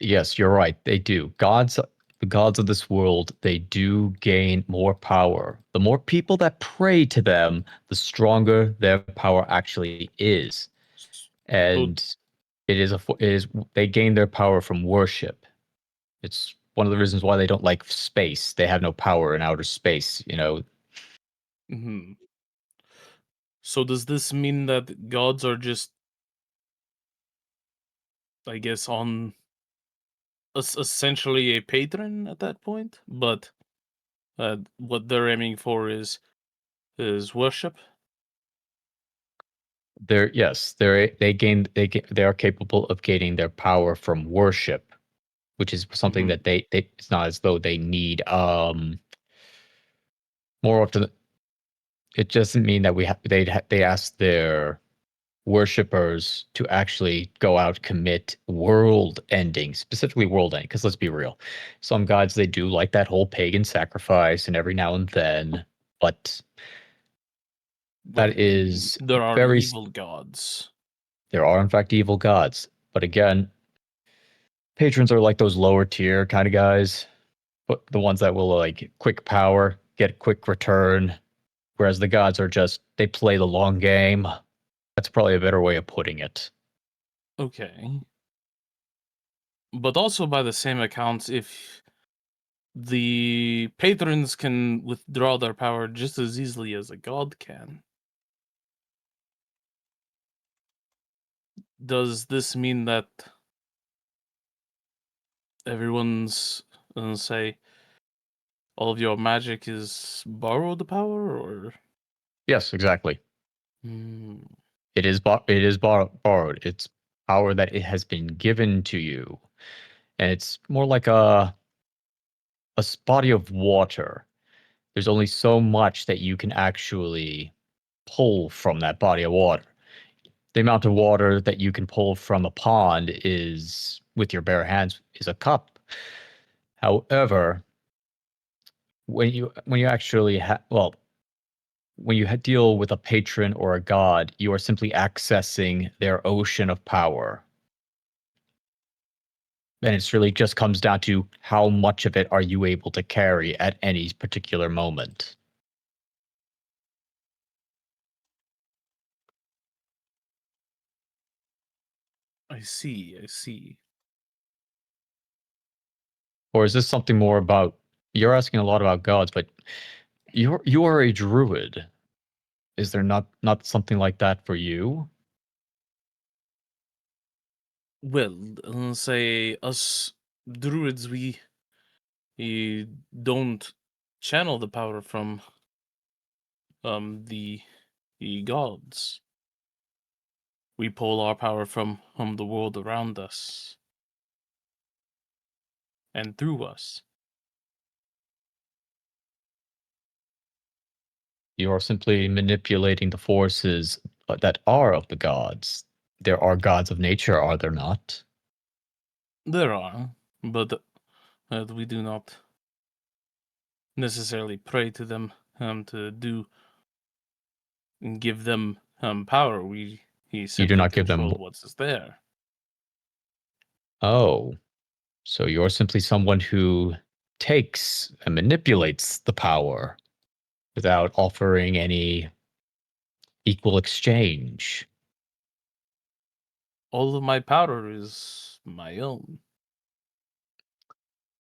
Yes, you're right. They do. The gods of this world, they do gain more power. The more people that pray to them, the stronger their power actually is. So, And it is they gain their power from worship. It's one of the reasons why they don't like space. They have no power in outer space, you know. mhm. So does this mean that gods are just, I guess, on essentially a patron at that point? But what they're aiming for is worship. They are capable of gaining their power from worship, which is something that they it's not as though they need more often. It doesn't mean that they ask their worshippers to actually go out commit world ending, specifically world ending. Because let's be real, some gods they do like that whole pagan sacrifice, and every now and then, but Well, that is there are very. evil gods. There are in fact evil gods, but again, patrons are like those lower tier kind of guys, but the ones that will like quick power, get quick return, whereas the gods are just they play the long game. That's probably a better way of putting it. Okay. But also by the same accounts, if the patrons can withdraw their power just as easily as a god can, does this mean that everyone's, say, all of your magic is borrowed power, or? Yes, exactly. Hmm. It is borrowed. It's power that it has been given to you, and it's more like a body of water. There's only so much that you can actually pull from that body of water. The amount of water that you can pull from a pond is, with your bare hands, is a cup. However, when you actually when you deal with a patron or a god, you are simply accessing their ocean of power. And it's really just comes down to how much of it are you able to carry at any particular moment. I see, I see. Or is this something more about you're asking a lot about gods, but you are a druid. Is there not something like that for you? Well, say us druids, we don't channel the power from the gods. We pull our power from the world around us and through us. You are simply manipulating the forces that are of the gods. There are gods of nature, are there not? There are, but we do not necessarily pray to them to do and give them power. We You do simply not give them. control what's there. Oh, so you're simply someone who takes and manipulates the power without offering any equal exchange. All of my power is my own.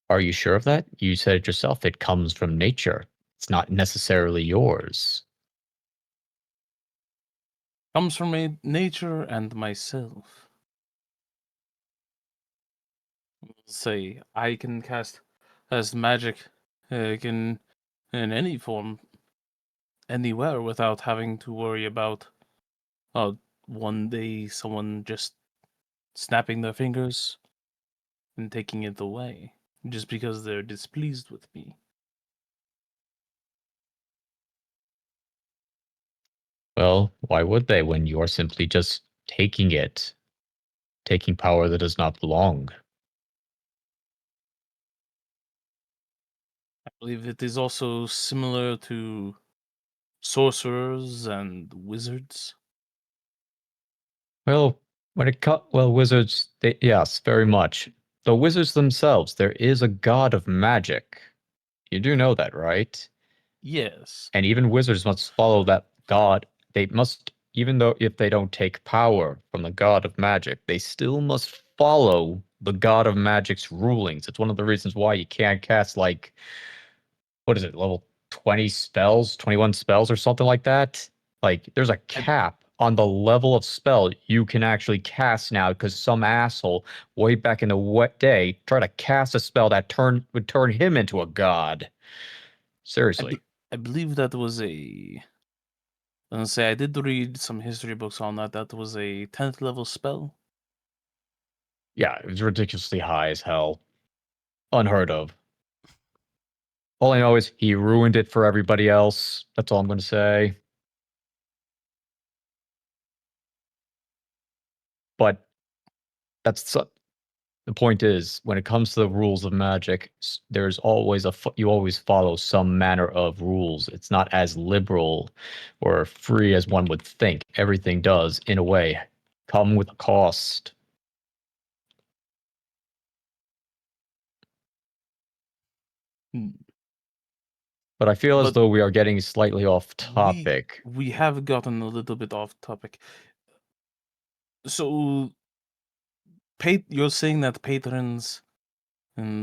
Are you sure of that? You said it yourself, it comes from nature. It's not necessarily yours. Comes from nature and myself. Say, I can cast as magic can in any form, anywhere, without having to worry about one day someone just snapping their fingers and taking it away just because they're displeased with me. Well, why would they when you're simply just taking it, taking power that does not belong? I believe it is also similar to sorcerers and wizards. Well, wizards, yes, very much. The wizards themselves, there is a god of magic. You do know that, right? Yes. And even wizards must follow that god. They must, even though if they don't take power from the god of magic, they still must follow the god of magic's rulings. It's one of the reasons why you can't cast like, what is it, level 20 spells, 21 spells or something like that. Like there's a I, cap on the level of spell you can actually cast now because some asshole way back in the wet day tried to cast a spell that would turn him into a god. I, Seriously. I believe that was a And say I did read some history books on that. That was a 10th level spell. Yeah, it was ridiculously high as hell. Unheard of. All I know is he ruined it for everybody else. That's all I'm going to say. But the point is, when it comes to the rules of magic, there's always you always follow some manner of rules. It's not as liberal or free as one would think. Everything does, in a way, come with a cost. But I feel as But though we are getting slightly off topic. We have gotten a little bit off topic. So, you're saying that patrons or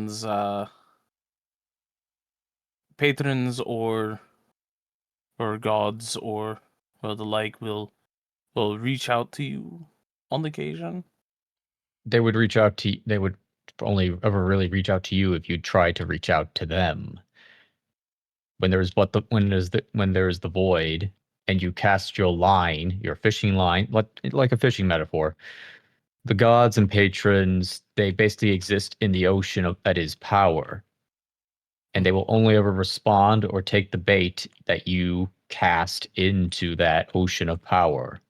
gods or the like will reach out to you on occasion? They would reach out to they would only ever really reach out to you if you try to reach out to them. When there's the void and you cast your line, your fishing line, like a fishing metaphor, the gods and patrons, they basically exist in the ocean that is power. And they will only ever respond or take the bait that you cast into that ocean of power.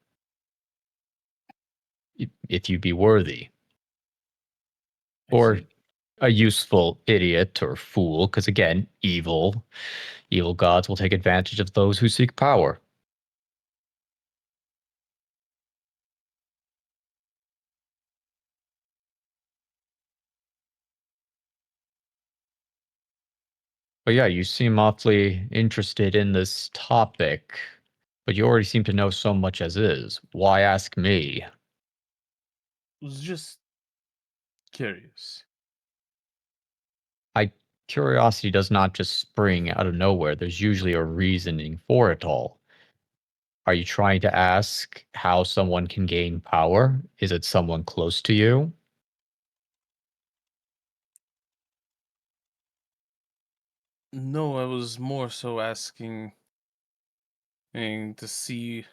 If you be worthy. Or a useful idiot or fool, because again, evil gods will take advantage of those who seek power. But yeah, you seem awfully interested in this topic, but you already seem to know so much as is. Why ask me? I was just curious. Curiosity does not just spring out of nowhere. There's usually a reasoning for it all. Are you trying to ask how someone can gain power? Is it someone close to you? No, I was more so asking to see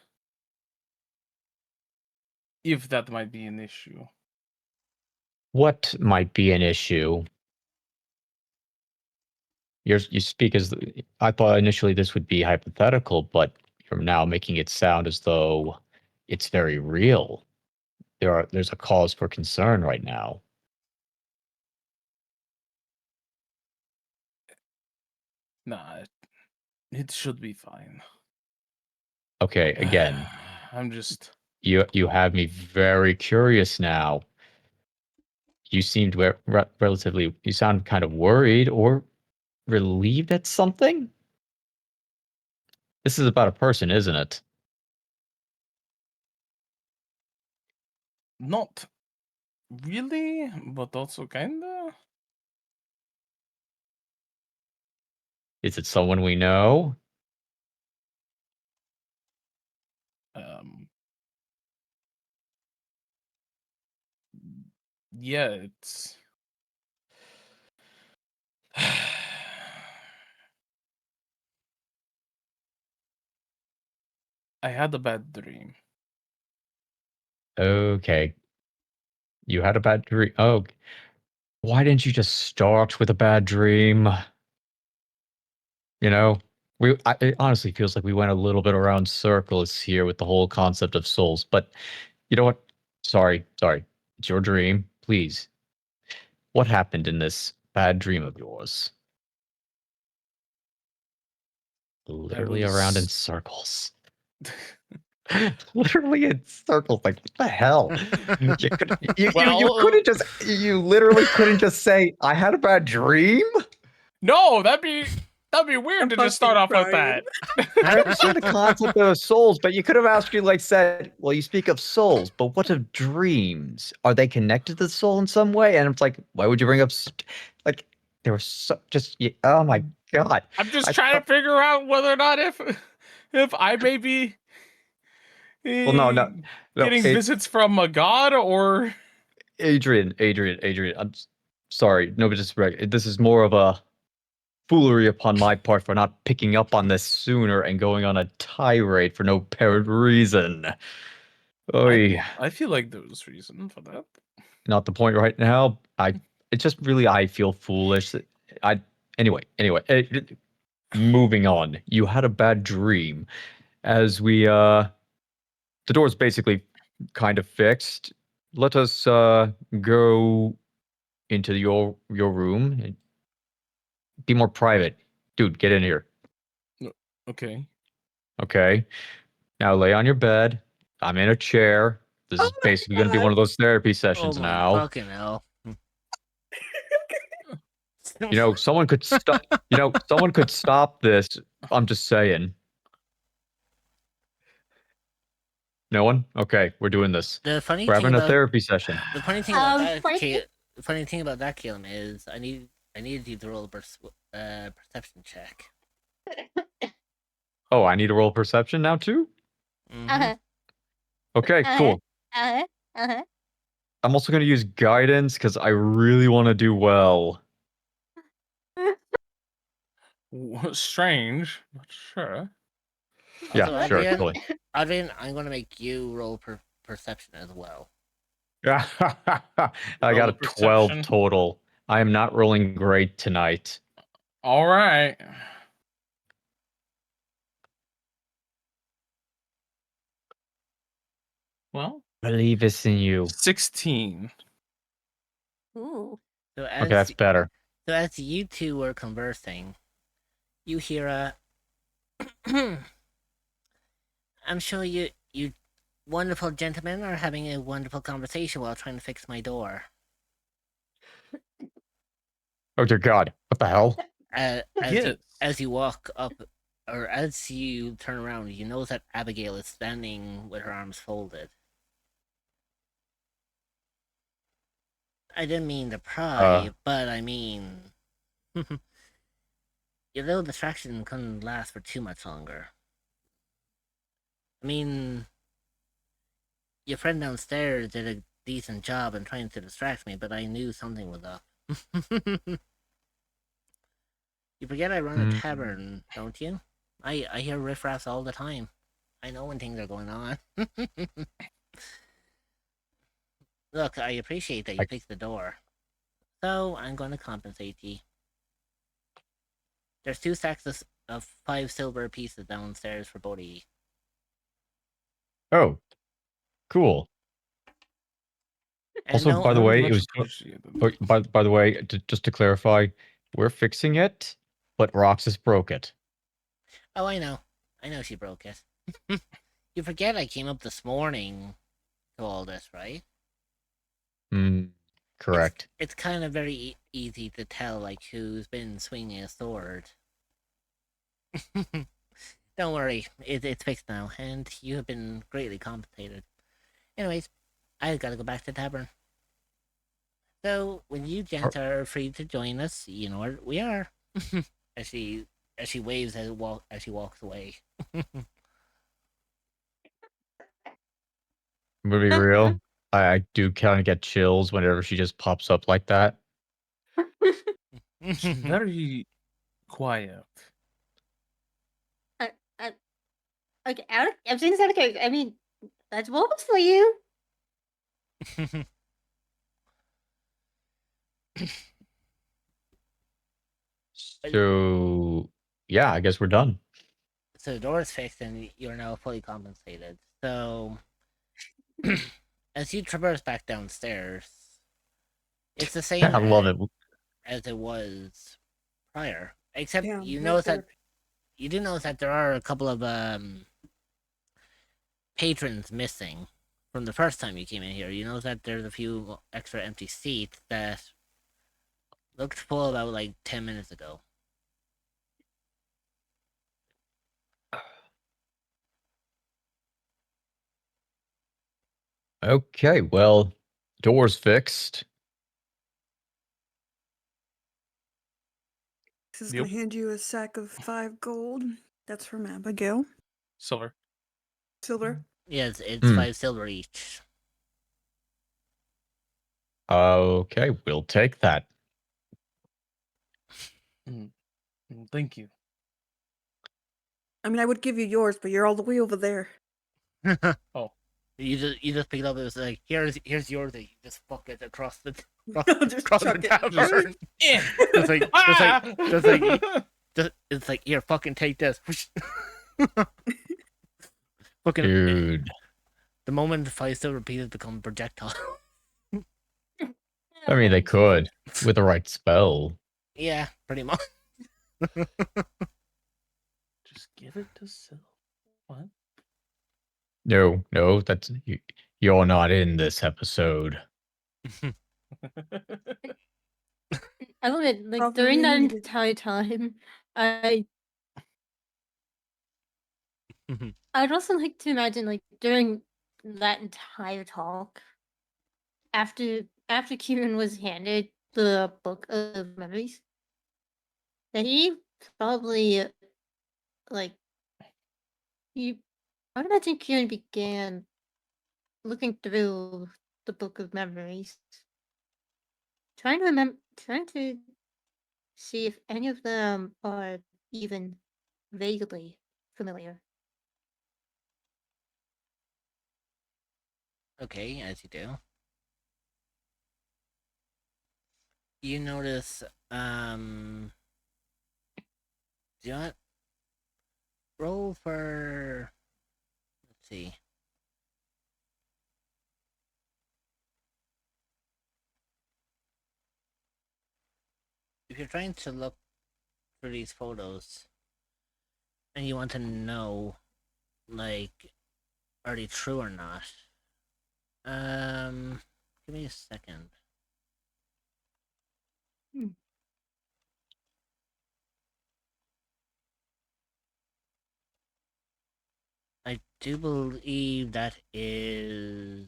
if that might be an issue. What might be an issue? You speak as I thought initially this would be hypothetical, but you're now making it sound as though it's very real. There's a cause for concern right now. Nah, it should be fine. Okay, again, I'm just you have me very curious now. You seemed relatively you sound kind of worried or relieved at something? This is about a person, isn't it? not really, but also kinda. Is it someone we know? Yeah, it's I had a bad dream. Okay. You had a bad dream. Oh, why didn't you just start with a bad dream? You know, it honestly feels like we went a little bit around circles here with the whole concept of souls. But you know what? Sorry. It's your dream. Please. What happened in this bad dream of yours? Literally around in circles. Literally in circles. Like, what the hell? You literally couldn't just say, I had a bad dream? No, that'd be weird to just start off like that. I understand the concept of souls, but you could have actually said, well, you speak of souls, but what of dreams? Are they connected to the soul in some way? And it's like, why would you bring up there was oh my god. I'm just trying to figure out whether or not if I may be Well, no, getting visits from a god or Adrian, I'm sorry. No disrespect. This is more of a foolery upon my part for not picking up on this sooner and going on a tirade for no apparent reason. Oy. I feel like there was reason for that. Not the point right now. It's just really I feel foolish. Anyway. Moving on. You had a bad dream. As we the door's basically kind of fixed. Let us go into your room and be more private. Dude, get in here. Okay. Okay. Now lay on your bed. I'm in a chair. This is basically going to be one of those therapy Oh sessions my now. fucking hell. You know, someone could stop. You know, someone could stop this. I'm just saying. No one? Okay, we're doing this. The funny We're thing having a about therapy session. the funny thing about that, funny thing- the funny thing about that, Caleb, is I needed you to roll a perception check. Oh, I need to roll perception now too? Mhm. Okay, cool. I'm also going to use guidance because I really want to do well. Strange, but sure. Yeah, Also, sure, Adrian, totally. Adrian, I'm gonna make you roll perception as well. I Roll got a a 12 perception. total. I am not rolling great tonight. All right. Well, Believe this in you. 16. Ooh. So Okay, that's better. So as you two were conversing, you hear a. I'm sure you wonderful gentlemen are having a wonderful conversation while trying to fix my door. Oh dear God, what the hell? Yes. As you walk up, or as you turn around, you notice that Abigail is standing with her arms folded. I didn't mean to pry, but I mean, your little distraction couldn't last for too much longer. I mean, your friend downstairs did a decent job in trying to distract me, but I knew something was up. You forget I run a tavern, don't you? I hear riffraffs all the time. I know when things are going on. Look, I appreciate that you fixed the door. So, I'm going to compensate you. There's 2 stacks of 5 silver pieces downstairs for both of you. Oh, cool. And Also, don't, by the Very way, much it was. appreciated. By the way, just to clarify, we're fixing it, but Roxas broke it. Oh, I know. I know she broke it. You forget I came up this morning to all this, right? Correct. It's kind of very easy to tell, like, who's been swinging a sword. Don't worry, it's fixed now, and you have been greatly compensated. Anyways, I gotta go back to the tavern. So, when you gents are free to join us, you know where we are. as she waves as she walks away. I'm gonna be real. I do kind of get chills whenever she just pops up like that. She's very quiet. Okay, everything's okay. I mean, that's wolves for you. So, yeah, I guess we're done. So the door is fixed, and you're now fully compensated. So, as you traverse back downstairs, it's the same I love it. as it was prior, except Yeah, you no notice that dark. you do notice that there are a couple of patrons missing from the first time you came in here. You notice that there's a few extra empty seats that looked full about like 10 minutes ago. Okay, well, door's fixed. This is Yep. gonna hand you a sack of 5 gold. That's from Abigail. Silver. Silver. Yes, it's 5 silver each. Okay, we'll take that. Thank you. I mean, I would give you yours, but you're all the way over there. Oh. You just pick it up. It was like here's yours. You just fuck it across the Just across the chuck it. tavern. Yeah. It's like here, fucking take this. Fucking Dude. the moment Faisto repeated become projectile. I mean, they could with the right spell. Yeah, pretty much. Just give it to Syl. What? No, that's you're not in this episode. I love it. Like Probably during that needed. entire time, I'd also like to imagine like during that entire talk, after Kieran was handed the book of memories, that he probably like I would imagine Kieran began looking through the book of memories, trying to see if any of them are even vaguely familiar. Okay, as you do. You notice, do you want roll for? Let's see. If you're trying to look for these photos, and you want to know, like, are they true or not? Give me a second. I do believe that is.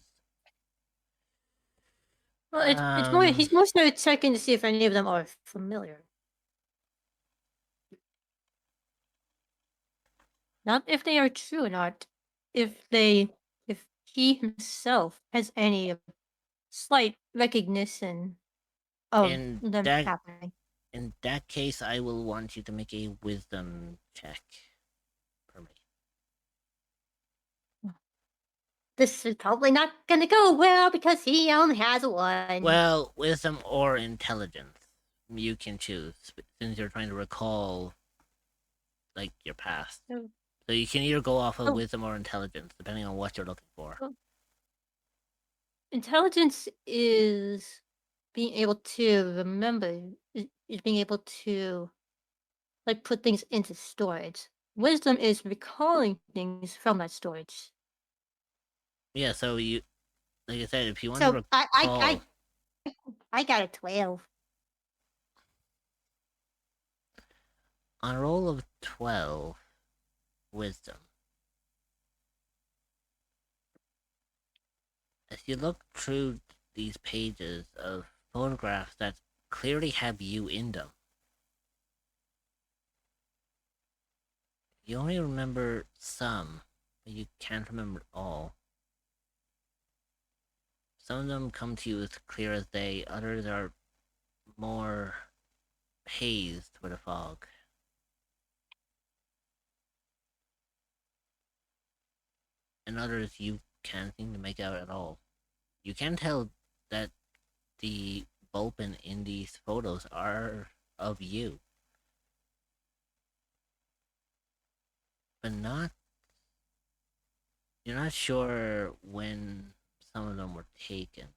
Well, it's more. He's more so checking to see if any of them are familiar. Not if they are true or not. If he himself has any slight recognition of in them that happening. in that case, I will want you to make a wisdom check for me. This is probably not gonna go well because he only has one. Well, wisdom or intelligence, you can choose since you're trying to recall, like, your past. So you can either go off of wisdom or intelligence, depending on what you're looking for. Intelligence is being able to remember, is being able to like put things into storage. Wisdom is recalling things from that storage. Yeah, so you, like I said, if you want to So recall, I got a 12. on a roll of 12, wisdom. As you look through these pages of photographs that clearly have you in them, you only remember some, but you can't remember all. Some of them come to you as clear as day, others are more hazed with a fog. And others you can't seem to make out at all. You can tell that the Vulpin in these photos are of you. But you're not sure when some of them were taken.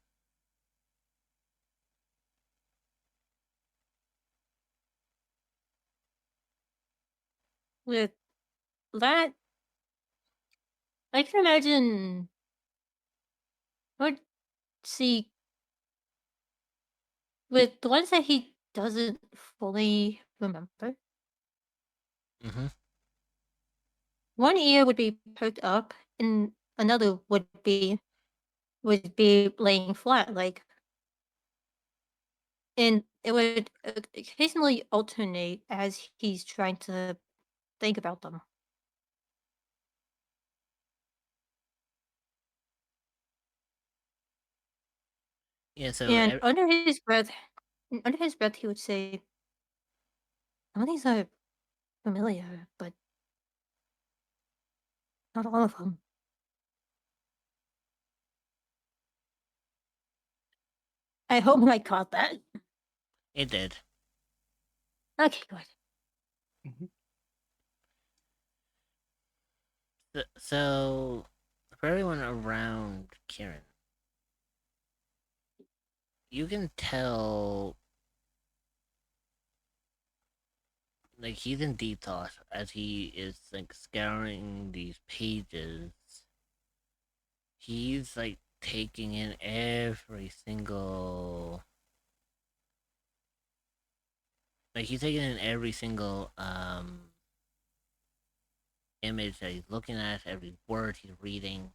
With that, I can imagine. Let's see. With the ones that he doesn't fully remember, one ear would be perked up, and another would be laying flat, like, and it would occasionally alternate as he's trying to think about them. Yeah, so And under his breath, he would say, "Some of these are familiar, but not all of them. I hope I caught that. It did. Okay, good. So, for everyone around Kieran, you can tell, like, he's in deep thought as he is, like, scouring these pages. He's, like, taking in every single. Like, he's taking in every single, image that he's looking at, every word he's reading.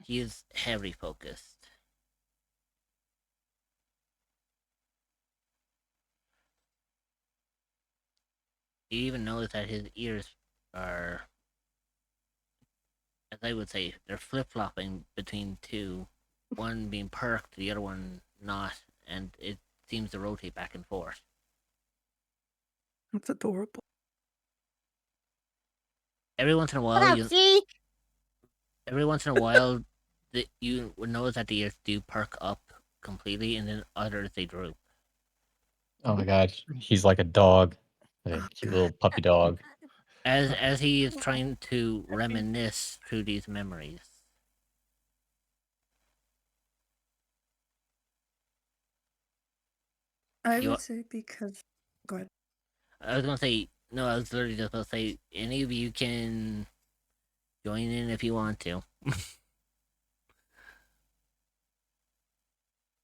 He is heavily focused. You even notice that his ears are, as I would say, they're flip flopping between two, one being perked, the other one not, and it seems to rotate back and forth. That's adorable. Every once in a What while, up, Zeke? You would notice that the ears do perk up completely, and then others they droop. Oh my god, he's like a dog, like a cute little puppy dog. As he is trying to reminisce through these memories. I You- would say because. Go ahead. I was gonna say no. I was literally just gonna say any of you can join in if you want to. I'm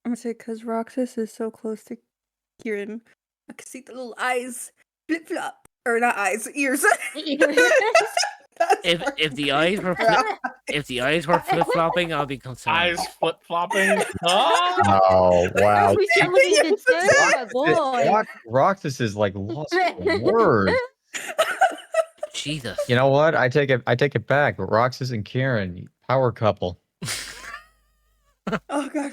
gonna say because Roxas is so close to Kieran. I can see the little eyes flip flop. Or not eyes, ears. That's If the eyes were flip flopping, I'll be concerned. Eyes flip flopping. Ah! Oh wow, Are we summoning Yes, concern, my boy? Roxas is like lost for words. Jesus. You know what? I take it back. Roxas and Kieran, power couple. Oh god.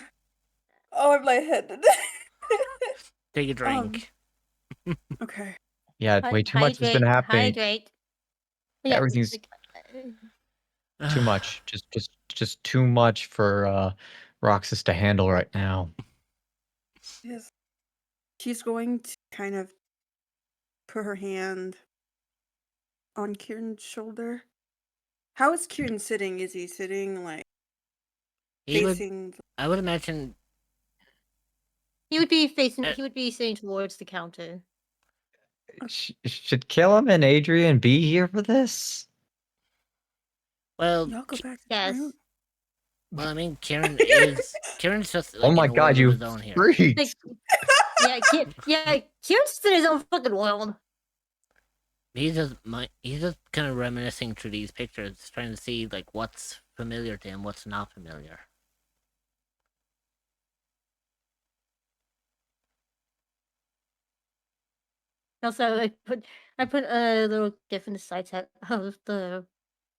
Oh, I'm lightheaded. Take a drink. Okay. Yeah, way too much has been Hydrate, happening. hydrate. Yeah, Everything's too much. Just too much for Roxas to handle right now. Yes. She's going to kind of put her hand on Kieran's shoulder. How is Kieran sitting? Is he sitting like facing? I would imagine. He would be facing. He would be sitting towards the counter. Should Killam and Adrian be here for this? Well, Y'all go back to Yes. the room. well, I mean, Kieran's just like Oh my in a god, world you of his own here. freaks! Like, yeah, Kieran's in his own fucking world. He's just kind of reminiscing through these pictures, trying to see like what's familiar to him, what's not familiar. Also, I put a little gif in the side chat of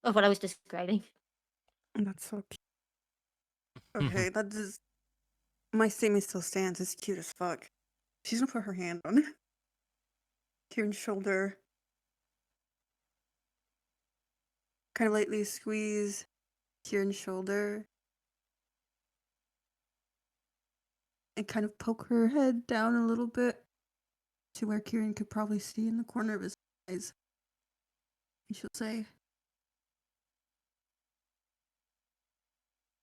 what I was describing. That's so cute. Okay, that is. My statement still stands. It's cute as fuck. She's gonna put her hand on Kieran's shoulder. Kind of lightly squeeze Kieran's shoulder. And kind of poke her head down a little bit to where Kieran could probably see in the corner of his eyes. And she'll say,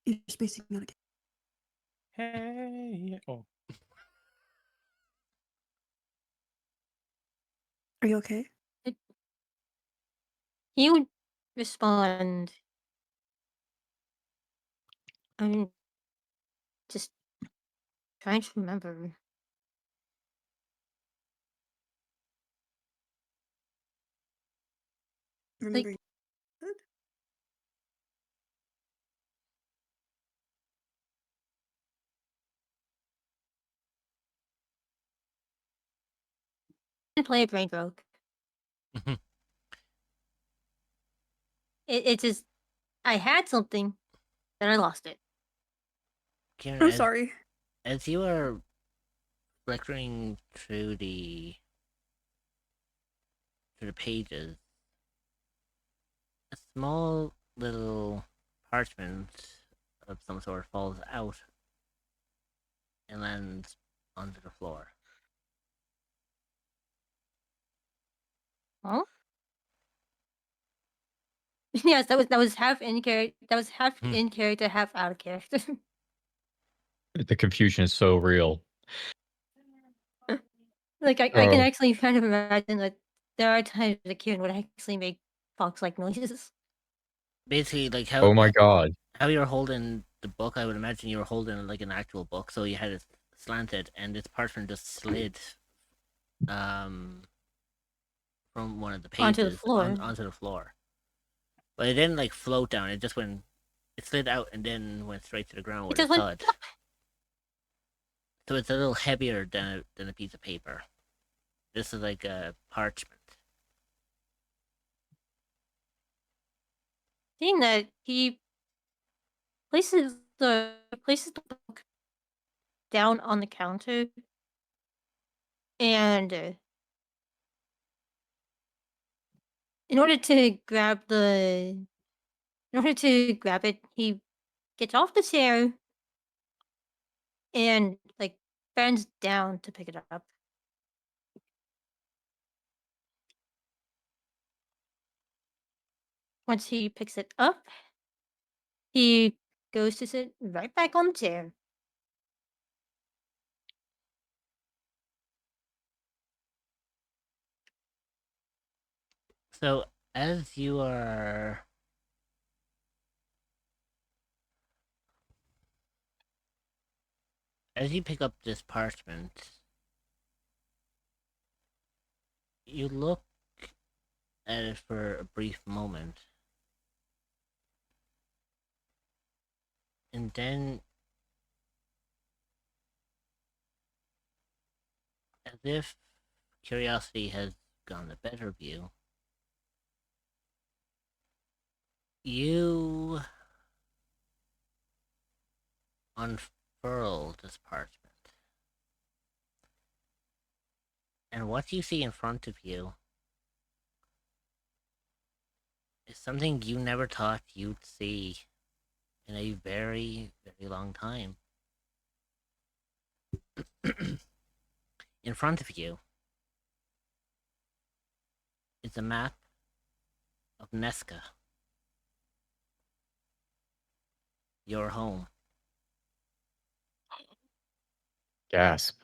"You're spacing out again." Hey. Oh. Are you okay? He would respond. I'm just trying to remember. Remember? Play a brain broke. It just I had something, then I lost it. Kieran, I'm sorry. As you are flickering through to the pages, a small little parchment of some sort falls out and lands onto the floor. Huh? Yes, that was half in character. That was half Hmm. in character, half out of character. The confusion is so real. Like I can Oh. actually kind of imagine that there are times that Kieran would actually make fox-like noises. Basically, like how Oh my god. how you were holding the book, I would imagine you were holding like an actual book, so you had it slanted, and this parchment just slid um from one of the Onto the pages floor. onto the floor. But it didn't like float down. It just went. It slid out and then went straight to the ground It with a just went thud. So it's a little heavier than a piece of paper. This is like a parchment. seeing that he places the book down on the counter, and in order to grab it, he gets off the chair and like bends down to pick it up. Once he picks it up, he goes to sit right back on the chair. So as you are as you pick up this parchment, you look at it for a brief moment, and then, as if curiosity has gone the better of you, you unfurl this parchment. And what you see in front of you is something you never thought you'd see in a very, very long time. In front of you is a map of Nesca, your home. Gasp.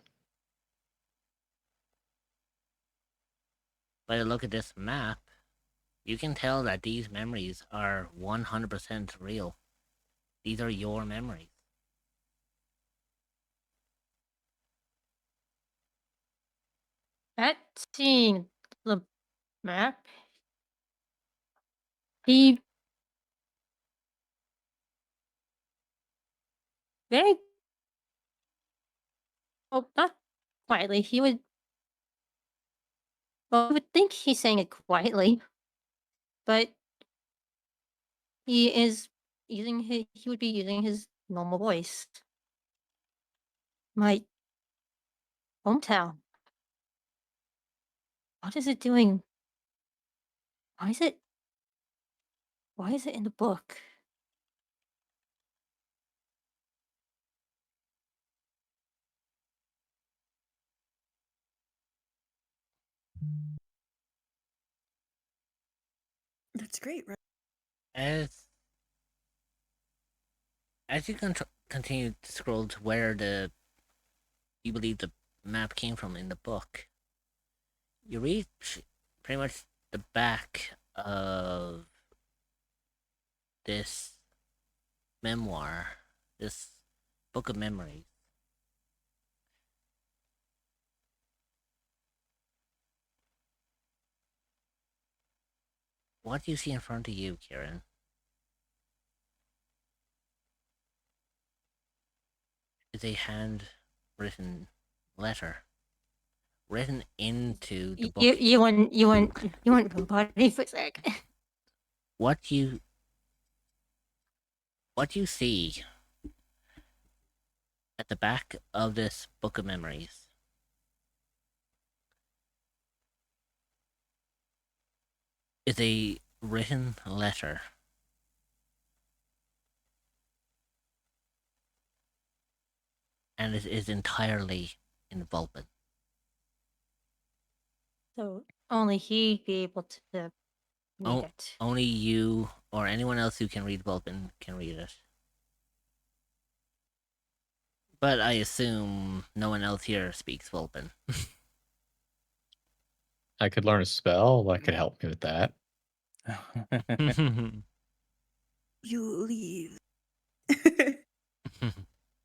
By the look at this map, you can tell that these memories are 100% real. These are your memories. At seeing the map, he very well, not quietly. You would think he's saying it quietly, but he would be using his normal voice. My hometown. What is it doing? Why is it in the book? That's great, right? As as you continue to scroll to where you believe the map came from in the book, you reach pretty much the back of this memoir, this book of memories. What do you see in front of you, Kieran? Is a handwritten letter written into the book. You went body for a sec. What you see at the back of this book of memories is a written letter. And it is entirely in Vulpin. So only he'd be able to read it. Only you or anyone else who can read Vulpin can read it. But I assume no one else here speaks Vulpin. I could learn a spell that could help me with that. You leave.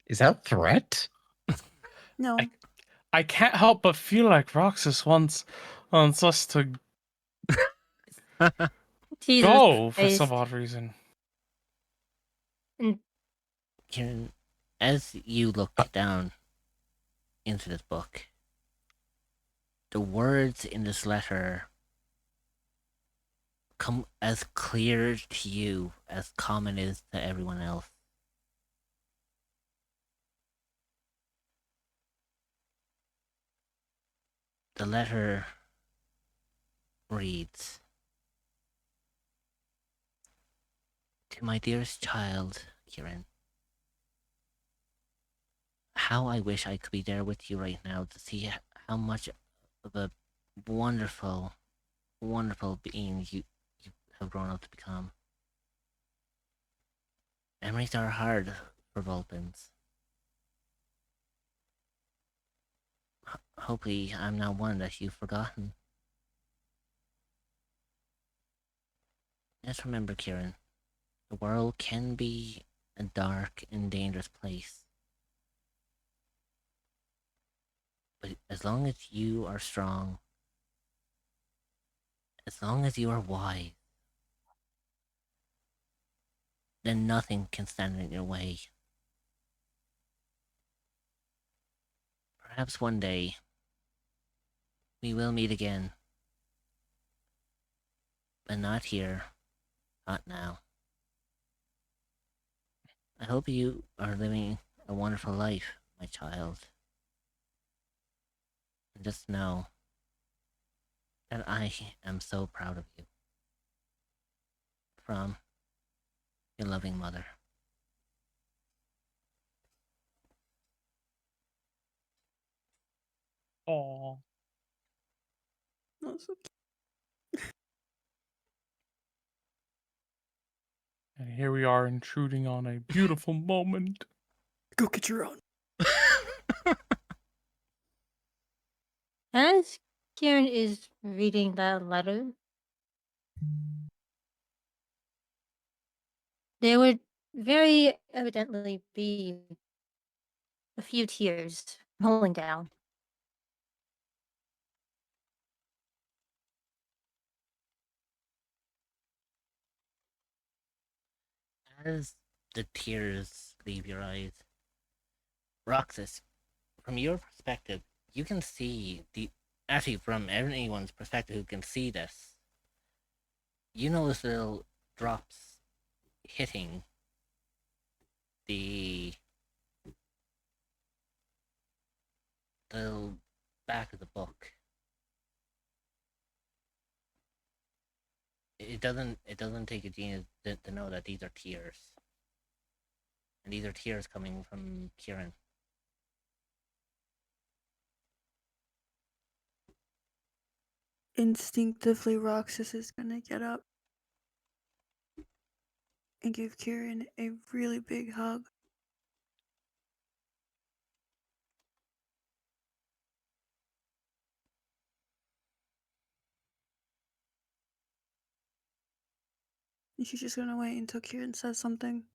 Is that a threat? No. I can't help but feel like Roxas wants us to Jesus go for Christ. some odd reason. And Kieran, as you look down into this book, the words in this letter come as clear to you as common is to everyone else. The letter reads, "To my dearest child, Kieran, how I wish I could be there with you right now to see how much of a wonderful, wonderful being you have grown up to become. Memories are hard for Vulpins. Hopefully, I'm not one that you've forgotten. Just remember, Kieran, the world can be a dark and dangerous place. But as long as you are strong, as long as you are wise, then nothing can stand in your way. Perhaps one day, we will meet again. But not here, not now. I hope you are living a wonderful life, my child. And just know that I am so proud of you. From your loving mother." Aww. Oh, so And here we are intruding on a beautiful moment. go get your own. as Kieran is reading that letter, there would very evidently be a few tears rolling down. As the tears leave your eyes, Roxas, from your perspective, you can see actually, from anyone's perspective who can see this, you know those little drops hitting the back of the book. It doesn't take a genius to know that these are tears. And these are tears coming from Kieran. Instinctively, Roxas is gonna get up and give Kieran a really big hug. And she's just gonna wait until Kieran says something.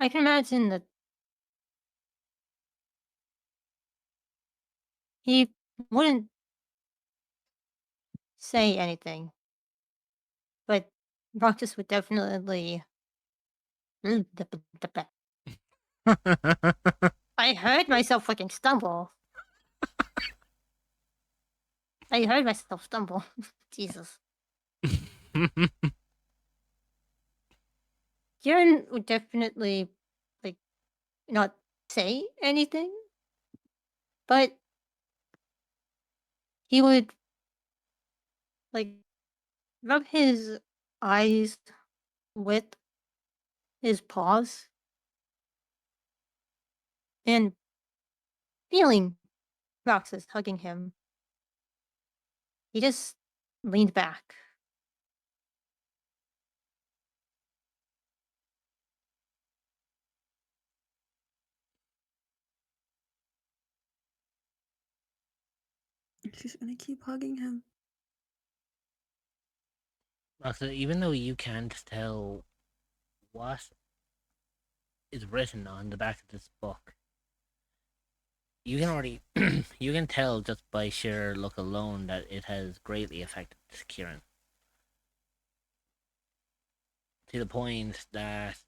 I can imagine that he wouldn't say anything, but Roxas would definitely. I heard myself fucking stumble. I heard myself stumble. Jesus. Kieran would definitely, like, not say anything, but he would, like, rub his eyes with his paws and feeling Roxas hugging him. He just leaned back. She's gonna keep hugging him. So even though you can't tell what is written on the back of this book, you can already you can tell just by sheer look alone that it has greatly affected Kieran. To the point that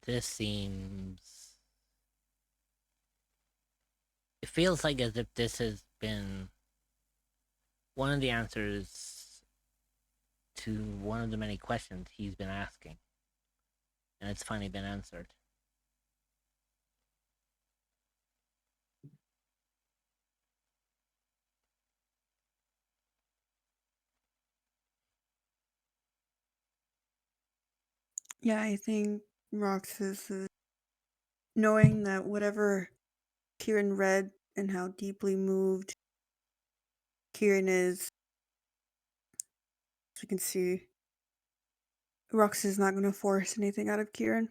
this seems, it feels like as if this has been one of the answers to one of the many questions he's been asking, and it's finally been answered. Yeah, I think Roxas is knowing that whatever Kieran read and how deeply moved Kieran is, as we can see, Roxas is not going to force anything out of Kieran.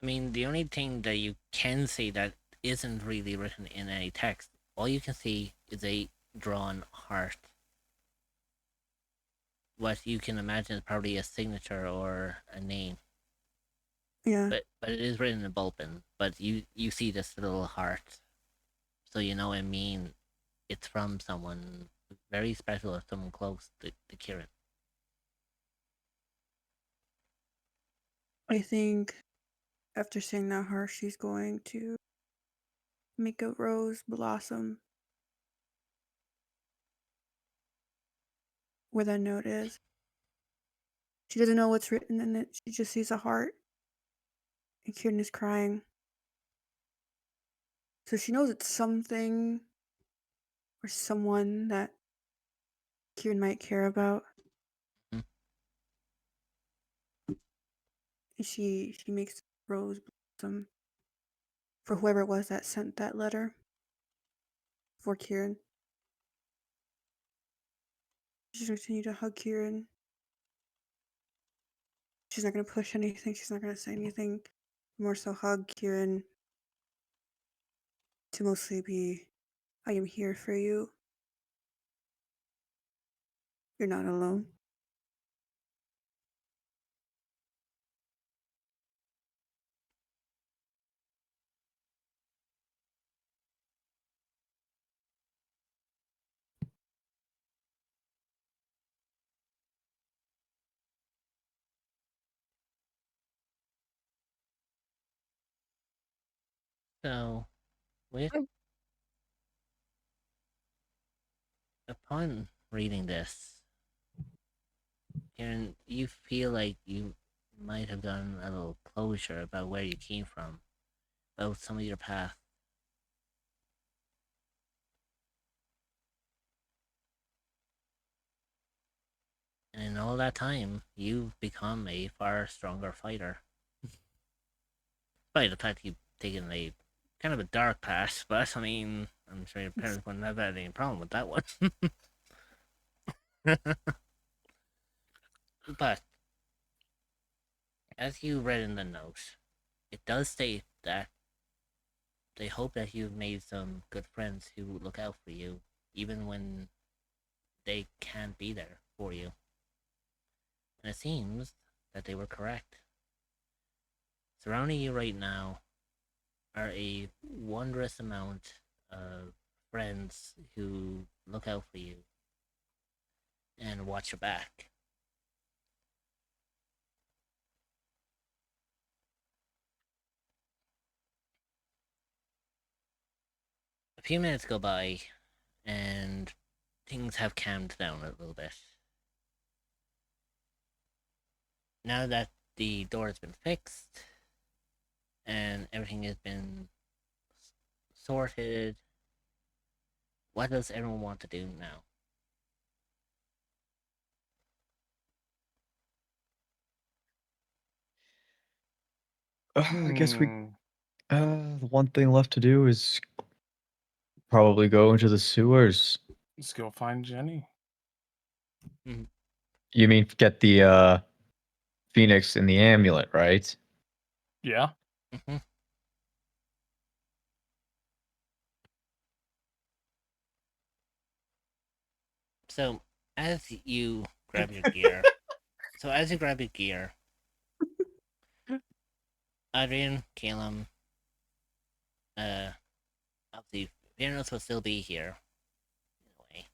I mean, the only thing that you can see that isn't really written in any text, all you can see is a drawn heart. What you can imagine is probably a signature or a name. Yeah. But it is written in Bulpin. But you see this little heart, so you know I mean it's from someone very special or someone close to Kieran. I think after seeing that heart, she's going to make a rose blossom where that note is. She doesn't know what's written in it. She just sees a heart. And Kieran is crying. So she knows it's something or someone that Kieran might care about. Mhm. And she makes rose blossom for whoever it was that sent that letter for Kieran. She's going to continue to hug Kieran. She's not going to push anything. She's not going to say anything. More so hug Kieran to mostly be, I am here for you. You're not alone. So, with Mm. upon reading this, Kieran, you feel like you might have gotten a little closure about where you came from, about some of your past. And in all that time, you've become a far stronger fighter. Despite the fact you've taken a kind of a dark path, but I mean, I'm sure your parents wouldn't have had any problem with that one. But, as you read in the note, it does state that they hope that you've made some good friends who look out for you, even when they can't be there for you. And it seems that they were correct. Surrounding you right now are a wondrous amount of friends who look out for you and watch your back. A few minutes go by, and things have calmed down a little bit. Now that the door has been fixed and everything has been sorted, what does everyone want to do now? I guess we. The one thing left to do is probably go into the sewers. Let's go find Jenny. You mean get the phoenix and the amulet, right? Yeah. Mm-hmm. So, as you grab your gear, Adrian, Calum, obviously, Vienos will still be here. Anyway,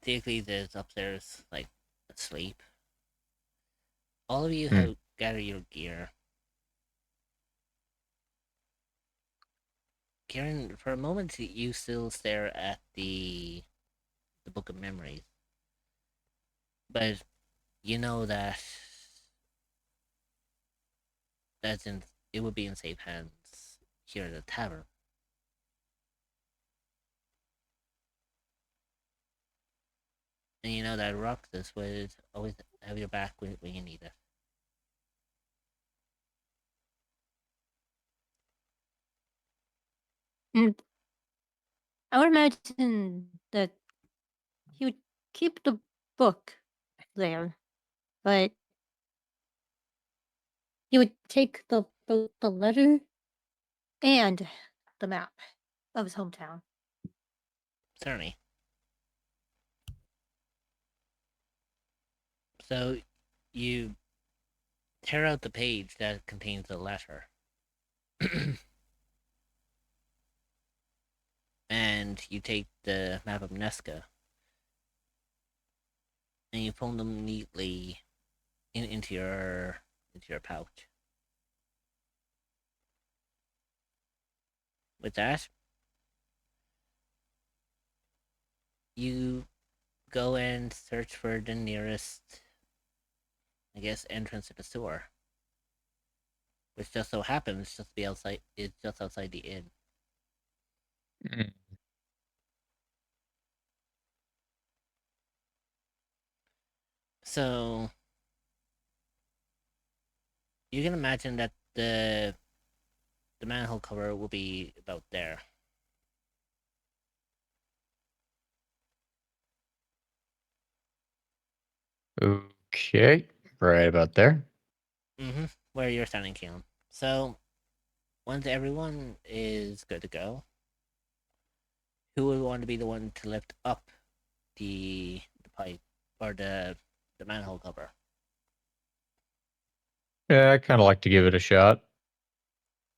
Diocles is upstairs, like, asleep. All of you have gathered your gear. Kieran, for a moment, you still stare at the Book of Memories. But you know that it would be in safe hands here at the tavern. And you know that Roxas would always have your back when you need it. And I would imagine that he would keep the book there, but he would take both the letter and the map of his hometown. Certainly. So you tear out the page that contains the letter. And you take the map of Nesca and you fold them neatly into your pouch. With that, you go and search for the nearest, I guess, entrance to the sewer, which just so happens just to be outside. It's just outside the inn. So you can imagine that the manhole cover will be about there. Okay, right about there. Mm-hmm. Where you're standing, Keelan. So once everyone is good to go, who would want to be the one to lift up the pipe or the manhole cover? Yeah, I kind of like to give it a shot.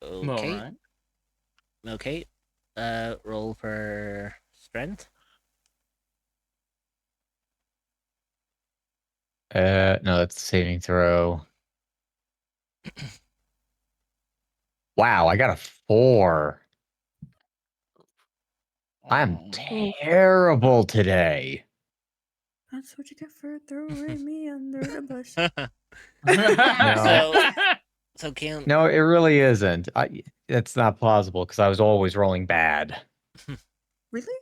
Okay. All right. Okay. Roll for strength. No, that's a saving throw. Wow, I got a 4. I'm terrible today. That's what you get for throwing me under the bus. So Keelan. No, it really isn't. It's not plausible because I was always rolling bad. Really?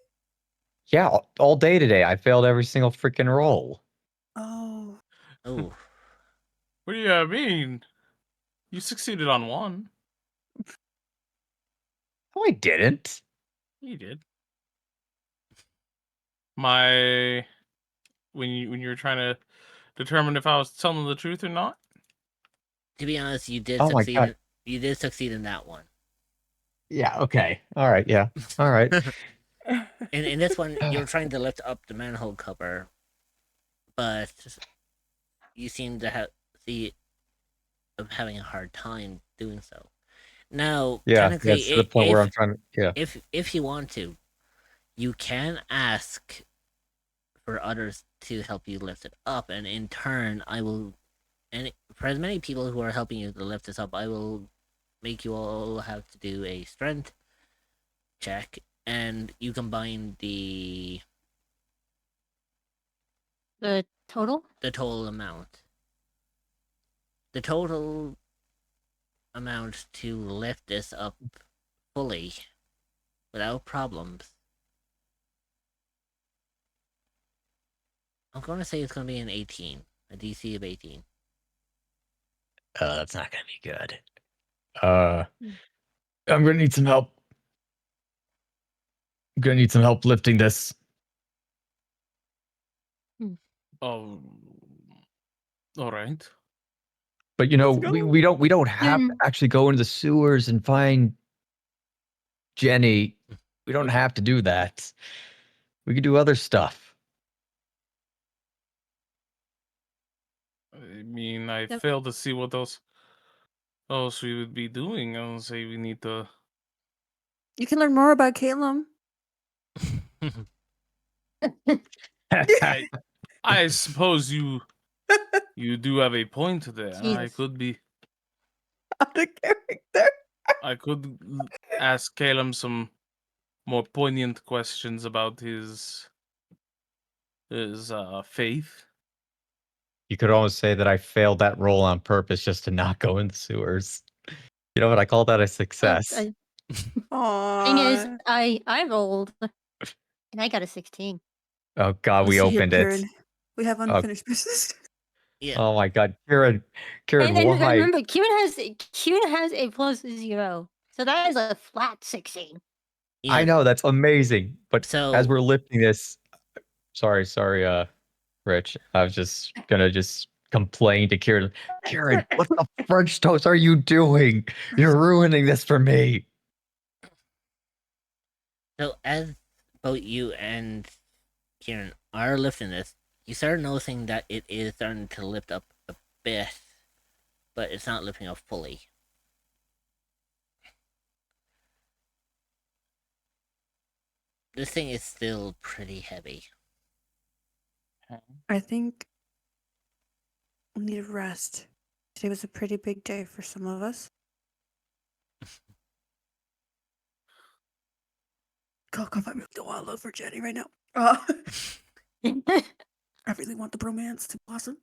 Yeah, all day today. I failed every single freaking roll. Oh. Oh. What do you mean? You succeeded on one. No, I didn't. You did. When you were trying to determine if I was telling the truth or not. To be honest, you did Oh my succeed. God. You did succeed in that one. Yeah. Okay. All right. Yeah. All right. In this one, you were trying to lift up the manhole cover, but you seem to see of having a hard time doing so. Now, Yeah. technically, That's to the point where I'm trying to. Yeah. if you want to, you can ask for others to help you lift it up, and in turn, I will. And for as many people who are helping you to lift this up, I will make you all have to do a strength check, and you combine the total? the total amount. The total amount to lift this up fully without problems. I'm going to say it's going to be an 18, a DC of 18. That's not gonna be good. I'm gonna need some help. I'm gonna need some help lifting this. Oh, all right. But you know, Let's go. we don't have to Kieran, actually go into the sewers and find Jenny. We don't have to do that. We could do other stuff. I mean, I Yep. fail to see what else we would be doing. I would say we need to. You can learn more about Caleb. I suppose you do have a point there. I Jesus. could be. Out of character. I could ask Caleb some more poignant questions about his faith. You could almost say that I failed that role on purpose just to not go in the sewers. You know what? I call that a success. Thing is, Aww. I rolled and I got a 16. Oh God, we Let's see here, opened it. Kieran. We have unfinished business. Yeah. Oh my God, Kieran, And why? remember, Kieran has a plus 0, so that is a flat 16. Yeah. I know that's amazing, but So as we're lifting this, sorry, Rich. I was just gonna complain to Kieran. Kieran, what the French toast are you doing? You're ruining this for me. So as both you and Kieran are lifting this, you start noticing that it is starting to lift up a bit, but it's not lifting up fully. This thing is still pretty heavy. I think we need a rest. Today was a pretty big day for some of us. Go find me the wild love for Jenny right now. I really want the bromance to blossom.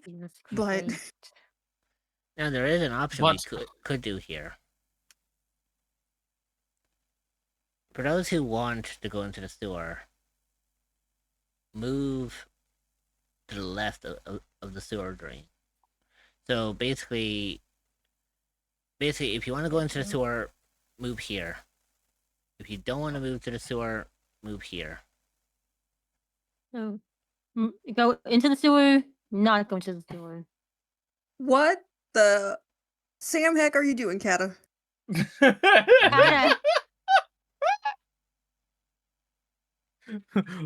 Jesus But Christ. Now there is an option we But- could do here. For those who want to go into the sewer, move to the left of the sewer drain. So basically, if you want to go into the sewer, move here. If you don't want to move to the sewer, move here. So, go into the sewer, not go into the sewer. what the Sam heck are you doing, Kata? Kata,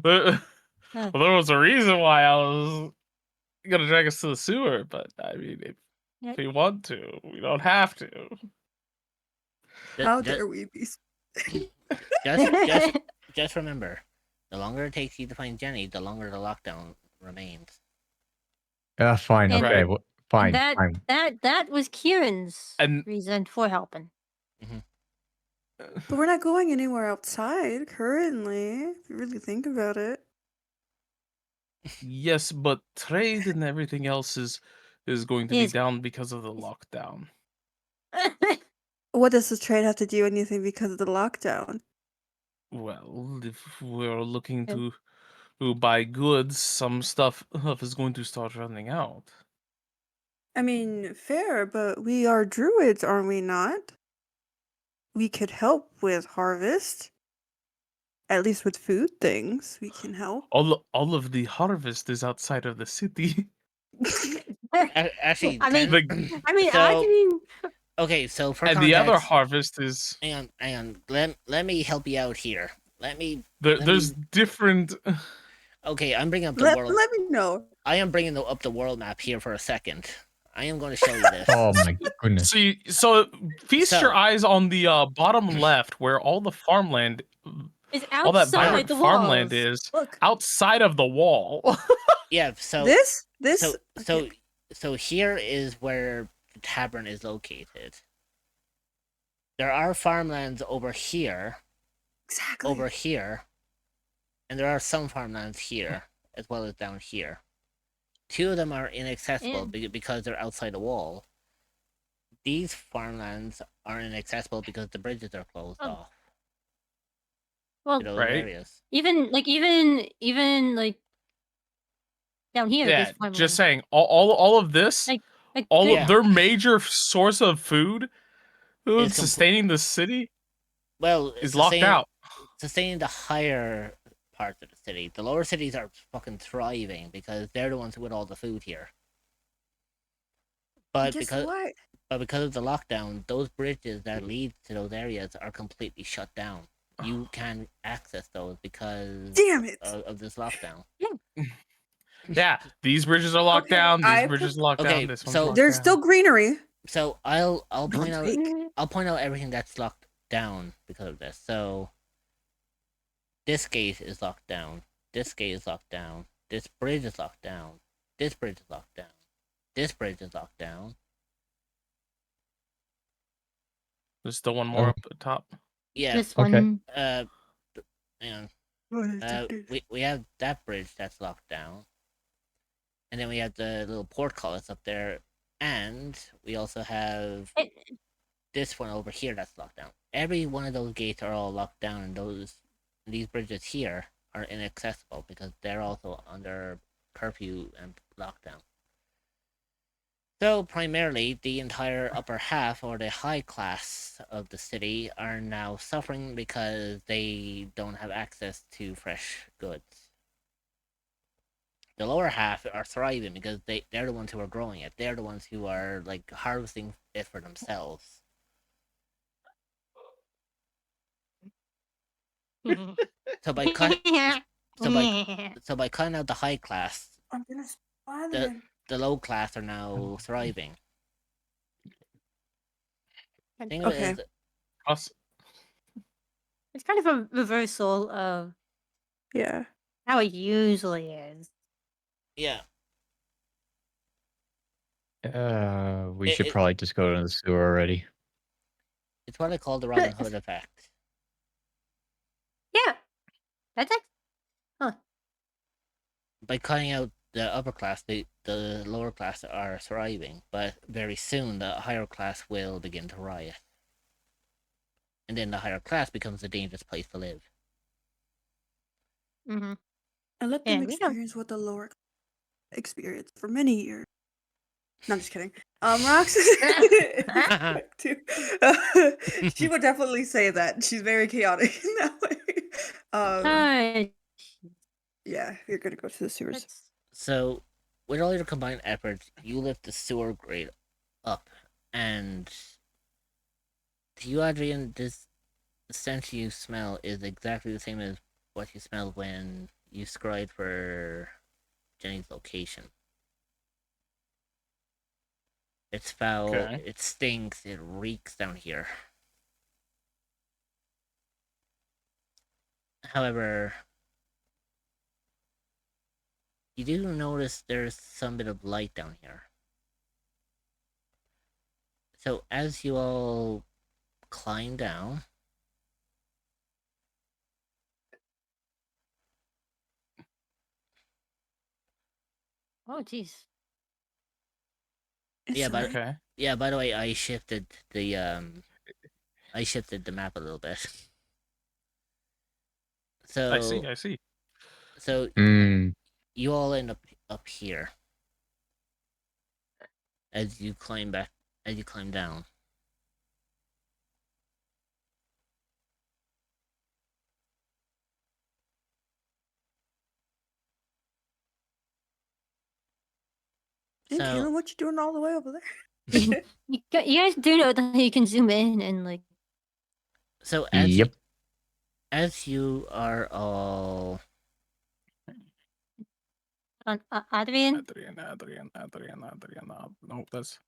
Well, there was a reason why I was gonna drag us to the sewer, but I mean, if we want to, we don't have to. How dare we be? Just remember, the longer it takes you to find Jenny, the longer the lockdown remains. Fine. And- Okay. Fine. that Fine. that was Kieran's And- reason for helping. But we're not going anywhere outside currently. If you really think about it. Yes, but trade and everything else is going to be Is- down because of the lockdown. What does the trade have to do anything because of the lockdown? Well, if we're looking Yeah. to buy goods, some stuff is going to start running out. I mean, fair, but we are druids, are we not? We could help with harvest. At least with food things, we can help. All of the harvest is outside of the city. Actually, I mean, The- okay. So for and the other context- harvest is hang on. Let me help you out here. there's different. Okay, I'm bringing up the Let world. me know. I am bringing up the world map here for a second. I am going to show you this. Oh my goodness. So feast So- your eyes on the bottom left, where all the farmland, it's all that outside vibrant the farmland walls. is Look, outside of the wall. Yeah. So this. so here is where the tavern is located. There are farmlands over here, Exactly. and there are some farmlands here as well as down here. 2 of them are inaccessible because they're outside the wall. These farmlands are inaccessible because the bridges are closed off Well, to those Right. areas. even like down here, Yeah, this farmland. just saying, all of this, Like all Yeah. of their major source of food It's sustaining the city Well, is locked out. sustaining the higher parts of the city. The lower cities are fucking thriving because they're the ones with all the food here. But Guess what? because of the lockdown, those bridges that lead to those areas are completely shut down. You can't access those because Damn it. of this lockdown. Yeah, these bridges are locked Okay, down. These I bridges put- are locked Okay, down. This one's so- locked There's down. still greenery. So I'll Don't point out speak. I'll point out everything that's locked down because of this. So this gate is locked down. This gate is locked down. This bridge is locked down. This bridge is locked down. This bridge is locked down. There's still one more Oh. up at top. Yeah. this Okay. one. Hang on. We have that bridge that's locked down, and then we have the little portcullis up there, and we also have this one over here that's locked down. Every one of those gates are all locked down, and these bridges here are inaccessible because they're also under curfew and lockdown. So primarily, the entire upper half or the high class of the city are now suffering because they don't have access to fresh goods. The lower half are thriving because they're the ones who are growing it. They're the ones who are like harvesting it for themselves. So by cutting out the high class, I'm gonna spother him. the low class are now thriving. Think of Okay. it as Us. It's kind of a reversal of Yeah. how it usually is. yeah. We It- should it- probably just go to the sewer already. It's what I call the Robin Hood effect. Yeah, that's it. By cutting out the upper class, the lower class are thriving, but very soon the higher class will begin to riot. And then the higher class becomes a dangerous place to live. Mm-hmm. I let them And we don't- experience what the lower experience for many years. No, I'm just kidding. Roxas, she would definitely say that. She's very chaotic in that way. Yeah, you're gonna go to the sewers. So, with all your combined efforts, you lift the sewer grate up, and to you, Adrian, this stench you smell is exactly the same as what you smelled when you scryed for Jenny's location. It's foul, Okay. it stinks, it reeks down here. However, you do notice there's some bit of light down here. So as you all climb down, Oh, jeez. yeah, but Okay. yeah. By the way, I shifted the map a little bit. So I see. So Mm. you all end up here as you climb down. Hey, So Kaylin, what you doing all the way over there? You guys do know that you can zoom in and like. so Yep. as you are all On Adrian. Adrian. No, that's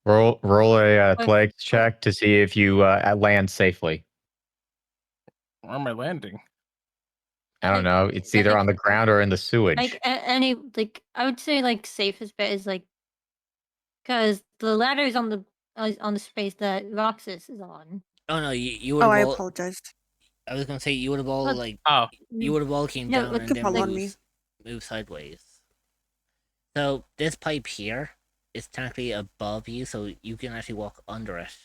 Roll a athletics check to see if you land safely. where am I landing? I don't know. It's either on the ground or in the sewage. Like any like I would say like safest bet is like Because the ladder is on the space that Roxas is on. Oh no, you would Oh, have I all. apologized. I was gonna say you would have all Well, like Oh, you would have all came No, down like, and Could then fall on move sideways. So this pipe here is technically above you, so you can actually walk under it.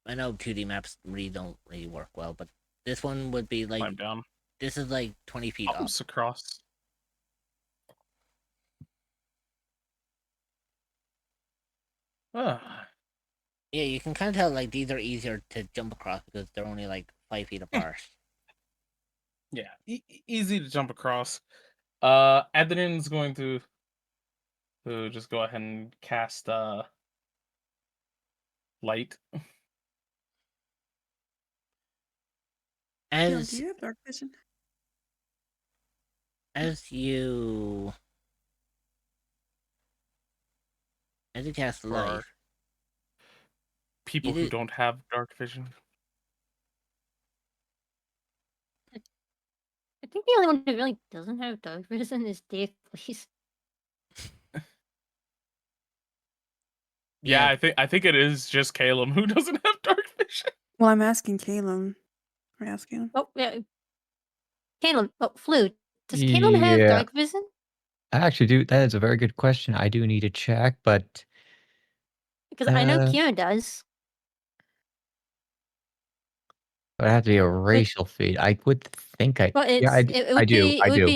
I know 2D maps don't really work well, but this one would be like climb down. this is like 20 feet up. Hops across. Ah, Yeah, you can kind of tell like these are easier to jump across because they're only like 5 feet apart. yeah, easy to jump across. Adrenalin's going to just go ahead and cast light. Keelan, do As you have dark vision? as you cast For light, people who did- don't have dark vision. I think the only one who really doesn't have dark vision is Dave, please. Yeah, Yeah. I think it is just Caleb who doesn't have dark vision. Well, I'm asking Caleb. I'm asking him. Oh, yeah. Caleb, Flute. Does Caleb have Yeah, dark vision? I actually do. That is a very good question. I do need to check, but Because I know uh, Kieran does. it would have to be a But racial feat. I would think I. well, Yeah, it I would do. be I do.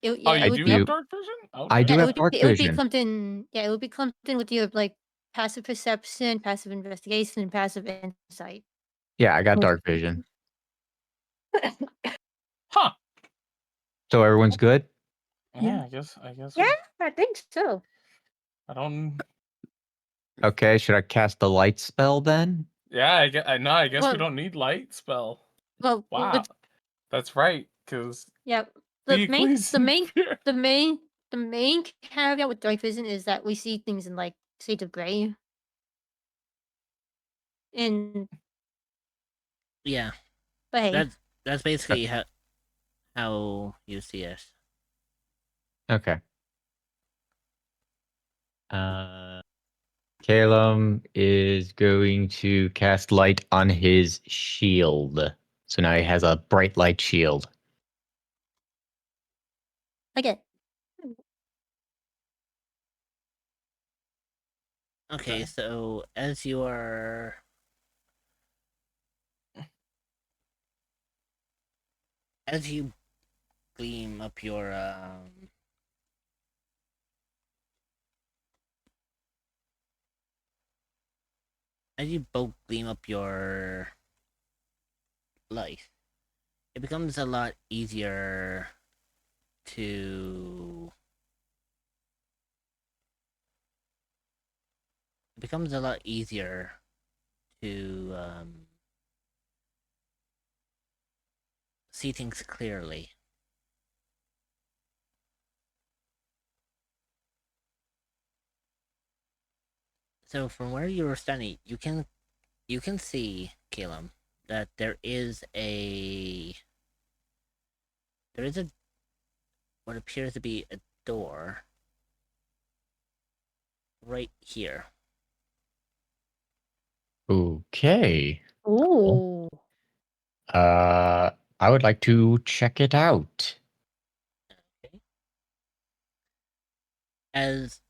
Oh, it you I would do be have do. dark vision? I do Okay. yeah, have dark it would be vision. clumped in. Yeah, it would be clumped in with your like passive perception, passive investigation, and passive insight. Yeah, I got Most dark vision. Huh. So everyone's good? Yeah, I guess Yeah, I think so. I don't. Okay, should I cast the light spell then? Yeah, I guess we Well, don't need light spell. well, Wow, that's right. Because yeah. the equation here. The main caveat with dark vision is that we see things in like shades of gray. And yeah, but hey, that's basically how you see it. Okay. Calum is going to cast light on his shield. So now he has a bright light shield. again, Okay, Okay. so as you gleam up your as you both gleam up your light, it becomes a lot easier to it becomes a lot easier to see things clearly. So from where you were standing, you can see, Caleb, that there is a what appears to be a door right here. Okay. ooh, Uh, I would like to check it out. Okay. As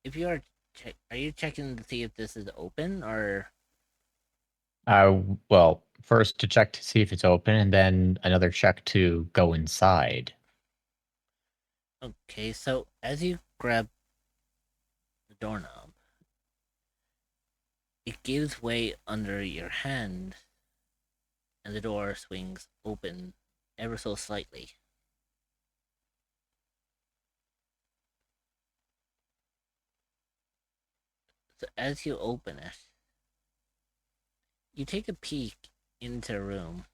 if you are are you checking to see if this is open or Well, first to check to see if it's open, and then another check to go inside. okay, so as you grab the doorknob, it gives way under your hand and the door swings open ever so slightly. So as you open it, you take a peek into the room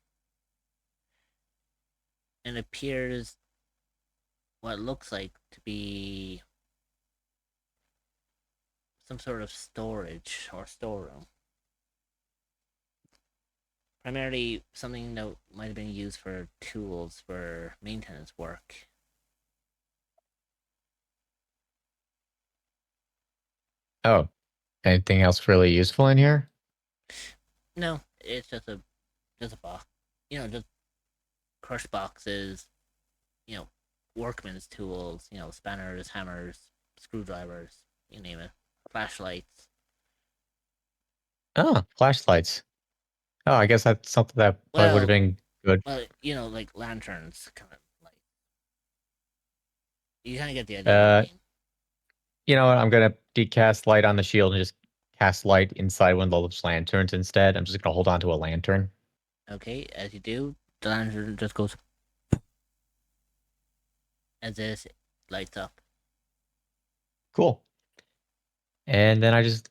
and it appears what looks like to be some sort of storage or storeroom. Primarily something that might have been used for tools for maintenance work. Oh, anything else really useful in here? No, it's just a box. Just crushed boxes. Workman's tools. Spanners, hammers, screwdrivers. You name it. Flashlights. Oh, flashlights. Oh, I guess that's something that probably would have Well, been good. like lanterns, kind of like. You kind of get the idea what I mean. You know what? I'm gonna decast light on the shield and just cast light inside one of those lanterns instead. I'm just gonna hold on to a lantern. Okay, as you do, the lantern just goes as this lights up. Cool. And then I just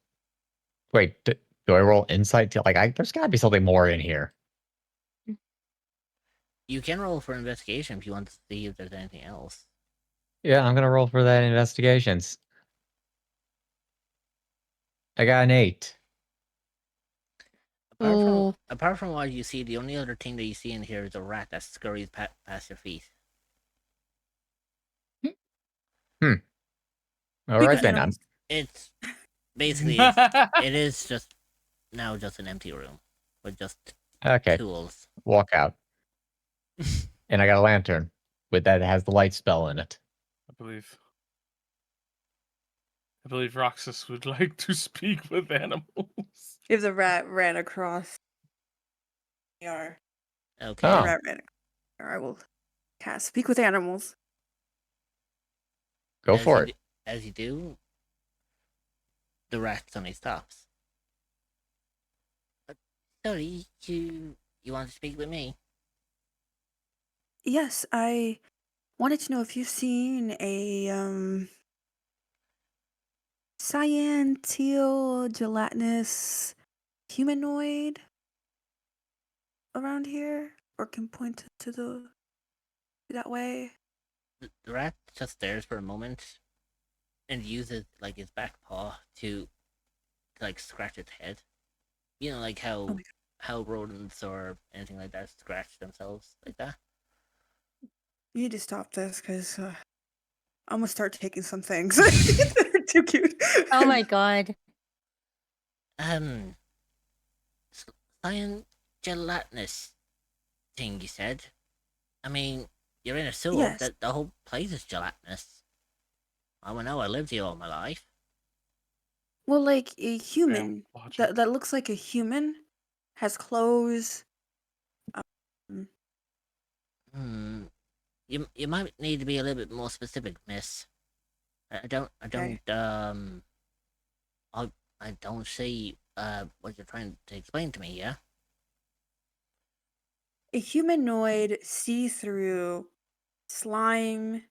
wait. Do I roll insight? There's got to be something more in here. You can roll for investigation if you want to see if there's anything else. Yeah, I'm gonna roll for that investigations. I got an 8. Apart from what you see, the only other thing that you see in here is a rat that scurries past your feet. All right then. animals. It's basically it is just now just an empty room with just Okay. tools. Walk out. And I got a lantern with that has the light spell in it. I believe Roxas would like to speak with animals. If the rat ran across our Okay. Oh. rat ran across, I will cast speak with animals. Go for it. As you do, the rat suddenly stops. Sorry, you want to speak with me? Yes, I wanted to know if you've seen a cyan teal gelatinous humanoid around here, or can point to that way. The rat just stares for a moment and uses like his back paw to like scratch its head. Like Oh how rodents or anything like that scratch themselves like that. You need to stop this because I'm gonna start taking some things. They're too cute. Oh my god. Cyan gelatinous thing you said. I mean, you're in a sewer. Yes. That the whole place is gelatinous. I don't know. I lived here all my life. Well, like a human logic. that looks like a human, has clothes. You might need to be a little bit more specific, miss. I don't Okay. I don't see what you're trying to explain to me, yeah? A humanoid see-through slime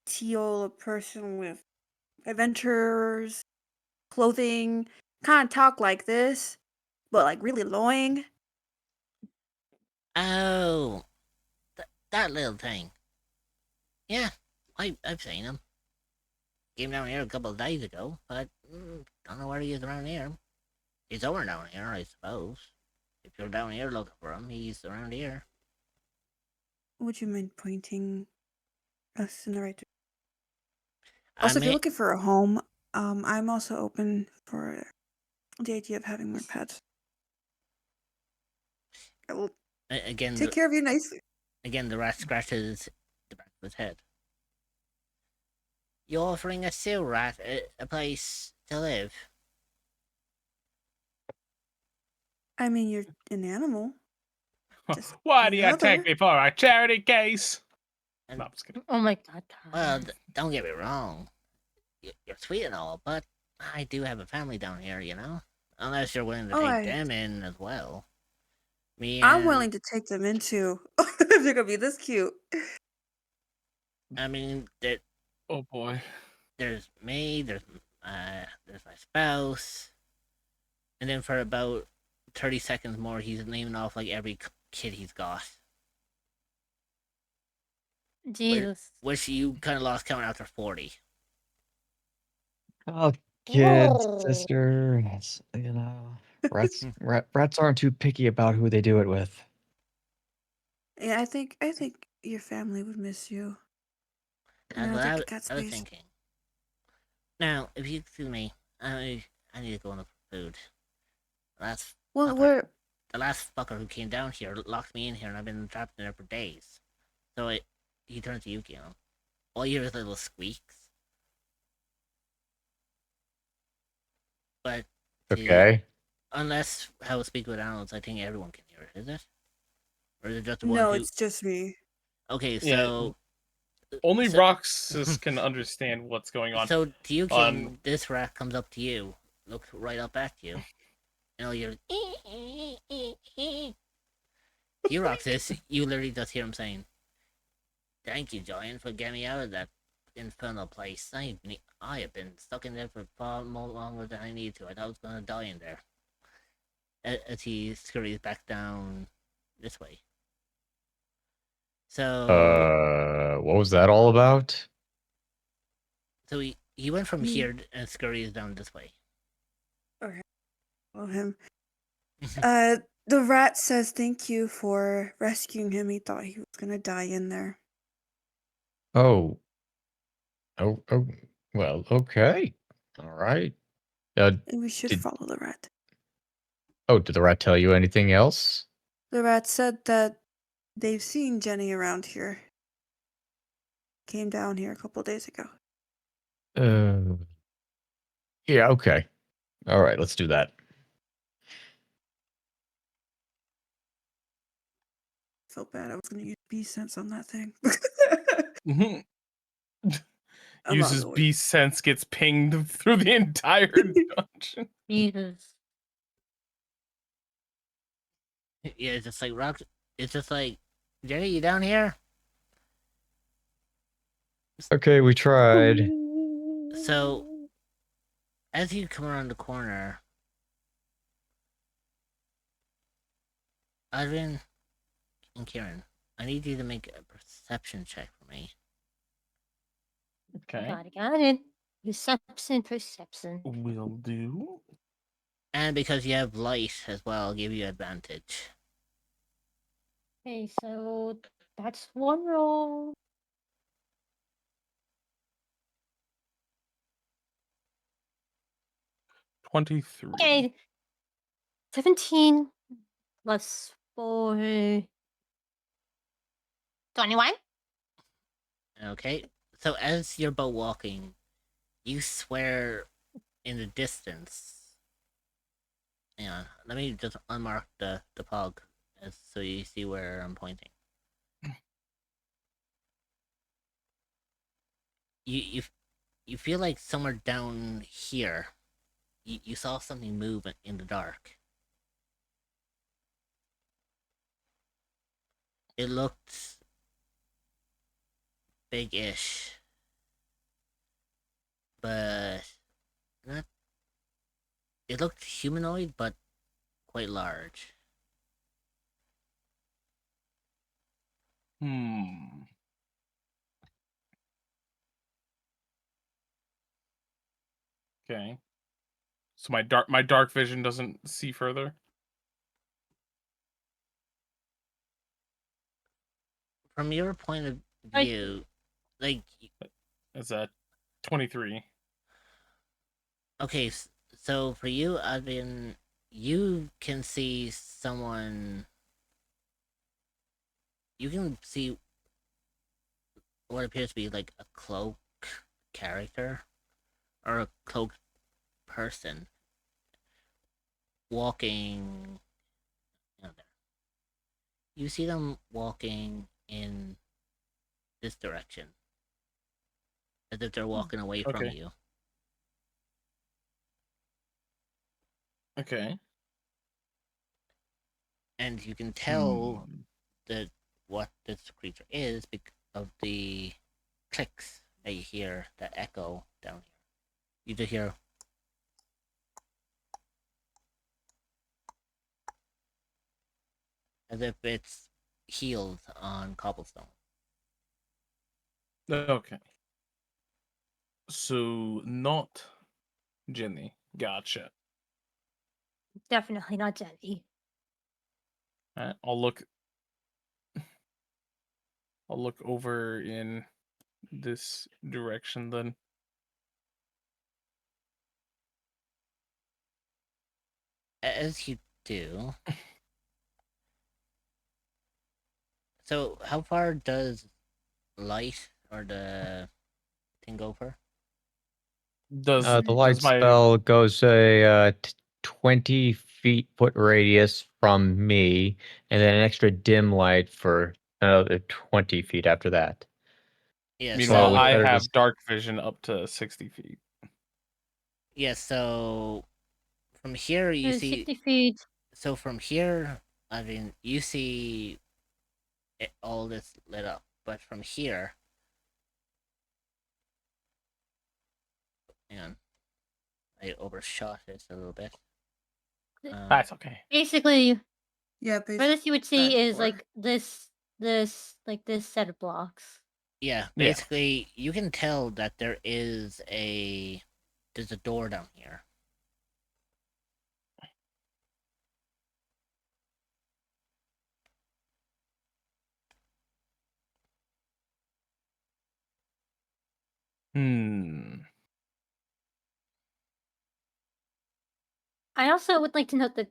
teal person with adventures clothing, kind of talk like this, but like really annoying. Oh, that little thing. Yeah, I've seen him. Came down here a couple of days ago, but don't know where he is around here. He's over down here, I suppose. If you're down here looking for him, he's around here. Would you mind pointing us in the right direction? I Also, if you're may, looking for a home, I'm also open for the idea of having more pets. I will again, take care of you nicely. Again, the rat scratches the back of his head. You're offering a sewer rat a place to live. I mean, you're an animal. Just Why do you another. take me for a charity case? And, No, I'm just kidding. Oh my god. well, don't get me wrong. You're sweet and all, but I do have a family down here, Unless you're willing to take them in as well. I'm willing to take them in too. If they're gonna be this cute. I mean, Oh boy. there's me, there's my spouse, and then for about 30 seconds more, he's naming off like every kid he's got. Jesus. Which you kind of lost count after 40. Oh, kids, Oh. sisters, rats aren't too picky about who they do it with. Yeah, I think your family would miss you. That's I what think I cat was space. thinking. Now, if you excuse me, I need to go and look for food. Last Well, fucker, we're the last fucker who came down here locked me in here, and I've been trapped in there for days. So he turned to Yukino. All you hear is little squeaks. But Okay. unless how to speak with animals, I think everyone can hear it. Is it? Or is it just the one no, who? it's just me. Okay, Yeah, so only so- Roxas can understand what's going on. So Ryukin, On this rat comes up to you, looks right up at you, and all you're you Roxas, you literally just hear him saying, "Thank you, Giant, for getting me out of that infernal place. I have been stuck in there for far more longer than I need to. I thought I was gonna die in there." As he scurries back down this way. So What was that all about? so he went from Hmm. here and scurries down this way. Well, him. The rat says thank you for rescuing him. He thought he was gonna die in there. Oh. Oh. Well, okay. All right. And we should Did- follow the rat. Oh, did the rat tell you anything else? The rat said that they've seen Jenny around here. Came down here a couple days ago. Yeah, okay. All right, let's do that. Felt bad. I was gonna use bee sense on that thing. Mhm. I'm on uses the way. beast sense, gets pinged through the entire dungeon. Jesus. Yeah, it's just like rock. It's just like, Jenny, you down here? Okay, we tried. So, as you come around the corner, Adrian and Kieran, I need you to make a perception check for me. Okay. Got it. Perception. Will do. And because you have light as well, I'll give you advantage. Okay, so that's one roll. 23. Okay. 17 plus 4. 21? Okay? So, as you're both walking, you swear in the distance. Hang on, let me just unmark the pog so you see where I'm pointing. You feel like somewhere down here, you saw something move in the dark. It looked big-ish, but not. It looked humanoid, but quite large. Okay. So my dark vision doesn't see further. From your point of Right. view, like, It's a 23. okay, so for you, Adrian, you can see someone. You can see what appears to be like a cloak character or a cloaked person walking. There. You see them walking in this direction, as if they're walking away from Okay. you. Okay. And you can tell Hmm. that what this creature is because of the clicks that you hear that echo down here. You just hear as if it's healed on cobblestone. Okay. So not Jenny. Gotcha. Definitely not Jenny. Alright, I'll look over in this direction then. As you do. So, how far does light or the thing go for? The light my spell goes a 20 foot radius from me, and then an extra dim light for another 20 feet after that. Yeah. meanwhile, So I better have just- dark vision up to 60 feet. yeah. So from here you see. 60 feet. So from here, I mean, you see all this lit up, but from here, hang on, I overshot it a little bit. That's okay. Basically, Yeah, furthest you would see that is for- like this set of blocks. Yeah, Yeah. basically, you can tell that there's a door down here. I also would like to note that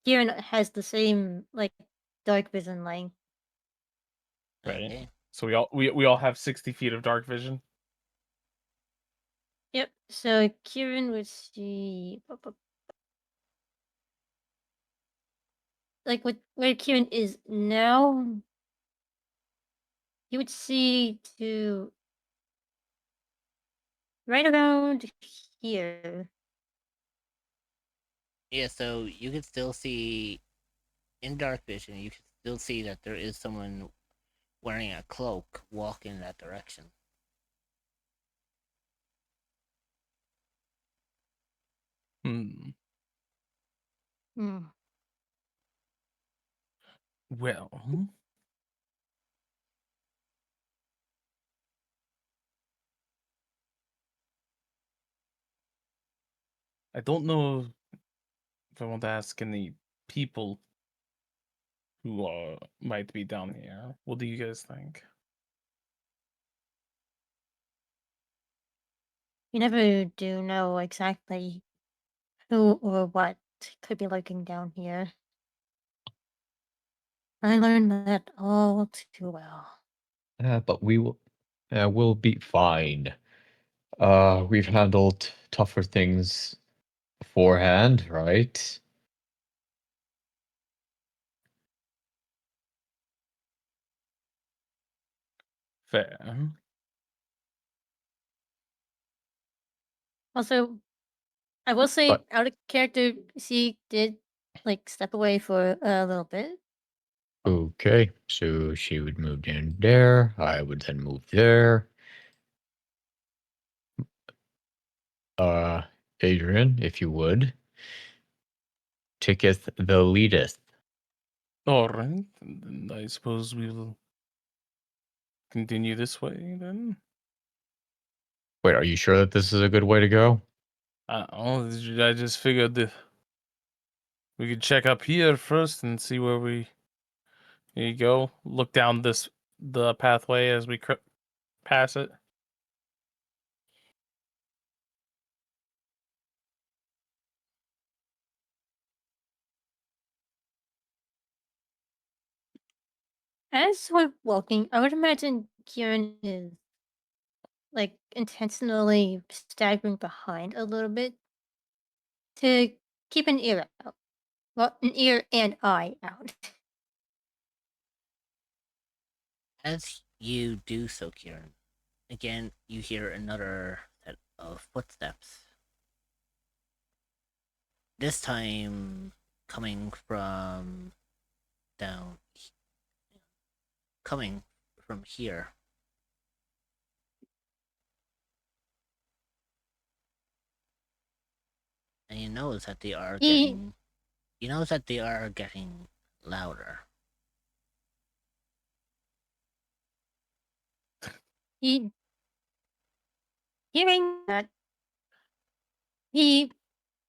Kieran has the same like dark vision length. Right. Okay. So we all have 60 feet of dark vision. Yep. So Kieran would see like where Kieran is now. You would see to right around here. Yeah, so you can still see in dark vision. You can still see that there is someone wearing a cloak walking in that direction. Hmm. Well, I don't know if I want to ask any people who might be down here. What do you guys think? You never do know exactly who or what could be lurking down here. I learned that all too well. But we'll be fine. We've handled tougher things beforehand, right? Fair. Also, I will say, But out of character, she did like step away for a little bit. okay, so she would move down there. I would then move there. Adrian, if you would, taketh the leadeth. All right. Then I suppose we'll continue this way then. Wait, are you sure that this is a good way to go? I just figured that we could check up here first and see where we go. Look down the pathway as we pass it. As we're walking, I would imagine Kieran is like intentionally staggering behind a little bit to keep an ear out. Well, an ear and eye out. As you do so, Kieran, again you hear another set of footsteps. This time coming from down, coming from here. And you notice that they are getting. You notice that they are getting louder. He, hearing that, he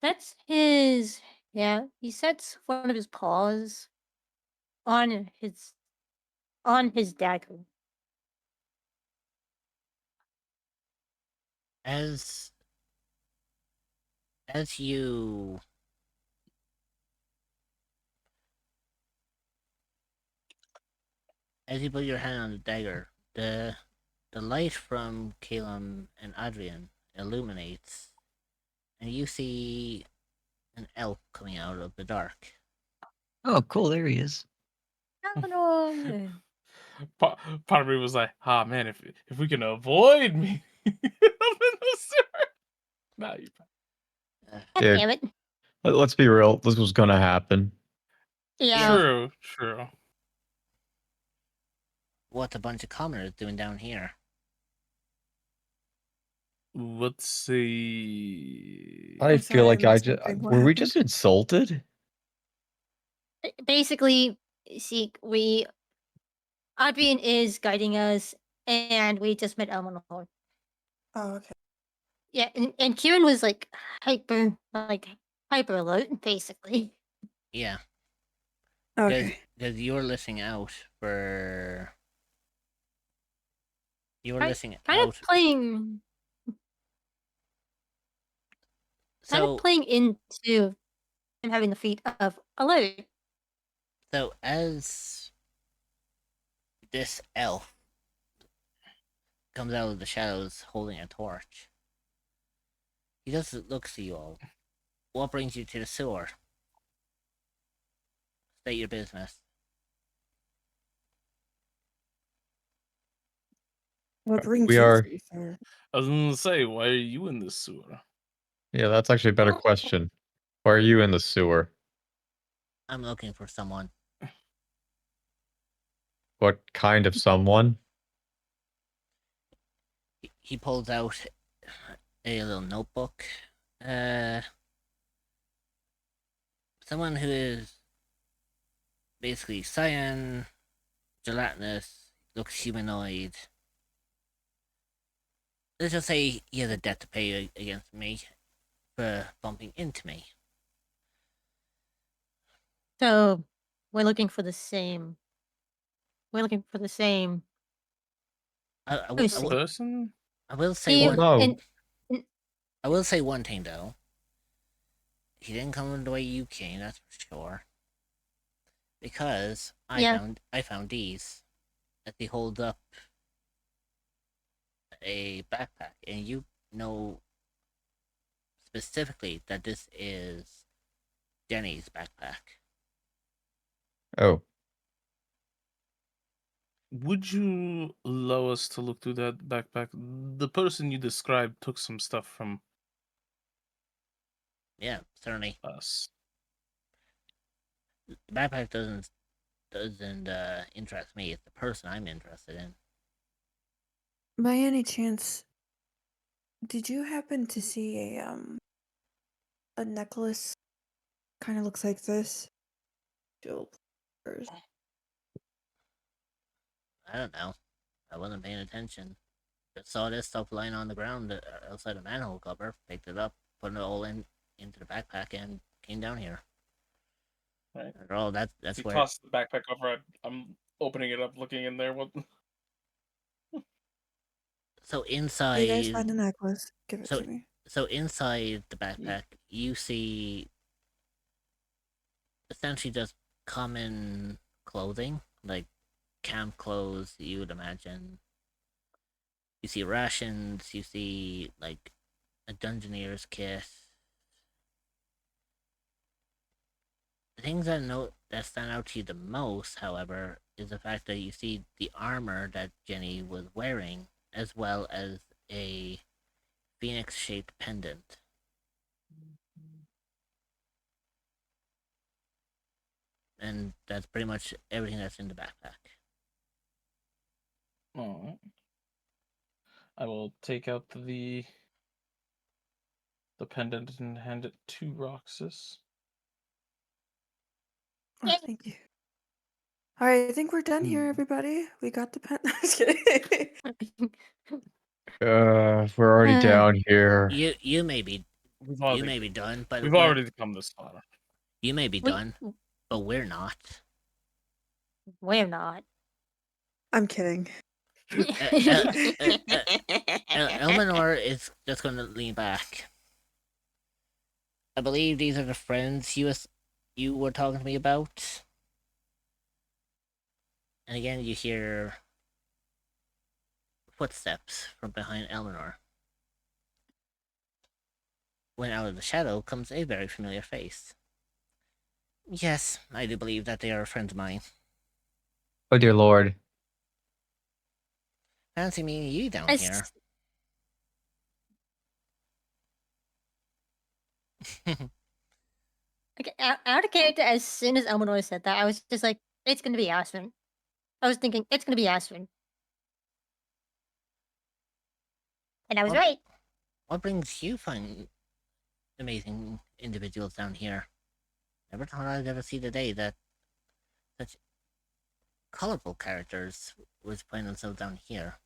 sets his he sets one of his paws on his dagger. As you As you put your hand on the dagger, the light from Calum and Adrian illuminates, and you see an elf coming out of the dark. Oh, cool. There he is. Eleanor! Part of me was like, ah, man, if we can avoid me, I'm in the sewer. Nah, you. Uh, God Dude, damn it. let's be real. This was gonna happen. Yeah. True. What's a bunch of commoners doing down here? Let's see. I I'm feel sorry, I like I missed just something. What were we happened? just insulted? Basically, see, Adrian is guiding us, and we just met Eleanor. Oh, okay. Yeah, and Kieran was like hyper alert, basically. Yeah, Okay. because you were listening out for. You were Kind listening kind of out. playing kind of So playing into him having the feat of alert. so as this elf comes out of the shadows holding a torch, he just looks at you all. What brings you to the sewer? State your business. What brings We you are. to the sewer? I was gonna say, why are you in this sewer? Yeah, that's actually a better question. Why are you in the sewer? I'm looking for someone. What kind of someone? He pulls out a little notebook. Uh, Someone who is basically cyan, gelatinous, looks humanoid. Let's just say he has a debt to pay against me for bumping into me. So we're looking for the same. We're looking for the same person. Person? I will say He Well, one. no. and I will say one thing though. He didn't come the way you came, that's for sure. Because yeah. I found these as he holds up a backpack, and you know specifically that this is Jenny's backpack. Oh, Would you allow us to look through that backpack? The person you described took some stuff from Yeah, certainly. us. The backpack doesn't interest me. It's the person I'm interested in. By any chance, did you happen to see a necklace? Kind of looks like this. Jewel purse. I don't know. I wasn't paying attention. Just saw this stuff lying on the ground outside a manhole cover. Picked it up, put it all into the backpack, and came down here. Right. After all, that's He where. tossed the backpack over. I'm opening it up, looking in there. What? So Hey guys, inside, find the necklace. Give it so to me. so inside the backpack, you see essentially just common clothing, like camp clothes. You would imagine. You see rations. You see like a dungeoneer's kit. The things that stand out to you the most, however, is the fact that you see the armor that Jenny was wearing, as well as a phoenix-shaped pendant. And that's pretty much everything that's in the backpack. Alright. I will take out the pendant and hand it to Roxas. Oh, thank you. All right, I think we're done here, everybody. We got the pen. Just kidding. we're already down here. You may be We've you already may be done, but we've already come this far. you may be We- done, but we're not. We're not. I'm kidding. Elminor is just going to lean back. I believe these are the friends you were talking to me about. And again, you hear footsteps from behind Eleanor. When out of the shadow comes a very familiar face. Yes, I do believe that they are friends of mine. Oh dear lord. Fancy meeting you down I here. Okay, out of character, as soon as Elmore said that, I was just like, it's gonna be Aspen. I was thinking, it's gonna be Aspen. And I was Well- right. What brings you fine, amazing individuals down here? Never thought I'd ever see the day that such colorful characters would find themselves down here.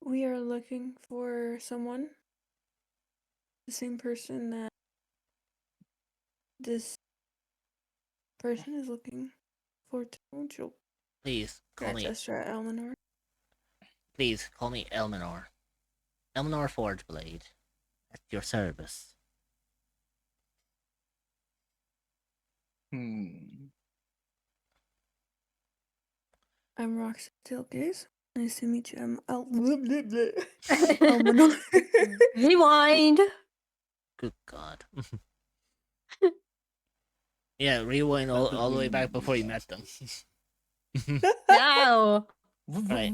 We are looking for someone. The same person that this person is looking for too. She'll Please call me. gesture at Eleanor. Please call me Elminor. Elminor Forgeblade. At your service. Hmm. I'm Roxy Tailgaze. Nice to meet you. I'm Eleanor. Rewind. Good God. Yeah, rewind all the way back before you met them. No. Right.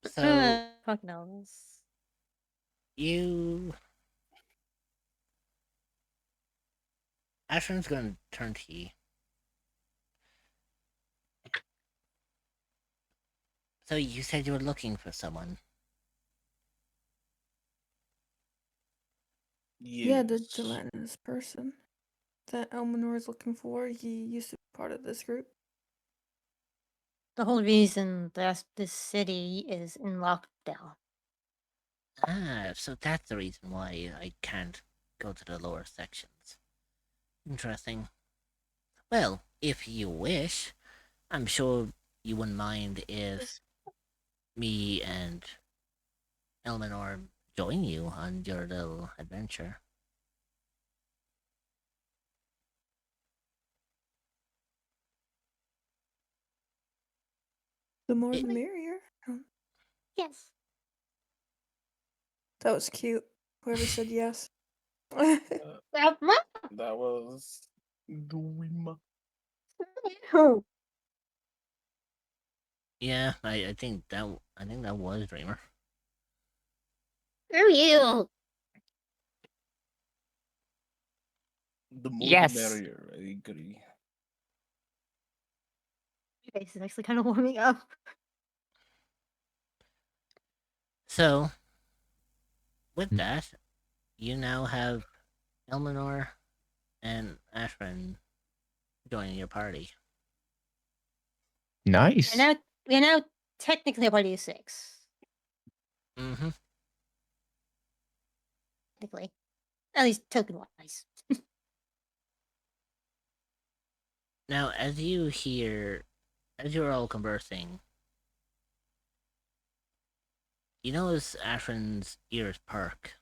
So Fuck knows. you. Ashton's gonna turn to you. So you said you were looking for someone. Yeah, the gelatinous person that Elminor is looking for. He used to be part of this group. The whole reason that this city is in lockdown. Ah, so that's the reason why I can't go to the lower sections. Interesting. Well, if you wish, I'm sure you wouldn't mind if me and Elminor join you on your little adventure. The more the merrier. Yes. That was cute. Whoever said yes. That was Dream. Yeah, I think that was Dreamer. Screw you. The more Yes. the merrier, I agree. Your face is actually kind of warming up. So, with Hmm. that, you now have Elminor and Ashrin joining your party. Nice. We're now technically a party of 6. Mm-hmm. Technically. At least token wise. Now, as you're all conversing, you notice Ashrin's ears perk,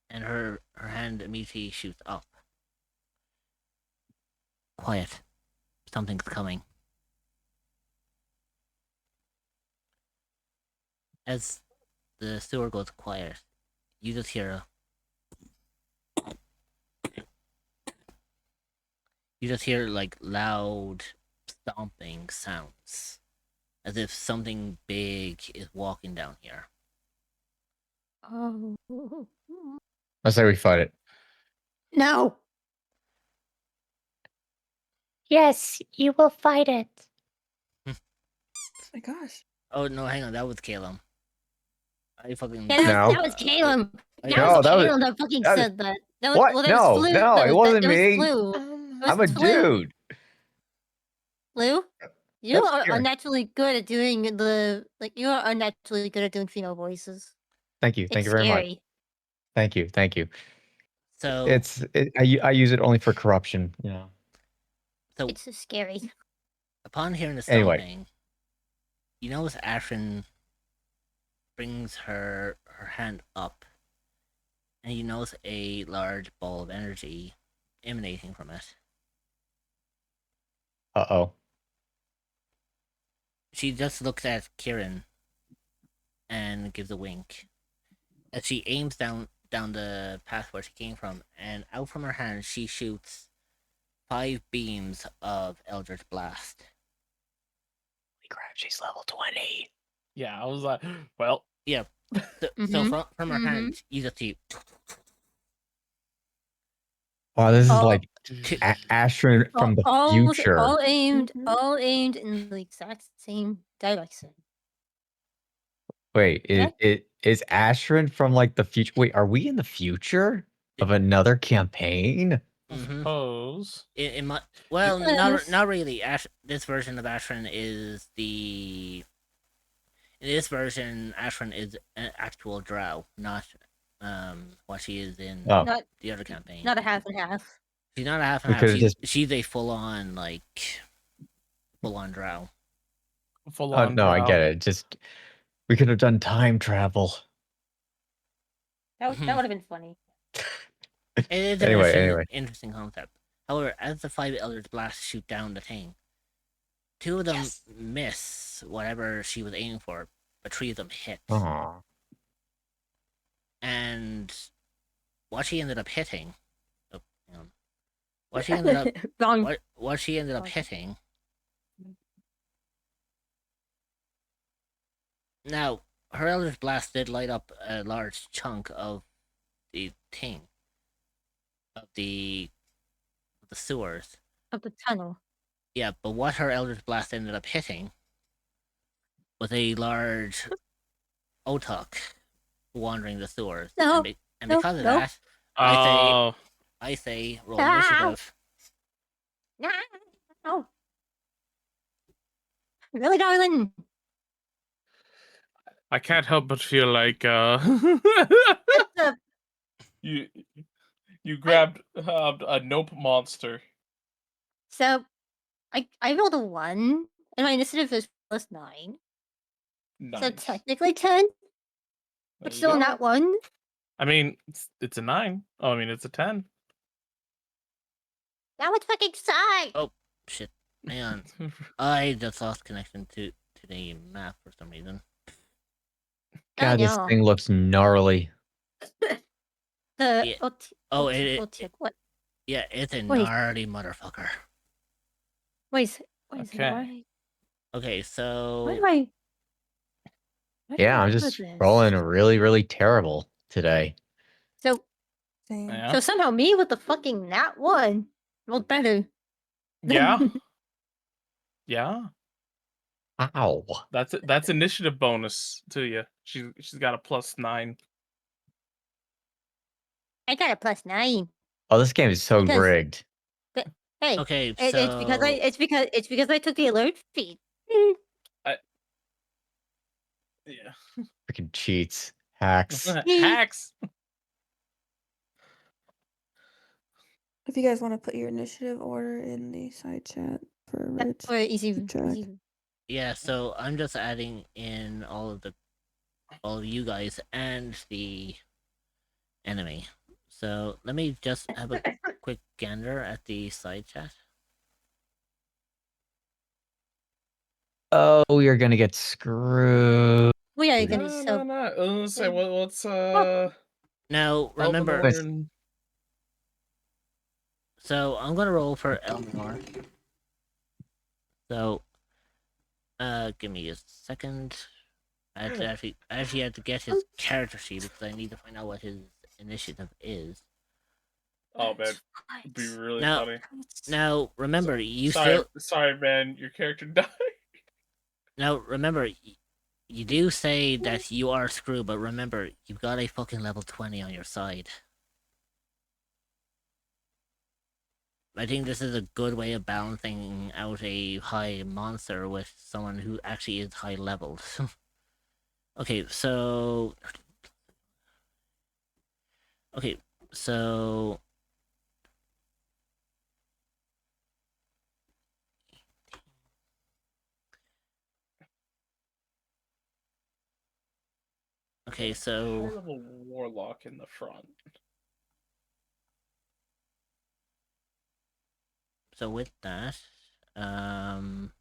and her hand immediately shoots up. Quiet. Something's coming. As the sewer goes quiet, you just hear like loud stomping sounds, as if something big is walking down here. Oh. I say we fight it. No. Yes, you will fight it. Oh my gosh. Oh no, hang on, that was Caleb. I fucking Yeah, No. that was Caleb. I- That No, was that was- Caleb that fucking that was- said that. That was, What? well, that No, was Flu. no, that it was, wasn't that was me. Flu. It was I'm a Flu. dude. Lou, you That's are scary. unnaturally good at doing you are unnaturally good at doing female voices. Thank you. Thank It's you very much. scary. Thank you. Thank you. So I use it only for corruption. You know. so It's so scary. upon hearing the Anyway. stomping, you notice Ashrin brings her hand up, and you notice a large ball of energy emanating from it. Uh-oh. She just looks at Kieran and gives a wink. As she aims down the path where she came from, and out from her hand she shoots 5 beams of Eldritch Blast. Holy crap, she's level 20. Yeah, I was like, well, Yeah. So from her hand, you just see Wow, this is All- like Astrid from the future. all aimed in the exact same direction. Wait, Yeah. is Astrid from like the future? Wait, are we in the future of another campaign? I suppose. in my well, Yes. not really. This version of Ashran is the. In this version, Ashran is an actual drow, not what she is in Oh, Not the other campaign. not a half and half. She's not a half and We half. could've She's a full on drow. Full oh on. no, I get it. Just we could have done time travel. That would have been funny. It is Anyway. interesting concept. However, as the 5 Eldritch Blasts shoot down the thing, 2 of them miss whatever she was aiming for, but 3 of them hit. Aw. And what she ended up hitting, what she ended up Wrong. what she ended up Okay. hitting. Now, her Eldritch Blast did light up a large chunk of the thing, of the sewers. Of the tunnel. Yeah, but what her Eldritch Blast ended up hitting was a large Otok wandering the sewers. No, and no, because of no. that, Oh, I say roll Ow. initiative. No. Really, darling? I can't help but feel like What the? you grabbed a nope monster. So, I rolled a 1, and my initiative is +9. Nice. So technically 10, There but you still go. not 1. I mean, it's a 9. Oh, I mean, it's a 10. That would fucking suck. Oh shit! Hang on, I just lost connection to the map for some reason. God, this know. thing looks gnarly. The Yeah. Otik, what? Yeah, it's a Wait. gnarly motherfucker. Wait, Okay. why Okay, so do I? Why do Yeah, I I'm remember just this? rolling really, really terrible today. So Same. Yeah. so somehow me with the fucking nat 1 rolled better. Yeah. Yeah. Ow. That's initiative bonus to you. She's got a +9. I got a +9. Oh, this game is so Because- rigged. Hey, okay, it's because I took the alert feat. Yeah. Freaking cheats. Hacks. Hacks. If you guys want to put your initiative order in the side chat for Rich. For easy, keep track. easy. yeah, so I'm just adding in all of you guys and the enemy. So let me just have a quick gander at the side chat. Oh, you're gonna get screwed. We are No, gonna so No. Say what's Now remember, Eleanor and- so I'm gonna roll for Eleanor. So, give me a second. I actually had to get his character sheet because I need to find out what his initiative is. Oh man, it'd be really Now- funny. Now remember, you sorry, still sorry, man, your character died. now remember. You do say that you are screwed, but remember, you've got a fucking level 20 on your side. I think this is a good way of balancing out a high monster with someone who actually is high leveled. Okay, so... Okay, so... Okay, so... High level warlock in the front. So with that, Um.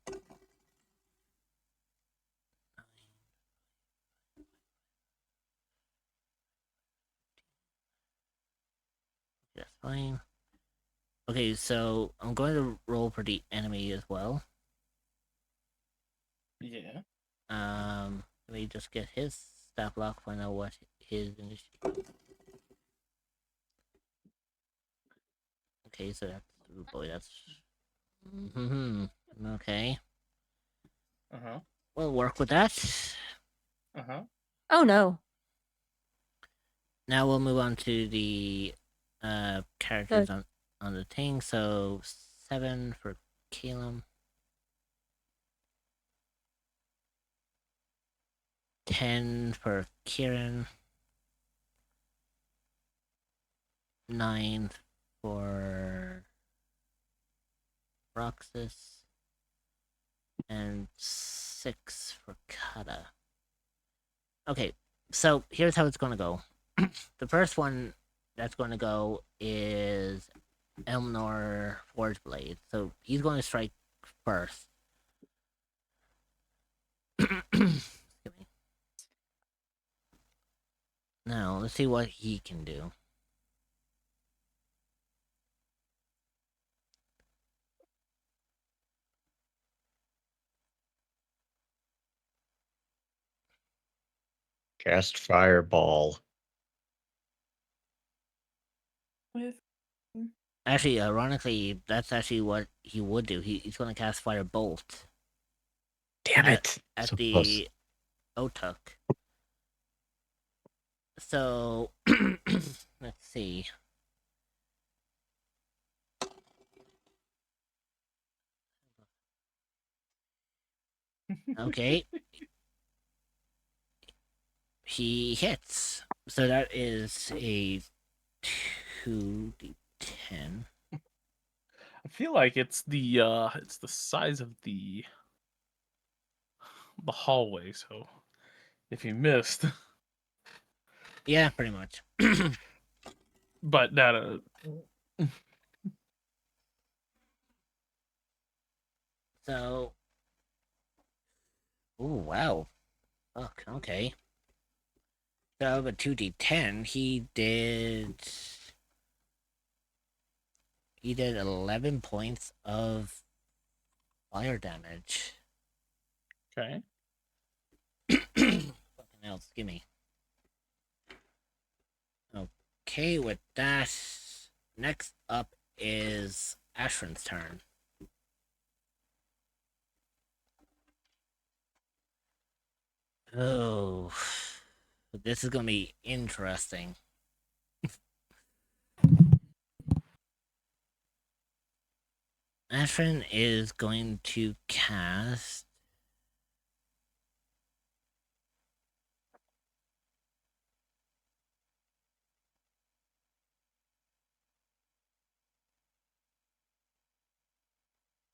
That's fine. Okay, so I'm going to roll for the enemy as well. Yeah. Let me just get his stat block. Find out what his initiative. Okay, so that's oh boy, that's okay. Uh-huh. We'll work with that. Uh-huh. Oh no. Now we'll move on to the characters Good. on the thing. So 7 for Calum. 10 for Kieran. 9 for Roxas. And 6 for Kata. Okay, so here's how it's gonna go. The first one that's gonna go is Elmnor Forgeblade. So he's going to strike first. Excuse me. Now, let's see what he can do. Cast Fireball. With Actually, ironically, that's actually what he would do. He's going to cast Firebolt Damn it. at So close. the Otuk. So, let's see. Okay. He hits. So that is a 2d10. I feel like it's the size of the hallway, so if you missed. Yeah, pretty much. But that So, oh wow. Fuck, okay. So out of a 2d10, he did 11 points of fire damage. okay. Fucking else, gimme. Okay, with that, next up is Ashrin's turn. Oh, this is gonna be interesting. Ashrin is going to cast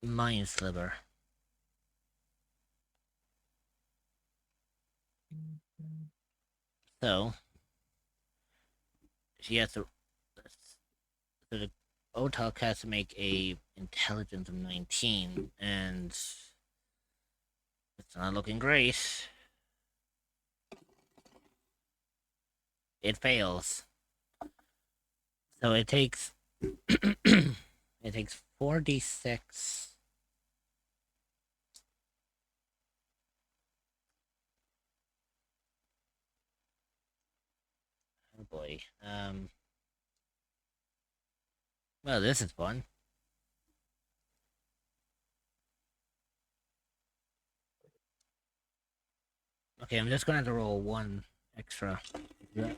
Mind Sliver. So she has to. So the Otak has to make a intelligence of 19, and it's not looking great. It fails. So it takes it takes 4d6. Oh boy. Well, this is fun. Okay, I'm just gonna have to roll one extra. Yeah.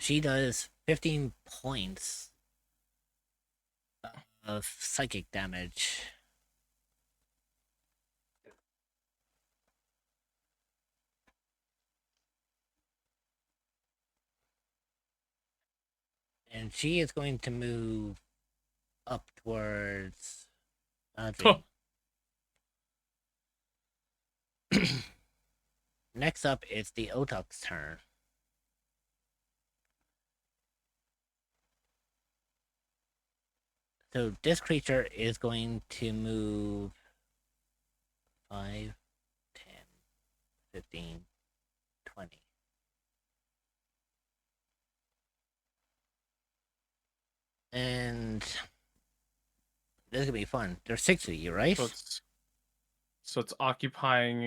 She does 15 points of psychic damage. And she is going to move up towards Adrian. Next up, it's the Otok's turn. So this creature is going to move 5, 10, 15, 20. And this is gonna be fun. There's 6 of you, right? So it's occupying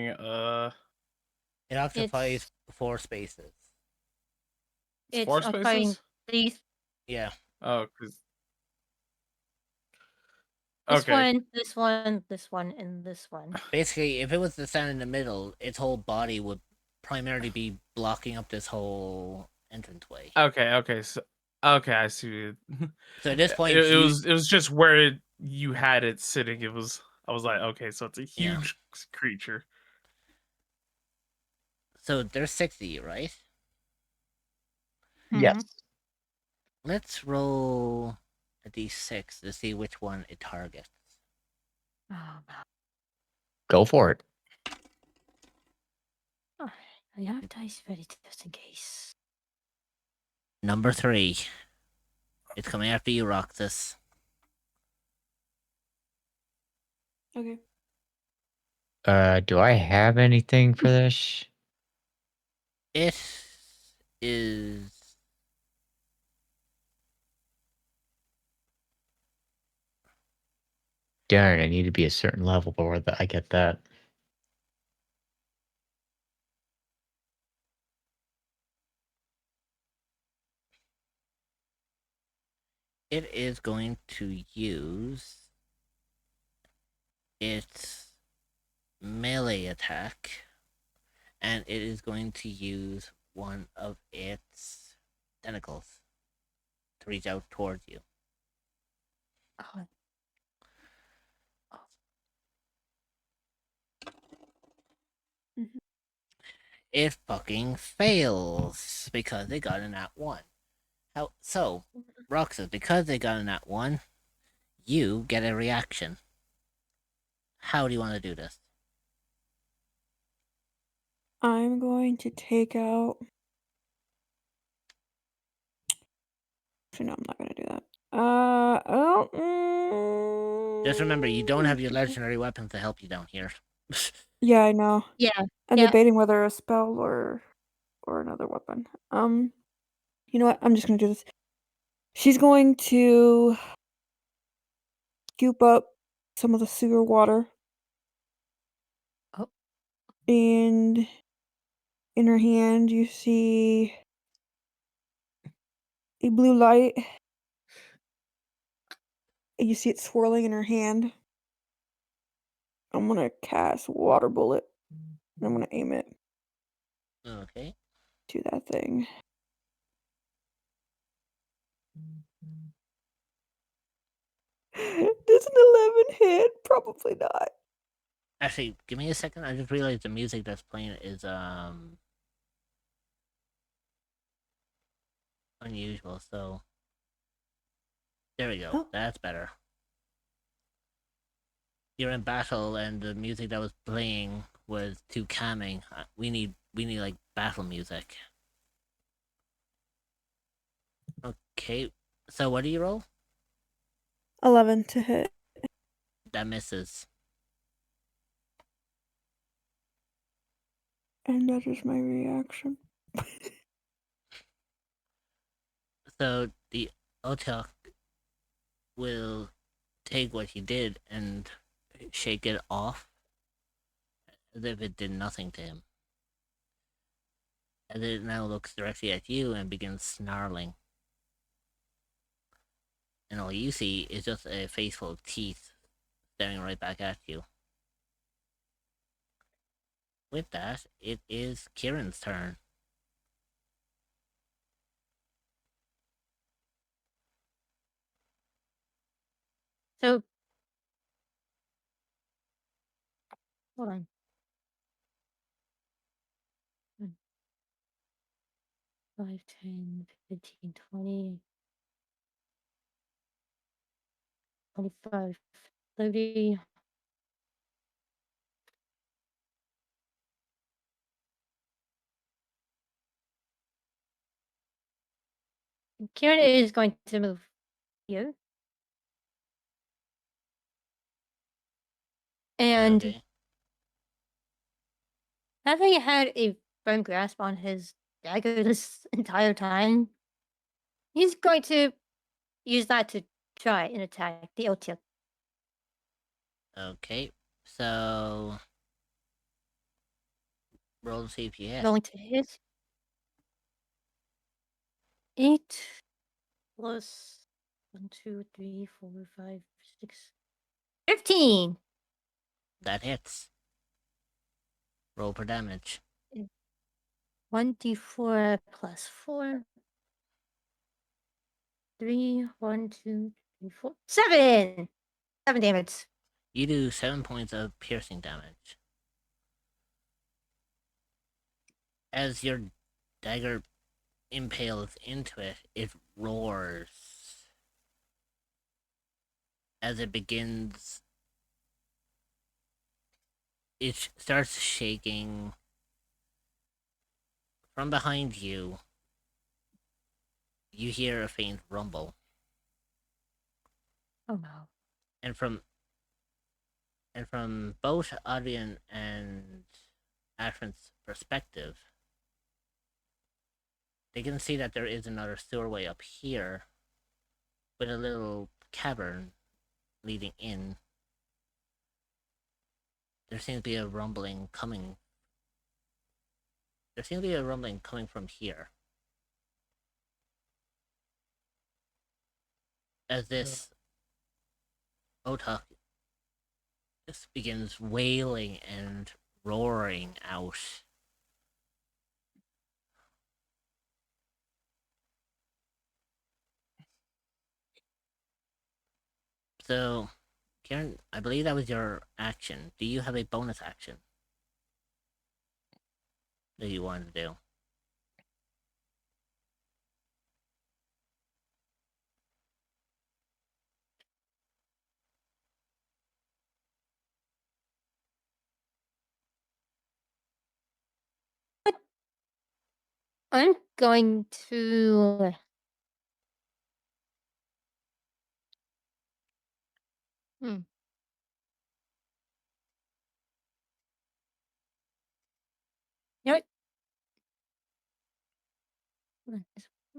It occupies 4 spaces. it's It's 4 occupying spaces? these Yeah. Oh, because this okay. one, this one, and this one. Basically, if it was to stand in the middle, its whole body would primarily be blocking up this whole entranceway. Okay, so okay, I see. So at this point, it was just where you had it sitting. I was like, okay, so it's a Yeah. huge creature. So there's 6 of you, right? Yes. Let's roll a d6 to see which one it targets. Oh, no. Go for it. Alright, I have dice ready just in case. Number 3. It's coming after you, Roxas. Okay. Do I have anything for this? It is. Darn, I need to be a certain level before that I get that. It is going to use its melee attack, and it is going to use one of its tentacles to reach out towards you. Oh. It fucking fails because they got a nat 1. So, Roxas, because they got a nat 1, you get a reaction. How do you want to do this? I'm going to take out. Actually, no, I'm not going to do that. Just remember, you don't have your legendary weapons to help you down here. Yeah, I know. Yeah. I'm Yeah. debating whether a spell or another weapon. You know what? I'm just gonna do this. She's going to scoop up some of the sewer water. Oh. And in her hand, you see a blue light. And you see it swirling in her hand. I'm gonna cast water bullet. And I'm gonna aim it Okay. to that thing. Does an 11 hit? Probably not. Actually, give me a second. I just realized the music that's playing is unusual. So there we go. Oh. That's better. You're in battle, and the music that was playing was too calming. We need like battle music. Okay. So what do you roll? 11 to hit. That misses. And that is my reaction. So the Otok will take what he did and shake it off as if it did nothing to him. And it now looks directly at you and begins snarling. And all you see is just a face full of teeth staring right back at you. With that, it is Kieran's turn. So hold on. 5, 10, 15, 20, 25, 30. Kieran is going to move here. And Okay. having had a firm grasp on his dagger this entire time, he's going to use that to try and attack the Otiak. Okay. So roll to see if you hit. Rolling to hit. 8 plus 1, 2, 3, 4, 5, 6. 15! That hits. Roll for damage. 1d4 plus 4. 3, 1, 2, 3, 4. 7! 7 damage. You do 7 points of piercing damage. As your dagger impales into it, it roars. As it begins, it starts shaking. From behind you, you hear a faint rumble. Oh no. And from both Adrian and Ashran's perspective, they can see that there is another sewerway up here with a little cavern leading in. There seems to be a rumbling coming. There seems to be a rumbling coming from here. As this Otak just begins wailing and roaring out. So, Karen, I believe that was your action. Do you have a bonus action that you wanted to do? I'm going to. Hmm. You know what? Hold on.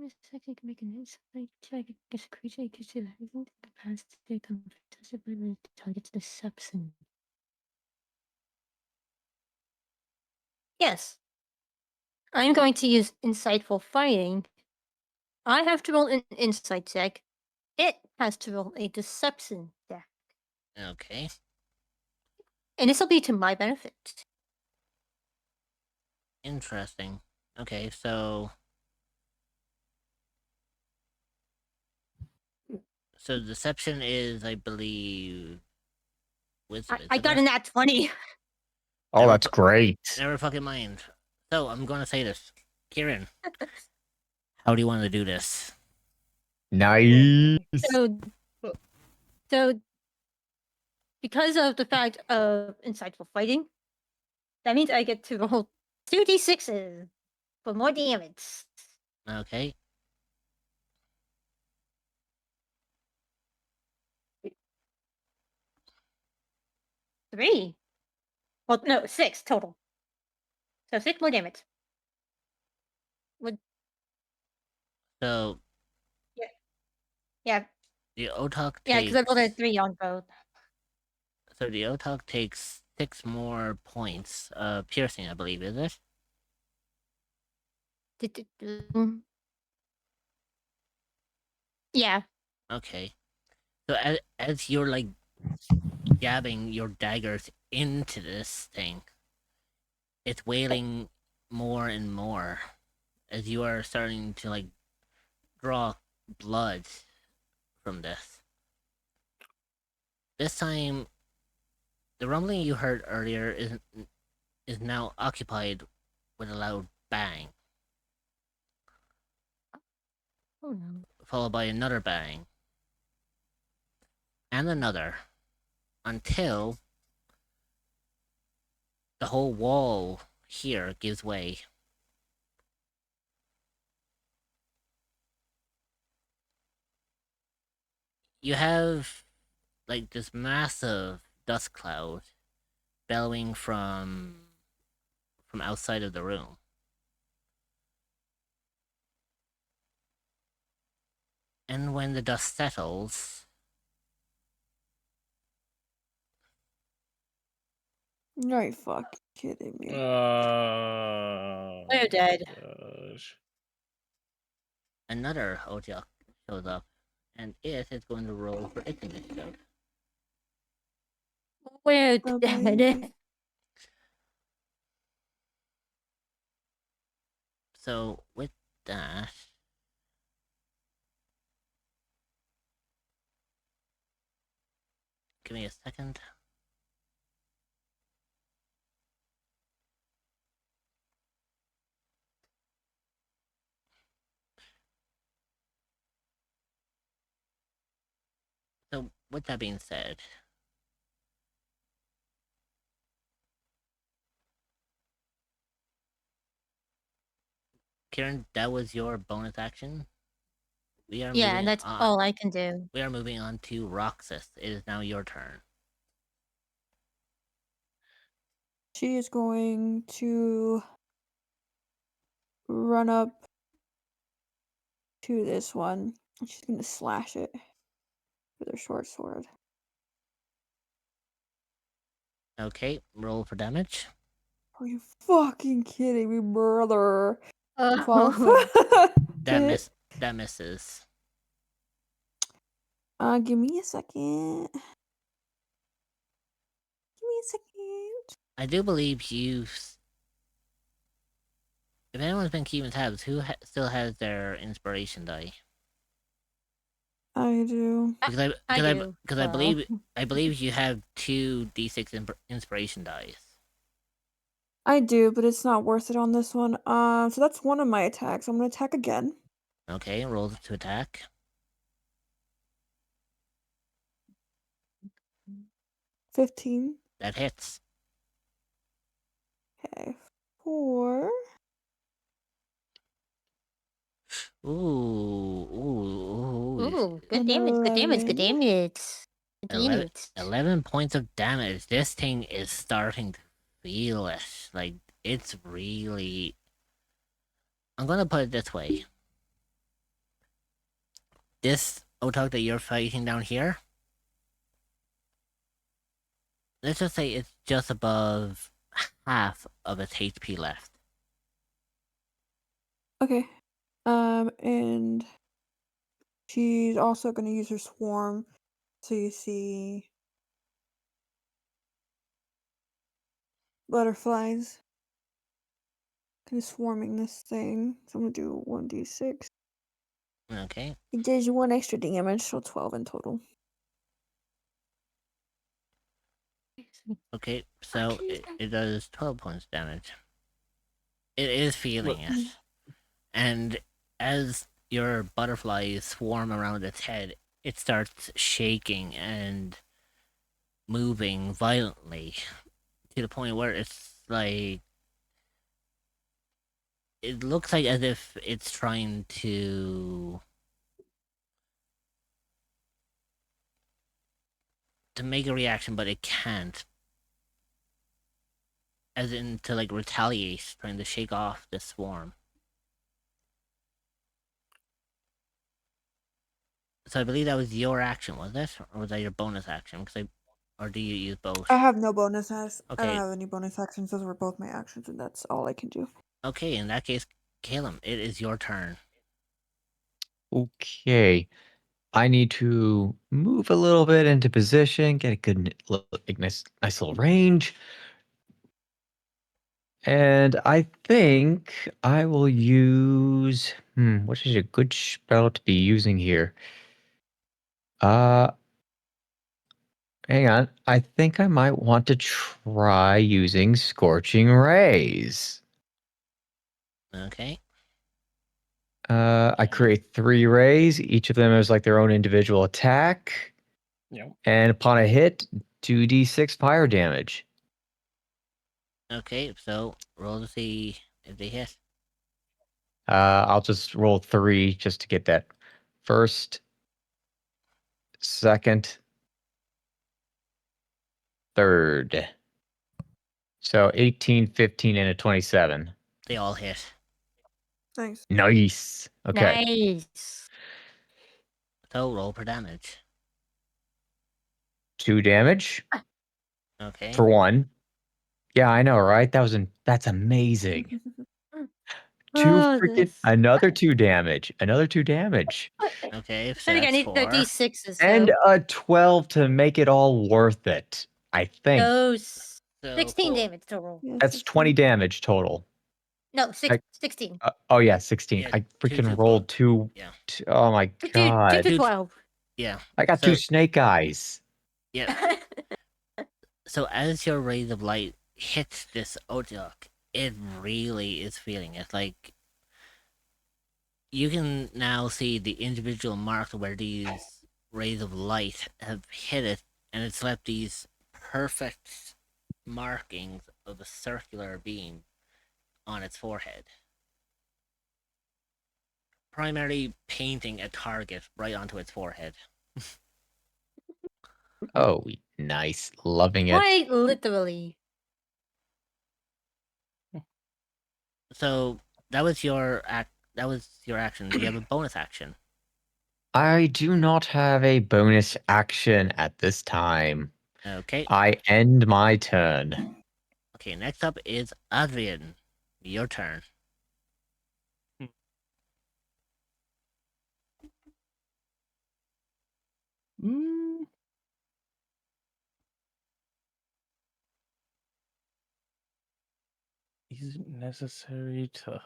This section can make an insight check against a creature you can see that isn't the capacity to become tested by the target's deception. Yes. I'm going to use insightful fighting. I have to roll an insight check. It has to roll a deception check. Okay. And this will be to my benefit. Interesting. Okay, so deception is, I believe, wisdom. I got a nat 20. Oh, Never that's fu- great. Never fucking mind. So I'm gonna say this, Kieran. How do you want to do this? Nice. So, because of the fact of insightful fighting, that means I get to roll 2d6s for more damage. Okay. Three. Well, no, 6 total. So 6 more damage. So Yeah, the Otak yeah, takes. because I rolled a 3 on both. So the Otak takes 6 more points of piercing, I believe, is it? Yeah. Okay. So as you're like jabbing your daggers into this thing, it's wailing more and more as you are starting to like draw blood from this. This time, the rumbling you heard earlier is now occupied with a loud bang, Oh no. followed by another bang, and another, until the whole wall here gives way. you have like this massive dust cloud bellowing from outside of the room. And when the dust settles, You're fucking kidding me. We're dead. Gosh. another Ojok shows up, and it is going to roll for its initiative. We're Bye-bye. dead. So with that, give me a second. So with that being said, Kieran, that was your bonus action. We are Yeah, moving and that's on. all I can do. We are moving on to Roxas. It is now your turn. She is going to run up to this one. And she's going to slash it with her short sword. Okay, roll for damage. Are you fucking kidding me, brother? 12. Oh, Hit. That misses. Give me a second. Give me a second. I do believe if anyone's been keeping tabs, who still has their inspiration die? I do. Because I do. because I believe you have 2 d6 inspiration dice. I do, but it's not worth it on this one. So that's one of my attacks. I'm gonna attack again. Okay, roll to attack. 15. That hits. Okay. 4. Ooh, good And damage, good damage, 11. good damage. Good 11, damage. 11 points of damage. This thing is starting to feel it. Like, it's really... I'm gonna put it this way. This Otok that you're fighting down here, let's just say it's just above half of its HP left. Okay. And she's also gonna use her swarm. So you see butterflies kind of swarming this thing. So I'm gonna do 1d6. Okay. It does 1 extra damage, so 12 in total. Okay, so it does 12 points damage. It is feeling it. And as your butterflies swarm around its head, it starts shaking and moving violently to the point where it's like... It looks like as if it's trying to make a reaction, but it can't. As in to like retaliate, trying to shake off the swarm. So I believe that was your action, was it? Or was that your bonus action? Or do you use both? I have no bonus actions. I don't Okay. have any bonus actions. Those were both my actions, and that's all I can do. Okay, in that case, Caleb, it is your turn. Okay. I need to move a little bit into position, get a good, nice little range. And I think I will use, what is a good spell to be using here? Hang on. I think I might want to try using Scorching Rays. Okay. I create 3 rays. Each of them is like their own individual attack. Yeah. And upon a hit, 2d6 fire damage. Okay, so roll to see if they hit. I'll just roll 3 just to get that first second, third. So 18, 15, and a 27. They all hit. Nice. Nice. Okay. Nice. So roll for damage. 2 damage Okay. for 1. Yeah, I know, right? That's amazing. 2 Oh, freaking this. another 2 damage. Another 2 damage. Okay, so I think I that's need the 4. D6s. And So. a 12 to make it all worth it. I think. So So 16 4. damage total. Yeah, That's 20 damage total. No, 16. Oh yeah, 16. Yeah, I 2 freaking to rolled 12. Yeah. oh my 2 god. to 12. Yeah. I got So 2 snake eyes. yeah. So as your rays of light hits this Ojok, it really is feeling it. Like you can now see the individual marks where these rays of light have hit it, and it's left these perfect markings of a circular beam on its forehead. Primarily painting a target right onto its forehead. Oh, nice. Loving it. Quite literally. So that was your action. Do you have a bonus action? I do not have a bonus action at this time. Okay. I end my turn. Okay, next up is Adrian. Your turn. Is it necessary to?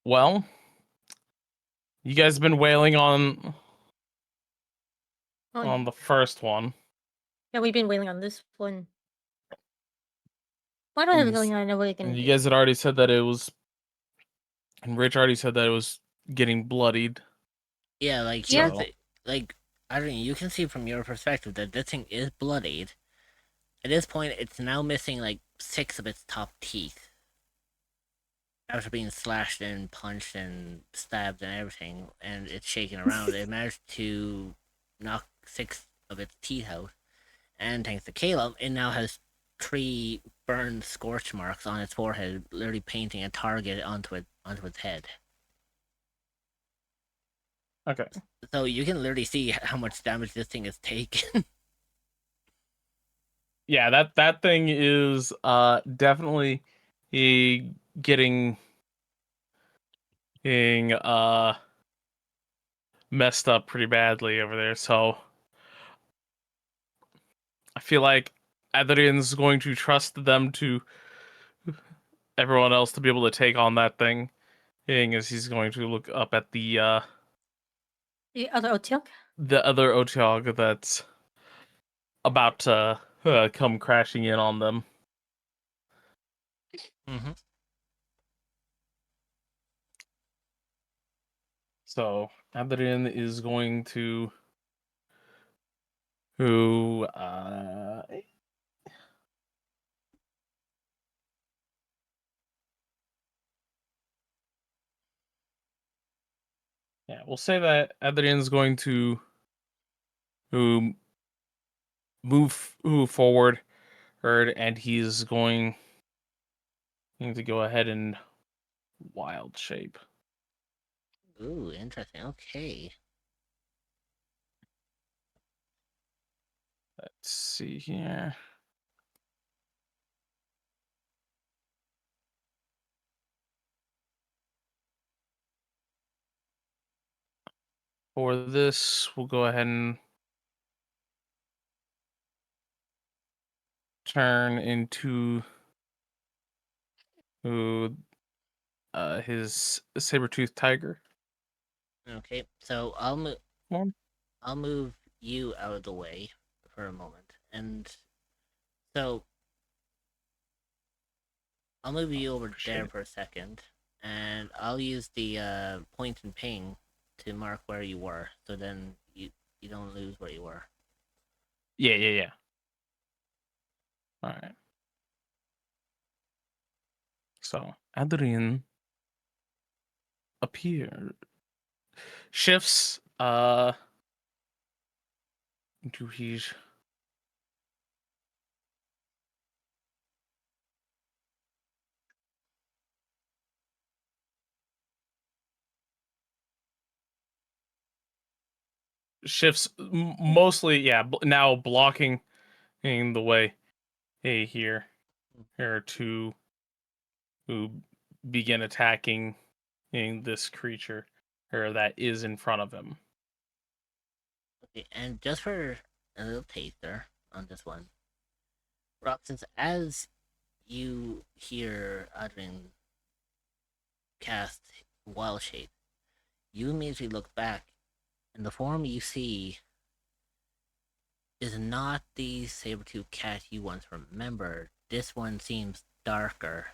Well, you guys have been wailing on the first one. Yeah, we've been waiting on this one. Why don't I have a feeling I know what I can And do? you guys had already said that it was, and Rich already said that it was getting bloodied. Yeah, like Yeah. like Adrian, you can see from your perspective that this thing is bloodied. At this point, it's now missing like 6 of its top teeth. After being slashed and punched and stabbed and everything, and it's shaking around, it managed to knock 6 of its teeth out. And thanks to Caleb, it now has 3 burned scorch marks on its forehead, literally painting a target onto its head. Okay. So you can literally see how much damage this thing has taken. Yeah, that thing is definitely getting messed up pretty badly over there. So I feel like Adrian's going to trust them to everyone else to be able to take on that thing. As he's going to look up at the other Otiok? the other Otiog that's about to come crashing in on them. Mm-hmm. So Adrian is going to who yeah, we'll say that Adrian's going to who move forward, and he's going to go ahead and wild shape. Ooh, interesting. Okay. Let's see here. For this, we'll go ahead and turn into his saber-toothed tiger. Okay. So I'll move you out of the way for a moment, and so I'll move you over there for a second, and I'll use the point and ping to mark where you were, so then you don't lose where you were. Yeah. All right. So Adrian appear shifts into his mostly, yeah, now blocking the way here to who begin attacking this creature that is in front of him. Okay, and just for a little taster on this one, Roxas, as you hear Adrian cast Wild Shape, you immediately look back, and the form you see is not the saber-tooth cat you once remembered. This one seems darker,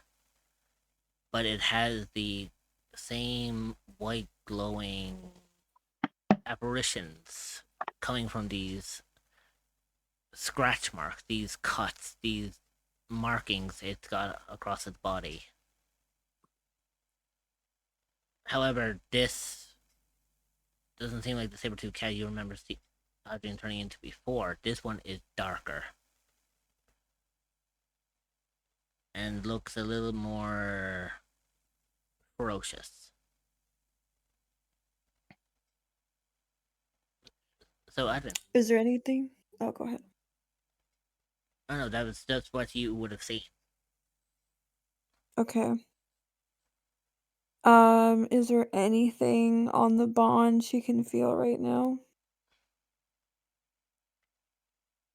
but it has the same white glowing apparitions coming from these scratch marks, these cuts, these markings it's got across its body. However, this doesn't seem like the saber-tooth cat you remember Adrian turning into before. This one is darker and looks a little more ferocious. So, Adrian. Is there anything? Oh, go ahead. Oh no, that's what you would have seen. Okay. Is there anything on the bond she can feel right now?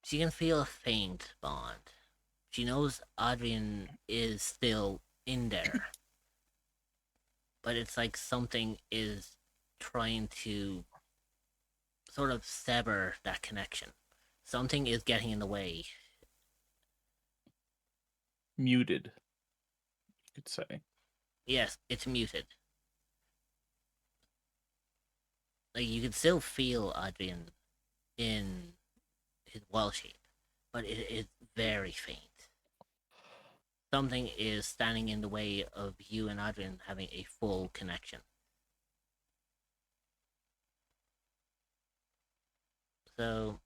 She can feel a faint bond. She knows Adrian is still in there. But it's like something is trying to sort of sever that connection. Something is getting in the way. Muted, you could say. Yes, it's muted. Like, you can still feel Adrian in his wild shape, but it is very faint. Something is standing in the way of you and Adrian having a full connection. So,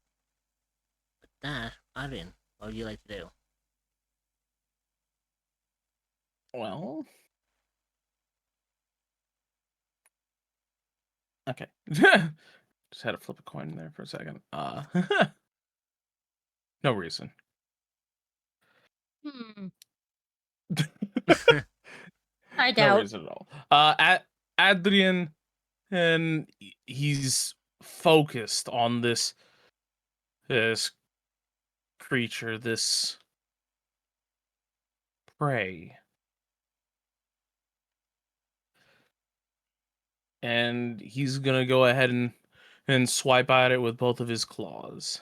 with that, Adrian, what would you like to do? Well, okay. Just had to flip a coin there for a second. No reason. I No doubt. reason at all. Adrian, and he's focused on this creature, this prey, and he's gonna go ahead and swipe at it with both of his claws.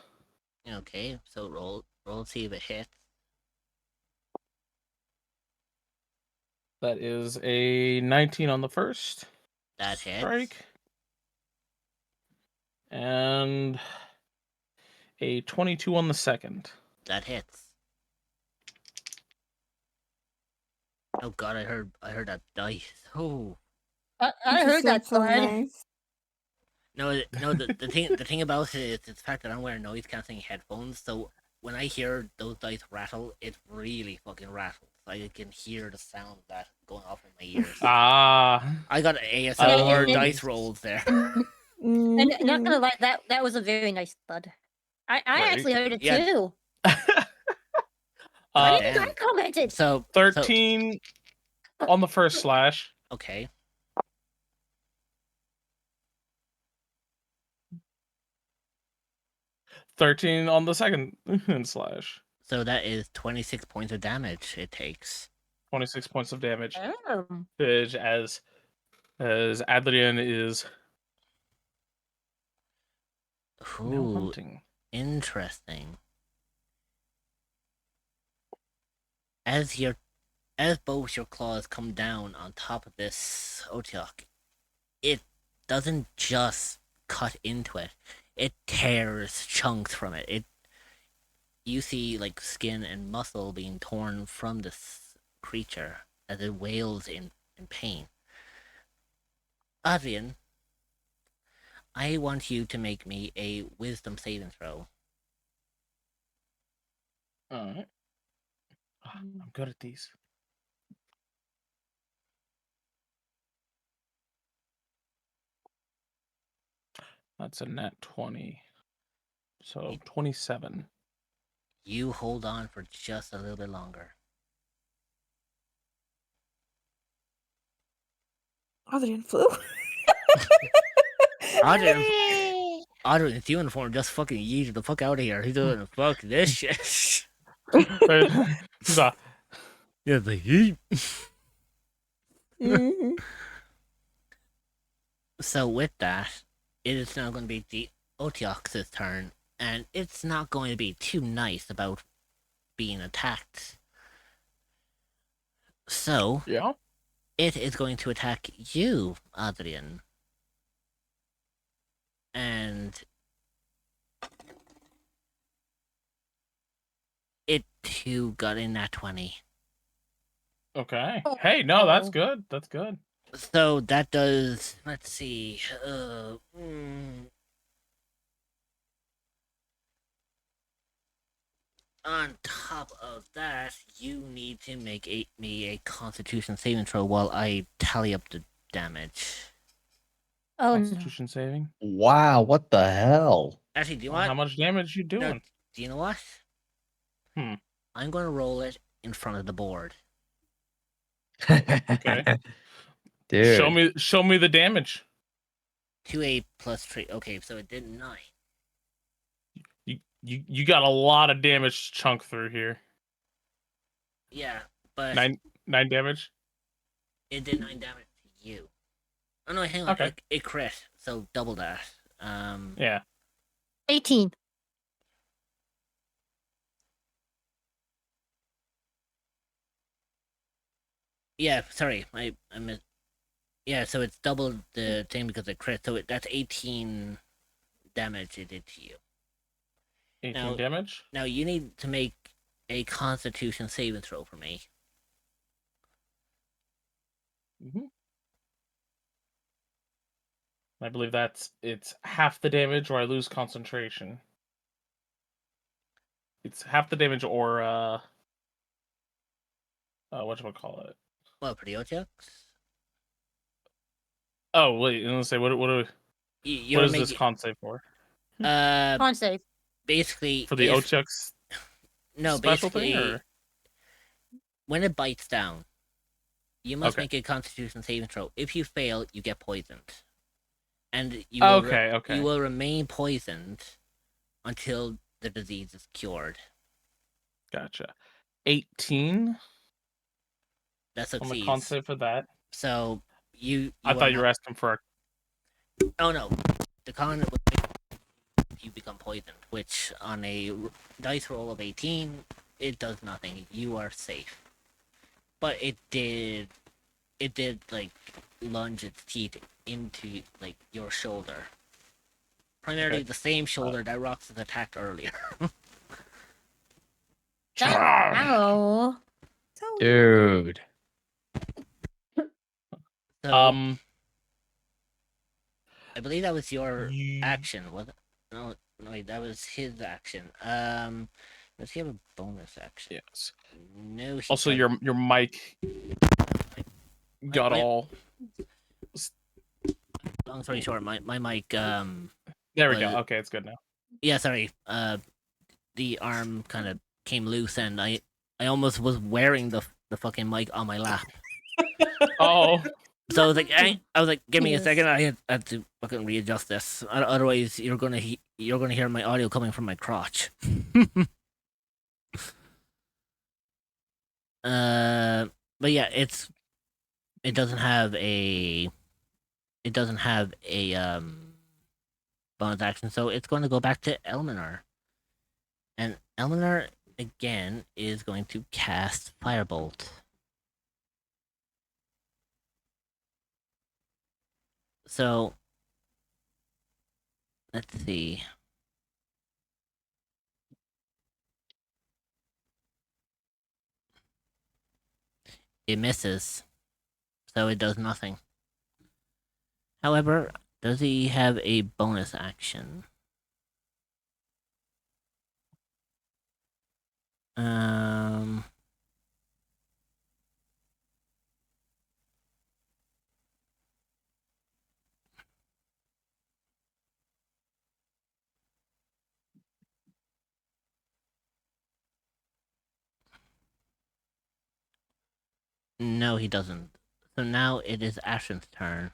Okay, so roll see if it hits. That is a 19 on the first That hits. strike, and a 22 on the second. That hits. Oh god, I heard that dice. Oh. I This heard that so thud. nice. No, the thing about it is the fact that I'm wearing noise cancelling headphones, so when I hear those dice rattle, it really fucking rattles. Like, I can hear the sound of that going off in my ears. I got ASMR dice rolls there. And not Mhm. gonna lie, that was a very nice thud. I actually heard it Yeah. too. God I damn. commented. So 13 on the first slash. Okay. $13 on the second slash. So that is 26 points of damage it takes. 26 points of damage. Oh. As Adrian is now Ooh, hunting. interesting. As you're as both your claws come down on top of this Otiok, it doesn't just cut into it; it tears chunks from it. You see like skin and muscle being torn from this creature as it wails in pain. Adrian, I want you to make me a wisdom saving throw. Alright. I'm good at these. That's a net 20. So 27. You hold on for just a little bit longer. Adrian flew. Adrian, it's uniform, just fucking yeet the fuck out of here. He's doing fuck this shit. He's a, Yeah, the yeet. Mhm. So with that, it is now going to be the Otiox's turn, and it's not going to be too nice about being attacked. So yeah. it is going to attack you, Adrian. And it too got in that 20. Okay. Oh, Hey, no, that's oh. good. That's good. So that does, let's see, on top of that, you need to make me a Constitution saving throw while I tally up the damage. Oh no. Constitution saving. Wow, what the hell? Actually, do you Well, want? how much damage you No, doing? do you know what? Hmm. I'm going to roll it in front of the board. Okay. Dude. Show me the damage. 2A plus 3. Okay, so it did 9. You got a lot of damage to chunk through here. Yeah, but 9 damage. it did 9 damage to you. Oh no, hang on. Okay. It crit, so double that. Yeah. 18. Yeah, sorry, I missed. Yeah, so it's double the thing because it crit. So that's 18 damage it did to you. 18 Now- damage. Now you need to make a Constitution saving throw for me. Mm-hmm. I believe it's half the damage or I lose concentration. It's half the damage or whatchamacallit. Well, for the Otiaks, Oh wait, let's say what you're is making this con save for? Con save. basically For the if, Ochuck's no special basically thing or when it bites down, you must Okay. make a Constitution saving throw. If you fail, you get poisoned, and you will okay. you will remain poisoned until the disease is cured. Gotcha. 18 That on the con succeeds. save for that. So you I are thought you not- were asking for a Oh no, the con was you become poisoned, which on a dice roll of 18, it does nothing. You are safe. But it did like lunge its teeth into like your shoulder. Primarily Okay. the same shoulder that Rox had attacked earlier. Ow. So Dude. So I believe that was your you- action, was it? No, wait, that was his action. Does he have a bonus action? Yes. No. He Also, doesn't. your mic got my- all. Long story short, my mic There we go. But- Okay, it's good now. yeah, sorry. The arm kind of came loose, and I almost was wearing the fucking mic on my lap. Oh, So I was like, give me a Yes. second. I had to fucking readjust this. Otherwise, you're gonna hear my audio coming from my crotch. But yeah, it doesn't have a bonus action, so it's going to go back to Elminar, and Elminar again is going to cast Firebolt. So let's see. It misses, so it does nothing. However, does he have a bonus action? Um. No, he doesn't. So now it is Ashen's turn.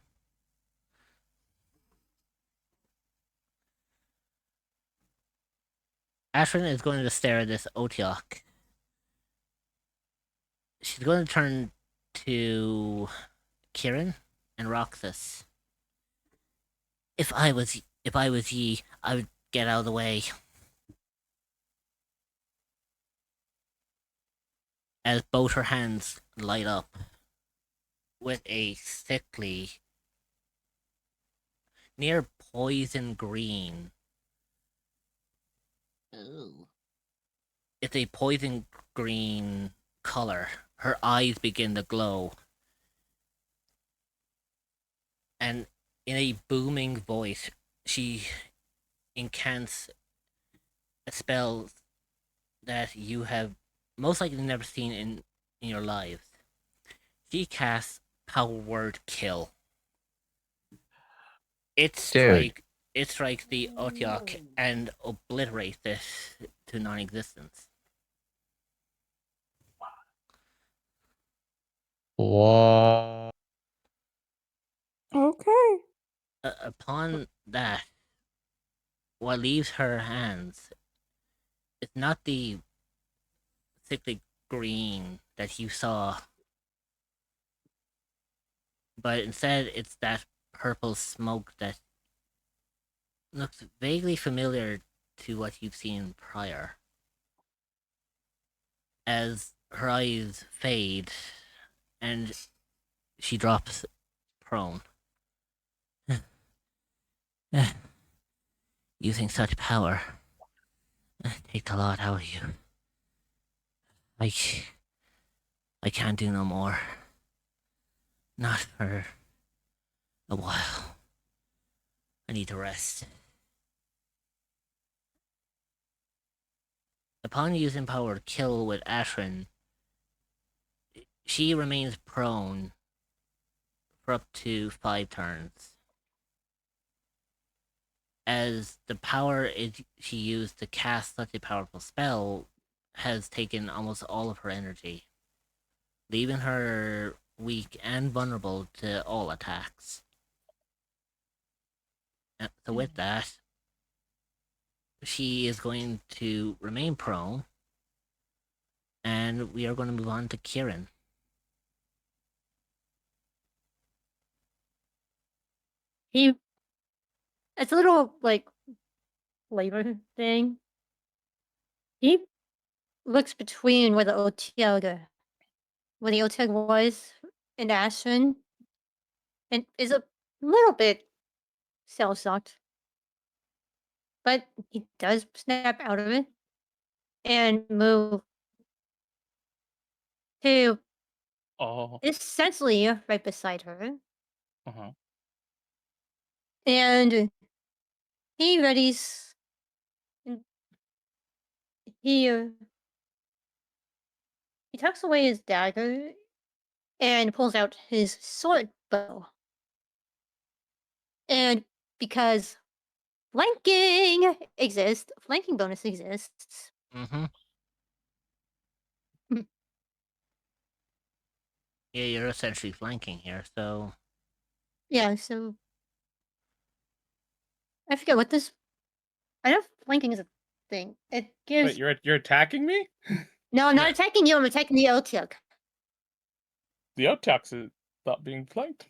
Ashen is going to stare at this Otiok. She's going to turn to Kieran and Roxas. If I was ye, I would get out of the way. As both her hands light up with a sickly, near poison green. Ooh. It's a poison green color. Her eyes begin to glow. And in a booming voice, she incants a spell that you have most likely never seen in your lives. She casts Power Word Kill. It strikes the Otiok and obliterates it to non-existence. What? Okay. Upon that, what leaves her hands is not the sickly green that you saw, but instead it's that purple smoke that looks vaguely familiar to what you've seen prior. As her eyes fade and she drops prone. Using such power takes a lot out of you. I can't do no more. Not for a while. I need to rest. Upon using Power Kill with Ashrin, she remains prone for up to 5 turns. As the power she used to cast such a powerful spell has taken almost all of her energy, leaving her weak and vulnerable to all attacks. So with that, she is going to remain prone, and we are going to move on to Kieran. It's a little like flavor thing. He looks between where the Otiog was in Ashton, and is a little bit cell shocked. But he does snap out of it and move to Oh. essentially right beside her. Uh-huh. And he readies. And he tucks away his dagger and pulls out his sword bow. And because flanking exists, flanking bonus exists. Mm-hmm. Yeah, you're essentially flanking here, so Yeah, so I forget what this. I know flanking is a thing. It gives. Wait, you're attacking me? No, I'm not No. attacking you. I'm attacking the Otiok. The Otax is not being flanked.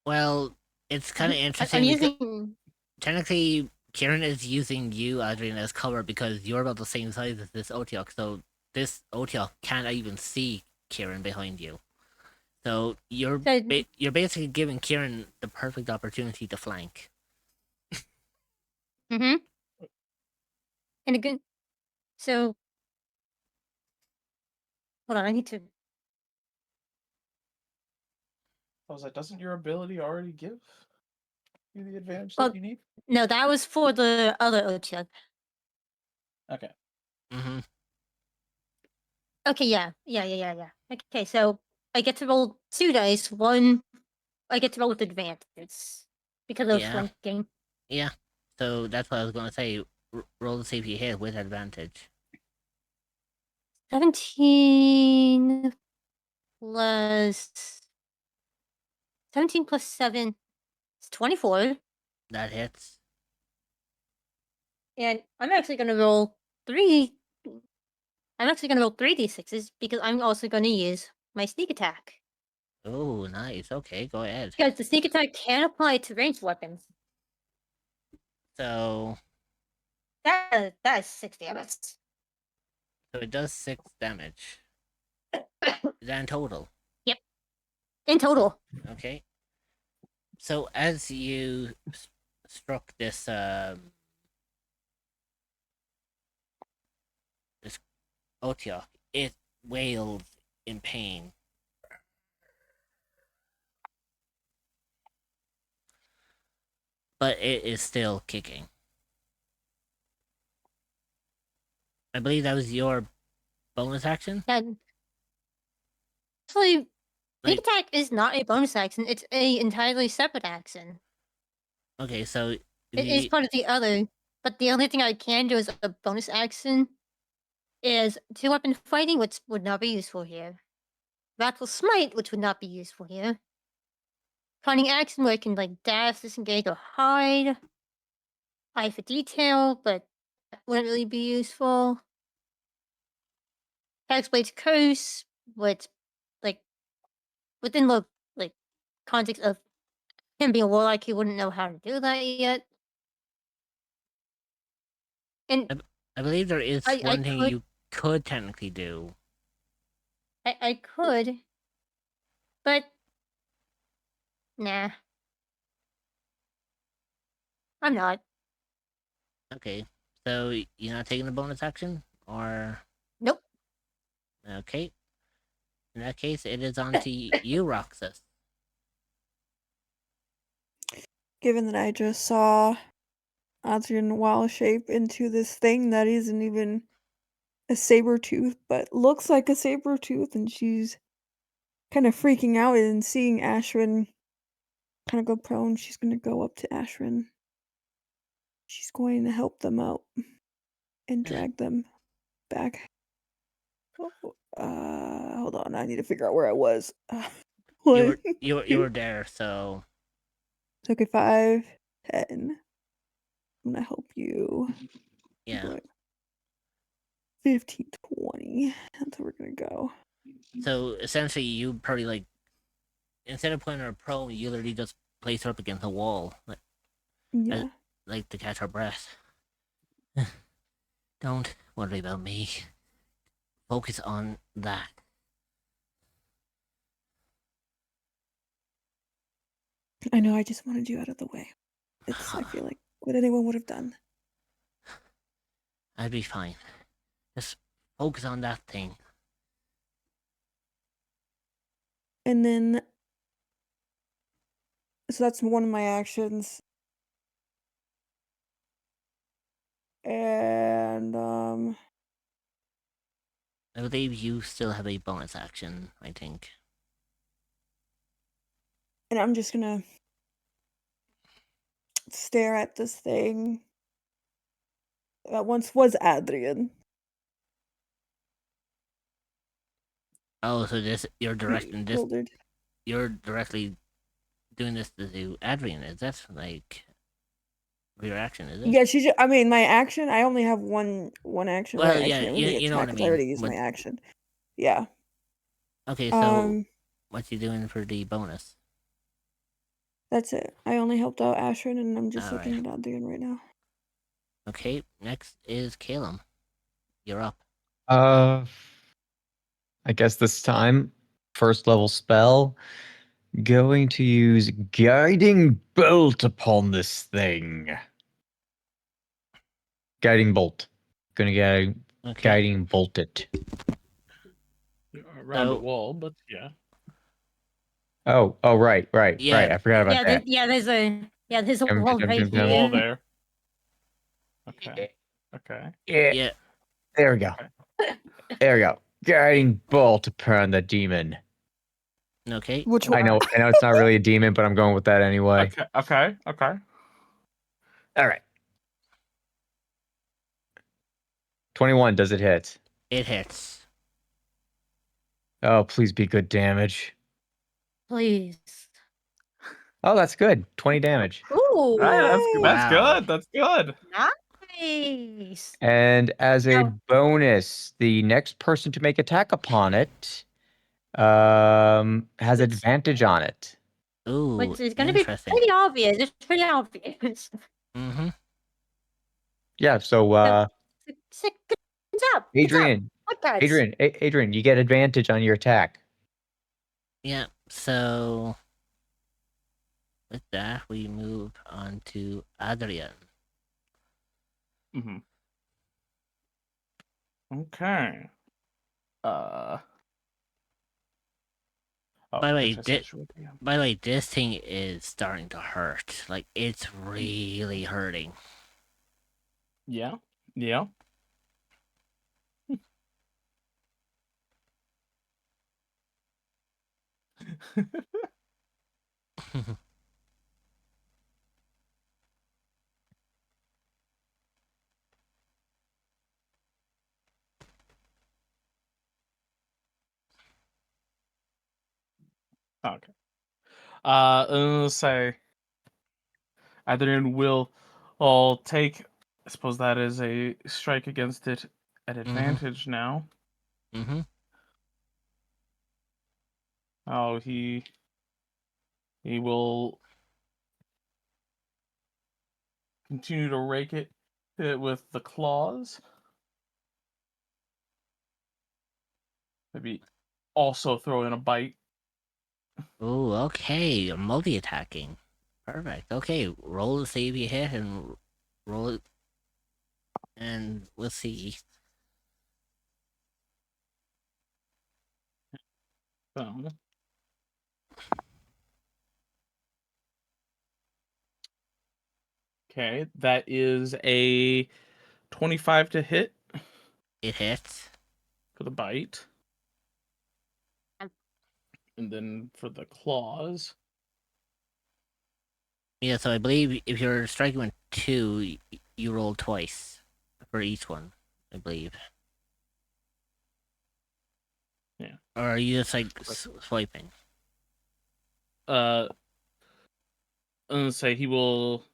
well, it's kind of I'm interesting because using. technically Kieran is using you, Adrian, as cover because you're about the same size as this Otiok, so this Otiok can't even see Kieran behind you. So you're So- you're basically giving Kieran the perfect opportunity to flank. Mm-hmm. And again, so hold on, I need to. I was like, doesn't your ability already give you the advantage Well, that you need? No, that was for the other Ocha. Okay. Mm-hmm. Okay, yeah. Okay, so I get to roll 2 dice. One, I get to roll with advantage because of Yeah. flanking. Yeah. So that's what I was gonna say. Roll to see if you hit with advantage. 17 plus 17 plus 7 is 24. That hits. And I'm actually gonna roll 3. I'm actually gonna roll 3d6s because I'm also gonna use my sneak attack. Oh, nice. Okay, go ahead. Because the sneak attack can apply to ranged weapons. So That is 6 damage. it does 6 damage. Is that in total? Yep. In total. Okay. So as you struck this this Otiok, it wailed in pain. But it is still kicking. I believe that was your bonus action? And actually, Like, sneak attack is not a bonus action. It's a entirely separate action. okay, so It is part of the other. But the only thing I can do as a bonus action is 2-weapon fighting, which would not be useful here. Wrathful Smite, which would not be useful here. Cunning action where I can like dash, disengage, or hide. Eye for detail, but that wouldn't really be useful. Hexblade's Curse, which like within the like context of him being a warlock, he wouldn't know how to do that yet. And I believe there is I one thing could- you could technically do. I could, but nah, I'm not. Okay, so you're not taking the bonus action? Or. Nope. Okay. In that case, it is on to you, Roxas. Given that I just saw Adrian wild shape into this thing that isn't even a saber tooth, but looks like a saber tooth, and she's kind of freaking out and seeing Ashrin kind of go prone. She's going to go up to Ashrin. She's going to help them out and drag them back. Hold on. I need to figure out where I was. You were there, so. Okay, 5, 10. I'm gonna help you. Yeah. 15, 20. That's where we're gonna go. So essentially, you probably like instead of putting her prone, you literally just place her up against the wall, Yeah. like to catch her breath. Don't worry about me. Focus on that. I know. I just wanted you out of the way. It's. I feel like what anyone would have done. I'd be fine. Just focus on that thing. And then. So that's one of my actions. And I believe you still have a bonus action, I think. and I'm just gonna stare at this thing that once was Adrian. Oh, so this you're directing this. Bewildered. You're directly doing this to do Adrian. Is that like your action? Is it? Yeah, she's. I mean, my action. I only have one action. Well, right? I yeah, can't really you know what I attack 'cause mean. I already used What- my action. Yeah. Okay, so what's you doing for the bonus? That's it. I only helped out Ashrin, and I'm just Alright. looking at Adrian right now. Okay, next is Calum. You're up. I guess this time first level spell. Going to use Guiding Bolt upon this thing. Guiding Bolt. Gonna get Okay. Guiding Bolt it. Around a So- wall, but yeah. Oh, right. Yeah. I forgot about Yeah, that. there's a Jump, wall jump, right jump, jump. Wall here. there. Okay. Okay. Yeah, Yeah. there we go. There we go. Guiding Bolt upon the demon. Okay. Which I one? know it's not really a demon, but I'm going with that anyway. Okay. All right. 21, does it hit? It hits. Oh, please be good damage. Please. Oh, that's good. 20 damage. Ooh, That's Wow. good. That's good. nice. And as a Now- bonus, the next person to make attack upon it has Which- advantage on it. Ooh, Which is gonna be interesting. pretty obvious. It's pretty obvious. Mm-hmm. Yeah, so Sick. Good job. Good job. Adrian, What guys? Adrian, you get advantage on your attack. Yeah. So with that, we move on to Adrian. Mm-hmm. Okay. Oh, By the way, guess I said shoot, yeah. By the way, this thing is starting to hurt. Like, it's really hurting. Yeah. Okay. Let's say Adrian will all take. I suppose that is a strike against it at advantage now. Mm-hmm. Oh, he will continue to rake it with the claws. Maybe also throw in a bite. Ooh, okay. Multi-attacking. Perfect. Okay, roll to see if you hit and roll it. And we'll see. So, okay, that is a 25 to hit It hits. for the bite. And then for the claws. Yeah, so I believe if you're striking with 2, you roll twice for each one, I believe. Yeah. Or are you just like swiping? And say he will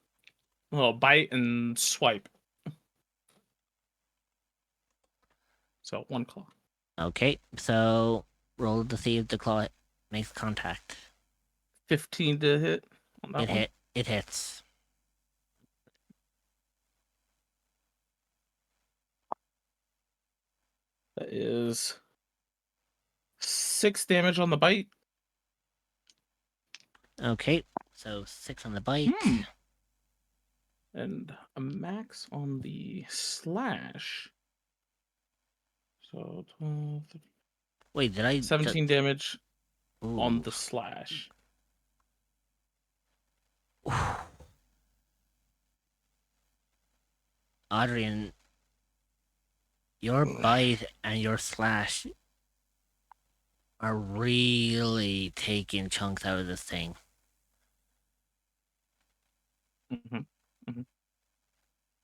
bite and swipe. So 1 claw. Okay, so roll to see if the claw makes contact. 15 to hit on that one. It hits. That is 6 damage on the bite. Okay, so 6 on the bite. And a max on the slash. So 12, Wait, did I 17 damage on Ooh. the slash. Adrian, your bite and your slash are really taking chunks out of this thing. Mm-hmm.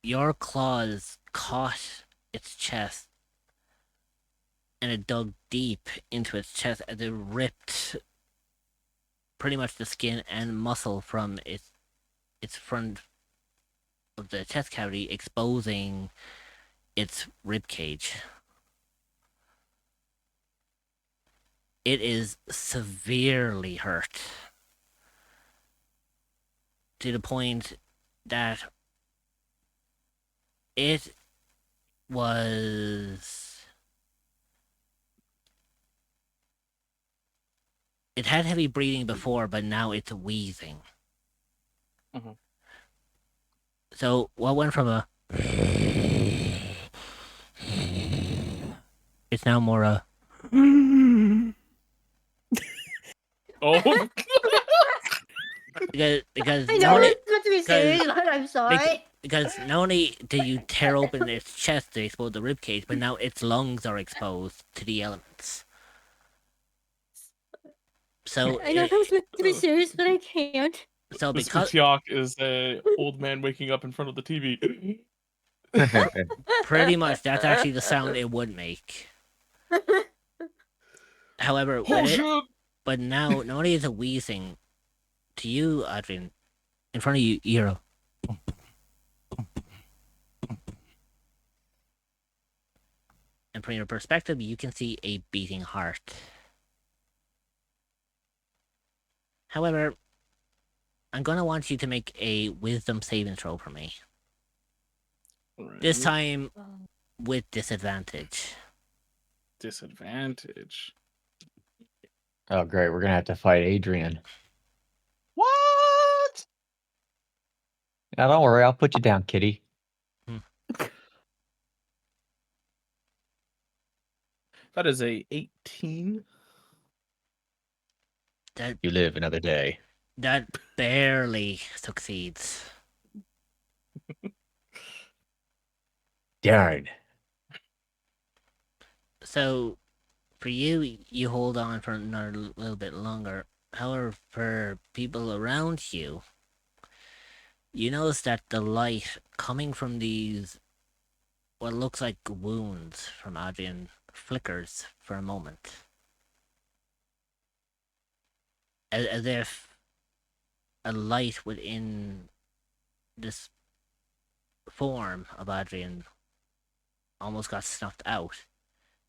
Your claws caught its chest and it dug deep into its chest as it ripped pretty much the skin and muscle from its front of the chest cavity, exposing its rib cage. It is severely hurt to the point that it was it had heavy breathing before, but now it's wheezing. Mhm. So what went from a it's now more a Oh, because I know not only it's meant to be serious, but I'm sorry. because not only did you tear open its chest to expose the ribcage, but now its lungs are exposed to the elements. So I know that was meant to be serious, but I can't. so this because Utiak is a old man waking up in front of the TV. pretty much that's actually the sound it would make. However, Oh with it, shit! but now not only is it wheezing to you, Adrian, in front of you, Eero. And from your perspective, you can see a beating heart. However, I'm gonna want you to make a wisdom saving throw for me. This Right. time with disadvantage. Disadvantage. Oh, great. We're gonna have to fight Adrian. What? Now, don't worry. I'll put you down, kitty. That is a 18. That You live another day. that barely succeeds. Darn. So, for you, you hold on for another little bit longer. However, for people around you, you notice that the light coming from these, what looks like wounds from Adrian, flickers for a moment. As if a light within this form of Adrian almost got snuffed out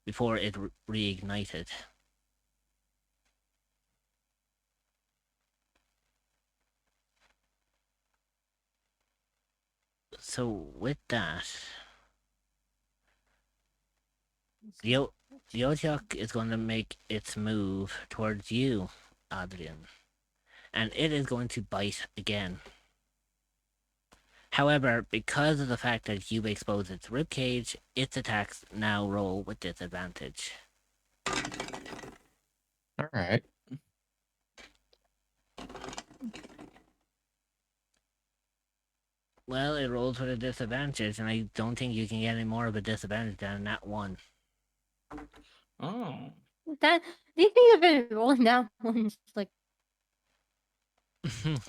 before it reignited. So with that, the Otiok is going to make its move towards you, Adrian, and it is going to bite again. However, because of the fact that you've exposed its ribcage, its attacks now roll with disadvantage. All right. Well, it rolls with a disadvantage, and I don't think you can get any more of a disadvantage than that one. Oh. That these things have been rolling down ones like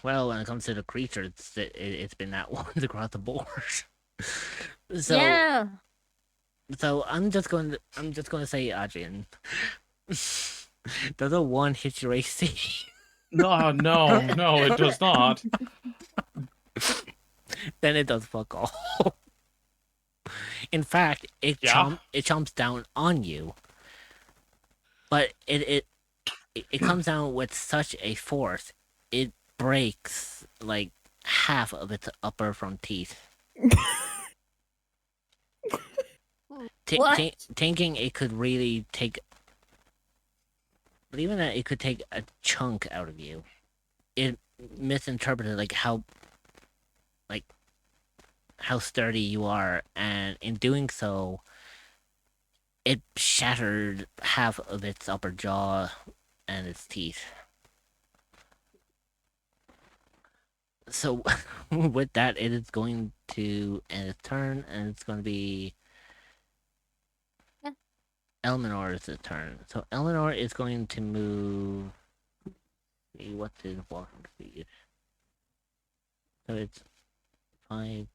Well, when it comes to the creature, it's been that one across the board. So yeah. so I'm just going to say, Adrian. Does a 1 hit your AC? No, it does not. Then it does fuck all. In fact, it Yeah? chomps down on you, but it comes down with such a force, it breaks like half of its upper front teeth. What? Thinking it could really take, believing that it could take a chunk out of you, it misinterpreted how sturdy you are, and in doing so, it shattered half of its upper jaw and its teeth. So, with that, it is going to end its turn, and it's going to be Yeah. Elminor's turn. So, Elminor is going to move. See, what's his walking speed? So, it's 5.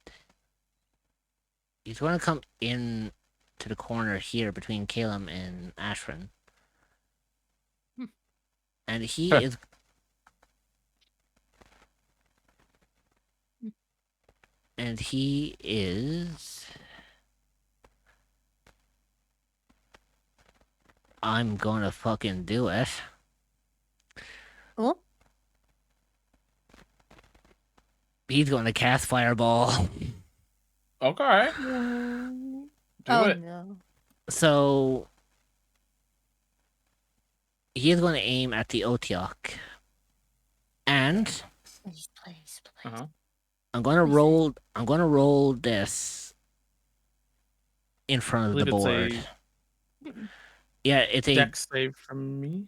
He's going to come in to the corner here between Calum and Ashran. And he is. And he is. I'm gonna fucking do it. Oh, He's gonna cast Fireball. Okay. no. Do Oh it. no. So. he is going to aim at the Otiok. And Please, please, please. Uh-huh. I'm gonna Please. roll this in front of the board. Yeah, it's a Dex save from me.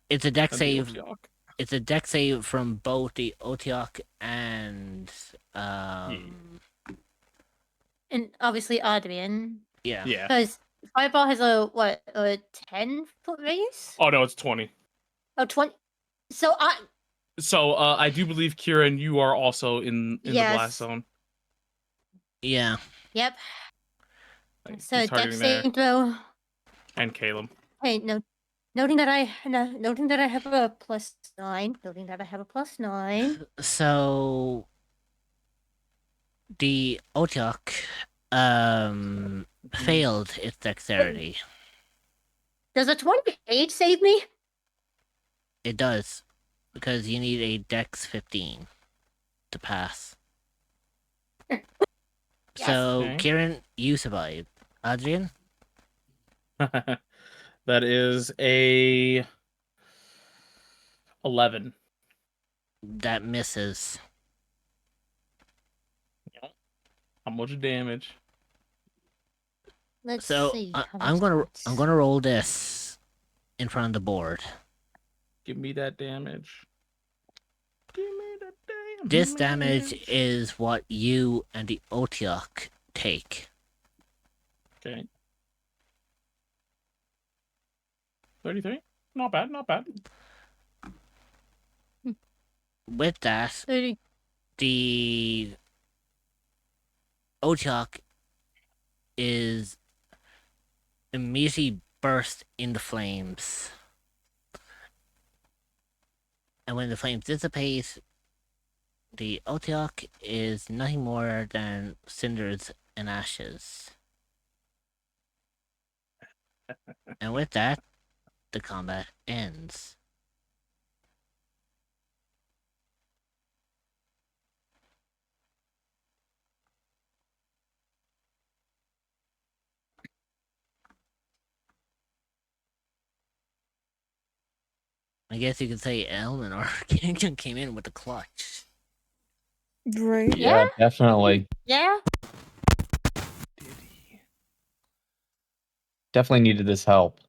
it's a deck And the save. Otiok. It's a deck save from both the Otiok and And obviously Adrian. yeah. Yeah. Because Fireball has a 10-foot radius? Oh no, it's 20. Oh, 20. So I do believe Kieran, you are also in the blast zone. Yeah. Yep. Like, So he's deck targeting there. saving throw. And Caleb. Hey, noting that I have a +9. Noting that I have a +9. So the Otiok failed its dexterity. Does a 28 save me? It does, because you need a dex 15 to pass. Yes. So Okay. Kieran, you survived. Adrian? That is a 11. That misses. How much damage? Let's So see. how I'm much gonna roll this in front of the board. Give me that damage. Give me that damage. This damage is what you and the Otiok take. Okay. 33? Not bad, not bad. With that, 30. the Otiok is immediately burst into flames. And when the flames dissipate, the Otiok is nothing more than cinders and ashes. And with that, the combat ends. I guess you could say Eleanor came in with the clutch. Right. Yeah? definitely. Yeah? Definitely needed this help.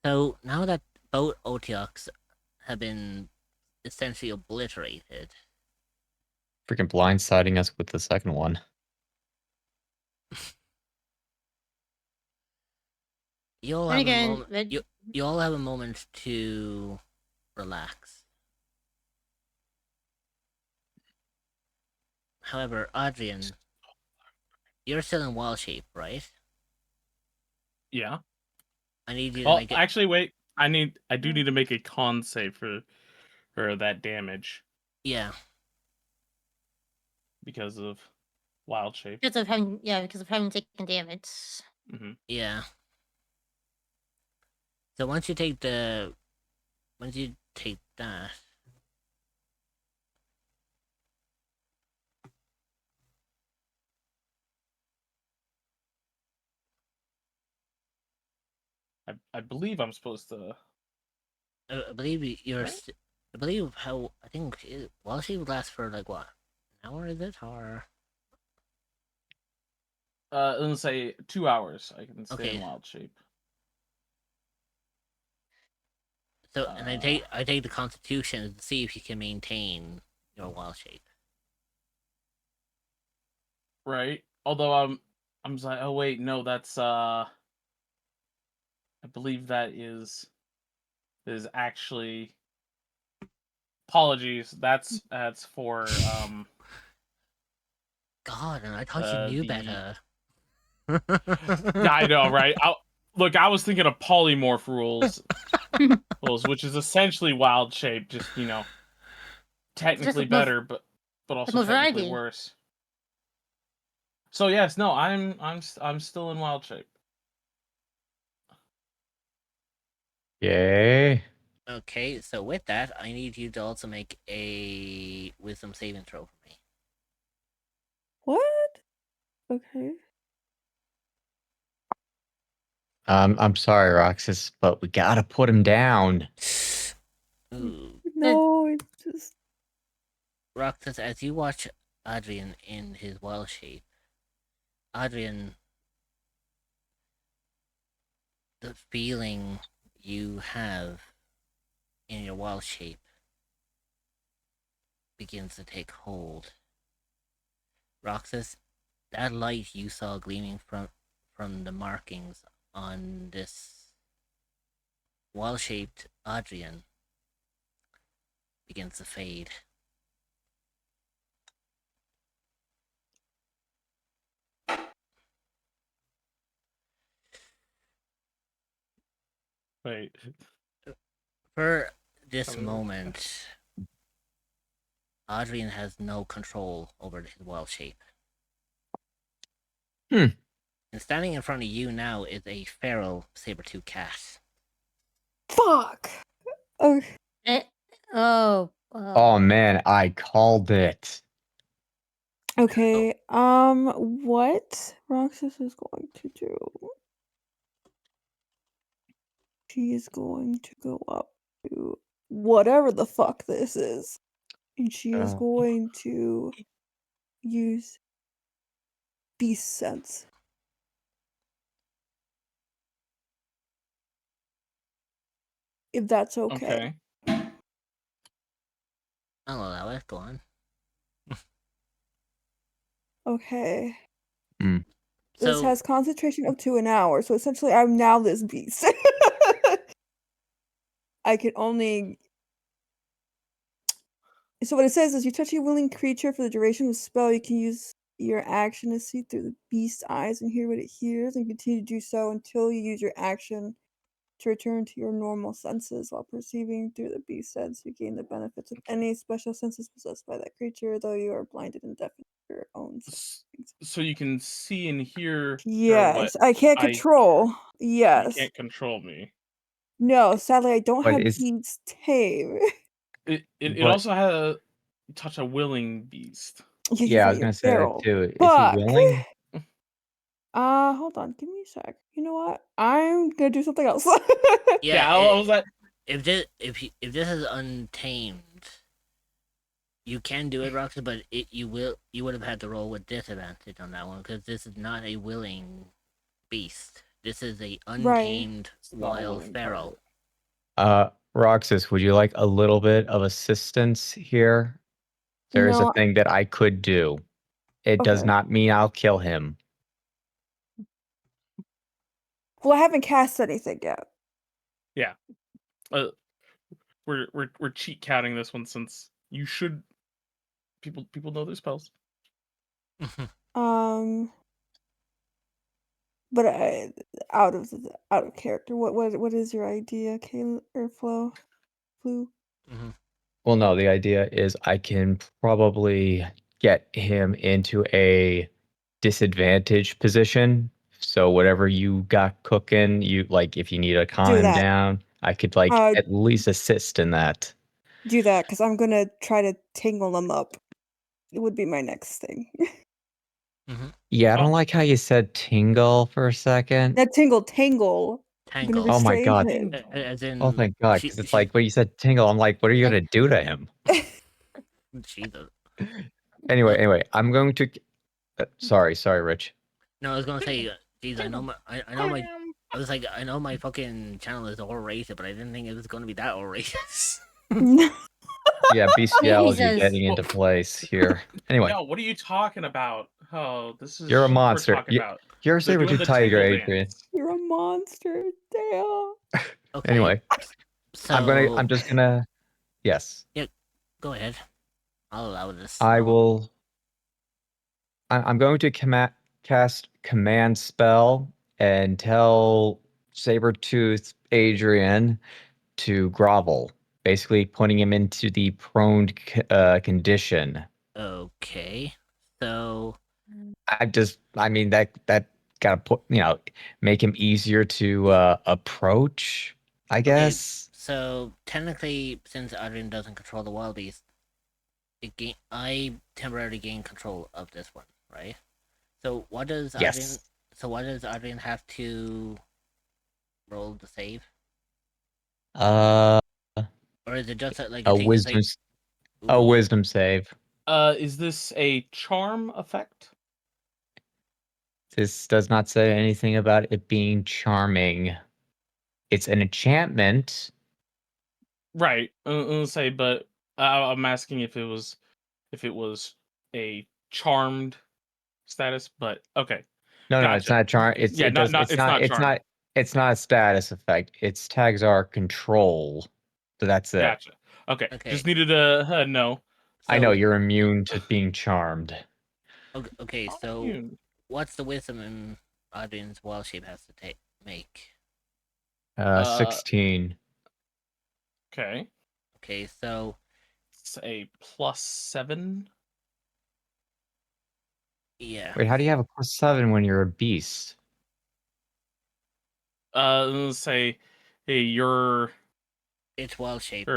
So now that both Otioks have been essentially obliterated, Freaking blindsiding us with the second one. you all And have a again, moment. You all have a moment to relax. However, Adrian, you're still in wild shape, right? Yeah. I need you to Well, make it. actually, wait. I do need to make a con save for that damage Yeah. because of wild shape. because of having taken damage. Mm-hmm. Yeah. So once you take that, I believe I'm supposed to. I believe you're. Right? I believe how I think wild shape lasts for like what, an hour? Is it or? Let's say 2 hours. I can stay Okay. in wild shape. So and I take the Constitution to see if you can maintain your wild shape. Right. Although I'm just like, oh wait, no, that's I believe that is actually apologies. That's for God, and I thought you knew better. Yeah, I know, right? I was thinking of polymorph rules, which is essentially wild shape, just technically with more- better, but also more technically variety. worse. So yes, no, I'm still in wild shape. Yay. Okay, so with that, I need you to also make a wisdom saving throw for me. What? Okay. I'm sorry, Roxas, but we gotta put him down. Ooh. No, it's just Roxas, as you watch Adrian in his wild shape, Adrian, the feeling you have in your wild shape begins to take hold. Roxas, that light you saw gleaming from the markings on this wild-shaped Adrian begins to fade. Wait. For this Um, moment, Adrian has no control over his wild shape. Hmm. And standing in front of you now is a feral saber-tooth cat. fuck. Oh, Eh, oh. Oh man, I called it. okay. What Roxas is going to do? She is going to go up to whatever the fuck this is, and she is going to use beast sense. If that's okay. Okay. I'll allow it. Go on. Okay. Hmm. This So, has concentration up to an hour, so essentially I'm now this beast. I can only. So what it says is you touch a willing creature for the duration of the spell, you can use your action to see through the beast's eyes and hear what it hears, and continue to do so until you use your action to return to your normal senses. While perceiving through the beast's sense, you gain the benefits of any special senses possessed by that creature, though you are blinded and deafened to your own senses. So you can see and hear or what Yes, I can't control. you Yes. can't control me. No, sadly, I don't But have is Beast's tame. It But- also had a touch a willing beast. yeah, I was You're gonna say that feral. too. Is he Fuck. willing? Hold on, give me a sec. You know what? I'm gonna do something else. Yeah, I was like, if this is untamed, you can do it, Roxas, but you would have had to roll with disadvantage on that one because this is not a willing beast. This is a untamed wild feral. Roxas, would you like a little bit of assistance here? There is a No. thing that I could do. It does Okay. not mean I'll kill him. Well, I haven't cast anything yet. yeah. We're cheat counting this one since you should people know their spells. But out of character. What is your idea, Kayla or Flo? Flu? Well, no, the idea is I can probably get him into a disadvantaged position. So whatever you got cooking, you like if you need to calm Do him that. down, I could like at least assist in that. Do that, because I'm gonna try to tingle them up. It would be my next thing. Yeah, I don't like how you said tingle for a second. That tangle. I'm gonna Tangle. Oh my restrain god. him. As in, Oh thank god, she, because it's she, like when you said tingle, I'm like, what are you Like- gonna do to him? Jesus. Anyway, I'm going to. Sorry, Rich. No, I was gonna say, geez, I know my, I know my, I was like, I know my fucking channel is R-rated, but I didn't think it was gonna be that R-rated. Yeah, bestiality Jesus. getting into place here. Anyway, No, what are you talking about? Oh, this is you're a shit we're monster. talking about. You're a They're doing saber-tooth the tiger, tingle Adrian. dance. You're a monster. Damn. Okay. Anyway, So I'm just gonna. Yes, yeah, go ahead. I'll allow this. I will. I'm going to cast command spell and tell Sabertooth Adrian to grovel, basically putting him into the prone condition. Okay. So I mean that gotta put make him easier to approach, I okay. guess. So technically, since Adrian doesn't control the wild beast, I temporarily gain control of this one, right? So what does Adrian? Yes. So what does Adrian have to roll to save, Uh, or is it just like a it takes wisdom, a roll? wisdom save. Is this a charm effect? This does not say anything about it being charming. It's an enchantment. Right. I'll say, but I'm asking if it was a charmed status. But okay, No, it's gotcha. not a charm. Yeah, it's not charmed. It's not a status effect. Its tags are control. So that's it. Gotcha. Okay, Okay. just needed to know. I know So- you're immune to being charmed. Okay, Not so immune. what's the wisdom in Adrian's wild shape has to make? 16. Okay, Okay, so it's a +7. yeah, Wait, how do you have a +7 when you're a beast? Let's say, hey, you're it's wild shape.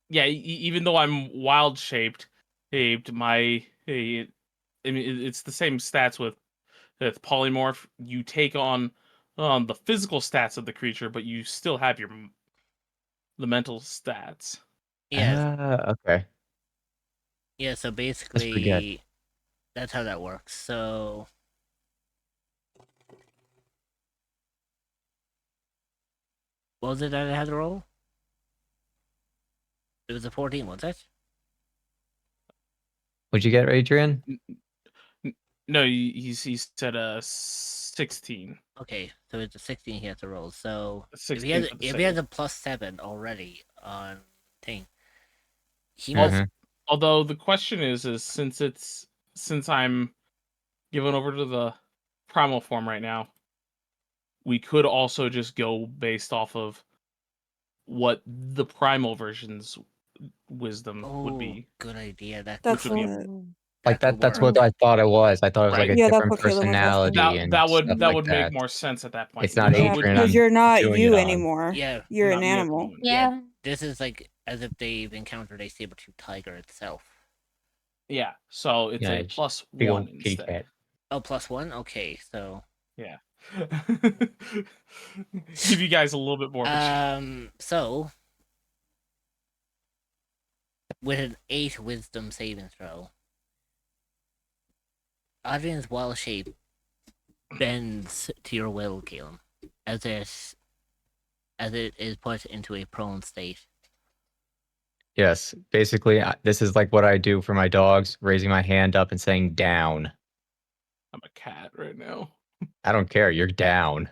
yeah. Even though I'm wild shaped, my I mean, it's the same stats with polymorph. You take on the physical stats of the creature, but you still have the mental stats. Yeah, Okay. yeah. So That's pretty good. basically, that's how that works. So what was it that I had to roll? It was a 14, was it? What'd you get, Adrian? No, he said 16. Okay, so it's a 16 he has to roll. So if 16 he for the has save. a +7 already on thing, he Mhm. must. Although the question is since I'm given over to the primal form right now, we could also just go based off of what the primal version's wisdom would Oh, be. good idea. That's would be what. Like could that's work. what I thought it was. I thought it was like Right. a Yeah, that's different what Caleb was asking. personality and That stuff like would make that. more sense at that point. It's not It Yeah, would Adrian. because I'm you're not doing you it on. anymore. Yeah, You're not an me at the animal. moment. Yeah. this is like as if they've encountered a saber-tooth tiger itself. Yeah, so it's Yeah, a just big +1 old kitty instead. cat. Oh, +1. Okay, so Yeah. Give you guys a little bit more of a chance. so with an 8 wisdom saving throw, Adrian's wild shape bends to your will, Caleb, as it is put into a prone state. Yes, basically, this is like what I do for my dogs, raising my hand up and saying down. I'm a cat right now. I don't care. You're down.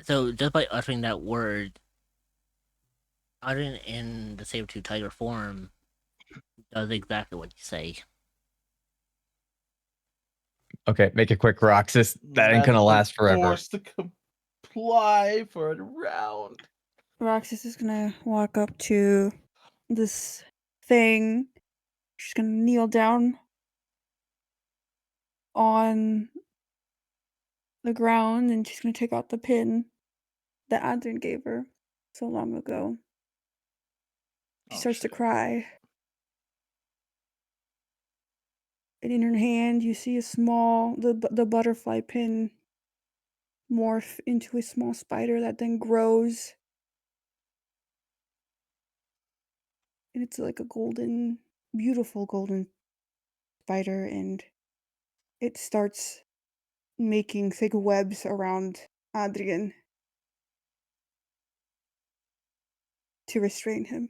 So just by uttering that word, Adrian in the saber-tooth tiger form does exactly what you say. Okay, make it quick, Roxas. That ain't gonna last forever. Forced to comply for a round. Roxas is gonna walk up to this thing. She's gonna kneel down on the ground and she's gonna take out the pin that Adrian gave her so long ago. She starts to cry. And in her hand, you see the butterfly pin morph into a small spider that then grows. And it's like a beautiful golden spider, and it starts making thick webs around Adrian to restrain him.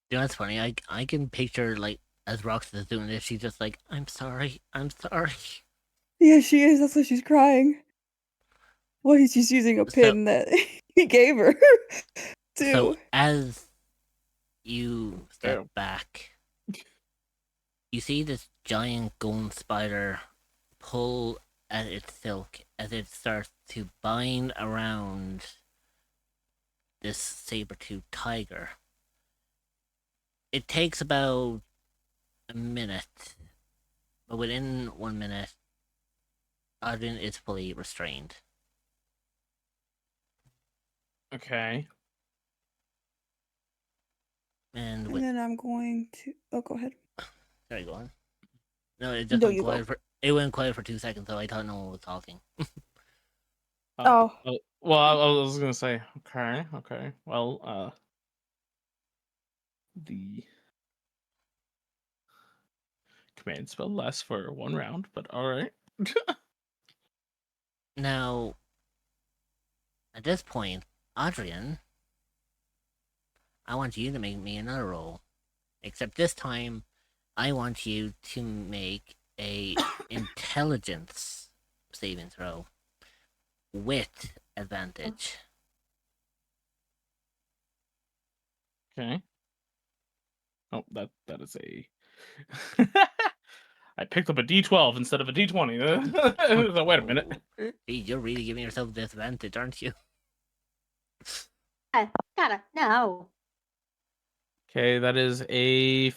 You know, that's funny. I can picture like as Roxas is doing this, she's just like, I'm sorry. Yeah, she is. That's why she's crying. Well, he's just using a pin that he gave her, too. So as you step Ew. back, you see this giant golden spider pull at its silk as it starts to bind around this saber-tooth tiger. It takes about a minute, but within 1 minute, Adrian is fully restrained. Okay. And then I'm going to... Oh, go ahead. Sorry, go on. No, it's just No, like you go go. ahead It went quiet for 2 seconds, though. I thought no one was talking. Oh. Well, I was gonna say, okay. Well, the command spell lasts for 1 round, but all right. Now, at this point, Adrian, I want you to make me another roll. Except this time, I want you to make a intelligence saving throw with advantage. Okay. Oh, that is a. I picked up a D12 instead of a D20. So wait a minute. Gee, you're really giving yourself disadvantage, aren't you? I gotta know. Okay, that is a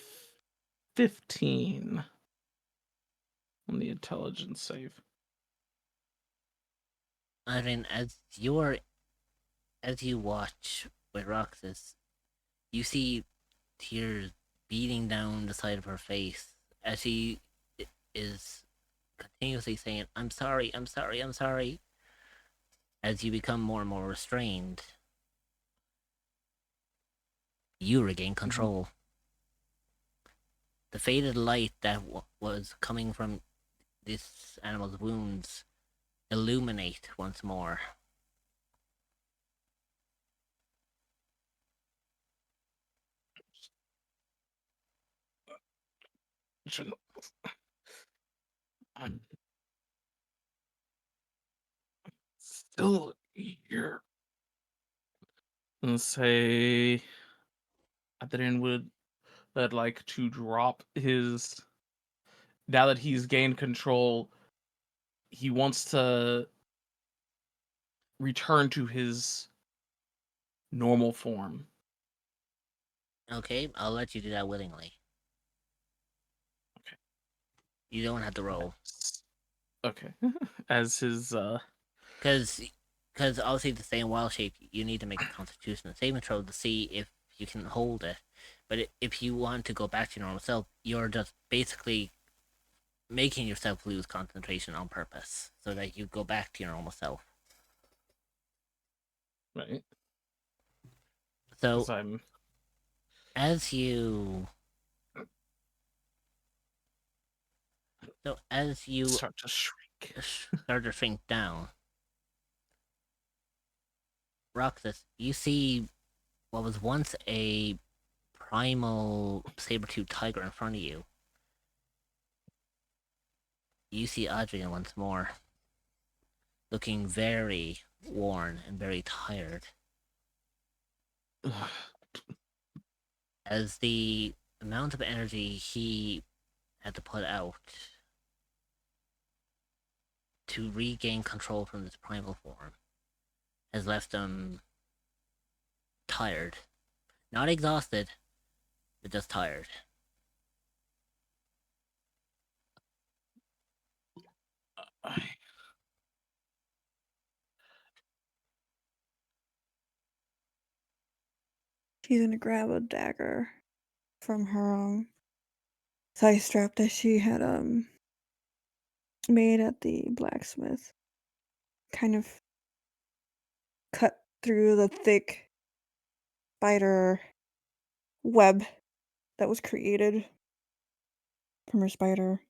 15 on the intelligence save. Adrian, as you watch with Roxas, you see tears beating down the side of her face as she is continuously saying, I'm sorry, I'm sorry, I'm sorry. As you become more and more restrained, you regain control. The faded light that was coming from this animal's wounds illuminate once more. I'm still here. And say Adrian would like to drop his. Now that he's gained control, he wants to return to his normal form. Okay, I'll let you do that willingly. Okay. You don't have to roll. Okay. As his Because obviously to stay in wild shape, you need to make a constitution saving throw to see if you can hold it. But if you want to go back to your normal self, you're just basically making yourself lose concentration on purpose so that you go back to your normal self. right. So I'm as you start to shrink. start to shrink down, Roxas, you see what was once a primal saber-tooth tiger in front of you. You see Adrian once more, looking very worn and very tired. As the amount of energy he had to put out to regain control from this primal form has left him tired. Not exhausted, but just tired. She's gonna grab a dagger from her thigh strap that she had made at the blacksmith. Kind of cut through the thick spider web that was created from her spider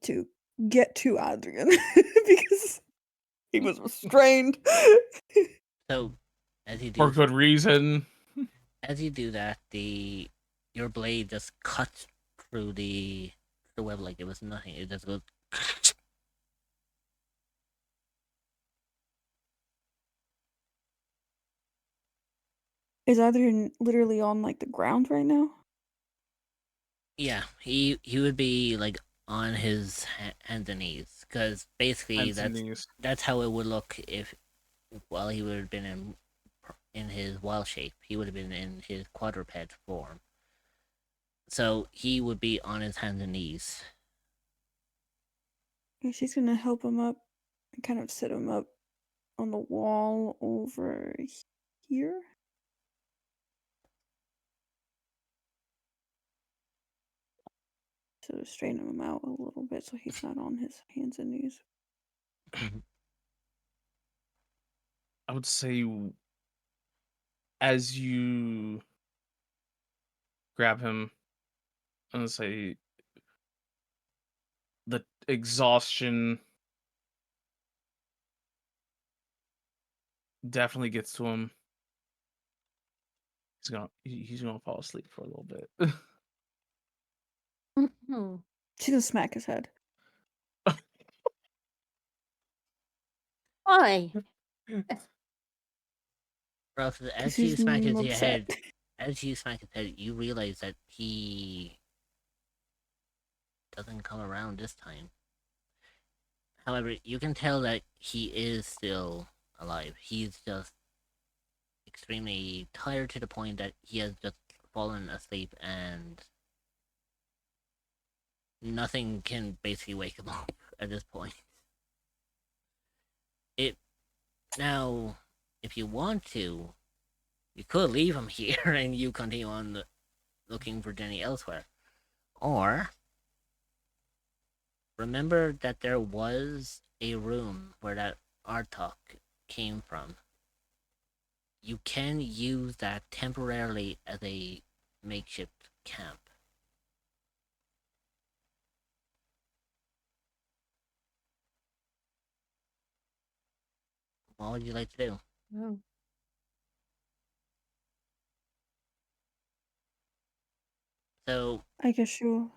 to get to Adrian because he was restrained. So, as you For do, good reason. that, your blade just cuts through the web like it was nothing. It just goes. Is Adrian literally on like the ground right now? Yeah, he would be like on his hands and knees because basically that's how it would look if while he would have been in his wild shape. He would have been in his quadruped form. So he would be on his hands and knees. She's gonna help him up and kind of sit him up on the wall over here. to straighten him out a little bit so he's not on his hands and knees. I would say as you grab him, I'm gonna say the exhaustion definitely gets to him. He's gonna fall asleep for a little bit. Mhm. She's gonna smack his head. Why? Ralph, 'Cause as you he's smack his upset. head, you realize that he doesn't come around this time. However, you can tell that he is still alive. He's just extremely tired to the point that he has just fallen asleep and nothing can basically wake him up at this point. It now, if you want to, you could leave him here and you continue on looking for Jenny elsewhere. Or remember that there was a room where that Artok came from. You can use that temporarily as a makeshift camp. What would you like to do? Oh. So, I guess you'll.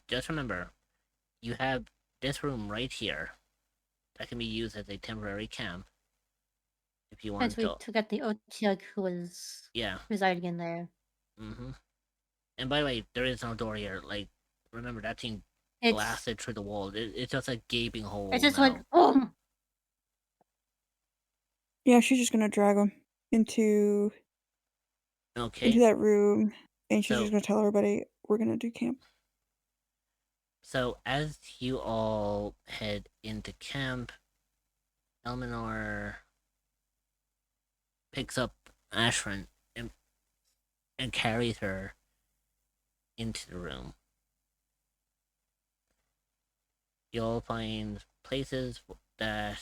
just remember, you have this room right here that can be used as a temporary camp if you want Since we to. took out the Otyug who was Yeah. residing in there. Mm-hmm. And by the way, there is no door here. Like, remember that thing It's blasted through the wall. It's just a gaping hole. it just now. went boom. Yeah, she's just gonna drag him into Okay. that room, and she's So- just gonna tell everybody we're gonna do camp. So as you all head into camp, Elminor picks up Ashran and carries her into the room. You'll find places that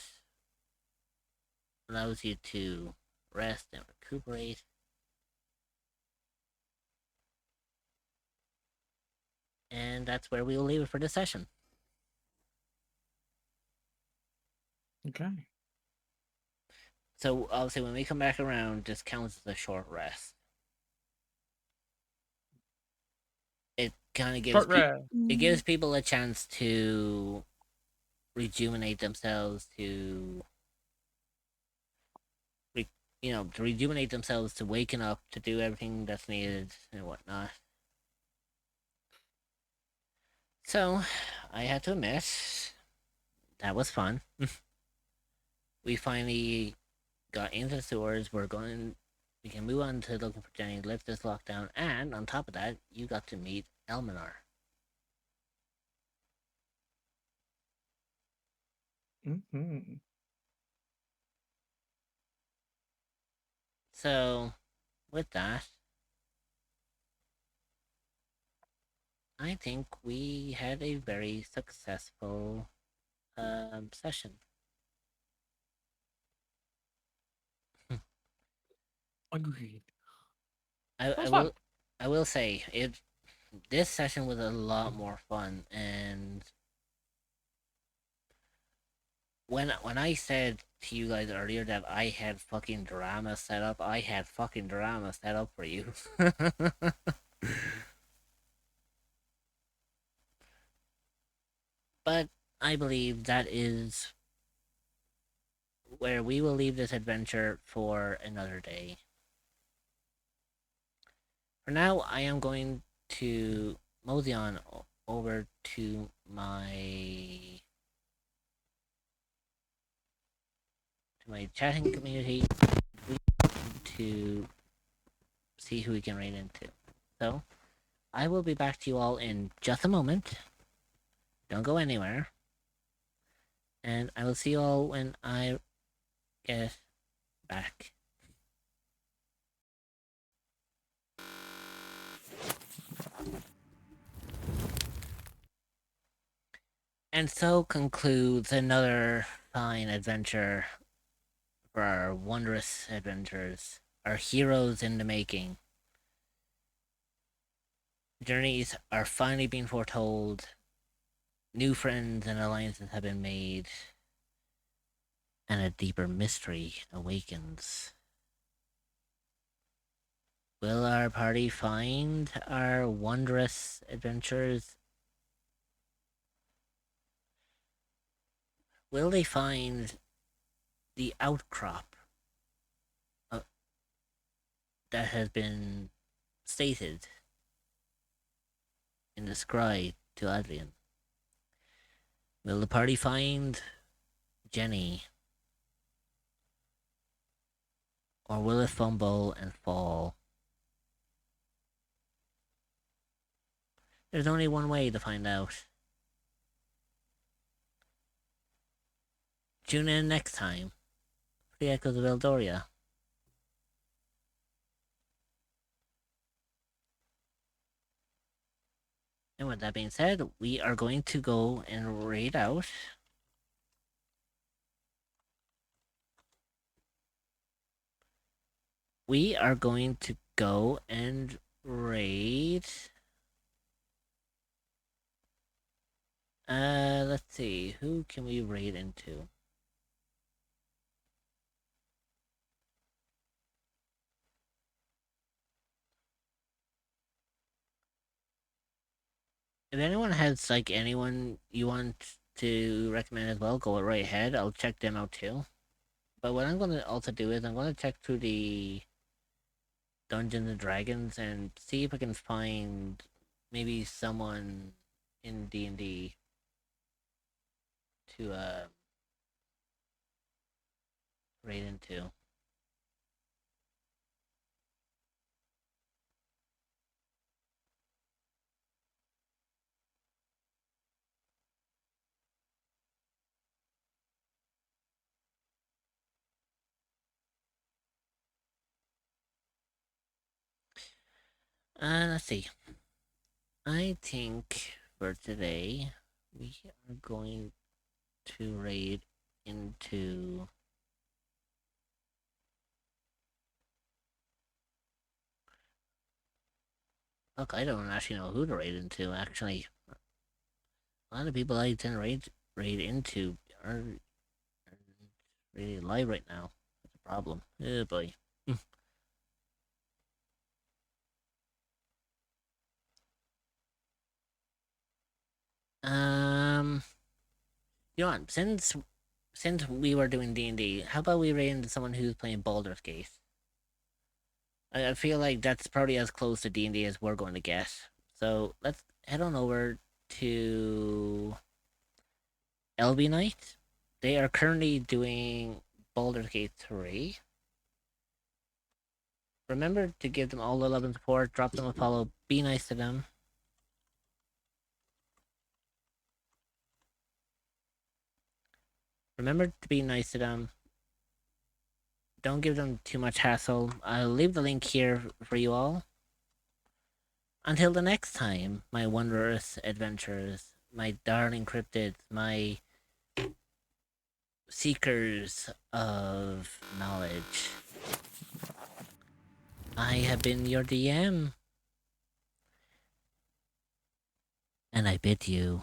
allows you to rest and recuperate. And that's where we will leave it for this session. Okay. So obviously when we come back around, this counts as a short rest. It kind of gives Short rest. it gives people a chance to rejuvenate themselves, to rejuvenate themselves, to waken up, to do everything that's needed and whatnot. So, I have to admit, that was fun. We finally got into the sewers. We can move on to looking for Jenny, lift this lockdown, and on top of that, you got to meet Elminar. Mm-hmm. So, with that, I think we had a very successful session. Agreed. I will say this session was a lot more fun, and when I said to you guys earlier that I had fucking drama set up, I had fucking drama set up for you. But I believe that is where we will leave this adventure for another day. For now, I am going to mosey on over to my chatting community to see who we can raid into. So, I will be back to you all in just a moment. Don't go anywhere. And I will see you all when I get back. And so concludes another fine adventure for our wondrous adventures, our heroes in the making. Journeys are finally being foretold, new friends and alliances have been made, and a deeper mystery awakens. Will our party find our wondrous adventures? Will they find the outcrop that has been stated in the scry to Adrian? Will the party find Jenny? Or will it fumble and fall? There's only one way to find out. Tune in next time for the Echoes of Eldoria. And with that being said, we are going to go and raid out. We are going to go and raid. Let's see. Who can we raid into? If anyone has like anyone you want to recommend as well, go right ahead. I'll check them out too. But what I'm going to also do is I'm going to check through the Dungeons and Dragons and see if I can find maybe someone in D&D to raid into. Let's see. I think for today we are going to raid into Look, I don't actually know who to raid into, actually. A lot of people I tend to raid into are really live right now. That's a problem. Oh boy. You know what? Since we were doing D&D, how about we raid into someone who's playing Baldur's Gate? I feel like that's probably as close to D&D as we're going to get. So let's head on over to LB Knight. They are currently doing Baldur's Gate 3. Remember to give them all the love and support, drop them a follow, be nice to them. Remember to be nice to them. Don't give them too much hassle. I'll leave the link here for you all. Until the next time, my wondrous adventurers, my darling cryptids, my seekers of knowledge. I have been your DM. And I bid you